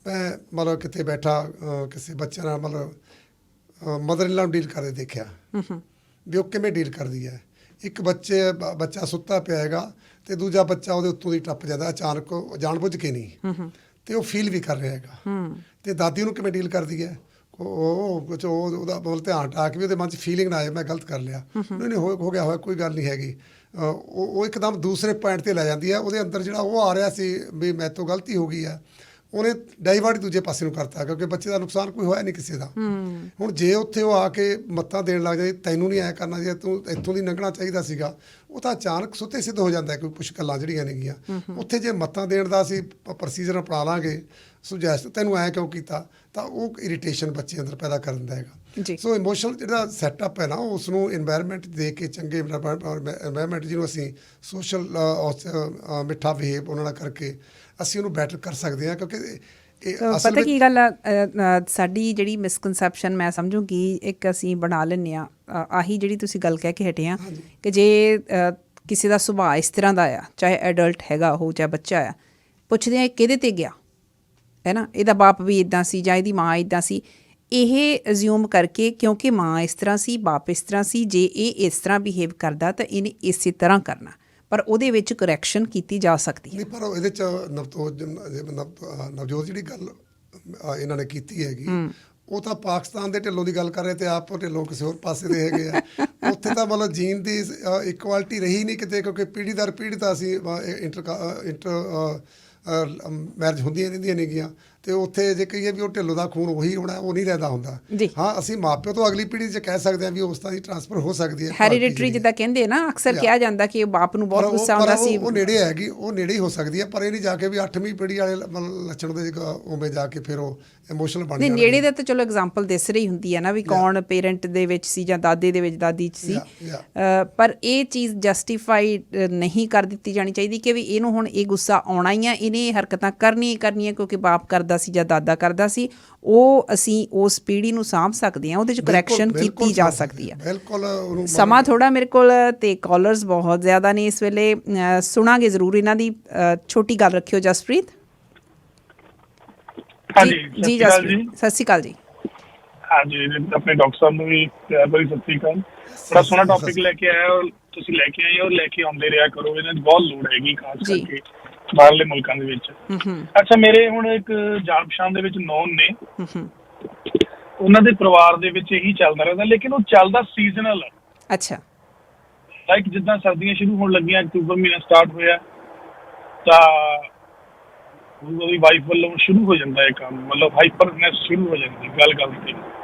ਮੈਂ ਮਤਲਬ ਕਿਤੇ ਬੈਠਾ ਕਿਸੇ ਬੱਚੇ ਨਾਲ ਮਤਲਬ ਮਦਰ ਇਨ ਲਾ ਨੂੰ ਡੀਲ ਕਰਦੇ ਦੇਖਿਆ ਵੀ ਉਹ ਕਿਵੇਂ ਡੀਲ ਕਰਦੀ ਹੈ। ਇੱਕ ਬੱਚਾ ਸੁੱਤਾ ਪਿਆ ਹੈਗਾ ਅਤੇ ਦੂਜਾ ਬੱਚਾ ਉਹਦੇ ਉੱਤੋਂ ਦੀ ਟੱਪ ਜਾਂਦਾ ਅਚਾਨਕ, ਜਾਣ ਬੁੱਝ ਕੇ ਨਹੀਂ, ਅਤੇ ਉਹ ਫੀਲ ਵੀ ਕਰ ਰਿਹਾ ਹੈਗਾ। ਅਤੇ ਦਾਦੀ ਉਹਨੂੰ ਕਿਵੇਂ ਡੀਲ ਕਰਦੀ ਹੈ, ਉਹਦਾ ਮਤਲਬ ਧਿਆਨ ਹਟਾ ਕੇ ਵੀ ਉਹਦੇ ਮਨ 'ਚ ਫੀਲਿੰਗ ਨਾ ਆਏ ਮੈਂ ਗਲਤ ਕਰ ਲਿਆ, ਨਹੀਂ ਹੋ ਗਿਆ ਹੋਇਆ, ਕੋਈ ਗੱਲ ਨਹੀਂ ਹੈਗੀ। ਉਹ ਇੱਕਦਮ ਦੂਸਰੇ ਪੁਆਇੰਟ 'ਤੇ ਲੈ ਜਾਂਦੀ ਹੈ। ਉਹਦੇ ਅੰਦਰ ਜਿਹੜਾ ਉਹ ਆ ਰਿਹਾ ਸੀ ਵੀ ਮੇਰੇ ਤੋਂ ਗਲਤੀ ਹੋ ਗਈ ਹੈ, ਉਹਨੇ ਡਾਈਵਰਟ ਦੂਜੇ ਪਾਸੇ ਨੂੰ ਕਰਤਾ, ਕਿਉਂਕਿ ਬੱਚੇ ਦਾ ਨੁਕਸਾਨ ਕੋਈ ਹੋਇਆ ਨਹੀਂ ਕਿਸੇ ਦਾ। ਹੁਣ ਜੇ ਉੱਥੇ ਉਹ ਆ ਕੇ ਮੱਤਾਂ ਦੇਣ ਲੱਗ ਜਾਏ, ਤੈਨੂੰ ਨਹੀਂ ਐਂ ਕਰਨਾ ਚਾਹੀਦਾ, ਤੂੰ ਇੱਥੋਂ ਦੀ ਲੰਘਣਾ ਚਾਹੀਦਾ ਸੀਗਾ, ਉਹ ਤਾਂ ਅਚਾਨਕ ਸੁੱਤੇ ਸਿੱਧ ਹੋ ਜਾਂਦਾ ਕੋਈ ਕੁਛ ਗੱਲਾਂ ਜਿਹੜੀਆਂ ਨੇਗੀਆਂ। ਉੱਥੇ ਜੇ ਮੱਤਾਂ ਦੇਣ ਦਾ ਅਸੀਂ ਪ੍ਰੋਸੀਜਰ ਅਪਣਾ ਲਾਂਗੇ, ਸੁਜੈਸਟ ਤੈਨੂੰ ਐਂ ਕਿਉਂ ਕੀਤਾ, ਤਾਂ ਉਹ ਇਰੀਟੇਸ਼ਨ ਬੱਚੇ ਅੰਦਰ ਪੈਦਾ ਕਰ ਦਿੰਦਾ ਹੈਗਾ। ਸੋ ਇਮੋਸ਼ਨਲ ਜਿਹੜਾ ਸੈਟਅਪ ਹੈ ਨਾ, ਉਸ ਨੂੰ ਇਨਵਾਇਰਮੈਂਟ ਦੇ ਕੇ ਚੰਗੇ ਇਨਵਾਇਰਮੈਂਟ ਜਿਹਨੂੰ ਅਸੀਂ ਸੋਸ਼ਲ ਮਿੱਠਾ ਬਿਹੇਵ ਉਹਨਾਂ ਨਾਲ ਕਰਕੇ ਅਸੀਂ ਉਹਨੂੰ ਬੈਟਰ ਕਰ ਸਕਦੇ ਹਾਂ। ਕਿਉਂਕਿ ਪਤਾ ਕੀ ਗੱਲ ਆ, ਸਾਡੀ ਜਿਹੜੀ ਮਿਸਕਨਸੈਪਸ਼ਨ ਮੈਂ ਸਮਝੂ ਕਿ ਇੱਕ ਅਸੀਂ ਬਣਾ ਲੈਂਦੇ ਹਾਂ, ਆਹੀ ਜਿਹੜੀ ਤੁਸੀਂ ਗੱਲ ਕਹਿ ਕੇ ਹਟੇ ਆ ਕਿ ਜੇ ਕਿਸੇ ਦਾ ਸੁਭਾਅ ਇਸ ਤਰ੍ਹਾਂ ਦਾ ਆ, ਚਾਹੇ ਐਡਲਟ ਹੈਗਾ ਉਹ ਚਾਹੇ ਬੱਚਾ ਆ, ਪੁੱਛਦੇ ਆ ਇਹ ਕਿਹਦੇ 'ਤੇ ਗਿਆ ਹੈ ਨਾ, ਇਹਦਾ ਬਾਪ ਵੀ ਇੱਦਾਂ ਸੀ ਜਾਂ ਇਹਦੀ ਮਾਂ ਇੱਦਾਂ ਸੀ, ਇਹ ਅਜ਼ਿਊਮ ਕਰਕੇ ਕਿਉਂਕਿ ਮਾਂ ਇਸ ਤਰ੍ਹਾਂ ਸੀ, ਬਾਪ ਇਸ ਤਰ੍ਹਾਂ ਸੀ, ਜੇ ਇਹ ਇਸ ਤਰ੍ਹਾਂ ਬਿਹੇਵ ਕਰਦਾ ਤਾਂ ਇਹਨੇ ਇਸੇ ਤਰ੍ਹਾਂ ਕਰਨਾ। ਪਰ ਉਹਦੇ ਵਿੱਚ ਕਰੈਕਸ਼ਨ ਕੀਤੀ ਜਾ ਸਕਦੀ ਹੈ। ਨਹੀਂ, ਪਰ ਇਹਦੇ 'ਚ ਨਵਜੋਤ ਜਿਹੜੀ ਗੱਲ ਇਹਨਾਂ ਨੇ ਕੀਤੀ ਹੈਗੀ, ਉਹ ਤਾਂ ਪਾਕਿਸਤਾਨ ਦੇ ਢਿੱਲੋਂ ਦੀ ਗੱਲ ਕਰ ਰਹੇ ਤੇ ਆਪ ਢਿੱਲੋਂ ਕਿਸੇ ਹੋਰ ਪਾਸੇ ਦੇ ਹੈਗੇ ਆ। ਉੱਥੇ ਤਾਂ ਮਤਲਬ ਜੀਨ ਦੀ ਇਕੁਆਲਿਟੀ ਰਹੀ ਨਹੀਂ ਕਿਤੇ, ਕਿਉਂਕਿ ਪੀੜ੍ਹੀ ਦਰ ਪੀੜ੍ਹੀ ਤਾਂ ਅਸੀਂ ਇੰਟਰ ਮੈਰਿਜ ਹੁੰਦੀਆਂ ਰਹਿੰਦੀਆਂ ਨੇਗੀਆਂ, ਤੇ ਉੱਥੇ ਜੇ ਕਹੀਏ ਵੀ ਉਹ ਢਿੱਲੋਂ ਦਾ ਖੂਨ ਉਹੀ ਹੋਣਾ, ਉਹ ਨਹੀਂ ਰਹਿੰਦਾ ਹੁੰਦਾ। ਹਾਂ, ਅਸੀਂ ਮਾਪਿਓ ਤੋਂ ਅਗਲੀ ਪੀੜ੍ਹੀ 'ਚ ਕਹਿ ਸਕਦੇ ਹਾਂ ਵੀ ਉਸ ਤਰ੍ਹਾਂ ਦੀ ਟਰਾਂਸਫਰ ਹੋ ਸਕਦੀ ਹੈ। ਹੈਰੀਡਿਟਰੀ ਜਿੱਦਾਂ ਕਹਿੰਦੇ ਨਾ, ਅਕਸਰ ਕਿਹਾ ਜਾਂਦਾ ਕਿ ਬਾਪ ਨੂੰ ਬਹੁਤ ਗੁੱਸਾ ਆਉਂਦਾ ਸੀ। ਉਹ ਨੇੜੇ ਹੈਗੀ, ਉਹ ਨੇੜੇ ਹੀ ਹੋ ਸਕਦੀ ਹੈ, ਪਰ ਇਹ ਨਹੀਂ ਜਾ ਕੇ ਵੀ 8ਵੀਂ ਪੀੜ੍ਹੀ ਵਾਲੇ ਲੱਛਣ ਦੇ ਉਵੇਂ ਜਾ ਕੇ ਫਿਰ ਉਹ ਇਮੋਸ਼ਨਲ ਬਣ ਨਹੀਂ, ਨੇੜੇ ਦਾ ਤਾਂ ਚਲੋ ਐਗਜ਼ਾਮਪਲ ਦਿਸ ਰਹੀ ਹੁੰਦੀ ਹੈ ਨਾ ਵੀ ਕੌਣ ਪੇਰੈਂਟ ਦੇ ਵਿੱਚ ਸੀ ਜਾਂ ਦਾਦੇ ਦੇ ਵਿੱਚ ਦਾਦੀ 'ਚ ਸੀ, ਪਰ ਇਹ ਚੀਜ਼ ਜਸਟੀਫਾਈਡ ਨਹੀਂ ਕਰ ਦਿੱਤੀ ਜਾਣੀ ਚਾਹੀਦੀ ਕਿ ਵੀ ਇਹਨੂੰ ਹੁਣ ਇਹ ਗੁੱਸਾ ਆਉਣਾ ਹੀ ਆ, ਇਹਨੇ ਹਰਕਤਾਂ ਕਰਨੀਆਂ ਕਿਉਂਕਿ ਬਾਪ ਕਰਦਾ ਸੀ ਜਾਂ ਦਾਦਾ ਕਰਦਾ ਸੀ। ਉਹ ਅਸੀਂ ਉਸ ਪੀੜ੍ਹੀ ਨੂੰ ਸਾਂਭ ਸਕਦੇ ਹਾਂ, ਉਹਦੇ 'ਚ ਕਰੈਕਸ਼ਨ ਕੀਤੀ ਜਾ ਸਕਦੀ ਹੈ। ਬਿਲਕੁਲ। ਸਮਾਂ ਥੋੜ੍ਹਾ ਮੇਰੇ ਕੋਲ ਤੇ ਕਾਲਰਸ ਬਹੁਤ ਜ਼ਿਆਦਾ ਨੇ ਇਸ ਵੇਲੇ, ਸੁਣਾਂਗੇ ਜ਼ਰੂਰ ਇਹਨਾਂ ਦੀ। ਛੋਟੀ ਗੱਲ ਰੱਖਿਓ ਜਸਪ੍ਰੀਤ। ਜੀ ਜਸਪ੍ਰੀਤ, ਸਤਿ ਸ਼੍ਰੀ ਅਕਾਲ ਜੀ। ਹਾਂਜੀ, ਆਪਣੇ ਡਾਕਟਰ ਸਾਹਿਬ ਨੂੰ ਵੀ ਬੜੀ ਸਤਿ ਸ਼੍ਰੀ ਅਕਾਲ। ਬੜਾ ਸੋਹਣਾ ਟੌਪਿਕ ਲੈ ਕੇ ਆਇਆ, ਔਰ ਤੁਸੀਂ ਲੈ ਕੇ ਆਏ ਔਰ ਲੈ ਕੇ ਆਉਂਦੇ ਰਿਹਾ ਕਰੋ, ਇਹਨਾਂ ਦੀ ਬਹੁਤ ਲੋੜ ਹੈਗੀ ਖਾਸ ਕਰਕੇ ਬਾਹਰਲੇ ਮੁਲਕਾਂ ਦੇ ਵਿੱਚ। ਅੱਛਾ, ਮੇਰੇ ਹੁਣ ਇੱਕ ਜਾਣ ਪਛਾਣ ਦੇ ਵਿੱਚ ਨੌਨ ਨੇ, ਉਹਨਾਂ ਦੇ ਪਰਿਵਾਰ ਦੇ ਵਿੱਚ ਇਹੀ ਚੱਲਦਾ ਰਹਿੰਦਾ, ਲੇਕਿਨ ਉਹ ਚੱਲਦਾ ਸੀਜ਼ਨਲ। ਅੱਛਾ। ਲਾਈਕ ਜਿੱਦਾਂ ਸਰਦੀਆਂ ਸ਼ੁਰੂ ਹੋਣ ਲੱਗੀਆਂ, ਅਕਤੂਬਰ ਮਹੀਨਾ ਸਟਾਰਟ ਹੋਇਆ ਤਾਂ ਉਹਦੀ ਵਾਈਫ ਵੱਲੋਂ ਸ਼ੁਰੂ ਹੋ ਜਾਂਦਾ ਹੈ ਕੰਮ, ਮਤਲਬ ਹਾਈਪਰਨੈਸ ਸ਼ੁਰੂ ਹੋ ਜਾਂਦੀ ਗੱਲ ਤੇ।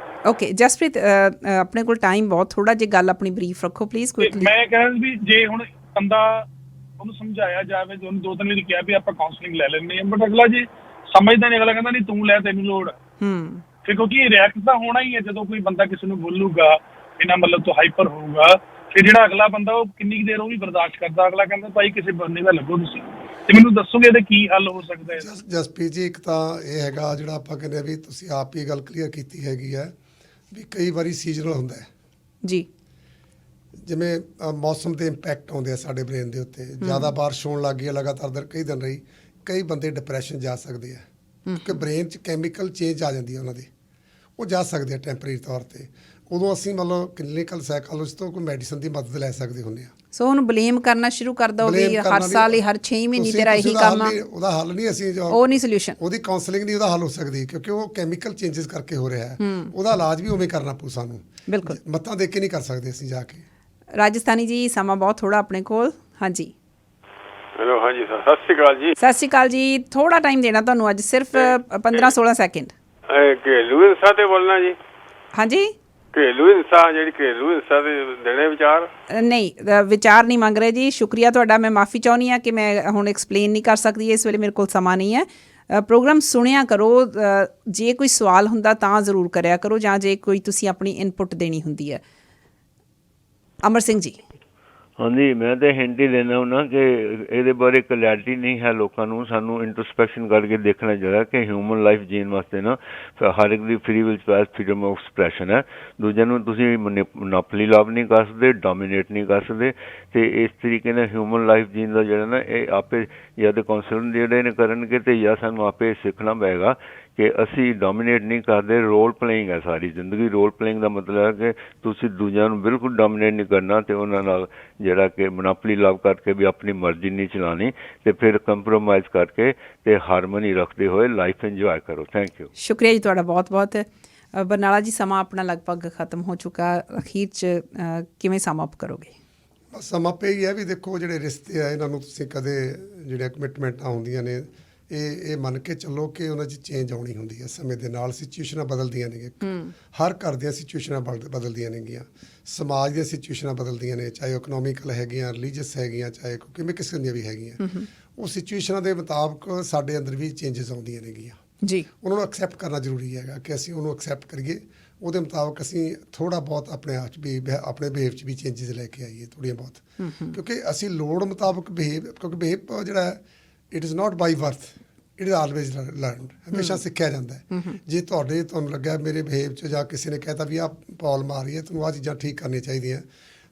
ਓਕੇ ਜਸਪ੍ਰੀਤ, ਆਪਣੇ ਕੋਲ ਟਾਈਮ ਬਹੁਤ ਥੋੜਾ, ਜੇ ਗੱਲ ਆਪਣੀ ਬਰੀਫ ਰੱਖੋ ਪਲੀਜ਼। ਮੈਂ ਕਹਿੰਦਾ ਵੀ ਜੇ ਹੁਣ ਬੰਦਾ ਉਹਨੂੰ ਸਮਝਾਇਆ ਜਾਵੇ, ਉਹਨੂੰ 2-3 ਵਾਰੀ ਕਿਹਾ ਵੀ ਆਪਾਂ ਕਾਉਂਸਲਿੰਗ ਲੈ ਲੈਂਦੇ ਹਾਂ, ਬਟ ਅਗਲਾ ਜੇ ਸਮਝਦਾ ਨਹੀਂ, ਅਗਲਾ ਕਹਿੰਦਾ ਨਹੀਂ ਤੂੰ ਲੈ, ਤੈਨੂੰ ਲੋੜ। ਫਿਰ ਕਿਉਂਕਿ ਰਿਐਕਟ ਤਾਂ ਹੋਣਾ ਹੀ ਹੈ ਜਦੋਂ ਕੋਈ ਬੰਦਾ ਕਿਸੇ ਨੂੰ ਬੋਲੂਗਾ ਬਿਨਾਂ ਮਤਲਬ ਤੋਂ ਹਾਈਪਰ ਹੋਊਗਾ, ਫਿਰ ਜਿਹੜਾ ਅਗਲਾ ਬੰਦਾ ਉਹ ਕਿੰਨੀ ਕੁ ਦੇਰ ਉਹ ਵੀ ਬਰਦਾਸ਼ਤ ਕਰਦਾ। ਅਗਲਾ ਕਹਿੰਦਾ ਭਾਈ ਕਿਸੇ ਬੰਦੇ ਦਾ ਲੱਗੋ ਤੁਸੀਂ, ਤੇ ਮੈਨੂੰ ਦੱਸੋਗੇ ਇਹਦਾ ਕੀ ਹੱਲ ਹੋ ਸਕਦਾ ਹੈ? ਜਸਪ੍ਰੀਤ ਜੀ, ਇੱਕ ਤਾਂ ਇਹ ਹੈਗਾ ਜਿਹੜਾ ਆਪਾਂ ਕਹਿੰਦੇ ਵੀ ਤੁਸੀਂ ਆਪ ਹੀ ਗੱਲ ਕਲੀਅਰ ਕੀਤੀ ਹੈਗੀ ਹੈ ਵੀ ਕਈ ਵਾਰੀ ਸੀਜ਼ਨਲ ਹੁੰਦਾ ਹੈ ਜੀ। ਜਿਵੇਂ ਮੌਸਮ ਦੇ ਇੰਪੈਕਟ ਆਉਂਦੇ ਆ ਸਾਡੇ ਬ੍ਰੇਨ ਦੇ ਉੱਤੇ, ਜ਼ਿਆਦਾ ਬਾਰਿਸ਼ ਹੋਣ ਲੱਗ ਗਈ ਲਗਾਤਾਰ ਕਈ ਦਿਨ ਰਹੀ, ਕਈ ਬੰਦੇ ਡਿਪਰੈਸ਼ਨ ਜਾ ਸਕਦੇ ਆ ਕਿਉਂਕਿ ਬ੍ਰੇਨ 'ਚ ਕੈਮੀਕਲ ਚੇਂਜ ਆ ਜਾਂਦੀ ਹੈ ਉਹਨਾਂ ਦੇ, ਉਹ ਜਾ ਸਕਦੇ ਆ ਟੈਂਪਰੇਰੀ ਤੌਰ 'ਤੇ। ਉਦੋਂ ਅਸੀਂ ਮਤਲਬ ਕਲੀਨਿਕਲ ਸਾਈਕੋਲੋਜਿਸਟ ਤੋਂ ਕੋਈ ਮੈਡੀਸਨ ਦੀ ਮਦਦ ਲੈ ਸਕਦੇ ਹੁੰਦੇ ਹਾਂ। ਸੋ ਉਹਨੂੰ ਬਲੇਮ ਕਰਨਾ ਸ਼ੁਰੂ ਕਰ ਦੋ ਵੀ ਹਰ ਸਾਲ ਹੀ ਹਰ 6 ਮਹੀਨੇ ਤੇਰਾ ਇਹੀ ਕੰਮ ਆ, ਉਹਦਾ ਹੱਲ ਨਹੀਂ। ਅਸੀਂ ਉਹ ਨਹੀਂ ਸੋਲੂਸ਼ਨ, ਉਹਦੀ ਕਾਉਂਸਲਿੰਗ ਨਹੀਂ ਉਹਦਾ ਹੱਲ ਹੋ ਸਕਦੀ ਕਿਉਂਕਿ ਉਹ ਕੈਮੀਕਲ ਚੇਂਜਸ ਕਰਕੇ ਹੋ ਰਿਹਾ ਹੈ। ਉਹਦਾ ਇਲਾਜ ਵੀ ਉਵੇਂ ਕਰਨਾ ਪਊ ਸਾਨੂੰ, ਬਿਲਕੁਲ ਮੱਤਾਂ ਦੇਖ ਕੇ ਨਹੀਂ ਕਰ ਸਕਦੇ ਅਸੀਂ ਜਾ ਕੇ। ਰਾਜਸਥਾਨੀ ਜੀ, ਸਮਾਂ ਬਹੁਤ ਥੋੜਾ ਆਪਣੇ ਕੋਲ। ਹਾਂਜੀ ਹੈਲੋ, ਹਾਂਜੀ ਸਰ, ਸਤਿ ਸ਼੍ਰੀ ਅਕਾਲ ਜੀ। ਸਤਿ ਸ਼੍ਰੀ ਅਕਾਲ ਜੀ, ਥੋੜਾ ਟਾਈਮ ਦੇਣਾ ਤੁਹਾਨੂੰ ਅੱਜ, ਸਿਰਫ 15-16 ਸੈਕਿੰਡ। ਘਰੇਲੂ ਹਿੰਸਾ ਤੇ ਬੋਲਣਾ ਜੀ? ਹਾਂਜੀ, ਘਰੇਲੂ ਹਿੰਸਾ, ਜਿਹੜੀ ਘਰੇਲੂ ਹਿੰਸਾ ਦੇ ਦੇਣੇ ਵਿਚਾਰ? ਨਹੀਂ, ਵਿਚਾਰ ਨਹੀਂ ਮੰਗ ਰਹੇ ਜੀ, ਸ਼ੁਕਰੀਆ ਤੁਹਾਡਾ। ਮੈਂ ਮਾਫੀ ਚਾਹੁੰਦੀ ਹਾਂ ਕਿ ਮੈਂ ਹੁਣ ਐਕਸਪਲੇਨ ਨਹੀਂ ਕਰ ਸਕਦੀ, ਇਸ ਵੇਲੇ ਮੇਰੇ ਕੋਲ ਸਮਾਂ ਨਹੀਂ ਹੈ। ਪ੍ਰੋਗਰਾਮ ਸੁਣਿਆ ਕਰੋ, ਜੇ ਕੋਈ ਸਵਾਲ ਹੁੰਦਾ ਤਾਂ ਜ਼ਰੂਰ ਕਰਿਆ ਕਰੋ, ਜਾਂ ਜੇ ਕੋਈ ਤੁਸੀਂ ਆਪਣੀ ਇਨਪੁਟ ਦੇਣੀ ਹੁੰਦੀ ਹੈ। ਅਮਰ ਸਿੰਘ ਜੀ। ਹਾਂਜੀ, ਮੈਂ ਤਾਂ ਹਿੰਟ ਹੀ ਦੇਣਾ ਹੁੰਦਾ ਕਿ ਇਹਦੇ ਬਾਰੇ ਕਲੈਰਿਟੀ ਨਹੀਂ ਹੈ ਲੋਕਾਂ ਨੂੰ। ਸਾਨੂੰ ਇੰਟਰਸਪੈਕਸ਼ਨ ਕਰਕੇ ਦੇਖਣਾ ਚਾਹੀਦਾ ਕਿ ਹਿਊਮਨ ਲਾਈਫ ਜੀਣ ਵਾਸਤੇ ਨਾ ਹਰ ਇੱਕ ਦੀ free will choice, freedom of expression ਹੈ। ਦੂਜਿਆਂ ਨੂੰ ਤੁਸੀਂ ਮੋਨੋਪੋਲੀ ਲਾਭ ਨਹੀਂ ਕਰ ਸਕਦੇ, ਡੋਮੀਨੇਟ ਨਹੀਂ ਕਰ ਸਕਦੇ, ਅਤੇ ਇਸ ਤਰੀਕੇ ਨਾਲ ਹਿਊਮਨ ਲਾਈਫ ਜੀਣ ਦਾ ਜਿਹੜਾ ਨਾ ਇਹ ਆਪੇ ਜਾਂ ਤਾਂ ਕਾਉਂਸਲਰ ਜਿਹੜੇ ਨੇ ਕਰਨਗੇ ਅਤੇ ਜਾਂ ਸਾਨੂੰ ਆਪੇ ਸਿੱਖਣਾ ਪਏਗਾ ਕਿ ਅਸੀਂ ਡੋਮੀਨੇਟ ਨਹੀਂ ਕਰਦੇ। ਰੋਲ ਪਲੇਇੰਗ ਹੈ ਸਾਰੀ ਜ਼ਿੰਦਗੀ। ਰੋਲ ਪਲੇਇੰਗ ਦਾ ਮਤਲਬ ਹੈ ਕਿ ਤੁਸੀਂ ਦੂਜਿਆਂ ਨੂੰ ਬਿਲਕੁਲ ਡੋਮੀਨੇਟ ਨਹੀਂ ਕਰਨਾ ਅਤੇ ਉਹਨਾਂ ਨਾਲ ਜਿਹੜਾ ਕਿ ਮੋਨੋਪੋਲੀ ਲਾਭ ਕਰਕੇ ਵੀ ਆਪਣੀ ਮਰਜ਼ੀ ਨਹੀਂ ਚਲਾਉਣੀ, ਅਤੇ ਫਿਰ ਕੰਪਰੋਮਾਈਜ਼ ਕਰਕੇ ਅਤੇ ਹਾਰਮਨੀ ਰੱਖਦੇ ਹੋਏ ਲਾਈਫ ਇੰਜੋਏ ਕਰੋ। Thank you. ਸ਼ੁਕਰੀਆ ਜੀ ਤੁਹਾਡਾ ਬਹੁਤ ਬਹੁਤ। ਬਰਨਾਲਾ ਜੀ, ਸਮਾਂ ਆਪਣਾ ਲਗਭਗ ਖਤਮ ਹੋ ਚੁੱਕਾ, ਅਖੀਰ 'ਚ ਕਿਵੇਂ ਸਮ ਅਪ ਕਰੋਗੇ? ਸਮ ਅਪ ਇਹ ਹੈ ਵੀ ਦੇਖੋ, ਜਿਹੜੇ ਰਿਸ਼ਤੇ ਆ ਇਹਨਾਂ ਨੂੰ ਤੁਸੀਂ ਕਦੇ ਜਿਹੜੀਆਂ ਕਮਿਟਮੈਂਟਾਂ ਹੁੰਦੀਆਂ ਨੇ ਇਹ ਮੰਨ ਕੇ ਚੱਲੋ ਕਿ ਉਹਨਾਂ 'ਚ ਚੇਂਜ ਆਉਣੀ ਹੁੰਦੀ ਹੈ ਸਮੇਂ ਦੇ ਨਾਲ। ਸਿਚੁਏਸ਼ਨਾਂ ਬਦਲਦੀਆਂ ਨੇ, ਹਰ ਘਰ ਦੀਆਂ ਸਿਚੁਏਸ਼ਨਾਂ ਬਦਲਦੀਆਂ ਨੇਗੀਆਂ, ਸਮਾਜ ਦੀਆਂ ਸਿਚੁਏਸ਼ਨਾਂ ਬਦਲਦੀਆਂ ਨੇ, ਚਾਹੇ ਇਕਨੋਮਿਕਲ ਹੈਗੀਆਂ, ਰਿਲੀਜੀਅਸ ਹੈਗੀਆਂ, ਚਾਹੇ ਕਿਵੇਂ ਕਿਸਮ ਦੀਆਂ ਵੀ ਹੈਗੀਆਂ। ਉਹ ਸਿਚੁਏਸ਼ਨਾਂ ਦੇ ਮੁਤਾਬਕ ਸਾਡੇ ਅੰਦਰ ਵੀ ਚੇਂਜਸ ਆਉਂਦੀਆਂ ਨੇਗੀਆਂ ਜੀ। ਉਹਨਾਂ ਨੂੰ ਐਕਸੈਪਟ ਕਰਨਾ ਜ਼ਰੂਰੀ ਹੈਗਾ ਕਿ ਅਸੀਂ ਉਹਨੂੰ ਐਕਸੈਪਟ ਕਰੀਏ, ਉਹਦੇ ਮੁਤਾਬਕ ਅਸੀਂ ਥੋੜ੍ਹਾ ਬਹੁਤ ਆਪਣੇ ਆਪ 'ਚ ਵੀ, ਆਪਣੇ ਬਿਹੇਵ 'ਚ ਵੀ ਚੇਂਜਸ ਲੈ ਕੇ ਆਈਏ ਥੋੜ੍ਹੀਆਂ ਬਹੁਤ, ਕਿਉਂਕਿ ਅਸੀਂ ਲੋੜ ਮੁਤਾਬਕ ਕਿਉਂਕਿ ਬਿਹੇਵ ਜਿਹੜਾ ਹੈ it is not by birth, it is always learned, ਹਮੇਸ਼ਾ ਸਿੱਖਿਆ ਜਾਂਦਾ ਹੈ। ਜੇ ਤੁਹਾਨੂੰ ਲੱਗਿਆ ਮੇਰੇ ਬਿਹੇਵ 'ਚ ਜਾਂ ਕਿਸੇ ਨੇ ਕਹਿਤਾ ਵੀ ਆਹ ਪੌਲ ਮਾਰੀ ਹੈ, ਤੁਹਾਨੂੰ ਆਹ ਚੀਜ਼ਾਂ ਠੀਕ ਕਰਨੀਆਂ ਚਾਹੀਦੀਆਂ,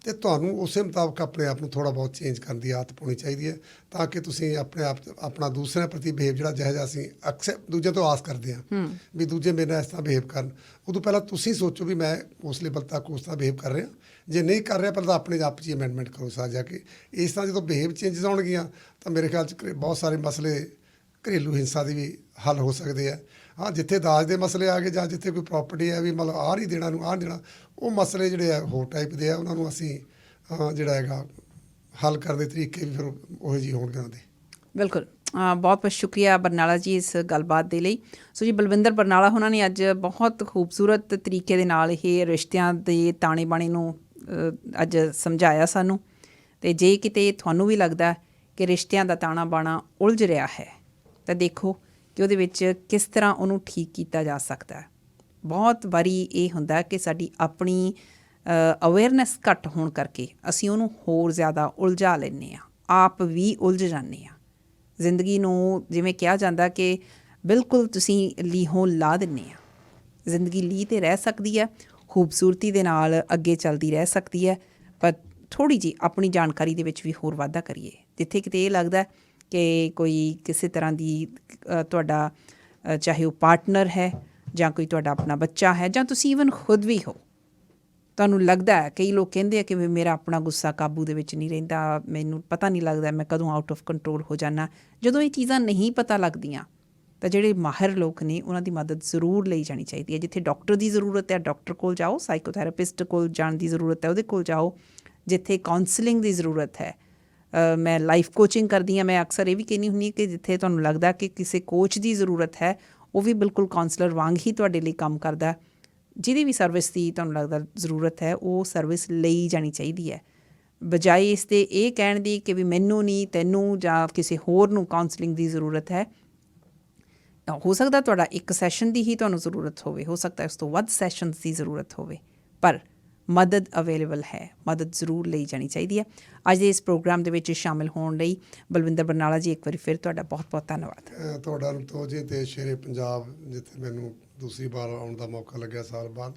ਅਤੇ ਤੁਹਾਨੂੰ ਉਸੇ ਮੁਤਾਬਕ ਆਪਣੇ ਆਪ ਨੂੰ ਥੋੜ੍ਹਾ ਬਹੁਤ ਚੇਂਜ ਕਰਨ ਦੀ ਆਦਤ ਪਾਉਣੀ ਚਾਹੀਦੀ ਹੈ, ਤਾਂ ਕਿ ਤੁਸੀਂ ਆਪਣੇ ਆਪ ਆਪਣਾ ਦੂਸਰਿਆਂ ਪ੍ਰਤੀ ਬਿਹੇਵ ਜਿਹੜਾ ਜਿਹੋ ਜਿਹਾ ਅਸੀਂ ਅਕਸਰ ਦੂਜਿਆਂ ਤੋਂ ਆਸ ਕਰਦੇ ਹਾਂ ਵੀ ਦੂਜੇ ਮੇਰੇ ਨਾਲ ਇਸ ਤਰ੍ਹਾਂ ਬਿਹੇਵ ਕਰਨ, ਉਦੋਂ ਪਹਿਲਾਂ ਤੁਸੀਂ ਸੋਚੋ ਵੀ ਮੈਂ ਉਸ ਲੈਵਲ ਤੱਕ ਉਸ ਤਰ੍ਹਾਂ ਬਿਹੇਵ ਕਰ ਰਿਹਾ। ਜੇ ਨਹੀਂ ਕਰ ਰਿਹਾ, ਪਹਿਲਾਂ ਆਪਣੇ ਆਪ 'ਚ ਹੀ ਅਮੈਂਡਮੈਂਟ ਕਰੋ ਸਾਰ ਜਾ ਕੇ। ਇਸ ਤਰ੍ਹਾਂ ਜਦੋਂ ਬਿਹੇਵ ਚੇਂਜਸ ਆਉਣਗੀਆਂ ਤਾਂ ਮੇਰੇ ਖਿਆਲ 'ਚ ਬਹੁਤ ਸਾਰੇ ਮਸਲੇ ਘਰੇਲੂ ਹਿੰਸਾ ਦੇ ਵੀ ਹੱਲ ਹੋ ਸਕਦੇ ਆ। ਹਾਂ, ਜਿੱਥੇ ਦਾਜ ਦੇ ਮਸਲੇ ਆ ਗਏ ਜਾਂ ਜਿੱਥੇ ਕੋਈ ਪ੍ਰੋਪਰਟੀ ਹੈ ਵੀ ਮਤਲਬ ਆਹ ਨਹੀਂ ਦੇਣਾ ਨੂੰ ਆਹ ਦੇਣਾ, ਉਹ ਮਸਲੇ ਜਿਹੜੇ ਆ ਹੋਰ ਟਾਈਪ ਦੇ ਆ, ਉਹਨਾਂ ਨੂੰ ਅਸੀਂ ਜਿਹੜਾ ਹੈਗਾ ਹੱਲ ਕਰਨ ਦੇ ਤਰੀਕੇ ਵੀ ਫਿਰ ਉਹੋ ਜਿਹੇ ਹੋਣਗੇ ਉਹਨਾਂ ਦੇ। ਬਿਲਕੁਲ। ਬਹੁਤ ਬਹੁਤ ਸ਼ੁਕਰੀਆ ਬਰਨਾਲਾ ਜੀ ਇਸ ਗੱਲਬਾਤ ਦੇ ਲਈ। ਸੋ ਜੀ ਬਲਵਿੰਦਰ ਬਰਨਾਲਾ ਉਹਨਾਂ ਨੇ ਅੱਜ ਬਹੁਤ ਖੂਬਸੂਰਤ ਤਰੀਕੇ ਦੇ ਨਾਲ ਇਹ ਰਿਸ਼ਤਿਆਂ ਦੇ ਤਾਣੇ ਬਾਣੇ ਨੂੰ ਅੱਜ ਸਮਝਾਇਆ ਸਾਨੂੰ। ਅਤੇ ਜੇ ਕਿਤੇ ਤੁਹਾਨੂੰ ਵੀ ਲੱਗਦਾ ਕਿ ਰਿਸ਼ਤਿਆਂ ਦਾ ਤਾਣਾ ਬਾਣਾ ਉਲਝ ਰਿਹਾ ਹੈ ਤਾਂ ਦੇਖੋ ਕਿ ਉਹਦੇ ਵਿੱਚ ਕਿਸ ਤਰ੍ਹਾਂ ਉਹਨੂੰ ਠੀਕ ਕੀਤਾ ਜਾ ਸਕਦਾ ਹੈ। ਬਹੁਤ ਵਾਰੀ ਇਹ ਹੁੰਦਾ ਕਿ ਸਾਡੀ ਆਪਣੀ ਅਵੇਅਰਨੈਸ ਘੱਟ ਹੋਣ ਕਰਕੇ ਅਸੀਂ ਉਹਨੂੰ ਹੋਰ ਜ਼ਿਆਦਾ ਉਲਝਾ ਲੈਂਦੇ ਹਾਂ, ਆਪ ਵੀ ਉਲਝ ਜਾਂਦੇ ਹਾਂ। ਜ਼ਿੰਦਗੀ ਨੂੰ ਜਿਵੇਂ ਕਿਹਾ ਜਾਂਦਾ ਕਿ ਬਿਲਕੁਲ ਤੁਸੀਂ ਲੀਹੋਂ ਲਾ ਦਿੰਦੇ ਆ। ਜ਼ਿੰਦਗੀ ਲੀਹ 'ਤੇ ਰਹਿ ਸਕਦੀ ਹੈ, ਖੂਬਸੂਰਤੀ ਦੇ ਨਾਲ ਅੱਗੇ ਚੱਲਦੀ ਰਹਿ ਸਕਦੀ ਹੈ, ਪਰ ਥੋੜ੍ਹੀ ਜਿਹੀ ਆਪਣੀ ਜਾਣਕਾਰੀ ਦੇ ਵਿੱਚ ਵੀ ਹੋਰ ਵਾਧਾ ਕਰੀਏ। ਜਿੱਥੇ ਕਿਤੇ ਇਹ ਲੱਗਦਾ ਕਿ ਕੋਈ ਕਿਸੇ ਤਰ੍ਹਾਂ ਦੀ ਤੁਹਾਡਾ ਚਾਹੇ ਉਹ ਪਾਰਟਨਰ ਹੈ ਜਾਂ ਕੋਈ ਤੁਹਾਡਾ ਆਪਣਾ ਬੱਚਾ ਹੈ ਜਾਂ ਤੁਸੀਂ ਈਵਨ ਖੁਦ ਵੀ ਹੋ, ਤੁਹਾਨੂੰ ਲੱਗਦਾ ਹੈ, ਕਈ ਲੋਕ ਕਹਿੰਦੇ ਆ ਕਿ ਵੀ ਮੇਰਾ ਆਪਣਾ ਗੁੱਸਾ ਕਾਬੂ ਦੇ ਵਿੱਚ ਨਹੀਂ ਰਹਿੰਦਾ, ਮੈਨੂੰ ਪਤਾ ਨਹੀਂ ਲੱਗਦਾ ਮੈਂ ਕਦੋਂ ਆਊਟ ਆਫ ਕੰਟਰੋਲ ਹੋ ਜਾਂਦਾ। ਜਦੋਂ ਇਹ ਚੀਜ਼ਾਂ ਨਹੀਂ ਪਤਾ ਲੱਗਦੀਆਂ ਤਾਂ ਜਿਹੜੇ ਮਾਹਿਰ ਲੋਕ ਨੇ ਉਹਨਾਂ ਦੀ ਮਦਦ ਜ਼ਰੂਰ ਲਈ ਜਾਣੀ ਚਾਹੀਦੀ ਹੈ। ਜਿੱਥੇ ਡਾਕਟਰ ਦੀ ਜ਼ਰੂਰਤ ਹੈ ਡਾਕਟਰ ਕੋਲ ਜਾਓ, ਸਾਈਕੋਥੈਰੇਪਿਸਟ ਕੋਲ ਜਾਣ ਦੀ ਜ਼ਰੂਰਤ ਹੈ ਉਹਦੇ ਕੋਲ ਜਾਓ। ਜਿੱਥੇ ਕਾਉਂਸਲਿੰਗ ਦੀ ਜ਼ਰੂਰਤ ਹੈ, ਮੈਂ ਲਾਈਫ ਕੋਚਿੰਗ ਕਰਦੀ ਹਾਂ, ਮੈਂ ਅਕਸਰ ਇਹ ਵੀ ਕਹਿੰਦੀ ਹੁੰਦੀ ਕਿ ਜਿੱਥੇ ਤੁਹਾਨੂੰ ਲੱਗਦਾ ਕਿ ਕਿਸੇ ਕੋਚ ਦੀ ਜ਼ਰੂਰਤ ਹੈ ਉਹ ਵੀ ਬਿਲਕੁਲ ਕਾਉਂਸਲਰ ਵਾਂਗ ਹੀ ਤੁਹਾਡੇ ਲਈ ਕੰਮ ਕਰਦਾ। ਜਿਹਦੀ ਵੀ ਸਰਵਿਸ ਦੀ ਤੁਹਾਨੂੰ ਲੱਗਦਾ ਜ਼ਰੂਰਤ ਹੈ ਉਹ ਸਰਵਿਸ ਲਈ ਜਾਣੀ ਚਾਹੀਦੀ ਹੈ, ਬਜਾਏ ਇਸ ਦੇ ਇਹ ਕਹਿਣ ਦੀ ਕਿ ਵੀ ਮੈਨੂੰ ਨਹੀਂ ਤੈਨੂੰ ਜਾਂ ਕਿਸੇ ਹੋਰ ਨੂੰ ਕਾਉਂਸਲਿੰਗ ਦੀ ਜ਼ਰੂਰਤ ਹੈ। ਹੋ ਸਕਦਾ ਤੁਹਾਡਾ ਇੱਕ ਸੈਸ਼ਨ ਦੀ ਹੀ ਤੁਹਾਨੂੰ ਜ਼ਰੂਰਤ ਹੋਵੇ, ਹੋ ਸਕਦਾ ਉਸ ਤੋਂ ਵੱਧ ਸੈਸ਼ਨਸ ਦੀ ਜ਼ਰੂਰਤ ਹੋਵੇ, ਪਰ ਮਦਦ ਅਵੇਲੇਬਲ ਹੈ, ਮਦਦ ਜ਼ਰੂਰ ਲਈ ਜਾਣੀ ਚਾਹੀਦੀ ਹੈ। ਅੱਜ ਦੇ ਇਸ ਪ੍ਰੋਗਰਾਮ ਦੇ ਵਿੱਚ ਸ਼ਾਮਿਲ ਹੋਣ ਲਈ ਬਲਵਿੰਦਰ ਬਰਨਾਲਾ ਜੀ ਇੱਕ ਵਾਰੀ ਫਿਰ ਤੁਹਾਡਾ ਬਹੁਤ ਬਹੁਤ ਧੰਨਵਾਦ। ਤੁਹਾਡਾ ਤੋਜੇ ਤੇ ਸ਼ੇਰੇ ਪੰਜਾਬ ਜਿੱਥੇ ਮੈਨੂੰ ਦੂਸਰੀ ਵਾਰ ਆਉਣ ਦਾ ਮੌਕਾ ਲੱਗਿਆ ਸਾਲ ਬਾਅਦ,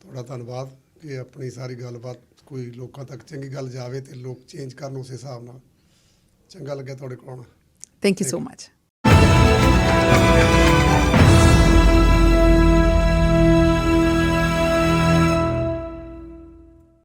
ਤੁਹਾਡਾ ਧੰਨਵਾਦ ਕਿ ਆਪਣੀ ਸਾਰੀ ਗੱਲਬਾਤ ਕੋਈ ਲੋਕਾਂ ਤੱਕ ਚੰਗੀ ਗੱਲ ਜਾਵੇ ਅਤੇ ਲੋਕ ਚੇਂਜ ਕਰਨ ਉਸ ਹਿਸਾਬ ਨਾਲ। ਚੰਗਾ ਲੱਗਿਆ ਤੁਹਾਡੇ ਕੋਲ ਆਉਣਾ। Thank you so much.